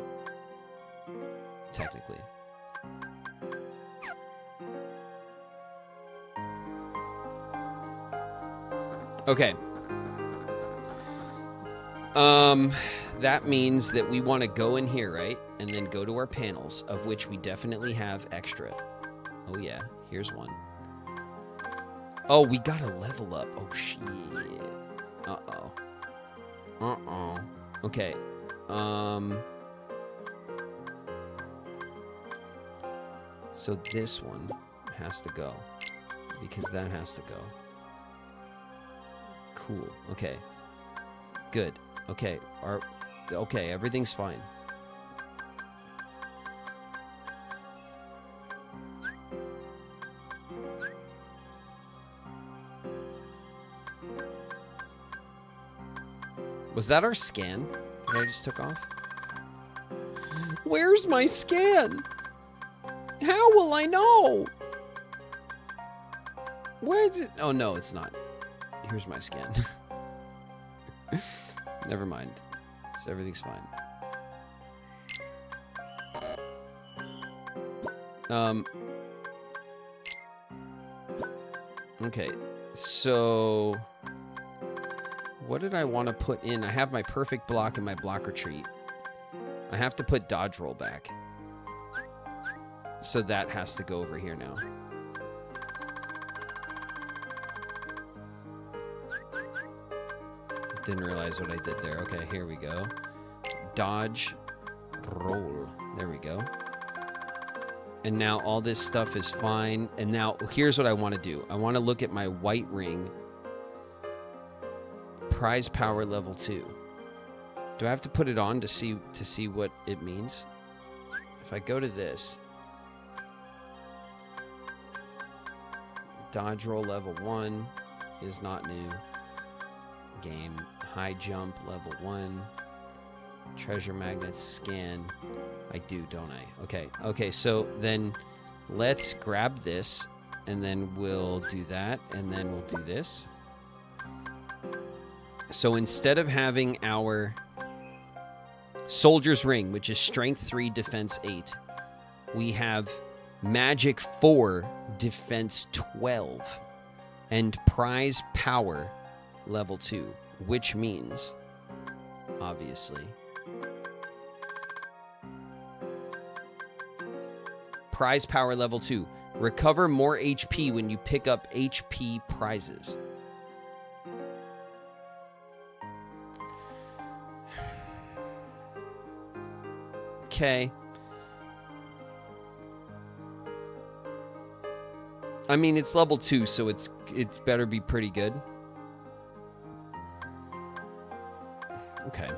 Technically. Okay. That means that we want to go in here, right? And then go to our panels, of which we definitely have extra. Oh yeah, here's one. Oh, we gotta level up. Oh shit. Uh-oh. Uh-oh. Okay. So this one has to go, because that has to go. Cool. Okay. Good. Okay. Okay, everything's fine. Was that our scan that I just took off? Where's my scan? How will I know? Where's it? Oh, no, it's not. Here's my scan. Never mind. So everything's fine. Okay, so what did I want to put in? I have my perfect block and my block retreat. I have to put dodge roll back. So that has to go over here now. Didn't realize what I did there. Okay, here we go. Dodge roll. There we go. And now all this stuff is fine. And now here's what I want to do. I want to look at my white ring. Prize power level 2. Do I have to put it on to see what it means? If I go to this, dodge roll level 1 is not new. Game high jump level 1. Treasure magnets scan. I do, don't I? Okay. Okay, so then let's grab this and then we'll do that and then we'll do this. So instead of having our Soldier's Ring, which is Strength 3, Defense 8, we have Magic 4, Defense 12, and Prize Power level 2, which means, obviously, Prize Power level 2. Recover more HP when you pick up HP prizes. Okay. I mean, it's level 2, so it's better be pretty good. Okay.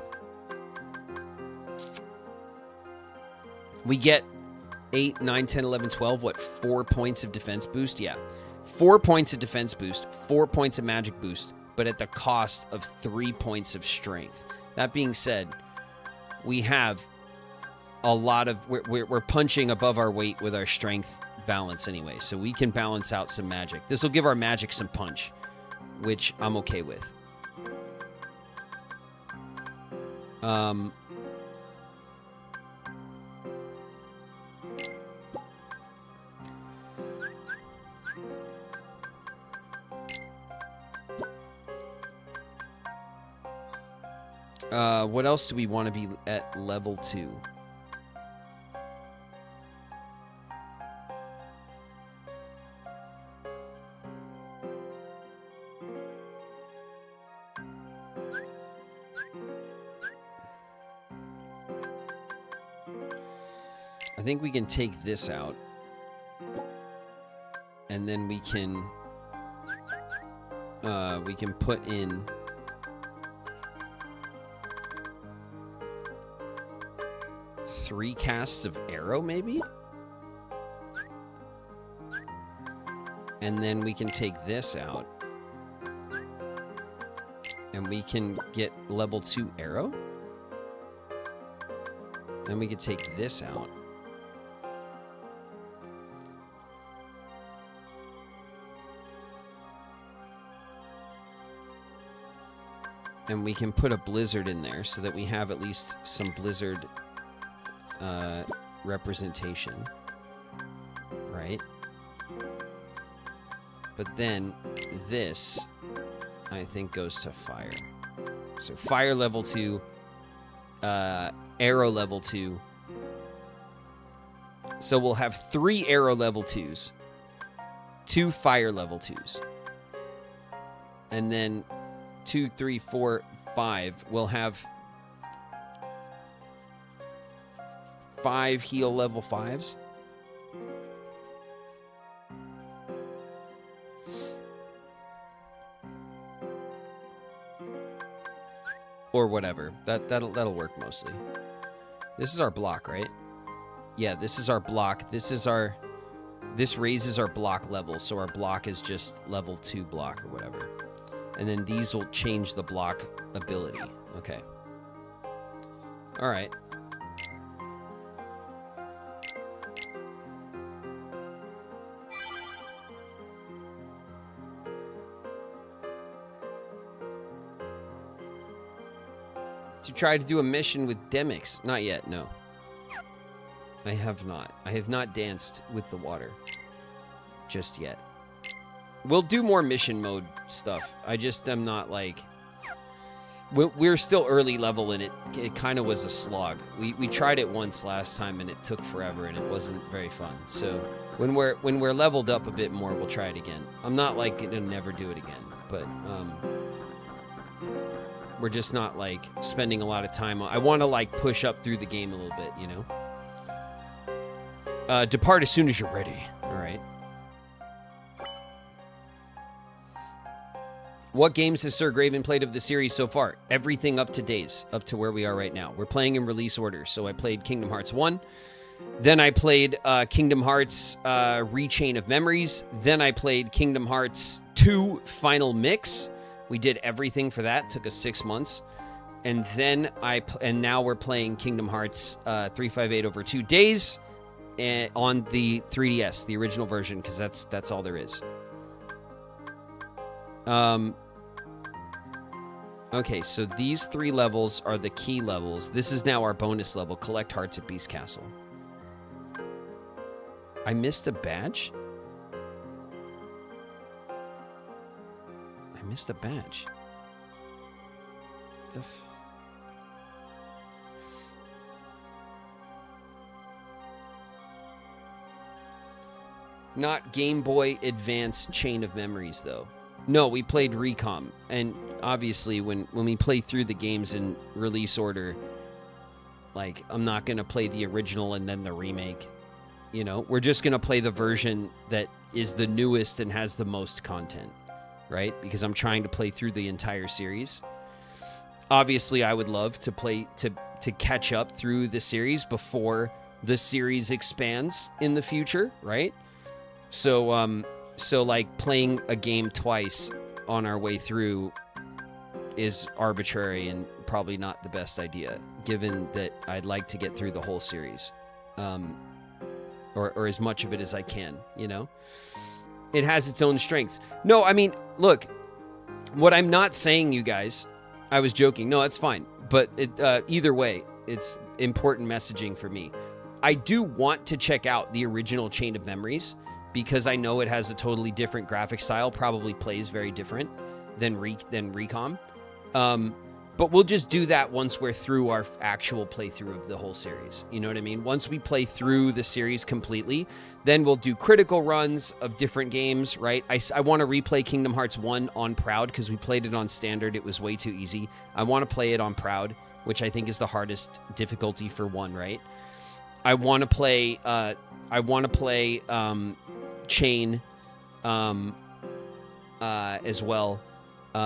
We get 8, 9, 10, 11, 12, what, 4 points of defense boost? Yeah. 4 points of defense boost, 4 points of magic boost, but at the cost of 3 points of strength. That being said, we have a lot of... We're punching above our weight with our strength balance anyway, so we can balance out some magic. This will give our magic some punch, which I'm okay with. What else do we want to be at level 2? I think we can take this out. And then we can put in three casts of arrow, maybe? And then we can take this out. And we can get level 2 arrow. Then we could take this out. And we can put a blizzard in there so that we have at least some blizzard representation. Right? But then this, I think, goes to fire. So fire level 2, arrow level 2. So we'll have 3 arrow level 2s, 2 fire level 2s. And then 2, 3, 4, 5. We'll have 5 heal level 5s. Or whatever. That'll work mostly. This is our block, right? Yeah, this is our block. This raises our block level, so our block is just level 2 block or whatever. And then these will change the block ability. Okay. All right. Did you try to do a mission with Demix? Not yet, no. I have not. I have not danced with the water just yet. We'll do more mission mode stuff. I just am not like... We're still early level and it kind of was a slog. We tried it once last time and it took forever and it wasn't very fun. So when we're leveled up a bit more, we'll try it again. I'm not like gonna never do it again, but we're just not like spending a lot of time on... I want to like push up through the game a little bit, you know? Depart as soon as you're ready. All right. What games has Sir Graven played of the series so far? Everything up to days, up to where we are right now. We're playing in release order. So I played Kingdom Hearts 1. Then I played Kingdom Hearts Rechain of Memories. Then I played Kingdom Hearts 2 Final Mix. We did everything for that. Took us 6 months. And then and now we're playing Kingdom Hearts 358 over 2 days on the 3DS, the original version, because that's all there is. Okay, so these 3 levels are the key levels. This is now our bonus level, collect hearts at Beast Castle. I missed a badge? I missed a badge. Not Game Boy Advance Chain of Memories, though. No, we played Recom, and obviously when we play through the games in release order, like, I'm not going to play the original and then the remake, you know? We're just going to play the version that is the newest and has the most content, right? Because I'm trying to play through the entire series. Obviously, I would love to play, to catch up through the series before the series expands in the future, right? So like playing a game twice on our way through is arbitrary and probably not the best idea, given that I'd like to get through the whole series, or as much of it as I can, you know? It has its own strengths. No, I mean, look, what I'm not saying, you guys, I was joking. No, that's fine. But either way, it's important messaging for me. I do want to check out the original Chain of Memories, because I know it has a totally different graphic style, probably plays very different than Recom. But But we'll just do that once we're through our actual playthrough of the whole series. You know what I mean? Once we play through the series completely, then we'll do critical runs of different games, right? I want to replay Kingdom Hearts 1 on Proud because we played it on Standard. It was way too easy. I want to play it on Proud, which I think is the hardest difficulty for 1, right? I want to play Chain as well.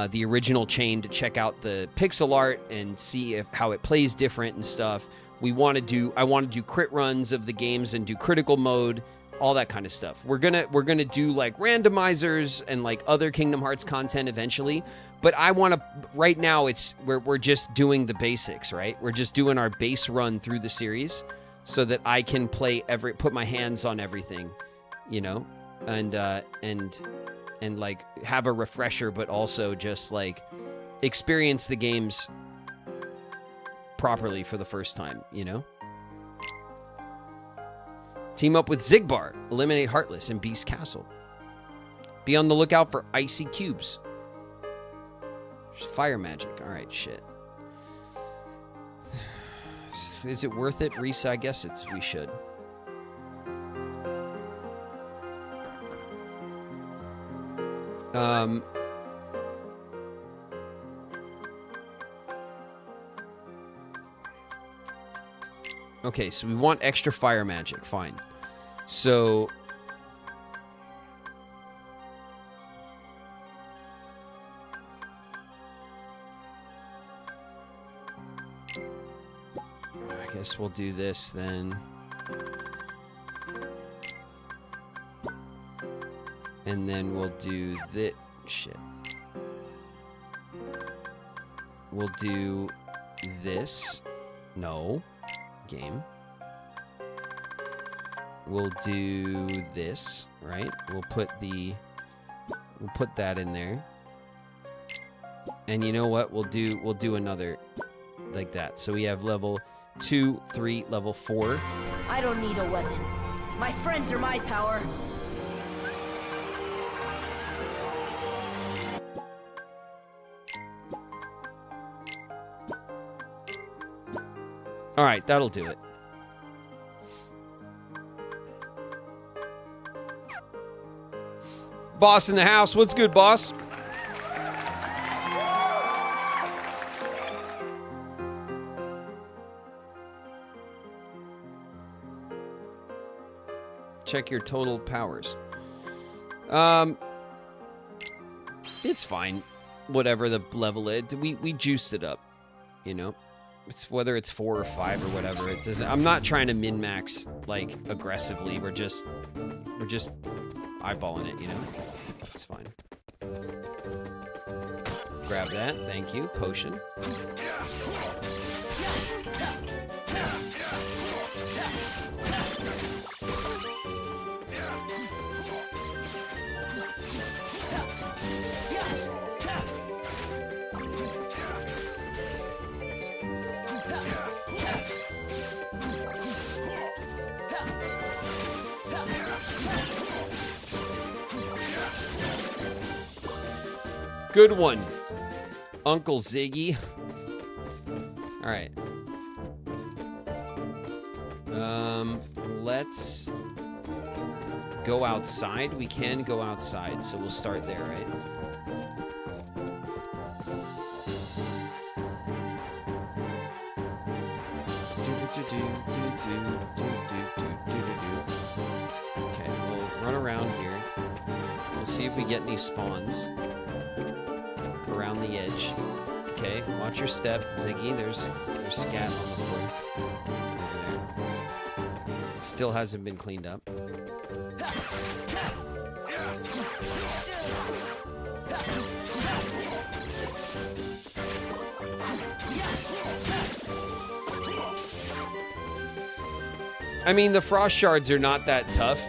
The original Chain, to check out the pixel art and see how it plays different and stuff. I want to do crit runs of the games and do critical mode, all that kind of stuff. We're gonna do like randomizers and like other Kingdom Hearts content eventually. But I want to, right now we're just doing the basics, right? We're just doing our base run through the series so that I can put my hands on everything, you know, and like have a refresher, but also just like experience the games properly for the first time, you know? Team up with Zigbar, eliminate Heartless in Beast Castle. Be on the lookout for icy cubes. Fire magic. All right, shit. Is it worth it, Risa? I guess we should. Okay, so we want extra fire magic. Fine. So I guess we'll do this then. And then we'll do this. Shit. We'll do this. No. Game. We'll do this, right? We'll put that in there. And you know what? We'll do another like that. So we have level 2, 3, level 4. I don't need a weapon. My friends are my power. All right, that'll do it. Boss in the house. What's good, boss? Check your total powers. It's fine. Whatever the level is. We juiced it up, you know? It's whether it's 4 or 5 or whatever. It doesn't. I'm not trying to min-max like aggressively. We're just eyeballing it, you know. It's fine. Grab that. Thank you. Potion. Good one, Uncle Ziggy. All right. Let's go outside. We can go outside, so we'll start there, right? Okay, we'll run around here. We'll see if we get any spawns around the edge. Okay, watch your step, Ziggy. There's scat on the floor. Over there. Still hasn't been cleaned up. I mean, the frost shards are not that tough.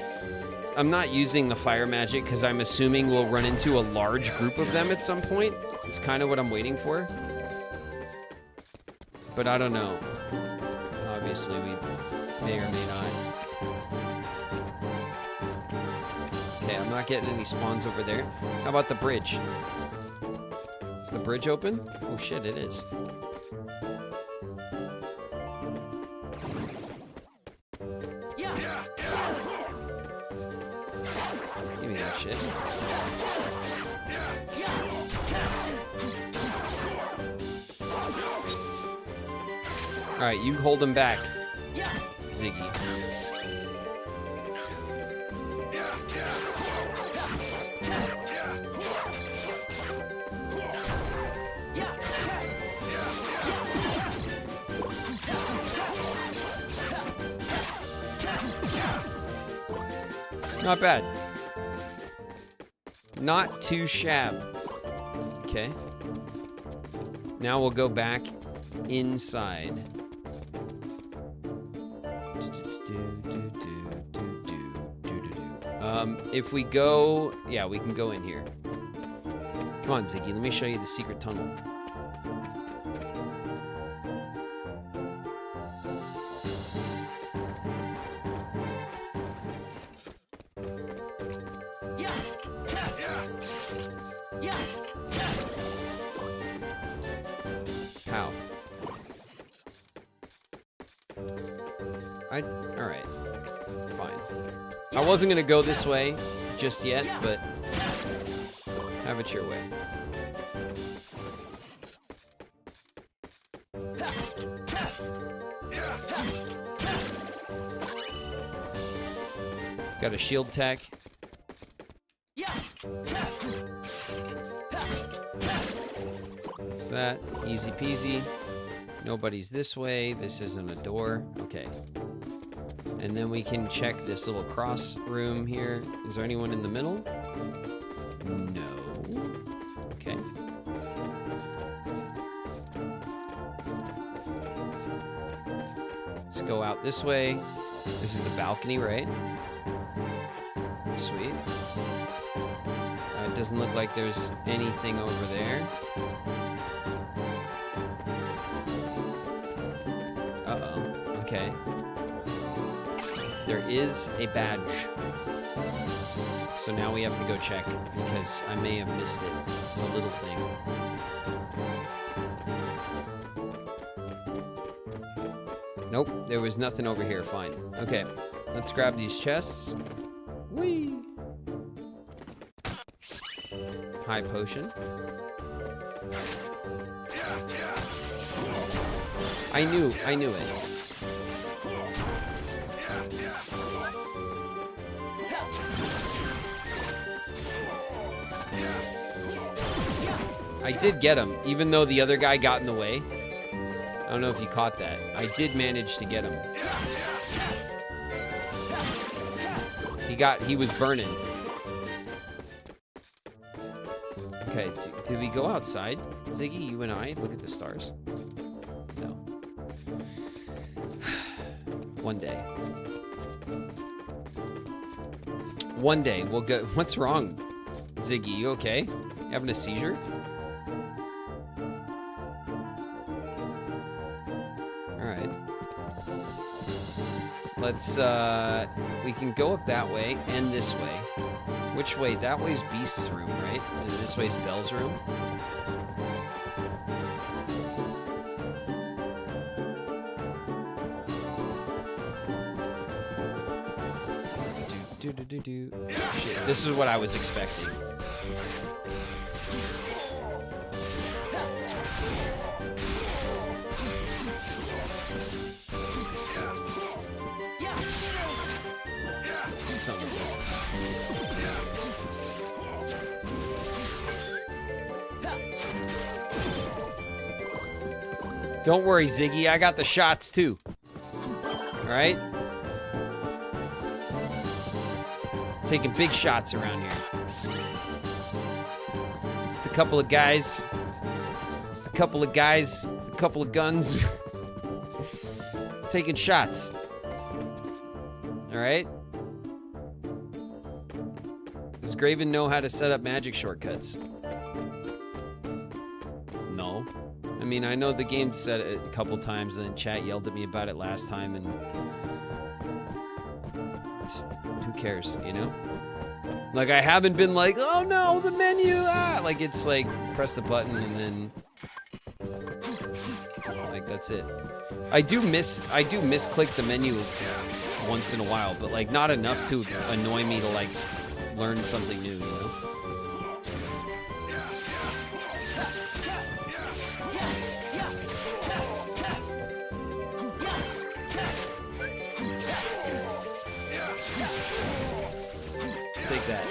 I'm not using the fire magic because I'm assuming we'll run into a large group of them at some point. It's kind of what I'm waiting for. But I don't know. Obviously, we may or may not. Okay, I'm not getting any spawns over there. How about the bridge? Is the bridge open? Oh shit, it is. Give me that shit. Alright, you hold him back, Ziggy. Not bad. Not too shab. Okay. Now we'll go back inside. If we go... Yeah, we can go in here. Come on, Ziggy. Let me show you the secret tunnel. How? Alright. Fine. I wasn't gonna go this way just yet, but have it your way. Got a shield tech. What's that? Easy peasy. Nobody's this way. This isn't a door. Okay. And then we can check this little cross room here. Is there anyone in the middle? No. Okay. Let's go out this way. This is the balcony, right? Sweet. It doesn't look like there's anything over there. Uh-oh. Okay. There is a badge. So now we have to go check because I may have missed it. It's a little thing. Nope, there was nothing over here. Fine. Okay, let's grab these chests. Whee! High potion. I knew it. I did get him, even though the other guy got in the way. I don't know if you caught that. I did manage to get him. He was burning. Okay, did we go outside? Ziggy, you and I, look at the stars. No. One day. One day we'll go. What's wrong, Ziggy? You okay? You having a seizure? Alright. Let's, we can go up that way and this way. Which way? That way's Beast's room, right? And this way's Belle's room. Shit, this is what I was expecting. Son of a... Don't worry, Ziggy. I got the shots, too. All right? Taking big shots around here. Just a couple of guys. Just a couple of guys. A couple of guns. Taking shots. All right? Does Graven know how to set up magic shortcuts? No. I mean, I know the game said it a couple times, and then chat yelled at me about it last time, and just, who cares, you know? Like, I haven't been like, oh no, the menu, ah! Like, it's like, press the button, and then, like, That's it. I do misclick the menu once in a while, but like not enough to annoy me to like learn something new, you know? Take that.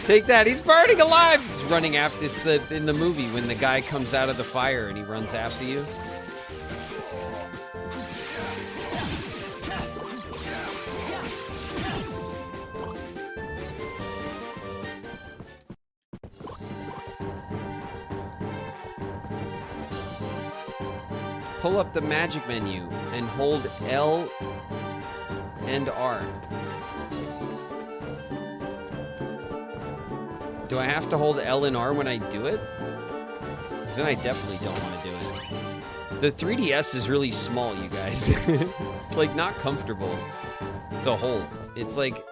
Take that. He's burning alive. It's running after. It's in the movie when the guy comes out of the fire and he runs after you. Pull up the magic menu and hold L and R. Do I have to hold L and R when I do it? Because then I definitely don't want to do it. The 3DS is really small, you guys. It's like not comfortable to hold. It's like,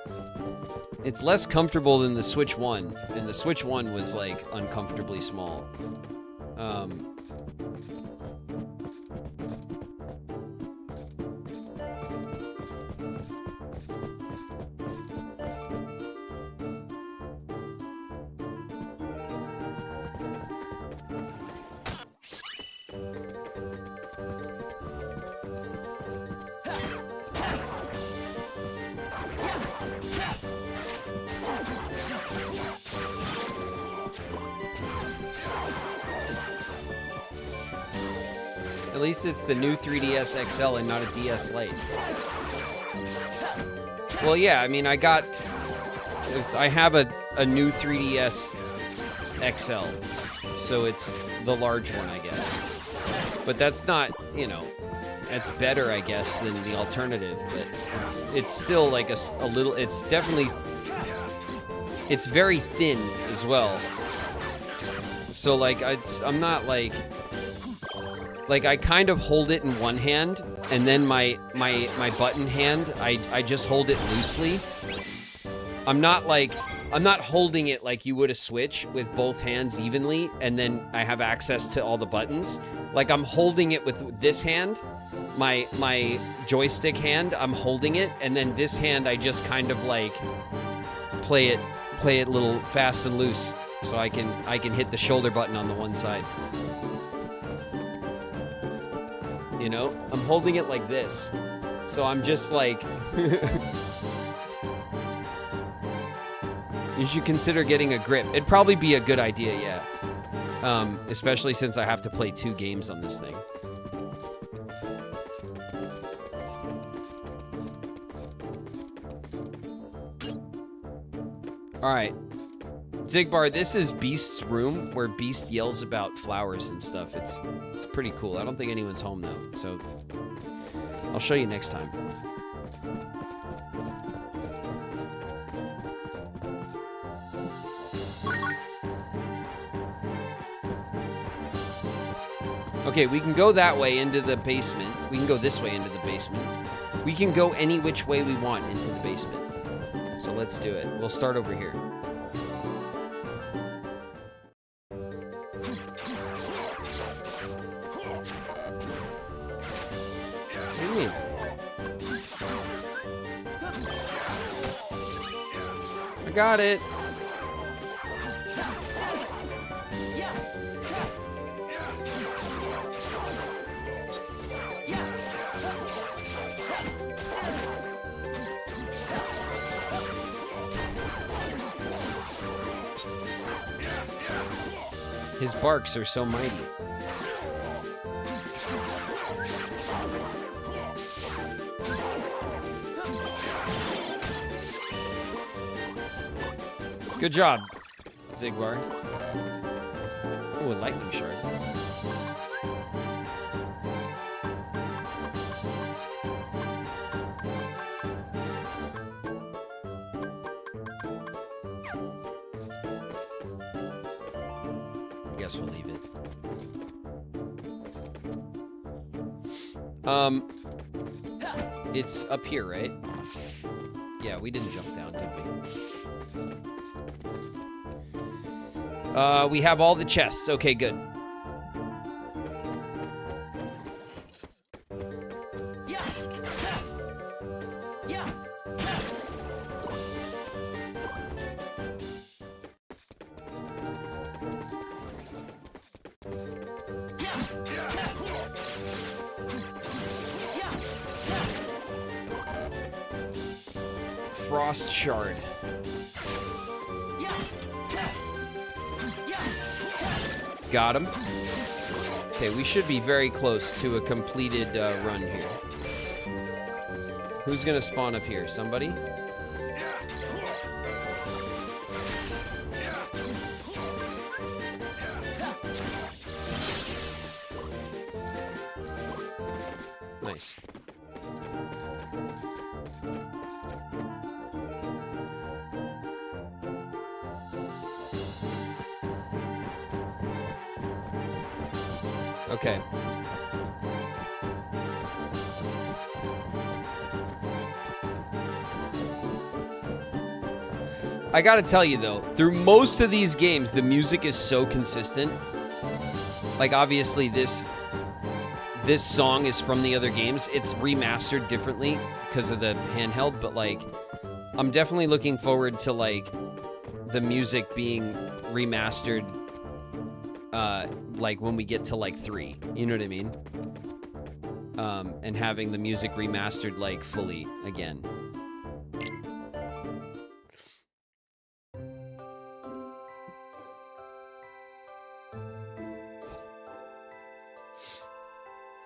it's less comfortable than the Switch 1. And the Switch 1 was like uncomfortably small. At least it's the new 3DS XL and not a DS Lite. Well, yeah, I mean, I have a new 3DS XL, so it's the large one, I guess. But that's not, you know, it's better, I guess, than the alternative, but it's still like a little, it's definitely, it's very thin as well. So, like, I'm not like I kind of hold it in one hand, and then my button hand, I just hold it loosely. I'm not holding it like you would a Switch with both hands evenly, and then I have access to all the buttons. Like, I'm holding it with this hand, my joystick hand, I'm holding it, and then this hand I just kind of like play it a little fast and loose, so I can hit the shoulder button on the one side. You know, I'm holding it like this. So I'm just like, you should consider getting a grip. It'd probably be a good idea, yeah. Especially since I have to play 2 games on this thing. All right. Zigbar, this is Beast's room where Beast yells about flowers and stuff. It's pretty cool. I don't think anyone's home though, so I'll show you next time. Okay, we can go that way into the basement. We can go this way into the basement. We can go any which way we want into the basement. So let's do it. We'll start over here. I got it. His barks are so mighty. Good job, Zigbar. Oh, a lightning shard. I guess we'll leave it. It's up here, right? Yeah, we didn't jump down, did we? We have all the chests. Okay, good. Frost Shard. Got him. Okay, we should be very close to a completed run here. Who's gonna spawn up here? Somebody? Nice. Okay. I gotta tell you though, through most of these games, the music is so consistent. Like obviously this song is from the other games. It's remastered differently because of the handheld, but like I'm definitely looking forward to like the music being remastered like when we get to like 3, you know what I mean? And having the music remastered like fully again.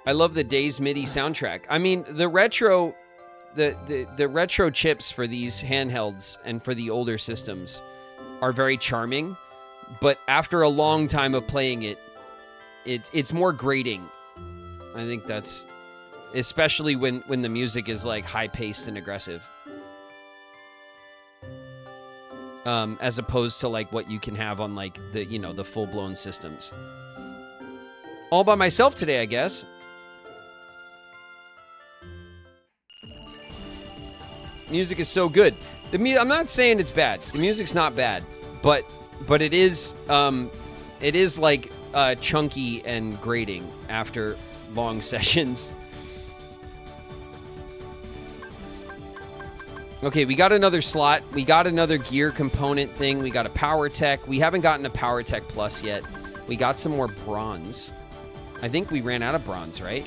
I love the Days MIDI soundtrack. I mean, the retro chips for these handhelds and for the older systems are very charming, but after a long time of playing it, it's more grating. I think that's especially when the music is like high paced and aggressive, as opposed to like what you can have on like the full blown systems. All by myself today, I guess. Music is so good. I'm not saying it's bad. The music's not bad, but it is like chunky and grating after long sessions. Okay, we got another slot. We got another gear component thing. We got a power tech. We haven't gotten a power tech plus yet. We got some more bronze. I think we ran out of bronze, right?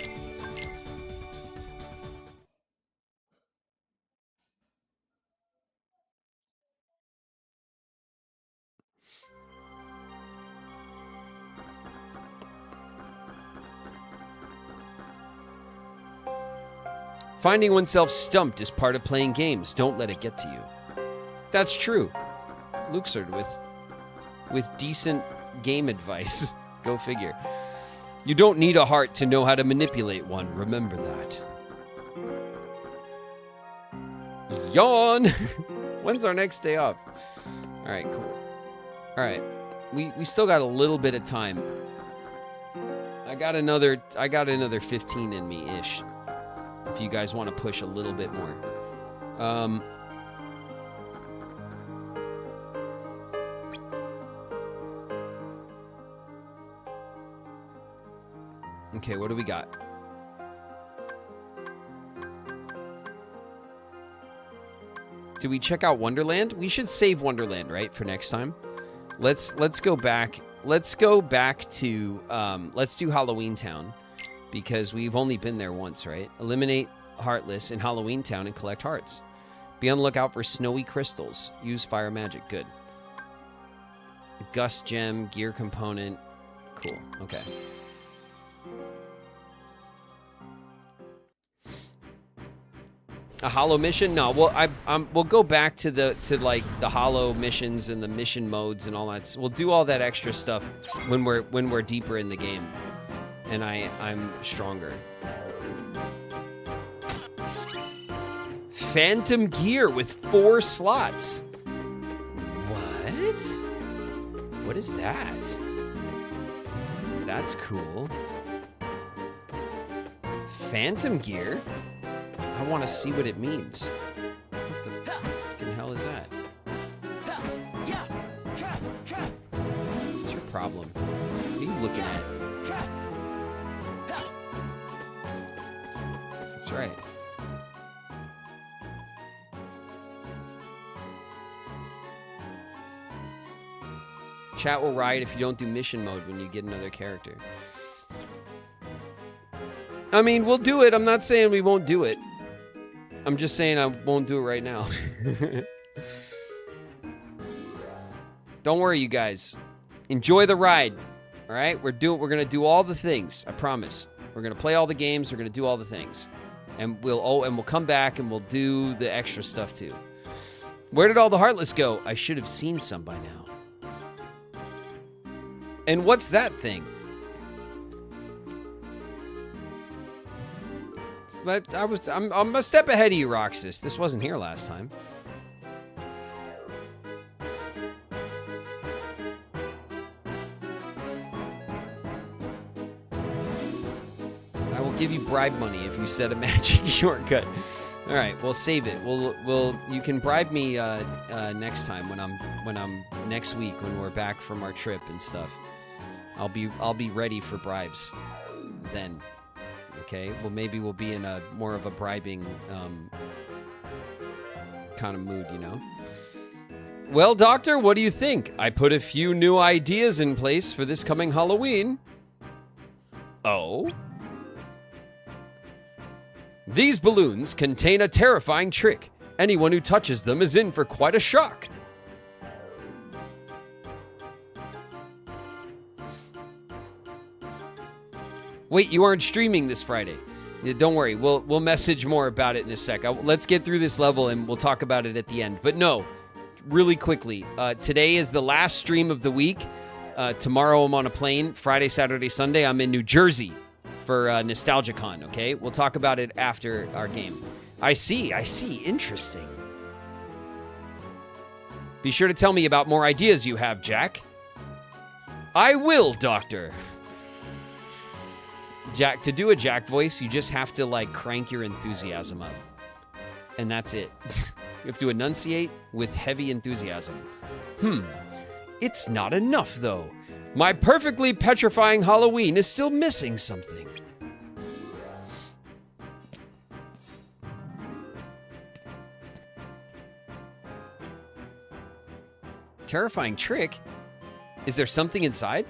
Finding oneself stumped is part of playing games. Don't let it get to you. That's true. Luxord with decent game advice. Go figure. You don't need a heart to know how to manipulate one. Remember that. Yawn! When's our next day off? All right, cool. All right. We still got a little bit of time. I got another 15 in me-ish. If you guys want to push a little bit more. Okay, what do we got? Did we check out Wonderland? We should save Wonderland, right, for next time. Let's go back. Let's go back to let's do Halloween Town. Because we've only been there once, right? Eliminate Heartless in Halloween Town and collect hearts. Be on the lookout for snowy crystals. Use fire magic. Good. Gust gem, gear component. Cool. Okay. A hollow mission? No. Well, we'll go back to the hollow missions and the mission modes and all that. We'll do all that extra stuff when we're deeper in the game. And I'm stronger. Phantom gear with 4 slots. What? What is that? That's cool. Phantom gear? I want to see what it means. What the fucking hell is that? What's your problem? What are you looking at? That's right. Chat will riot if you don't do mission mode when you get another character. I mean, we'll do it. I'm not saying we won't do it. I'm just saying I won't do it right now. Don't worry, you guys. Enjoy the ride. All right? We're going to do all the things. I promise. We're going to play all the games. We're going to do all the things. And we'll come back and we'll do the extra stuff too. Where did all the Heartless go? I should have seen some by now. And what's that thing? I'm a step ahead of you, Roxas. This wasn't here last time. I will give you bribe money if you set a magic shortcut. All right, we'll save it. You can bribe me next time when I'm next week when we're back from our trip and stuff. I'll be ready for bribes then. Okay, well maybe we'll be in a more of a bribing kind of mood, you know. Well, Doctor, what do you think? I put a few new ideas in place for this coming Halloween. Oh? These balloons contain a terrifying trick. Anyone who touches them is in for quite a shock. Wait, you aren't streaming this Friday. Don't worry, we'll message more about it in a sec. Let's get through this level and we'll talk about it at the end. But no, really quickly, today is the last stream of the week. Tomorrow I'm on a plane. Friday, Saturday, Sunday, I'm in New Jersey for NostalgiaCon, okay? We'll talk about it after our game. I see. Interesting. Be sure to tell me about more ideas you have, Jack. I will, Doctor. Jack, to do a Jack voice, you just have to, like, crank your enthusiasm up. And that's it. You have to enunciate with heavy enthusiasm. It's not enough, though. My perfectly petrifying Halloween is still missing something. Terrifying trick? Is there something inside?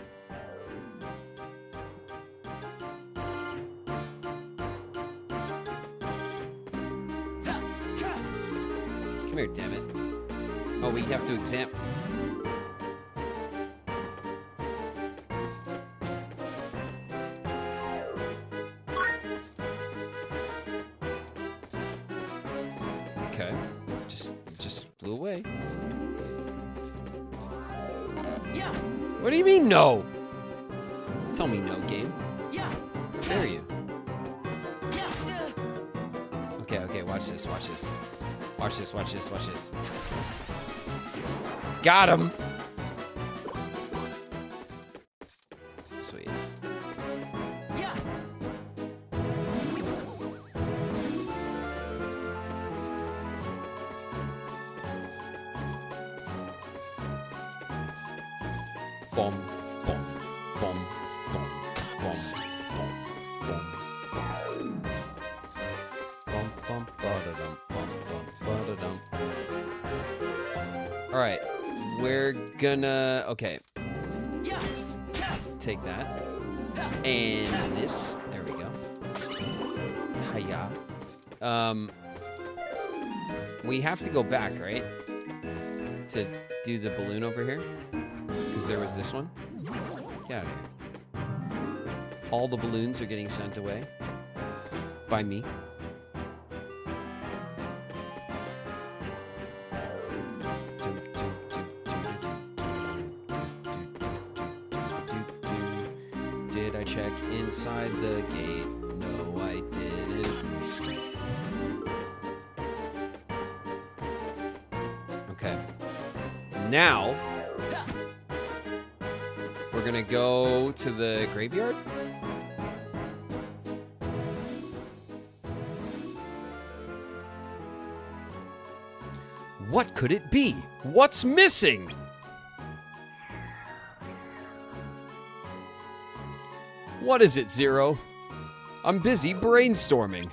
Come here, damn it. Oh, we have to examine. Okay. Just flew away. Yeah. What do you mean no? Tell me no, game. Yeah. Dare you? Yeah. Okay, watch this. Watch this. Got him. Sweet. Yeah. Boom, boom, boom, boom, boom, boom, boom, boom, boom, ba-da-dum, boom, boom, ba-da-dum. All right, we're gonna. Okay, take that and this. There we go. Hiya. We have to go back, right? To do the balloon over here. Because there was this one. Get out of here. All the balloons are getting sent away. By me. Did I check inside the gate? No, I didn't. Okay. Now, we're gonna go to the graveyard. What could it be? What's missing? What is it, Zero? I'm busy brainstorming.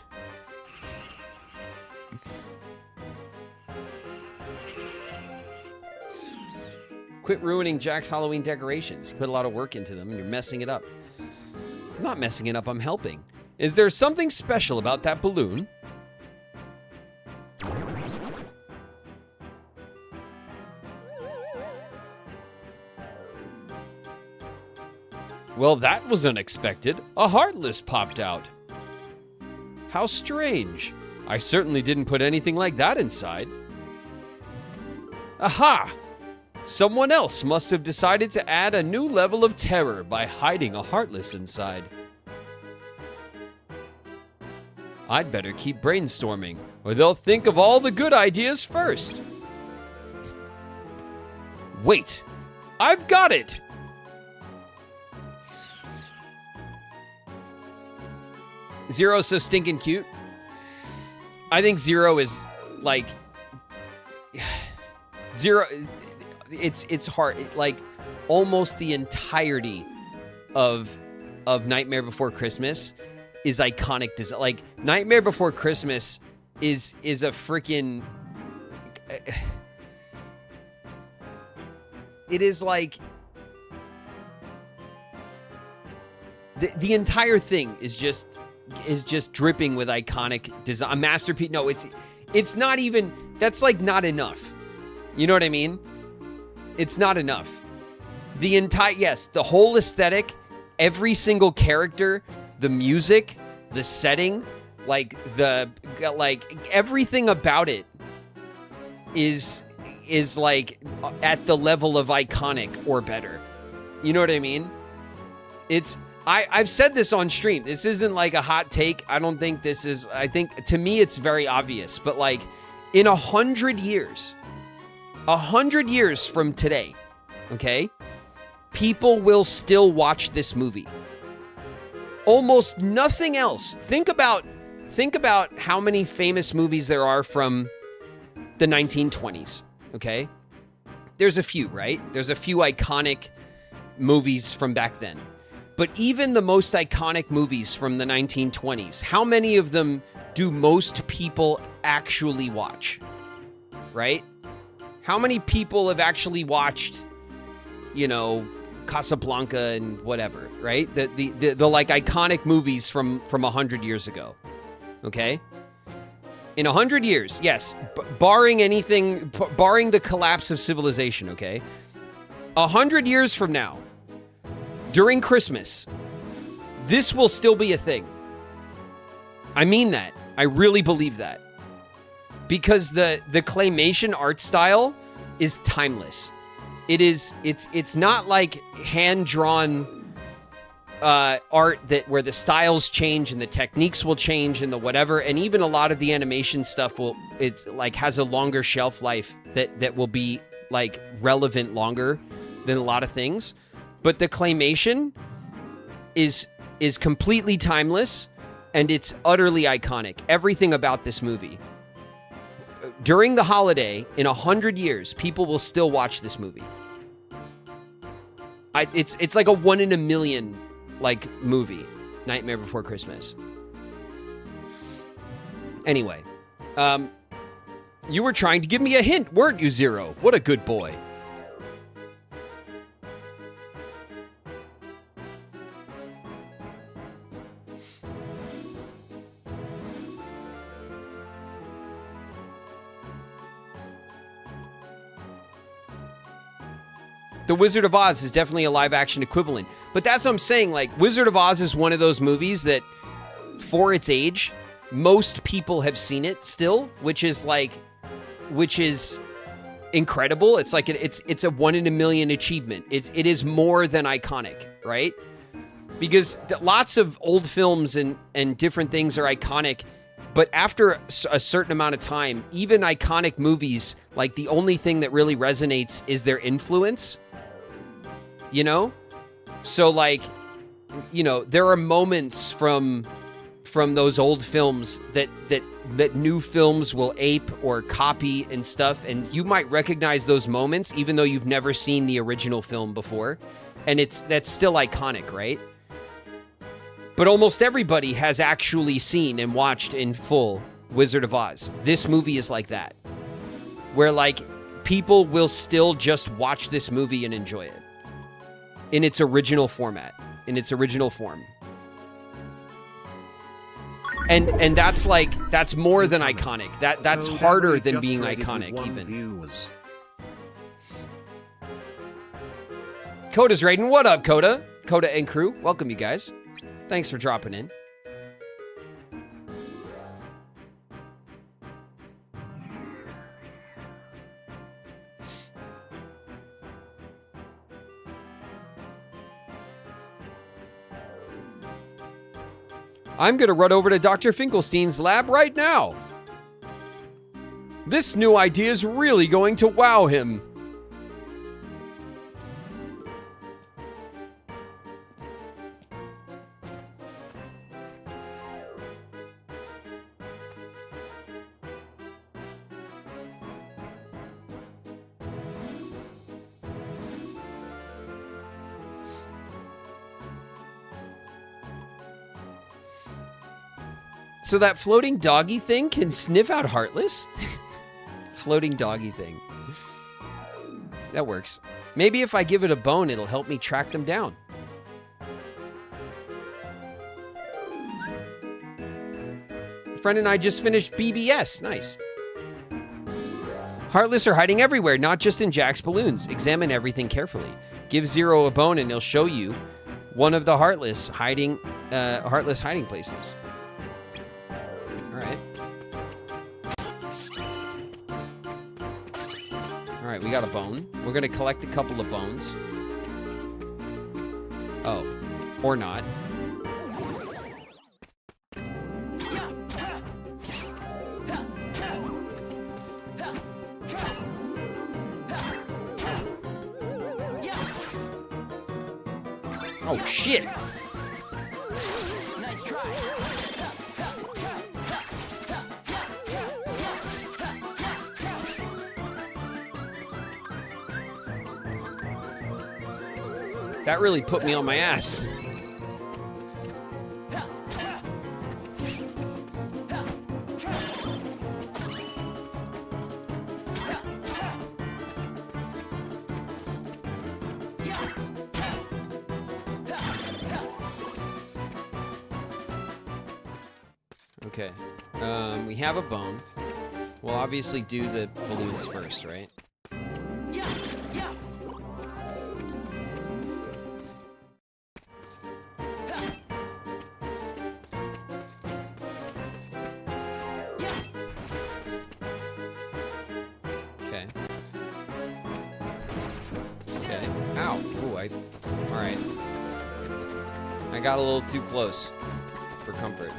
Quit ruining Jack's Halloween decorations. You put a lot of work into them and you're messing it up. I'm not messing it up, I'm helping. Is there something special about that balloon? Well, that was unexpected. A Heartless popped out. How strange. I certainly didn't put anything like that inside. Aha! Someone else must have decided to add a new level of terror by hiding a Heartless inside. I'd better keep brainstorming, or they'll think of all the good ideas first. Wait! I've got it! Zero's so stinking cute. I think Zero is like Zero. It's hard. Like almost the entirety of Nightmare Before Christmas is iconic design. Like Nightmare Before Christmas is a freaking. It is like the entire thing is just dripping with iconic design. A masterpiece. No, it's not even. That's like not enough. You know what I mean? It's not enough. The whole aesthetic, every single character, the music, the setting, like everything about it is like at the level of iconic or better. You know what I mean? I've said this on stream. This isn't like a hot take. I don't think this is. I think to me it's very obvious. But like in 100 years, 100 years from today, okay, people will still watch this movie. Almost nothing else. Think about how many famous movies there are from the 1920s, okay? There's a few, right? There's a few iconic movies from back then. But even the most iconic movies from the 1920s, how many of them do most people actually watch? Right? How many people have actually watched, you know, Casablanca and whatever, right? The like iconic movies from 100 years ago. Okay? In 100 years, yes, barring anything, barring the collapse of civilization, okay? 100 years from now, during Christmas, this will still be a thing. I mean that. I really believe that. Because the claymation art style is timeless. It's not like hand-drawn art where the styles change and the techniques will change and the whatever, and even a lot of the animation stuff has a longer shelf life that will be like relevant longer than a lot of things. But the claymation is completely timeless, and it's utterly iconic. Everything about this movie. During the holiday, in 100 years, people will still watch this movie. It's like a 1 in a million like movie, Nightmare Before Christmas. Anyway, you were trying to give me a hint, weren't you, Zero? What a good boy. The Wizard of Oz is definitely a live-action equivalent. But that's what I'm saying. Like, Wizard of Oz is one of those movies that, for its age, most people have seen it still, which is incredible. It's like it's a 1 in a million achievement. It is more than iconic, right? Because lots of old films and different things are iconic, but after a certain amount of time, even iconic movies, like the only thing that really resonates is their influence. You know? So like, you know, there are moments from those old films that new films will ape or copy and stuff, and you might recognize those moments even though you've never seen the original film before, and that's still iconic, right? But almost everybody has actually seen and watched in full Wizard of Oz. This movie is like that, where like people will still just watch this movie and enjoy it in its original format, in its original form. And that's like, that's more than iconic. That's harder than being iconic even. Coda's raiding. What up, Coda? Coda and crew, welcome you guys. Thanks for dropping in. I'm going to run over to Dr. Finkelstein's lab right now. This new idea is really going to wow him. So that floating doggy thing can sniff out Heartless? Floating doggy thing. That works. Maybe if I give it a bone, it'll help me track them down. A friend and I just finished BBS. Nice. Heartless are hiding everywhere, not just in Jack's balloons. Examine everything carefully. Give Zero a bone and he'll show you one of the Heartless hiding places. All right, we got a bone. We're going to collect a couple of bones. Oh, or not. Oh, shit. Nice try. That really put me on my ass. Okay. We have a bone. We'll obviously do the balloons first, right? Got a little too close for comfort.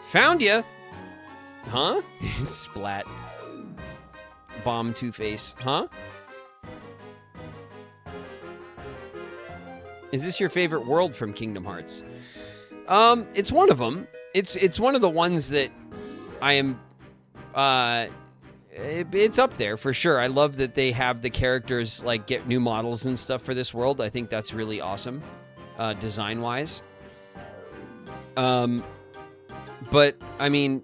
Found ya! Huh? Splat. Bomb Two-Face. Huh? Is this your favorite world from Kingdom Hearts? It's one of them. It's one of the ones that I am it's up there for sure. I love that they have the characters like get new models and stuff for this world. I think that's really awesome, design-wise. But I mean,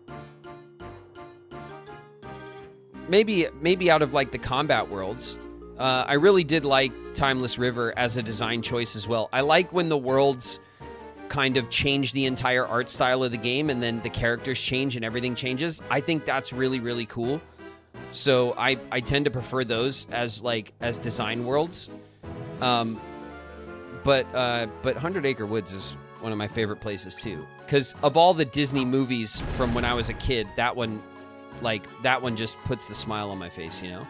maybe out of like the combat worlds, I really did like Timeless River as a design choice as well. I like when the worlds kind of change the entire art style of the game and then the characters change and everything changes. I think that's really, really cool. So I tend to prefer those as design worlds. But 100 Acre Woods is one of my favorite places too. Because of all the Disney movies from when I was a kid, that one just puts the smile on my face, you know?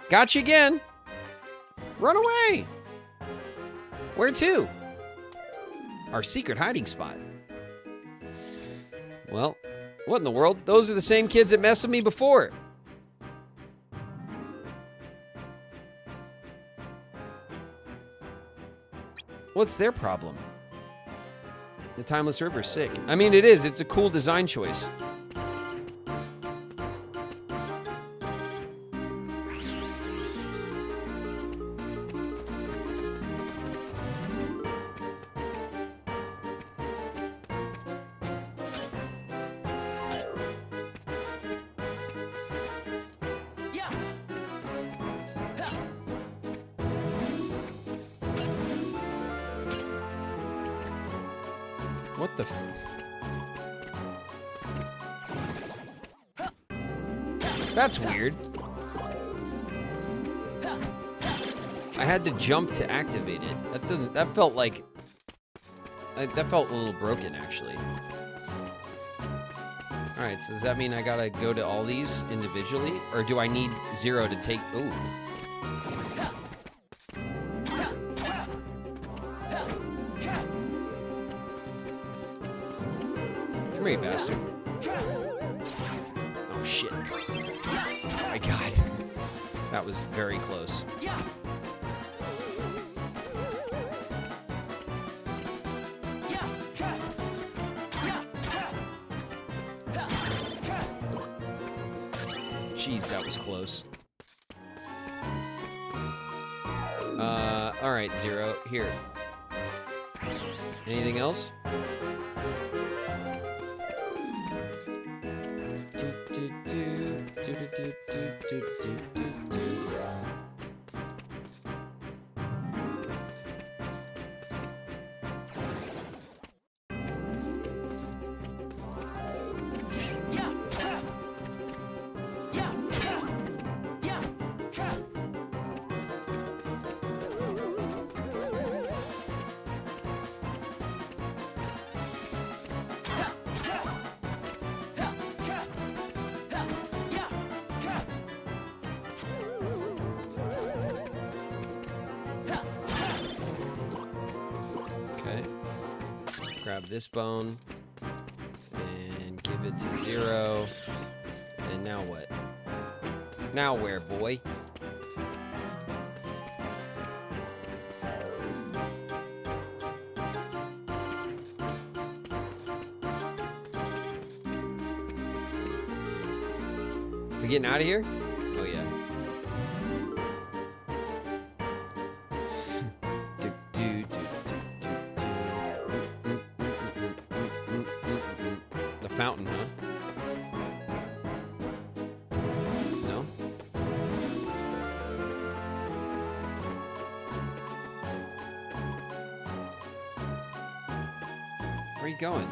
Got you again. Run away. Where to? Our secret hiding spot. Well, what in the world? Those are the same kids that messed with me before. What's their problem? The Timeless River's sick. I mean, it is. It's a cool design choice. What the That's weird. I had to jump to activate it. That felt like... That felt a little broken, actually. Alright, so does that mean I gotta go to all these individually? Or do I need 0 to take... Ooh. Come here, you bastard. Oh, shit. Oh, my God. That was very close. Jeez, that was close. Alright, 0. Here. Anything else? Grab this bone and give it to 0. And now what? Now where, boy? We getting out of here? Oh yeah. Fountain, huh? No? Where are you going?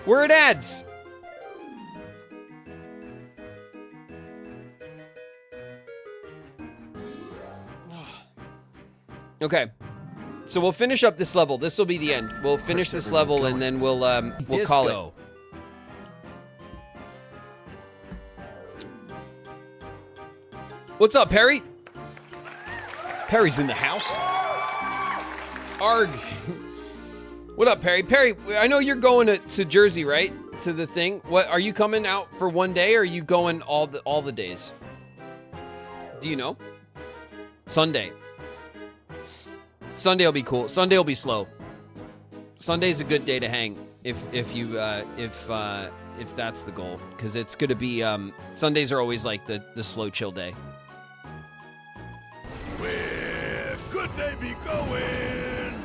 Word ads! Okay, so we'll finish up this level. This will be the end. We'll finish this level and then we'll call it. What's up, Perry? Perry's in the house. Arg. What up, Perry? Perry, I know you're going to Jersey, right? To the thing. What are you coming out for one day, or are you going all the days? Do you know? Sunday. Sunday will be cool. Sunday will be slow. Sunday's a good day to hang if that's the goal, because it's gonna be Sundays are always like the slow chill day. Where could they be going?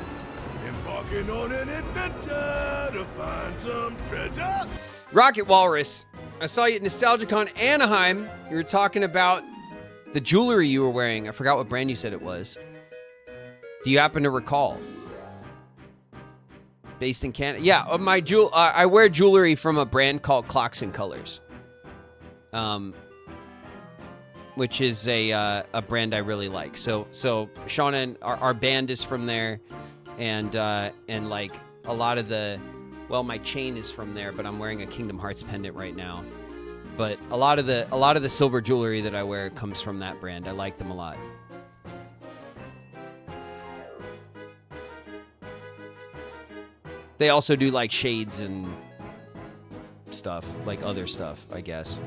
Embarking on an adventure to find some treasure. Rocket Walrus, I saw you at NostalgiaCon Anaheim. You were talking about the jewelry you were wearing. I forgot what brand you said it was. Do you happen to recall? Based in Canada? Yeah, I wear jewelry from a brand called Clocks and Colors. Which is a brand I really like. So Shauna and our band is from there, and like a lot of my chain is from there, but I'm wearing a Kingdom Hearts pendant right now. But a lot of the silver jewelry that I wear comes from that brand. I like them a lot. They also do like shades and stuff, like other stuff, I guess.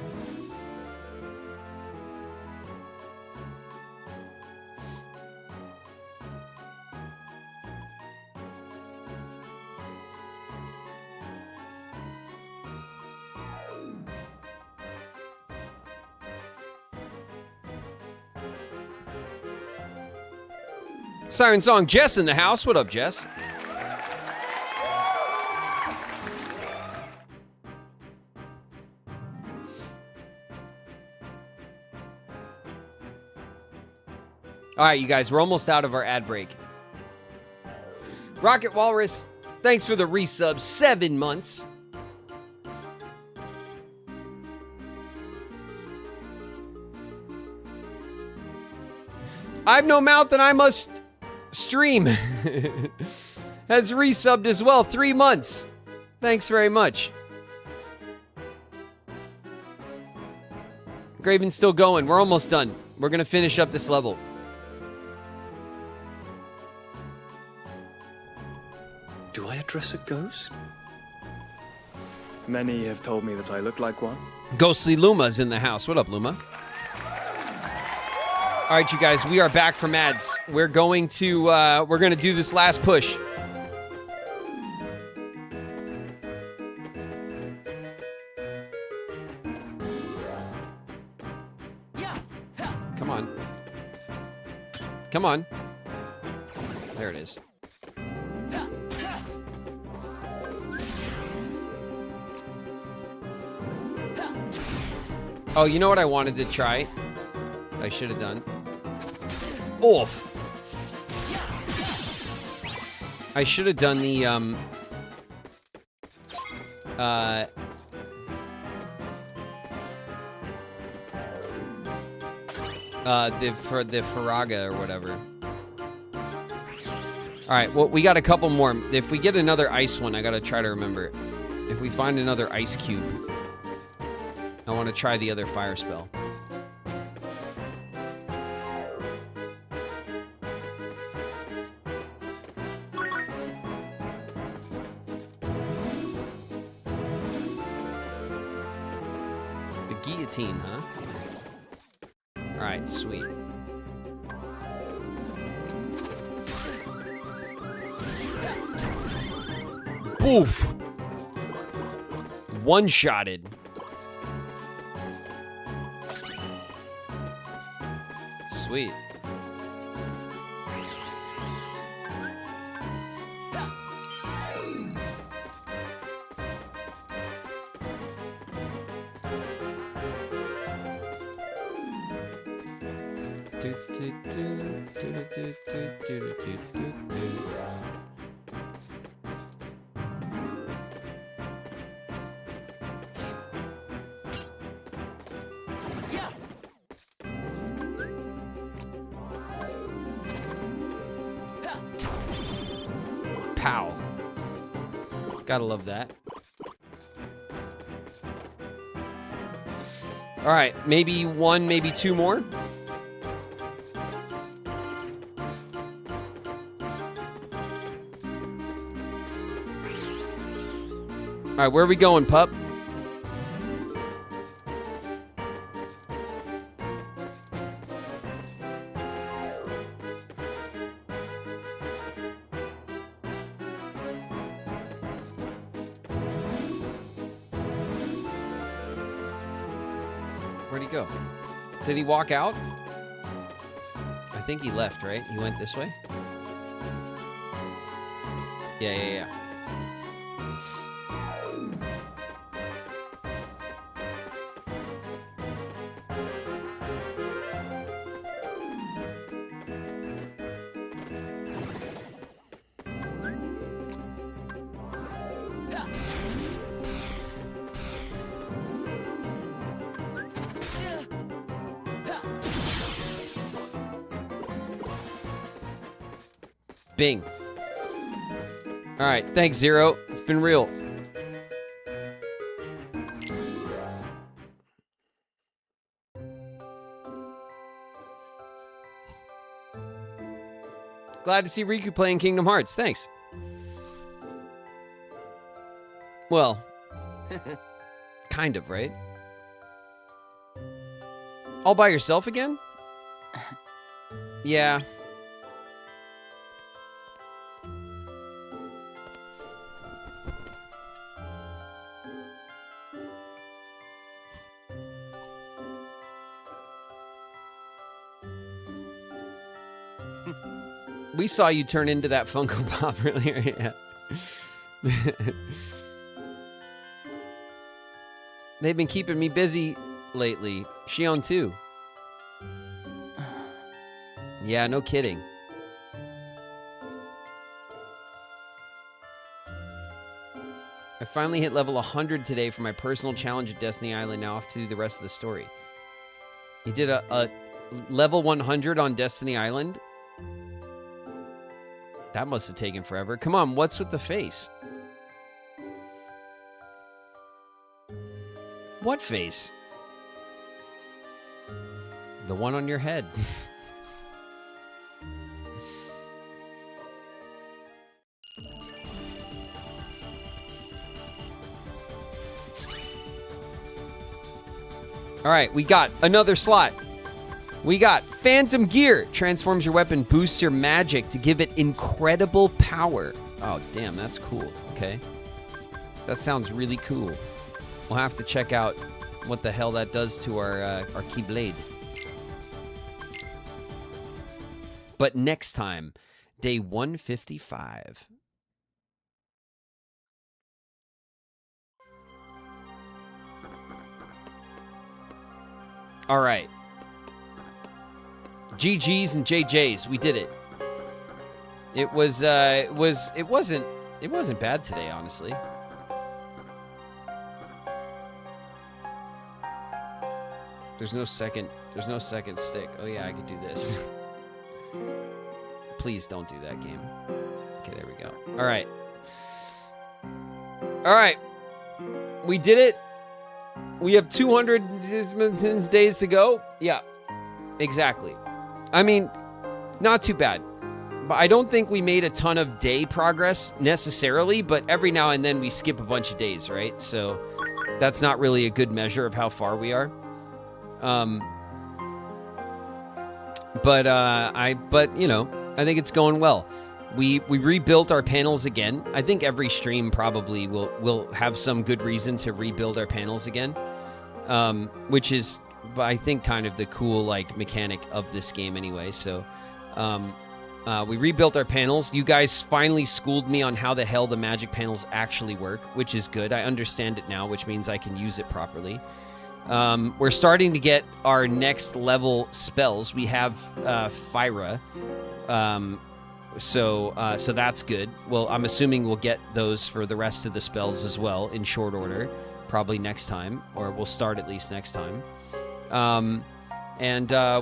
Siren Song Jess in the house. What up, Jess? All right, you guys, we're almost out of our ad break. Rocket Walrus, thanks for the resub. 7 months. I've no mouth and I must stream. Has resubbed as well. 3 months. Thanks very much. Graven's still going. We're almost done. We're going to finish up this level. Do I address a ghost? Many have told me that I look like one. Ghostly Luma's in the house. What up, Luma? All right, you guys, we are back from ads. We're going to do this last push. Come on. Come on. There it is. Oh, you know what I wanted to try? I should have done. Oof. I should have done the, for the Faraga or whatever. All right, well, we got a couple more. If we get another ice one, I got to try to remember it. If we find another ice cube, I want to try the other fire spell. The guillotine, huh? All right, sweet. Boof! One-shotted. Sweet. Pow. Gotta love that. All right, maybe one, maybe two more. All right, where are we going, pup? Where'd he go? Did he walk out? I think he left, right? He went this way? Yeah. Bing. All right, thanks, Zero. It's been real. Glad to see Riku playing Kingdom Hearts. Thanks. Well, kind of, right? All by yourself again? Yeah. We saw you turn into that Funko Pop earlier. Yeah. They've been keeping me busy lately. Shion too. Yeah, no kidding. I finally hit level 100 today for my personal challenge at Destiny Island. Now off to do the rest of the story. You did a level 100 on Destiny Island? That must have taken forever. Come on, what's with the face? What face? The one on your head. All right, we got another slot. We got Phantom Gear. Transforms your weapon, boosts your magic to give it incredible power. Oh, damn, that's cool. Okay. That sounds really cool. We'll have to check out what the hell that does to our Keyblade. But next time, day 155. All right. GGs and JJs, we did it. It wasn't bad today, honestly. There's no second stick. Oh yeah, I could do this. Please don't do that, game. Okay, there we go. All right. All right. We did it. We have 200 days to go. Yeah, exactly. I mean, not too bad. But I don't think we made a ton of day progress necessarily, but every now and then we skip a bunch of days, right? So that's not really a good measure of how far we are. But you know, I think it's going well. We rebuilt our panels again. I think every stream probably will have some good reason to rebuild our panels again. Which is, I think, kind of the cool like mechanic of this game anyway. So we rebuilt our panels. You guys finally schooled me on how the hell the magic panels actually work, which is good. I understand it now, which means I can use it properly. We're starting to get our next level spells. We have Fyra. So that's good. Well, I'm assuming we'll get those for the rest of the spells as well in short order, probably next time, or we'll start at least next time.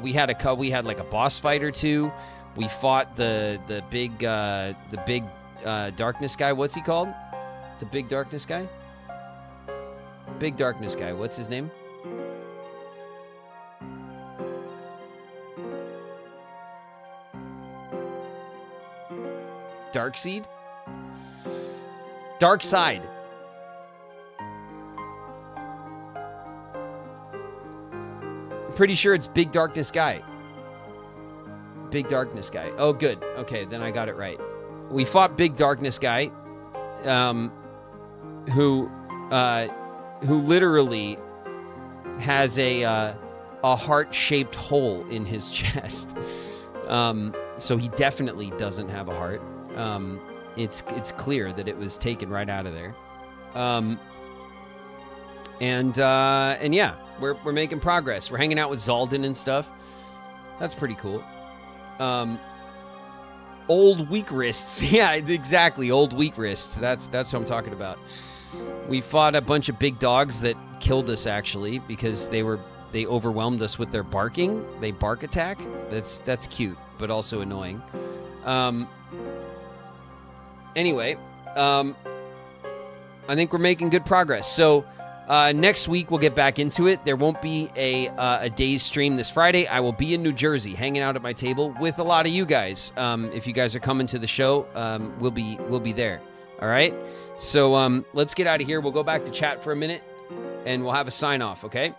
We had like a boss fight or two. We fought the big darkness guy. What's he called? The big darkness guy? Big darkness guy. What's his name? Darkseid? Darkside. I'm pretty sure it's Big Darkness Guy. Big Darkness Guy. Oh, good. Okay, then I got it right. We fought Big Darkness Guy, who literally has a heart-shaped hole in his chest. So he definitely doesn't have a heart. It's clear that it was taken right out of there. And yeah, we're making progress. We're hanging out with Zaldin and stuff. That's pretty cool. Old weak wrists. Yeah, exactly. Old weak wrists. That's what I'm talking about. We fought a bunch of big dogs that killed us actually because they overwhelmed us with their barking. They bark attack. That's cute, but also annoying. Anyway, I think we're making good progress. So next week we'll get back into it. There won't be a day's stream this Friday. I will be in New Jersey, hanging out at my table with a lot of you guys. If you guys are coming to the show, we'll be there. All right. So let's get out of here. We'll go back to chat for a minute, and we'll have a sign off. Okay.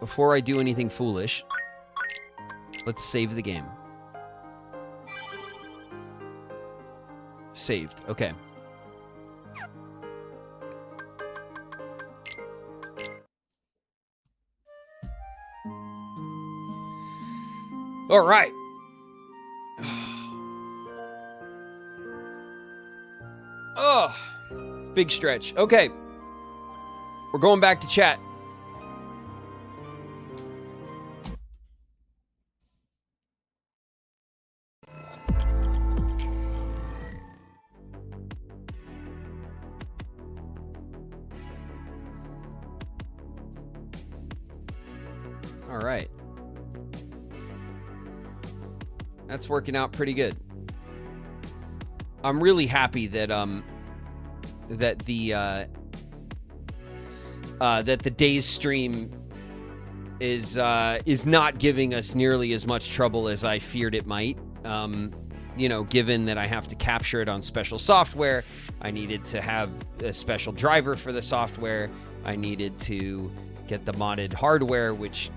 Before I do anything foolish, let's save the game. Saved. Okay. All right. Oh, big stretch. Okay. We're going back to chat. All right. That's working out pretty good. I'm really happy that that the Days stream is not giving us nearly as much trouble as I feared it might. You know, given that I have to capture it on special software, I needed to have a special driver for the software. I needed to get the modded hardware, which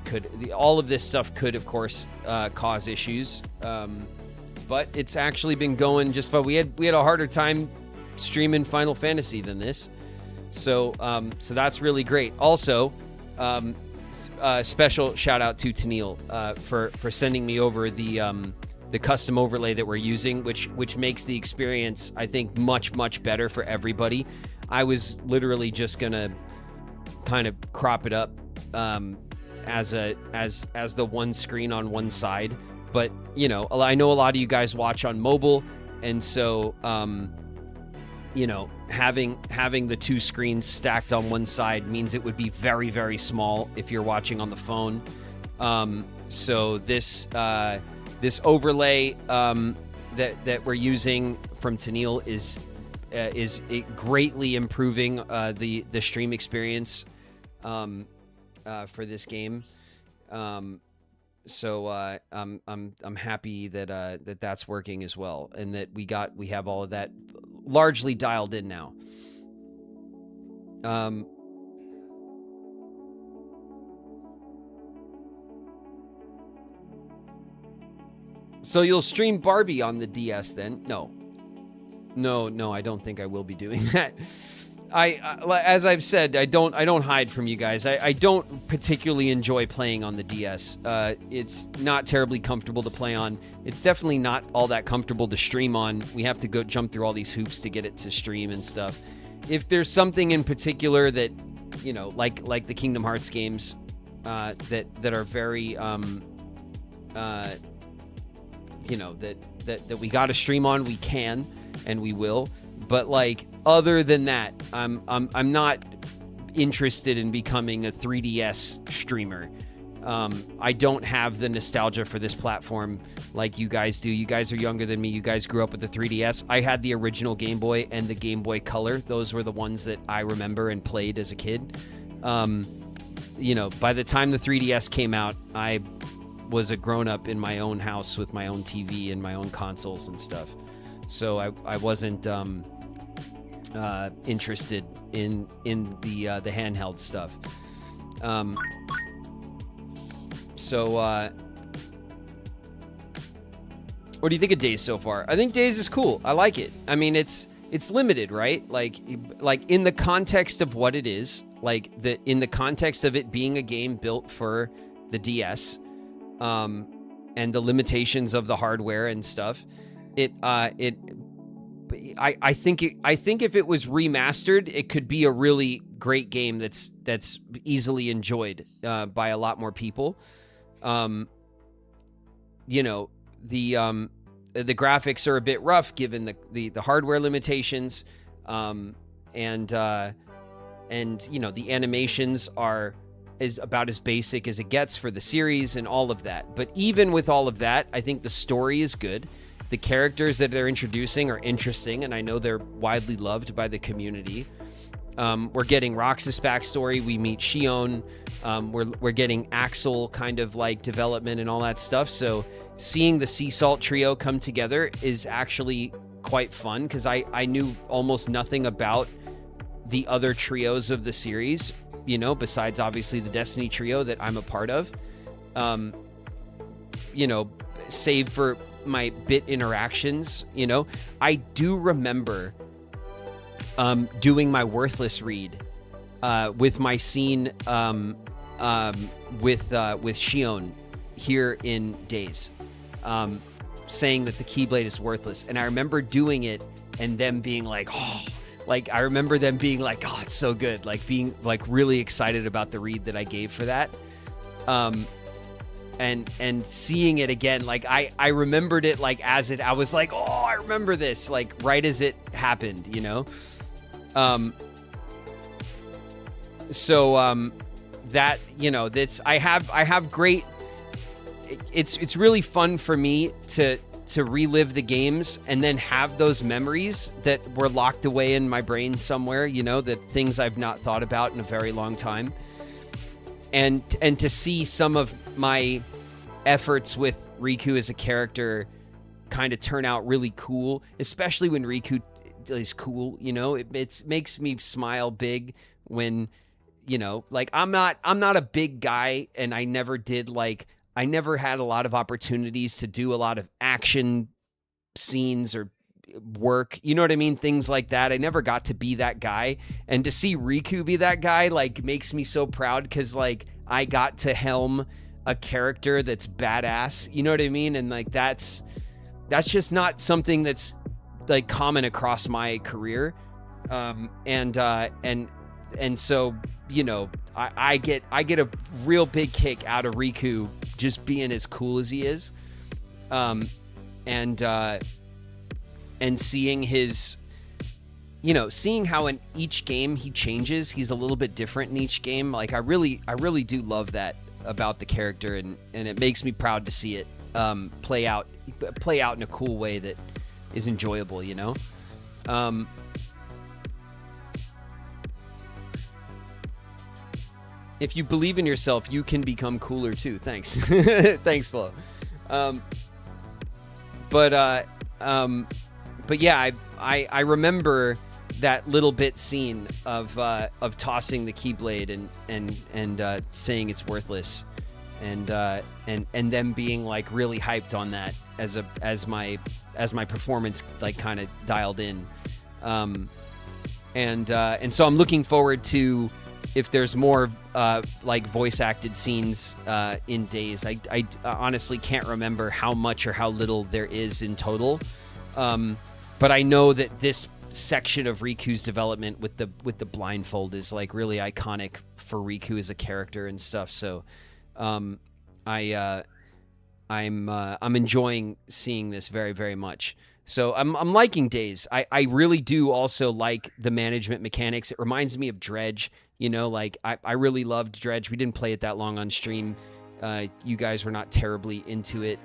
all of this stuff could, of course, cause issues. But it's actually been going just fine. We had a harder time streaming Final Fantasy than this, so that's really great. Also, special shout out to Tennille for sending me over the custom overlay that we're using, which makes the experience, I think, much better for everybody. I was literally just gonna kind of crop it up as the one screen on one side, but you know, I know a lot of you guys watch on mobile, and so you know, having the two screens stacked on one side means it would be very small if you're watching on the phone. So this overlay that we're using from Tennille is greatly improving the stream experience for this game. So I'm happy that that's working as well, and that we have all of that largely dialed in now. So you'll stream Barbie on the DS then? No, I don't think I will be doing that. As I've said, I don't hide from you guys. I don't particularly enjoy playing on the DS. It's not terribly comfortable to play on. It's definitely not all that comfortable to stream on. We have to go jump through all these hoops to get it to stream and stuff. If there's something in particular that, you know, like the Kingdom Hearts games, that are very, you know, that we got to stream on, we can and we will. But like, other than that, I'm not interested in becoming a 3DS streamer. I don't have the nostalgia for this platform like you guys do. You guys are younger than me. You guys grew up with the 3DS. I had the original Game Boy and the Game Boy Color. Those were the ones that I remember and played as a kid. You know, by the time the 3DS came out, I was a grown-up in my own house with my own TV and my own consoles and stuff. So I wasn't interested in the handheld stuff. What do you think of Days so far? I think Days is cool. I like it. I mean, it's limited, right? Like in the context of what it is, in the context of it being a game built for the DS, and the limitations of the hardware and stuff. I think if it was remastered, it could be a really great game that's easily enjoyed by a lot more people. You know, the graphics are a bit rough given the hardware limitations, and you know, the animations is about as basic as it gets for the series and all of that. But even with all of that, I think the story is good. The characters that they're introducing are interesting, and I know they're widely loved by the community. We're getting Roxas' backstory. We meet Shion. We're getting Axel kind of like development and all that stuff. So seeing the Sea Salt trio come together is actually quite fun, because I knew almost nothing about the other trios of the series, you know, besides obviously the Destiny trio that I'm a part of. You know, save for my bit interactions, you know. I do remember doing my Worthless read with my scene with Shion here in Days, saying that the Keyblade is worthless. And I remember doing it and them being like, oh, like, I remember them being like, oh, it's so good. Like, being like really excited about the read that I gave for that. And seeing it again, like I remembered it like as it, I was like, oh, I remember this, like right as it happened, you know? that, you know, that's I have great. It's really fun for me to relive the games and then have those memories that were locked away in my brain somewhere, you know, that things I've not thought about in a very long time. And to see some of my efforts with Riku as a character kind of turn out really cool, especially when Riku is cool, you know, it makes me smile big when, you know, like I'm not a big guy, and I never had a lot of opportunities to do a lot of action scenes or work, you know what I mean? Things like that. I never got to be that guy. And to see Riku be that guy, like, makes me so proud, because, like, I got to helm a character that's badass, you know what I mean? And, like, that's just not something that's, like, common across my career. And so, you know, I get a real big kick out of Riku just being as cool as he is. And seeing his, you know, seeing how in each game he changes, he's a little bit different in each game. Like, I really do love that about the character, and it makes me proud to see it play out in a cool way that is enjoyable, you know? If you believe in yourself, you can become cooler too. Thanks. Thanks, Flo. But yeah, I remember that little bit scene of tossing the Keyblade and saying it's worthless, and them being, like, really hyped on that as my performance, like, kind of dialed in, and so I'm looking forward to if there's more like voice acted scenes in Days. I honestly can't remember how much or how little there is in total, but I know that this section of Riku's development with the blindfold is, like, really iconic for Riku as a character and stuff. So I'm enjoying seeing this very, very much. So I'm liking Days. I really do also like the management mechanics. It reminds me of Dredge. You know, like, I really loved Dredge. We didn't play it that long on stream. You guys were not terribly into it,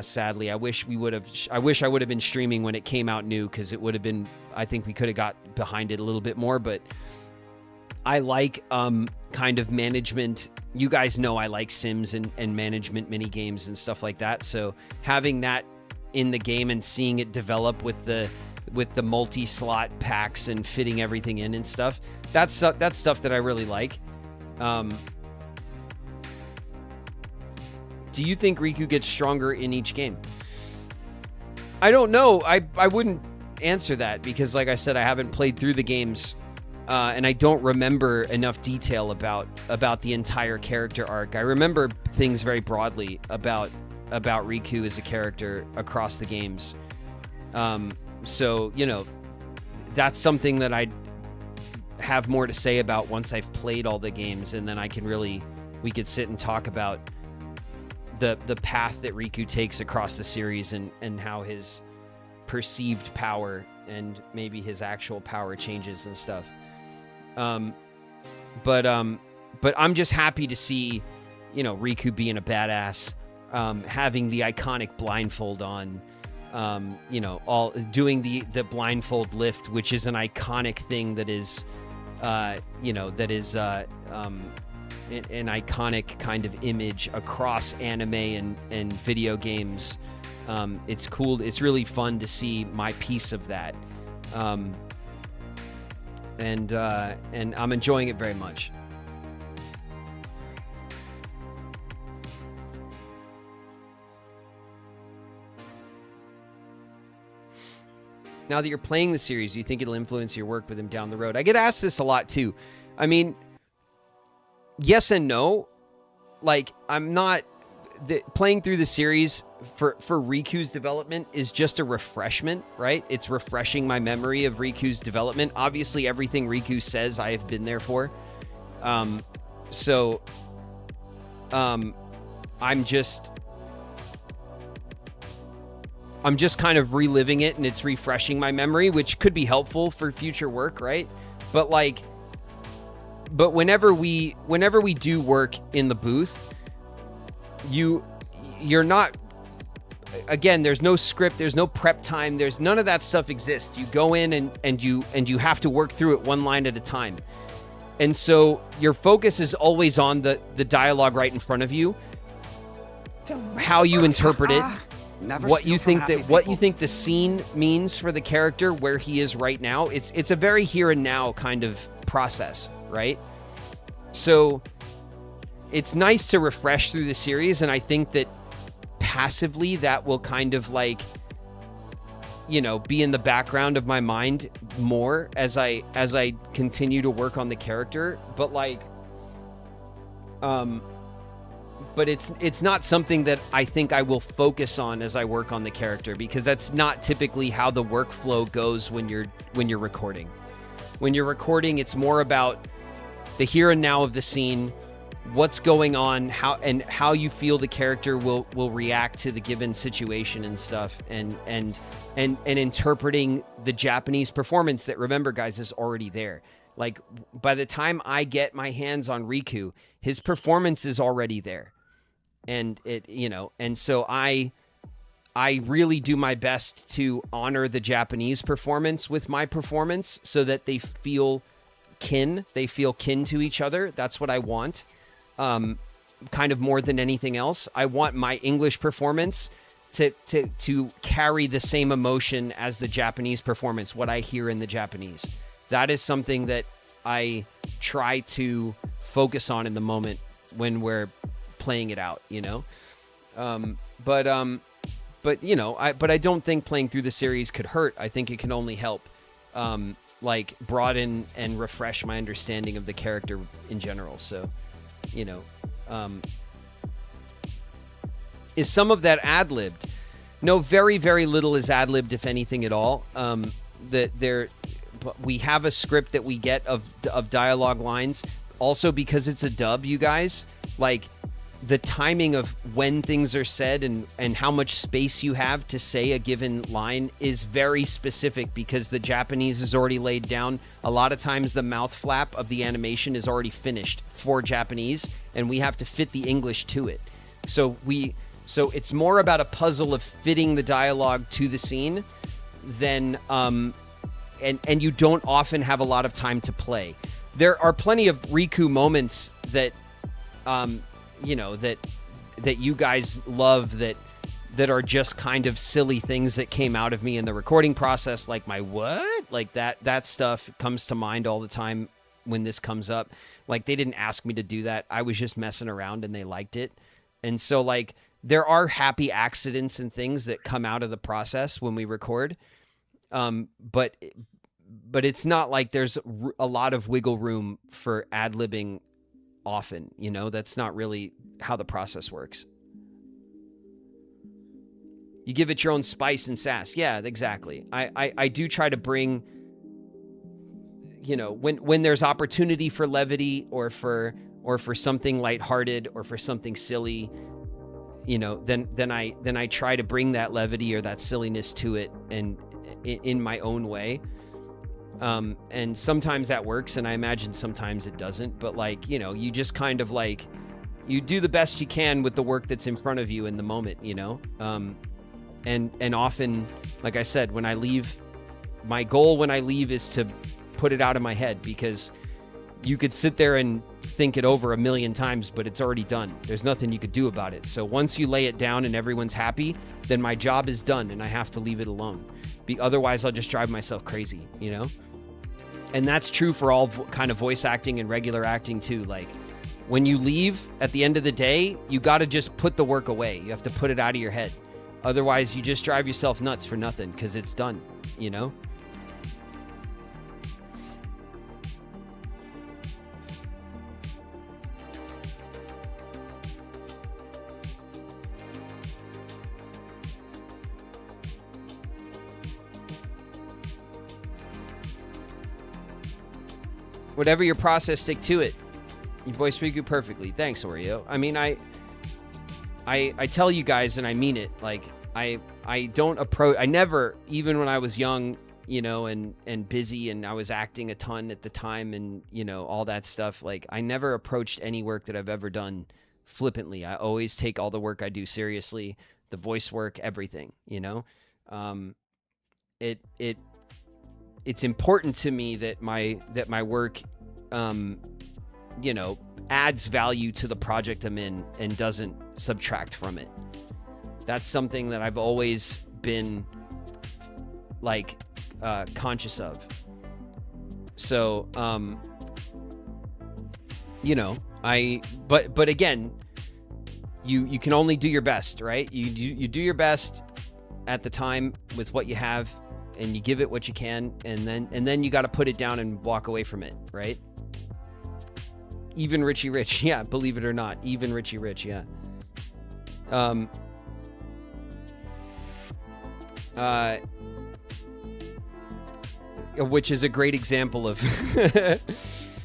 sadly. I wish I would have been streaming when it came out new, because it would have been, I think we could have got behind it a little bit more. But I like kind of management. You guys know I like Sims and management mini games and stuff like that. So having that in the game and seeing it develop with the multi-slot packs and fitting everything in and stuff, that's stuff that I really like. Do you think Riku gets stronger in each game? I don't know. I wouldn't answer that, because, like I said, I haven't played through the games, and I don't remember enough detail about the entire character arc. I remember things very broadly about Riku as a character across the games. So, you know, that's something that I'd have more to say about once I've played all the games, and then we could sit and talk about the path that Riku takes across the series, and how his perceived power and maybe his actual power changes and stuff. But I'm just happy to see, you know, Riku being a badass, having the iconic blindfold on, you know, all doing the blindfold lift, which is an iconic thing that is, you know, that is an iconic kind of image across anime and video games. It's cool. It's really fun to see my piece of that. And I'm enjoying it very much. Now that you're playing the series, do you think it'll influence your work with him down the road? I get asked this a lot too. I mean, yes and no. Like, I'm not playing through the series for Riku's development is just a refreshment, right? It's refreshing my memory of Riku's development. Obviously, everything Riku says, I have been there for. So I'm just kind of reliving it, and it's refreshing my memory, which could be helpful for future work, right? But, like, whenever we do work in the booth, you're not, again, there's no script, there's no prep time, there's none of that stuff exists. You go in and you have to work through it one line at a time. And so your focus is always on the dialogue right in front of you, how you interpret it, what you think the scene means for the character, where he is right now. It's a very here and now kind of process, right? So it's nice to refresh through the series, and I think that passively that will kind of like, you know, be in the background of my mind more as I continue to work on the character. But like, but it's not something that I think I will focus on as I work on the character, because that's not typically how the workflow goes when you're recording. When you're recording, it's more about the here and now of the scene, what's going on, how you feel the character will react to the given situation and stuff, and interpreting the Japanese performance that, remember guys, is already there. Like, by the time I get my hands on Riku, his performance is already there. And it, you know, and so I really do my best to honor the Japanese performance with my performance, so that they feel kin to each other. That's what I want. Kind of more than anything else. I want my English performance to carry the same emotion as the Japanese performance, what I hear in the Japanese. That is something that I try to focus on in the moment when we're playing it out, you know? But you know, I don't think playing through the series could hurt. I think it can only help, like, broaden and refresh my understanding of the character in general. So, you know, is some of that ad-libbed? No, very, very little is ad-libbed, if anything at all. We have a script that we get of dialogue lines. Also, because it's a dub, you guys, like, the timing of when things are said and how much space you have to say a given line is very specific, because the Japanese is already laid down. A lot of times the mouth flap of the animation is already finished for Japanese, and we have to fit the English to it. So it's more about a puzzle of fitting the dialogue to the scene than and you don't often have a lot of time to play. There are plenty of Riku moments that you know, that you guys love, that are just kind of silly things that came out of me in the recording process, like my what? Like that stuff comes to mind all the time when this comes up. Like, they didn't ask me to do that. I was just messing around and they liked it. And so, like, there are happy accidents and things that come out of the process when we record. But it's not like there's a lot of wiggle room for ad-libbing often, you know? That's not really how the process works. You give it your own spice and sass. Yeah, exactly. I do try to bring, you know, when there's opportunity for levity or for something lighthearted or for something silly, you know, then I try to bring that levity or that silliness to it, and in my own way. And sometimes that works, and I imagine sometimes it doesn't, but, like, you know, you just kind of, like, you do the best you can with the work that's in front of you in the moment, you know? And often, like I said, when I leave, my goal when I leave is to put it out of my head, because you could sit there and think it over 1,000,000 times, but it's already done. There's nothing you could do about it. So once you lay it down and everyone's happy, then my job is done and I have to leave it alone. Otherwise, I'll just drive myself crazy, you know? And that's true for all kind of voice acting and regular acting too. Like, when you leave at the end of the day, you got to just put the work away. You have to put it out of your head. Otherwise, you just drive yourself nuts for nothing, because it's done, you know? Whatever your process, stick to it. You voice Riku perfectly. Thanks, Oreo. I mean, I tell you guys, and I mean it. Like, I don't approach. I never, even when I was young, you know, and busy, and I was acting a ton at the time, and, you know, all that stuff. Like, I never approached any work that I've ever done flippantly. I always take all the work I do seriously, the voice work, everything, you know. It's important to me that my work, you know, adds value to the project I'm in and doesn't subtract from it. That's something that I've always been like conscious of. So you know, but again, you can only do your best, right? You do your best at the time with what you have, and you give it what you can, and then you got to put it down and walk away from it, right? Even Richie Rich, yeah, believe it or not, even Richie Rich, yeah. Which is a great example of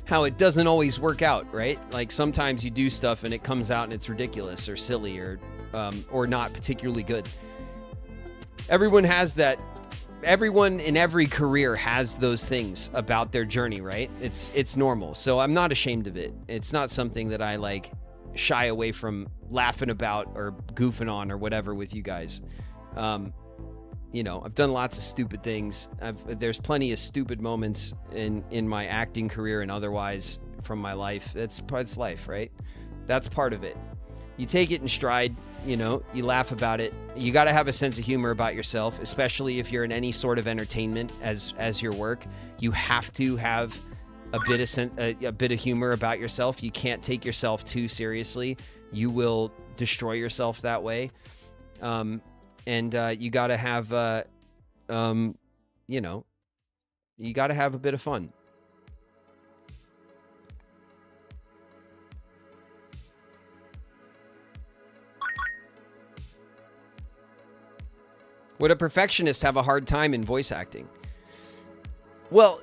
how it doesn't always work out, right? Like, sometimes you do stuff and it comes out and it's ridiculous or silly or not particularly good. Everyone has that. Everyone in every career has those things about their journey, right? It's normal. So I'm not ashamed of it. It's not something that I like shy away from laughing about or goofing on or whatever with you guys. You know, I've done lots of stupid things. There's plenty of stupid moments in my acting career and otherwise from my life. It's life, right? That's part of it. You take it in stride, you know, you laugh about it. You got to have a sense of humor about yourself, especially if you're in any sort of entertainment as your work. You have to have a bit of humor about yourself. You can't take yourself too seriously. You will destroy yourself that way. And you got to have, you know, you got to have a bit of fun. Would a perfectionist have a hard time in voice acting? Well,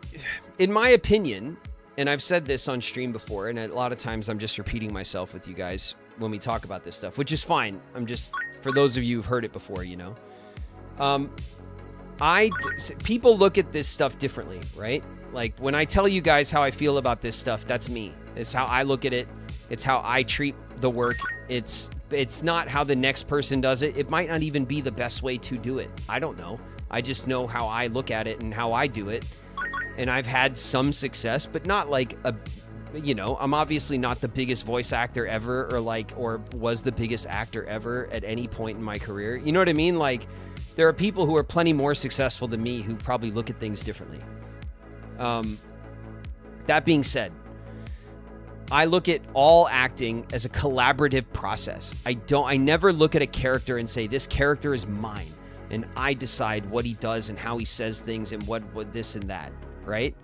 in my opinion, and I've said this on stream before, and a lot of times I'm just repeating myself with you guys when we talk about this stuff, which is fine. I'm just, for those of you who've heard it before, you know. People look at this stuff differently, right? Like, when I tell you guys how I feel about this stuff, that's me. It's how I look at it. It's how I treat the work. It's not how the next person does it. It might not even be the best way to do it. I don't know. I just know how I look at it and how I do it. And I've had some success, but not like you know, I'm obviously not the biggest voice actor ever, or was the biggest actor ever at any point in my career. You know what I mean? Like, there are people who are plenty more successful than me who probably look at things differently. That being said, I look at all acting as a collaborative process. I never look at a character and say, this character is mine, and I decide what he does and how he says things and what this and that, right?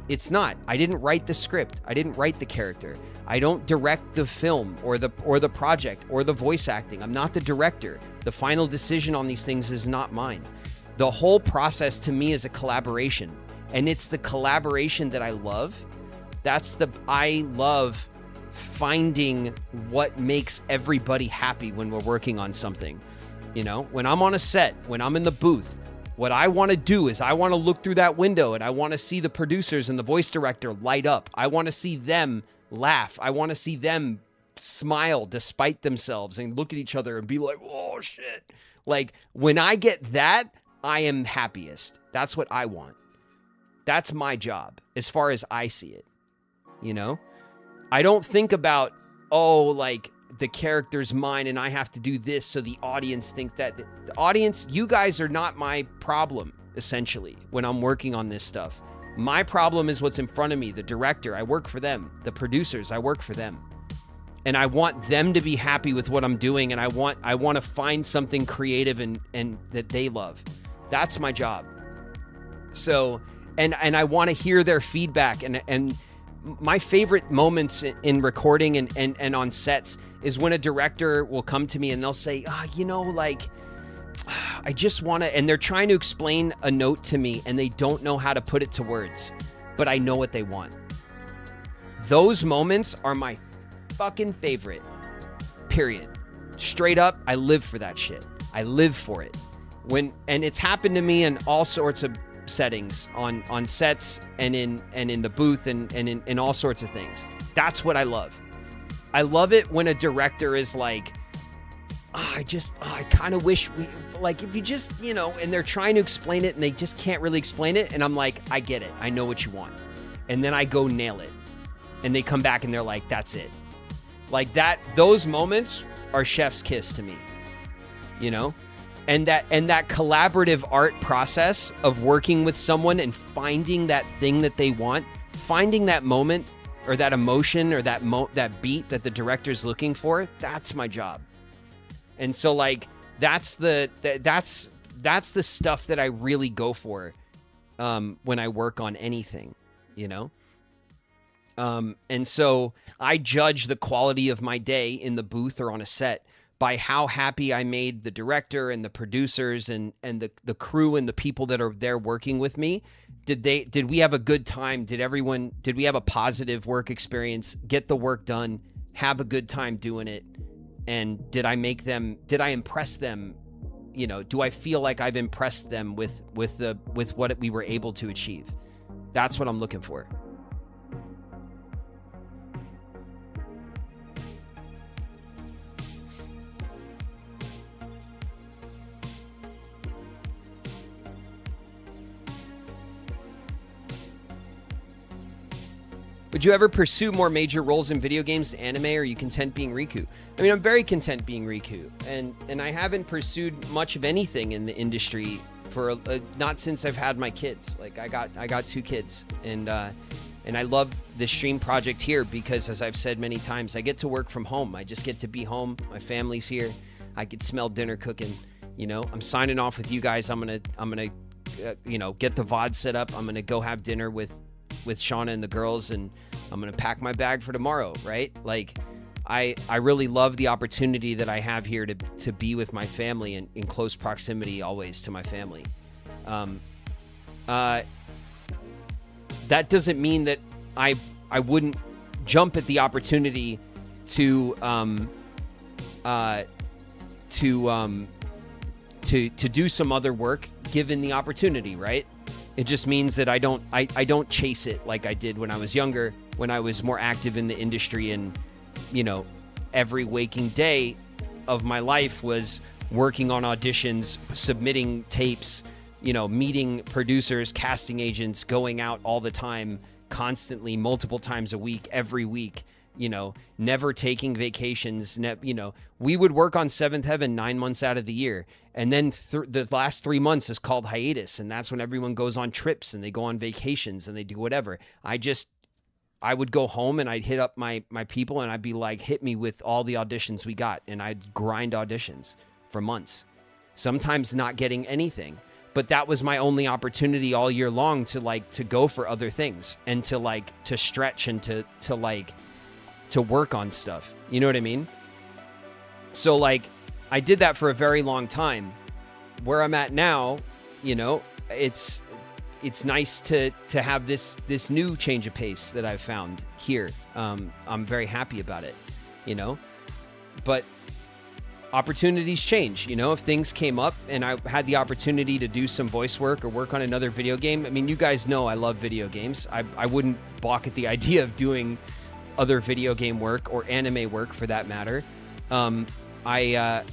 It's not. I didn't write the script. I didn't write the character. I don't direct the film or the project or the voice acting. I'm not the director. The final decision on these things is not mine. The whole process to me is a collaboration, and it's the collaboration that I love. I love finding what makes everybody happy when we're working on something. You know, when I'm on a set, when I'm in the booth, what I want to do is I want to look through that window and I want to see the producers and the voice director light up. I want to see them laugh. I want to see them smile despite themselves and look at each other and be like, oh shit. Like, when I get that, I am happiest. That's what I want. That's my job as far as I see it. You know, I don't think about, oh, like, the character's mine and I have to do this so the audience thinks that. The audience, you guys are not my problem, essentially, when I'm working on this stuff. My problem is what's in front of me. The director, I work for them. The producers, I work for them. And I want them to be happy with what I'm doing, and I want to find something creative and that they love. That's my job. So, and I want to hear their feedback, and my favorite moments in recording and on sets is when a director will come to me and they'll say, you know, like, I just want to, and they're trying to explain a note to me and they don't know how to put it to words, but I know what they want. Those moments are my fucking favorite, period. Straight up, I live for that shit. I live for it. And it's happened to me in all sorts of settings, on sets and in the booth and in all sorts of things. That's what I love. I love it when a director is like, I kind of wish we, like, if you just, you know, and they're trying to explain it and they just can't really explain it. And I'm like, I get it. I know what you want. And then I go nail it. And they come back and they're like, that's it. Like that, those moments are chef's kiss to me, you know? And that collaborative art process of working with someone and finding that thing that they want, finding that moment or that emotion or that beat that the director's looking for, that's my job. And so like that's the stuff that I really go for when I work on anything, you know? And so I judge the quality of my day in the booth or on a set by how happy I made the director and the producers and the crew and the people that are there working with me. Did we have a good time? Did we have a positive work experience, get the work done, have a good time doing it? And did I impress them? You know, do I feel like I've impressed them with what we were able to achieve? That's what I'm looking for. Would you ever pursue more major roles in video games, anime, or are you content being Riku? I mean, I'm very content being Riku, and I haven't pursued much of anything in the industry for not since I've had my kids. Like I got 2 kids, and I love this stream project here because, as I've said many times, I get to work from home. I just get to be home. My family's here. I could smell dinner cooking. You know, I'm signing off with you guys. I'm gonna you know, get the VOD set up. I'm gonna go have dinner with Shauna and the girls, and I'm gonna pack my bag for tomorrow, right? Like I really love the opportunity that I have here to be with my family and in close proximity always to my family. That doesn't mean that I wouldn't jump at the opportunity to do some other work given the opportunity, right? It just means that I don't chase it like I did when I was younger, when I was more active in the industry, and, you know, every waking day of my life was working on auditions, submitting tapes, you know, meeting producers, casting agents, going out all the time, constantly, multiple times a week, every week, you know, never taking vacations. You know, we would work on Seventh Heaven 9 months out of the year. And then the last 3 months is called hiatus. And that's when everyone goes on trips and they go on vacations and they do whatever. I would go home and I'd hit up my people and I'd be like, hit me with all the auditions we got. And I'd grind auditions for months, sometimes not getting anything. But that was my only opportunity all year long to go for other things and to stretch and to work on stuff. You know what I mean? So like I did that for a very long time. Where I'm at now, you know, it's nice to have this new change of pace that I've found here. I'm very happy about it, you know, but opportunities change. You know, if things came up and I had the opportunity to do some voice work or work on another video game. I mean, you guys know I love video games. I wouldn't balk at the idea of doing other video game work or anime work for that matter. I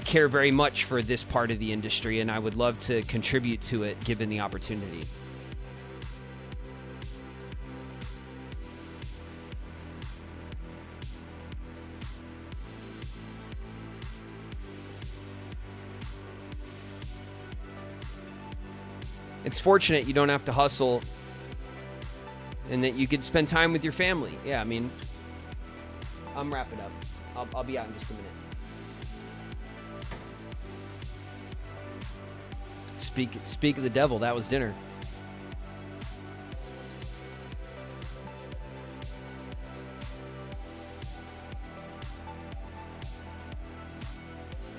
care very much for this part of the industry, and I would love to contribute to it given the opportunity. It's fortunate you don't have to hustle and that you could spend time with your family. Yeah, I mean, I'm wrapping up. I'll be out in just a minute. Speak of the devil, that was dinner.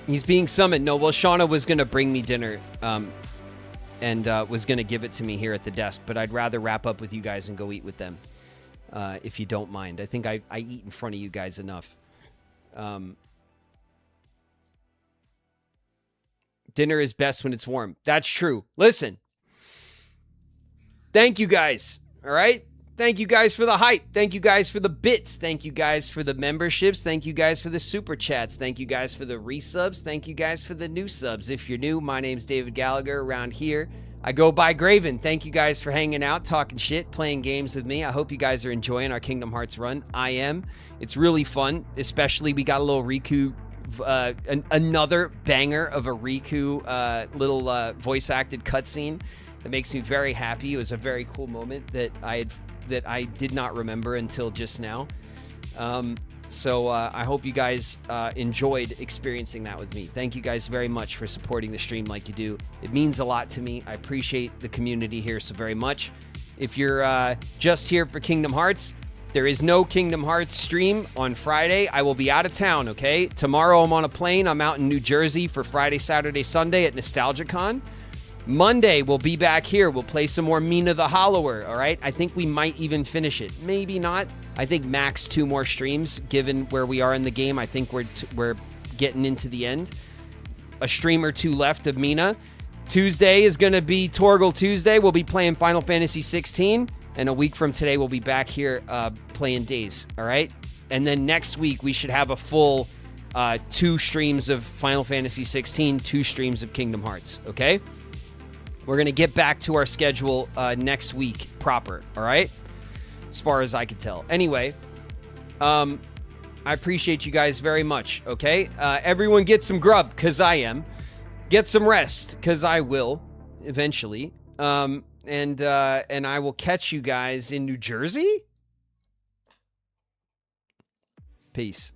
He's being summoned. No, well, Shauna was going to bring me dinner and was going to give it to me here at the desk, but I'd rather wrap up with you guys and go eat with them, if you don't mind. I think I eat in front of you guys enough. Dinner is best when it's warm. That's true. Listen, Thank you guys. All right? Thank you guys for the hype. Thank you guys for the bits. Thank you guys for the memberships. Thank you guys for the super chats. Thank you guys for the resubs. Thank you guys for the new subs. If you're new, my name's David Gallagher. Around here, I go by Graven. Thank you guys for hanging out, talking shit, playing games with me. I hope you guys are enjoying our Kingdom Hearts run. I am. It's really fun, especially we got a little Riku, another banger of a Riku little voice-acted cutscene that makes me very happy. It was a very cool moment that I did not remember until just now. So I hope you guys enjoyed experiencing that with me. Thank you guys very much for supporting the stream like you do. It means a lot to me. I appreciate the community here so very much. If you're just here for Kingdom Hearts, there is no Kingdom Hearts stream on Friday. I will be out of town, okay? Tomorrow I'm on a plane. I'm out in New Jersey for Friday, Saturday, Sunday at NostalgiaCon. Monday, we'll be back here. We'll play some more Mina the Hollower, all right? I think we might even finish it. Maybe not. I think max 2 more streams, given where we are in the game. I think we're getting into the end. A stream or 2 left of Mina. Tuesday is going to be Torgal Tuesday. We'll be playing Final Fantasy 16. And a week from today, we'll be back here playing Days, all right? And then next week, we should have a full 2 streams of Final Fantasy 16, 2 streams of Kingdom Hearts, okay? We're going to get back to our schedule next week proper, all right? As far as I can tell. Anyway, I appreciate you guys very much, okay? Everyone get some grub, because I am. Get some rest, because I will, eventually. And I will catch you guys in New Jersey? Peace.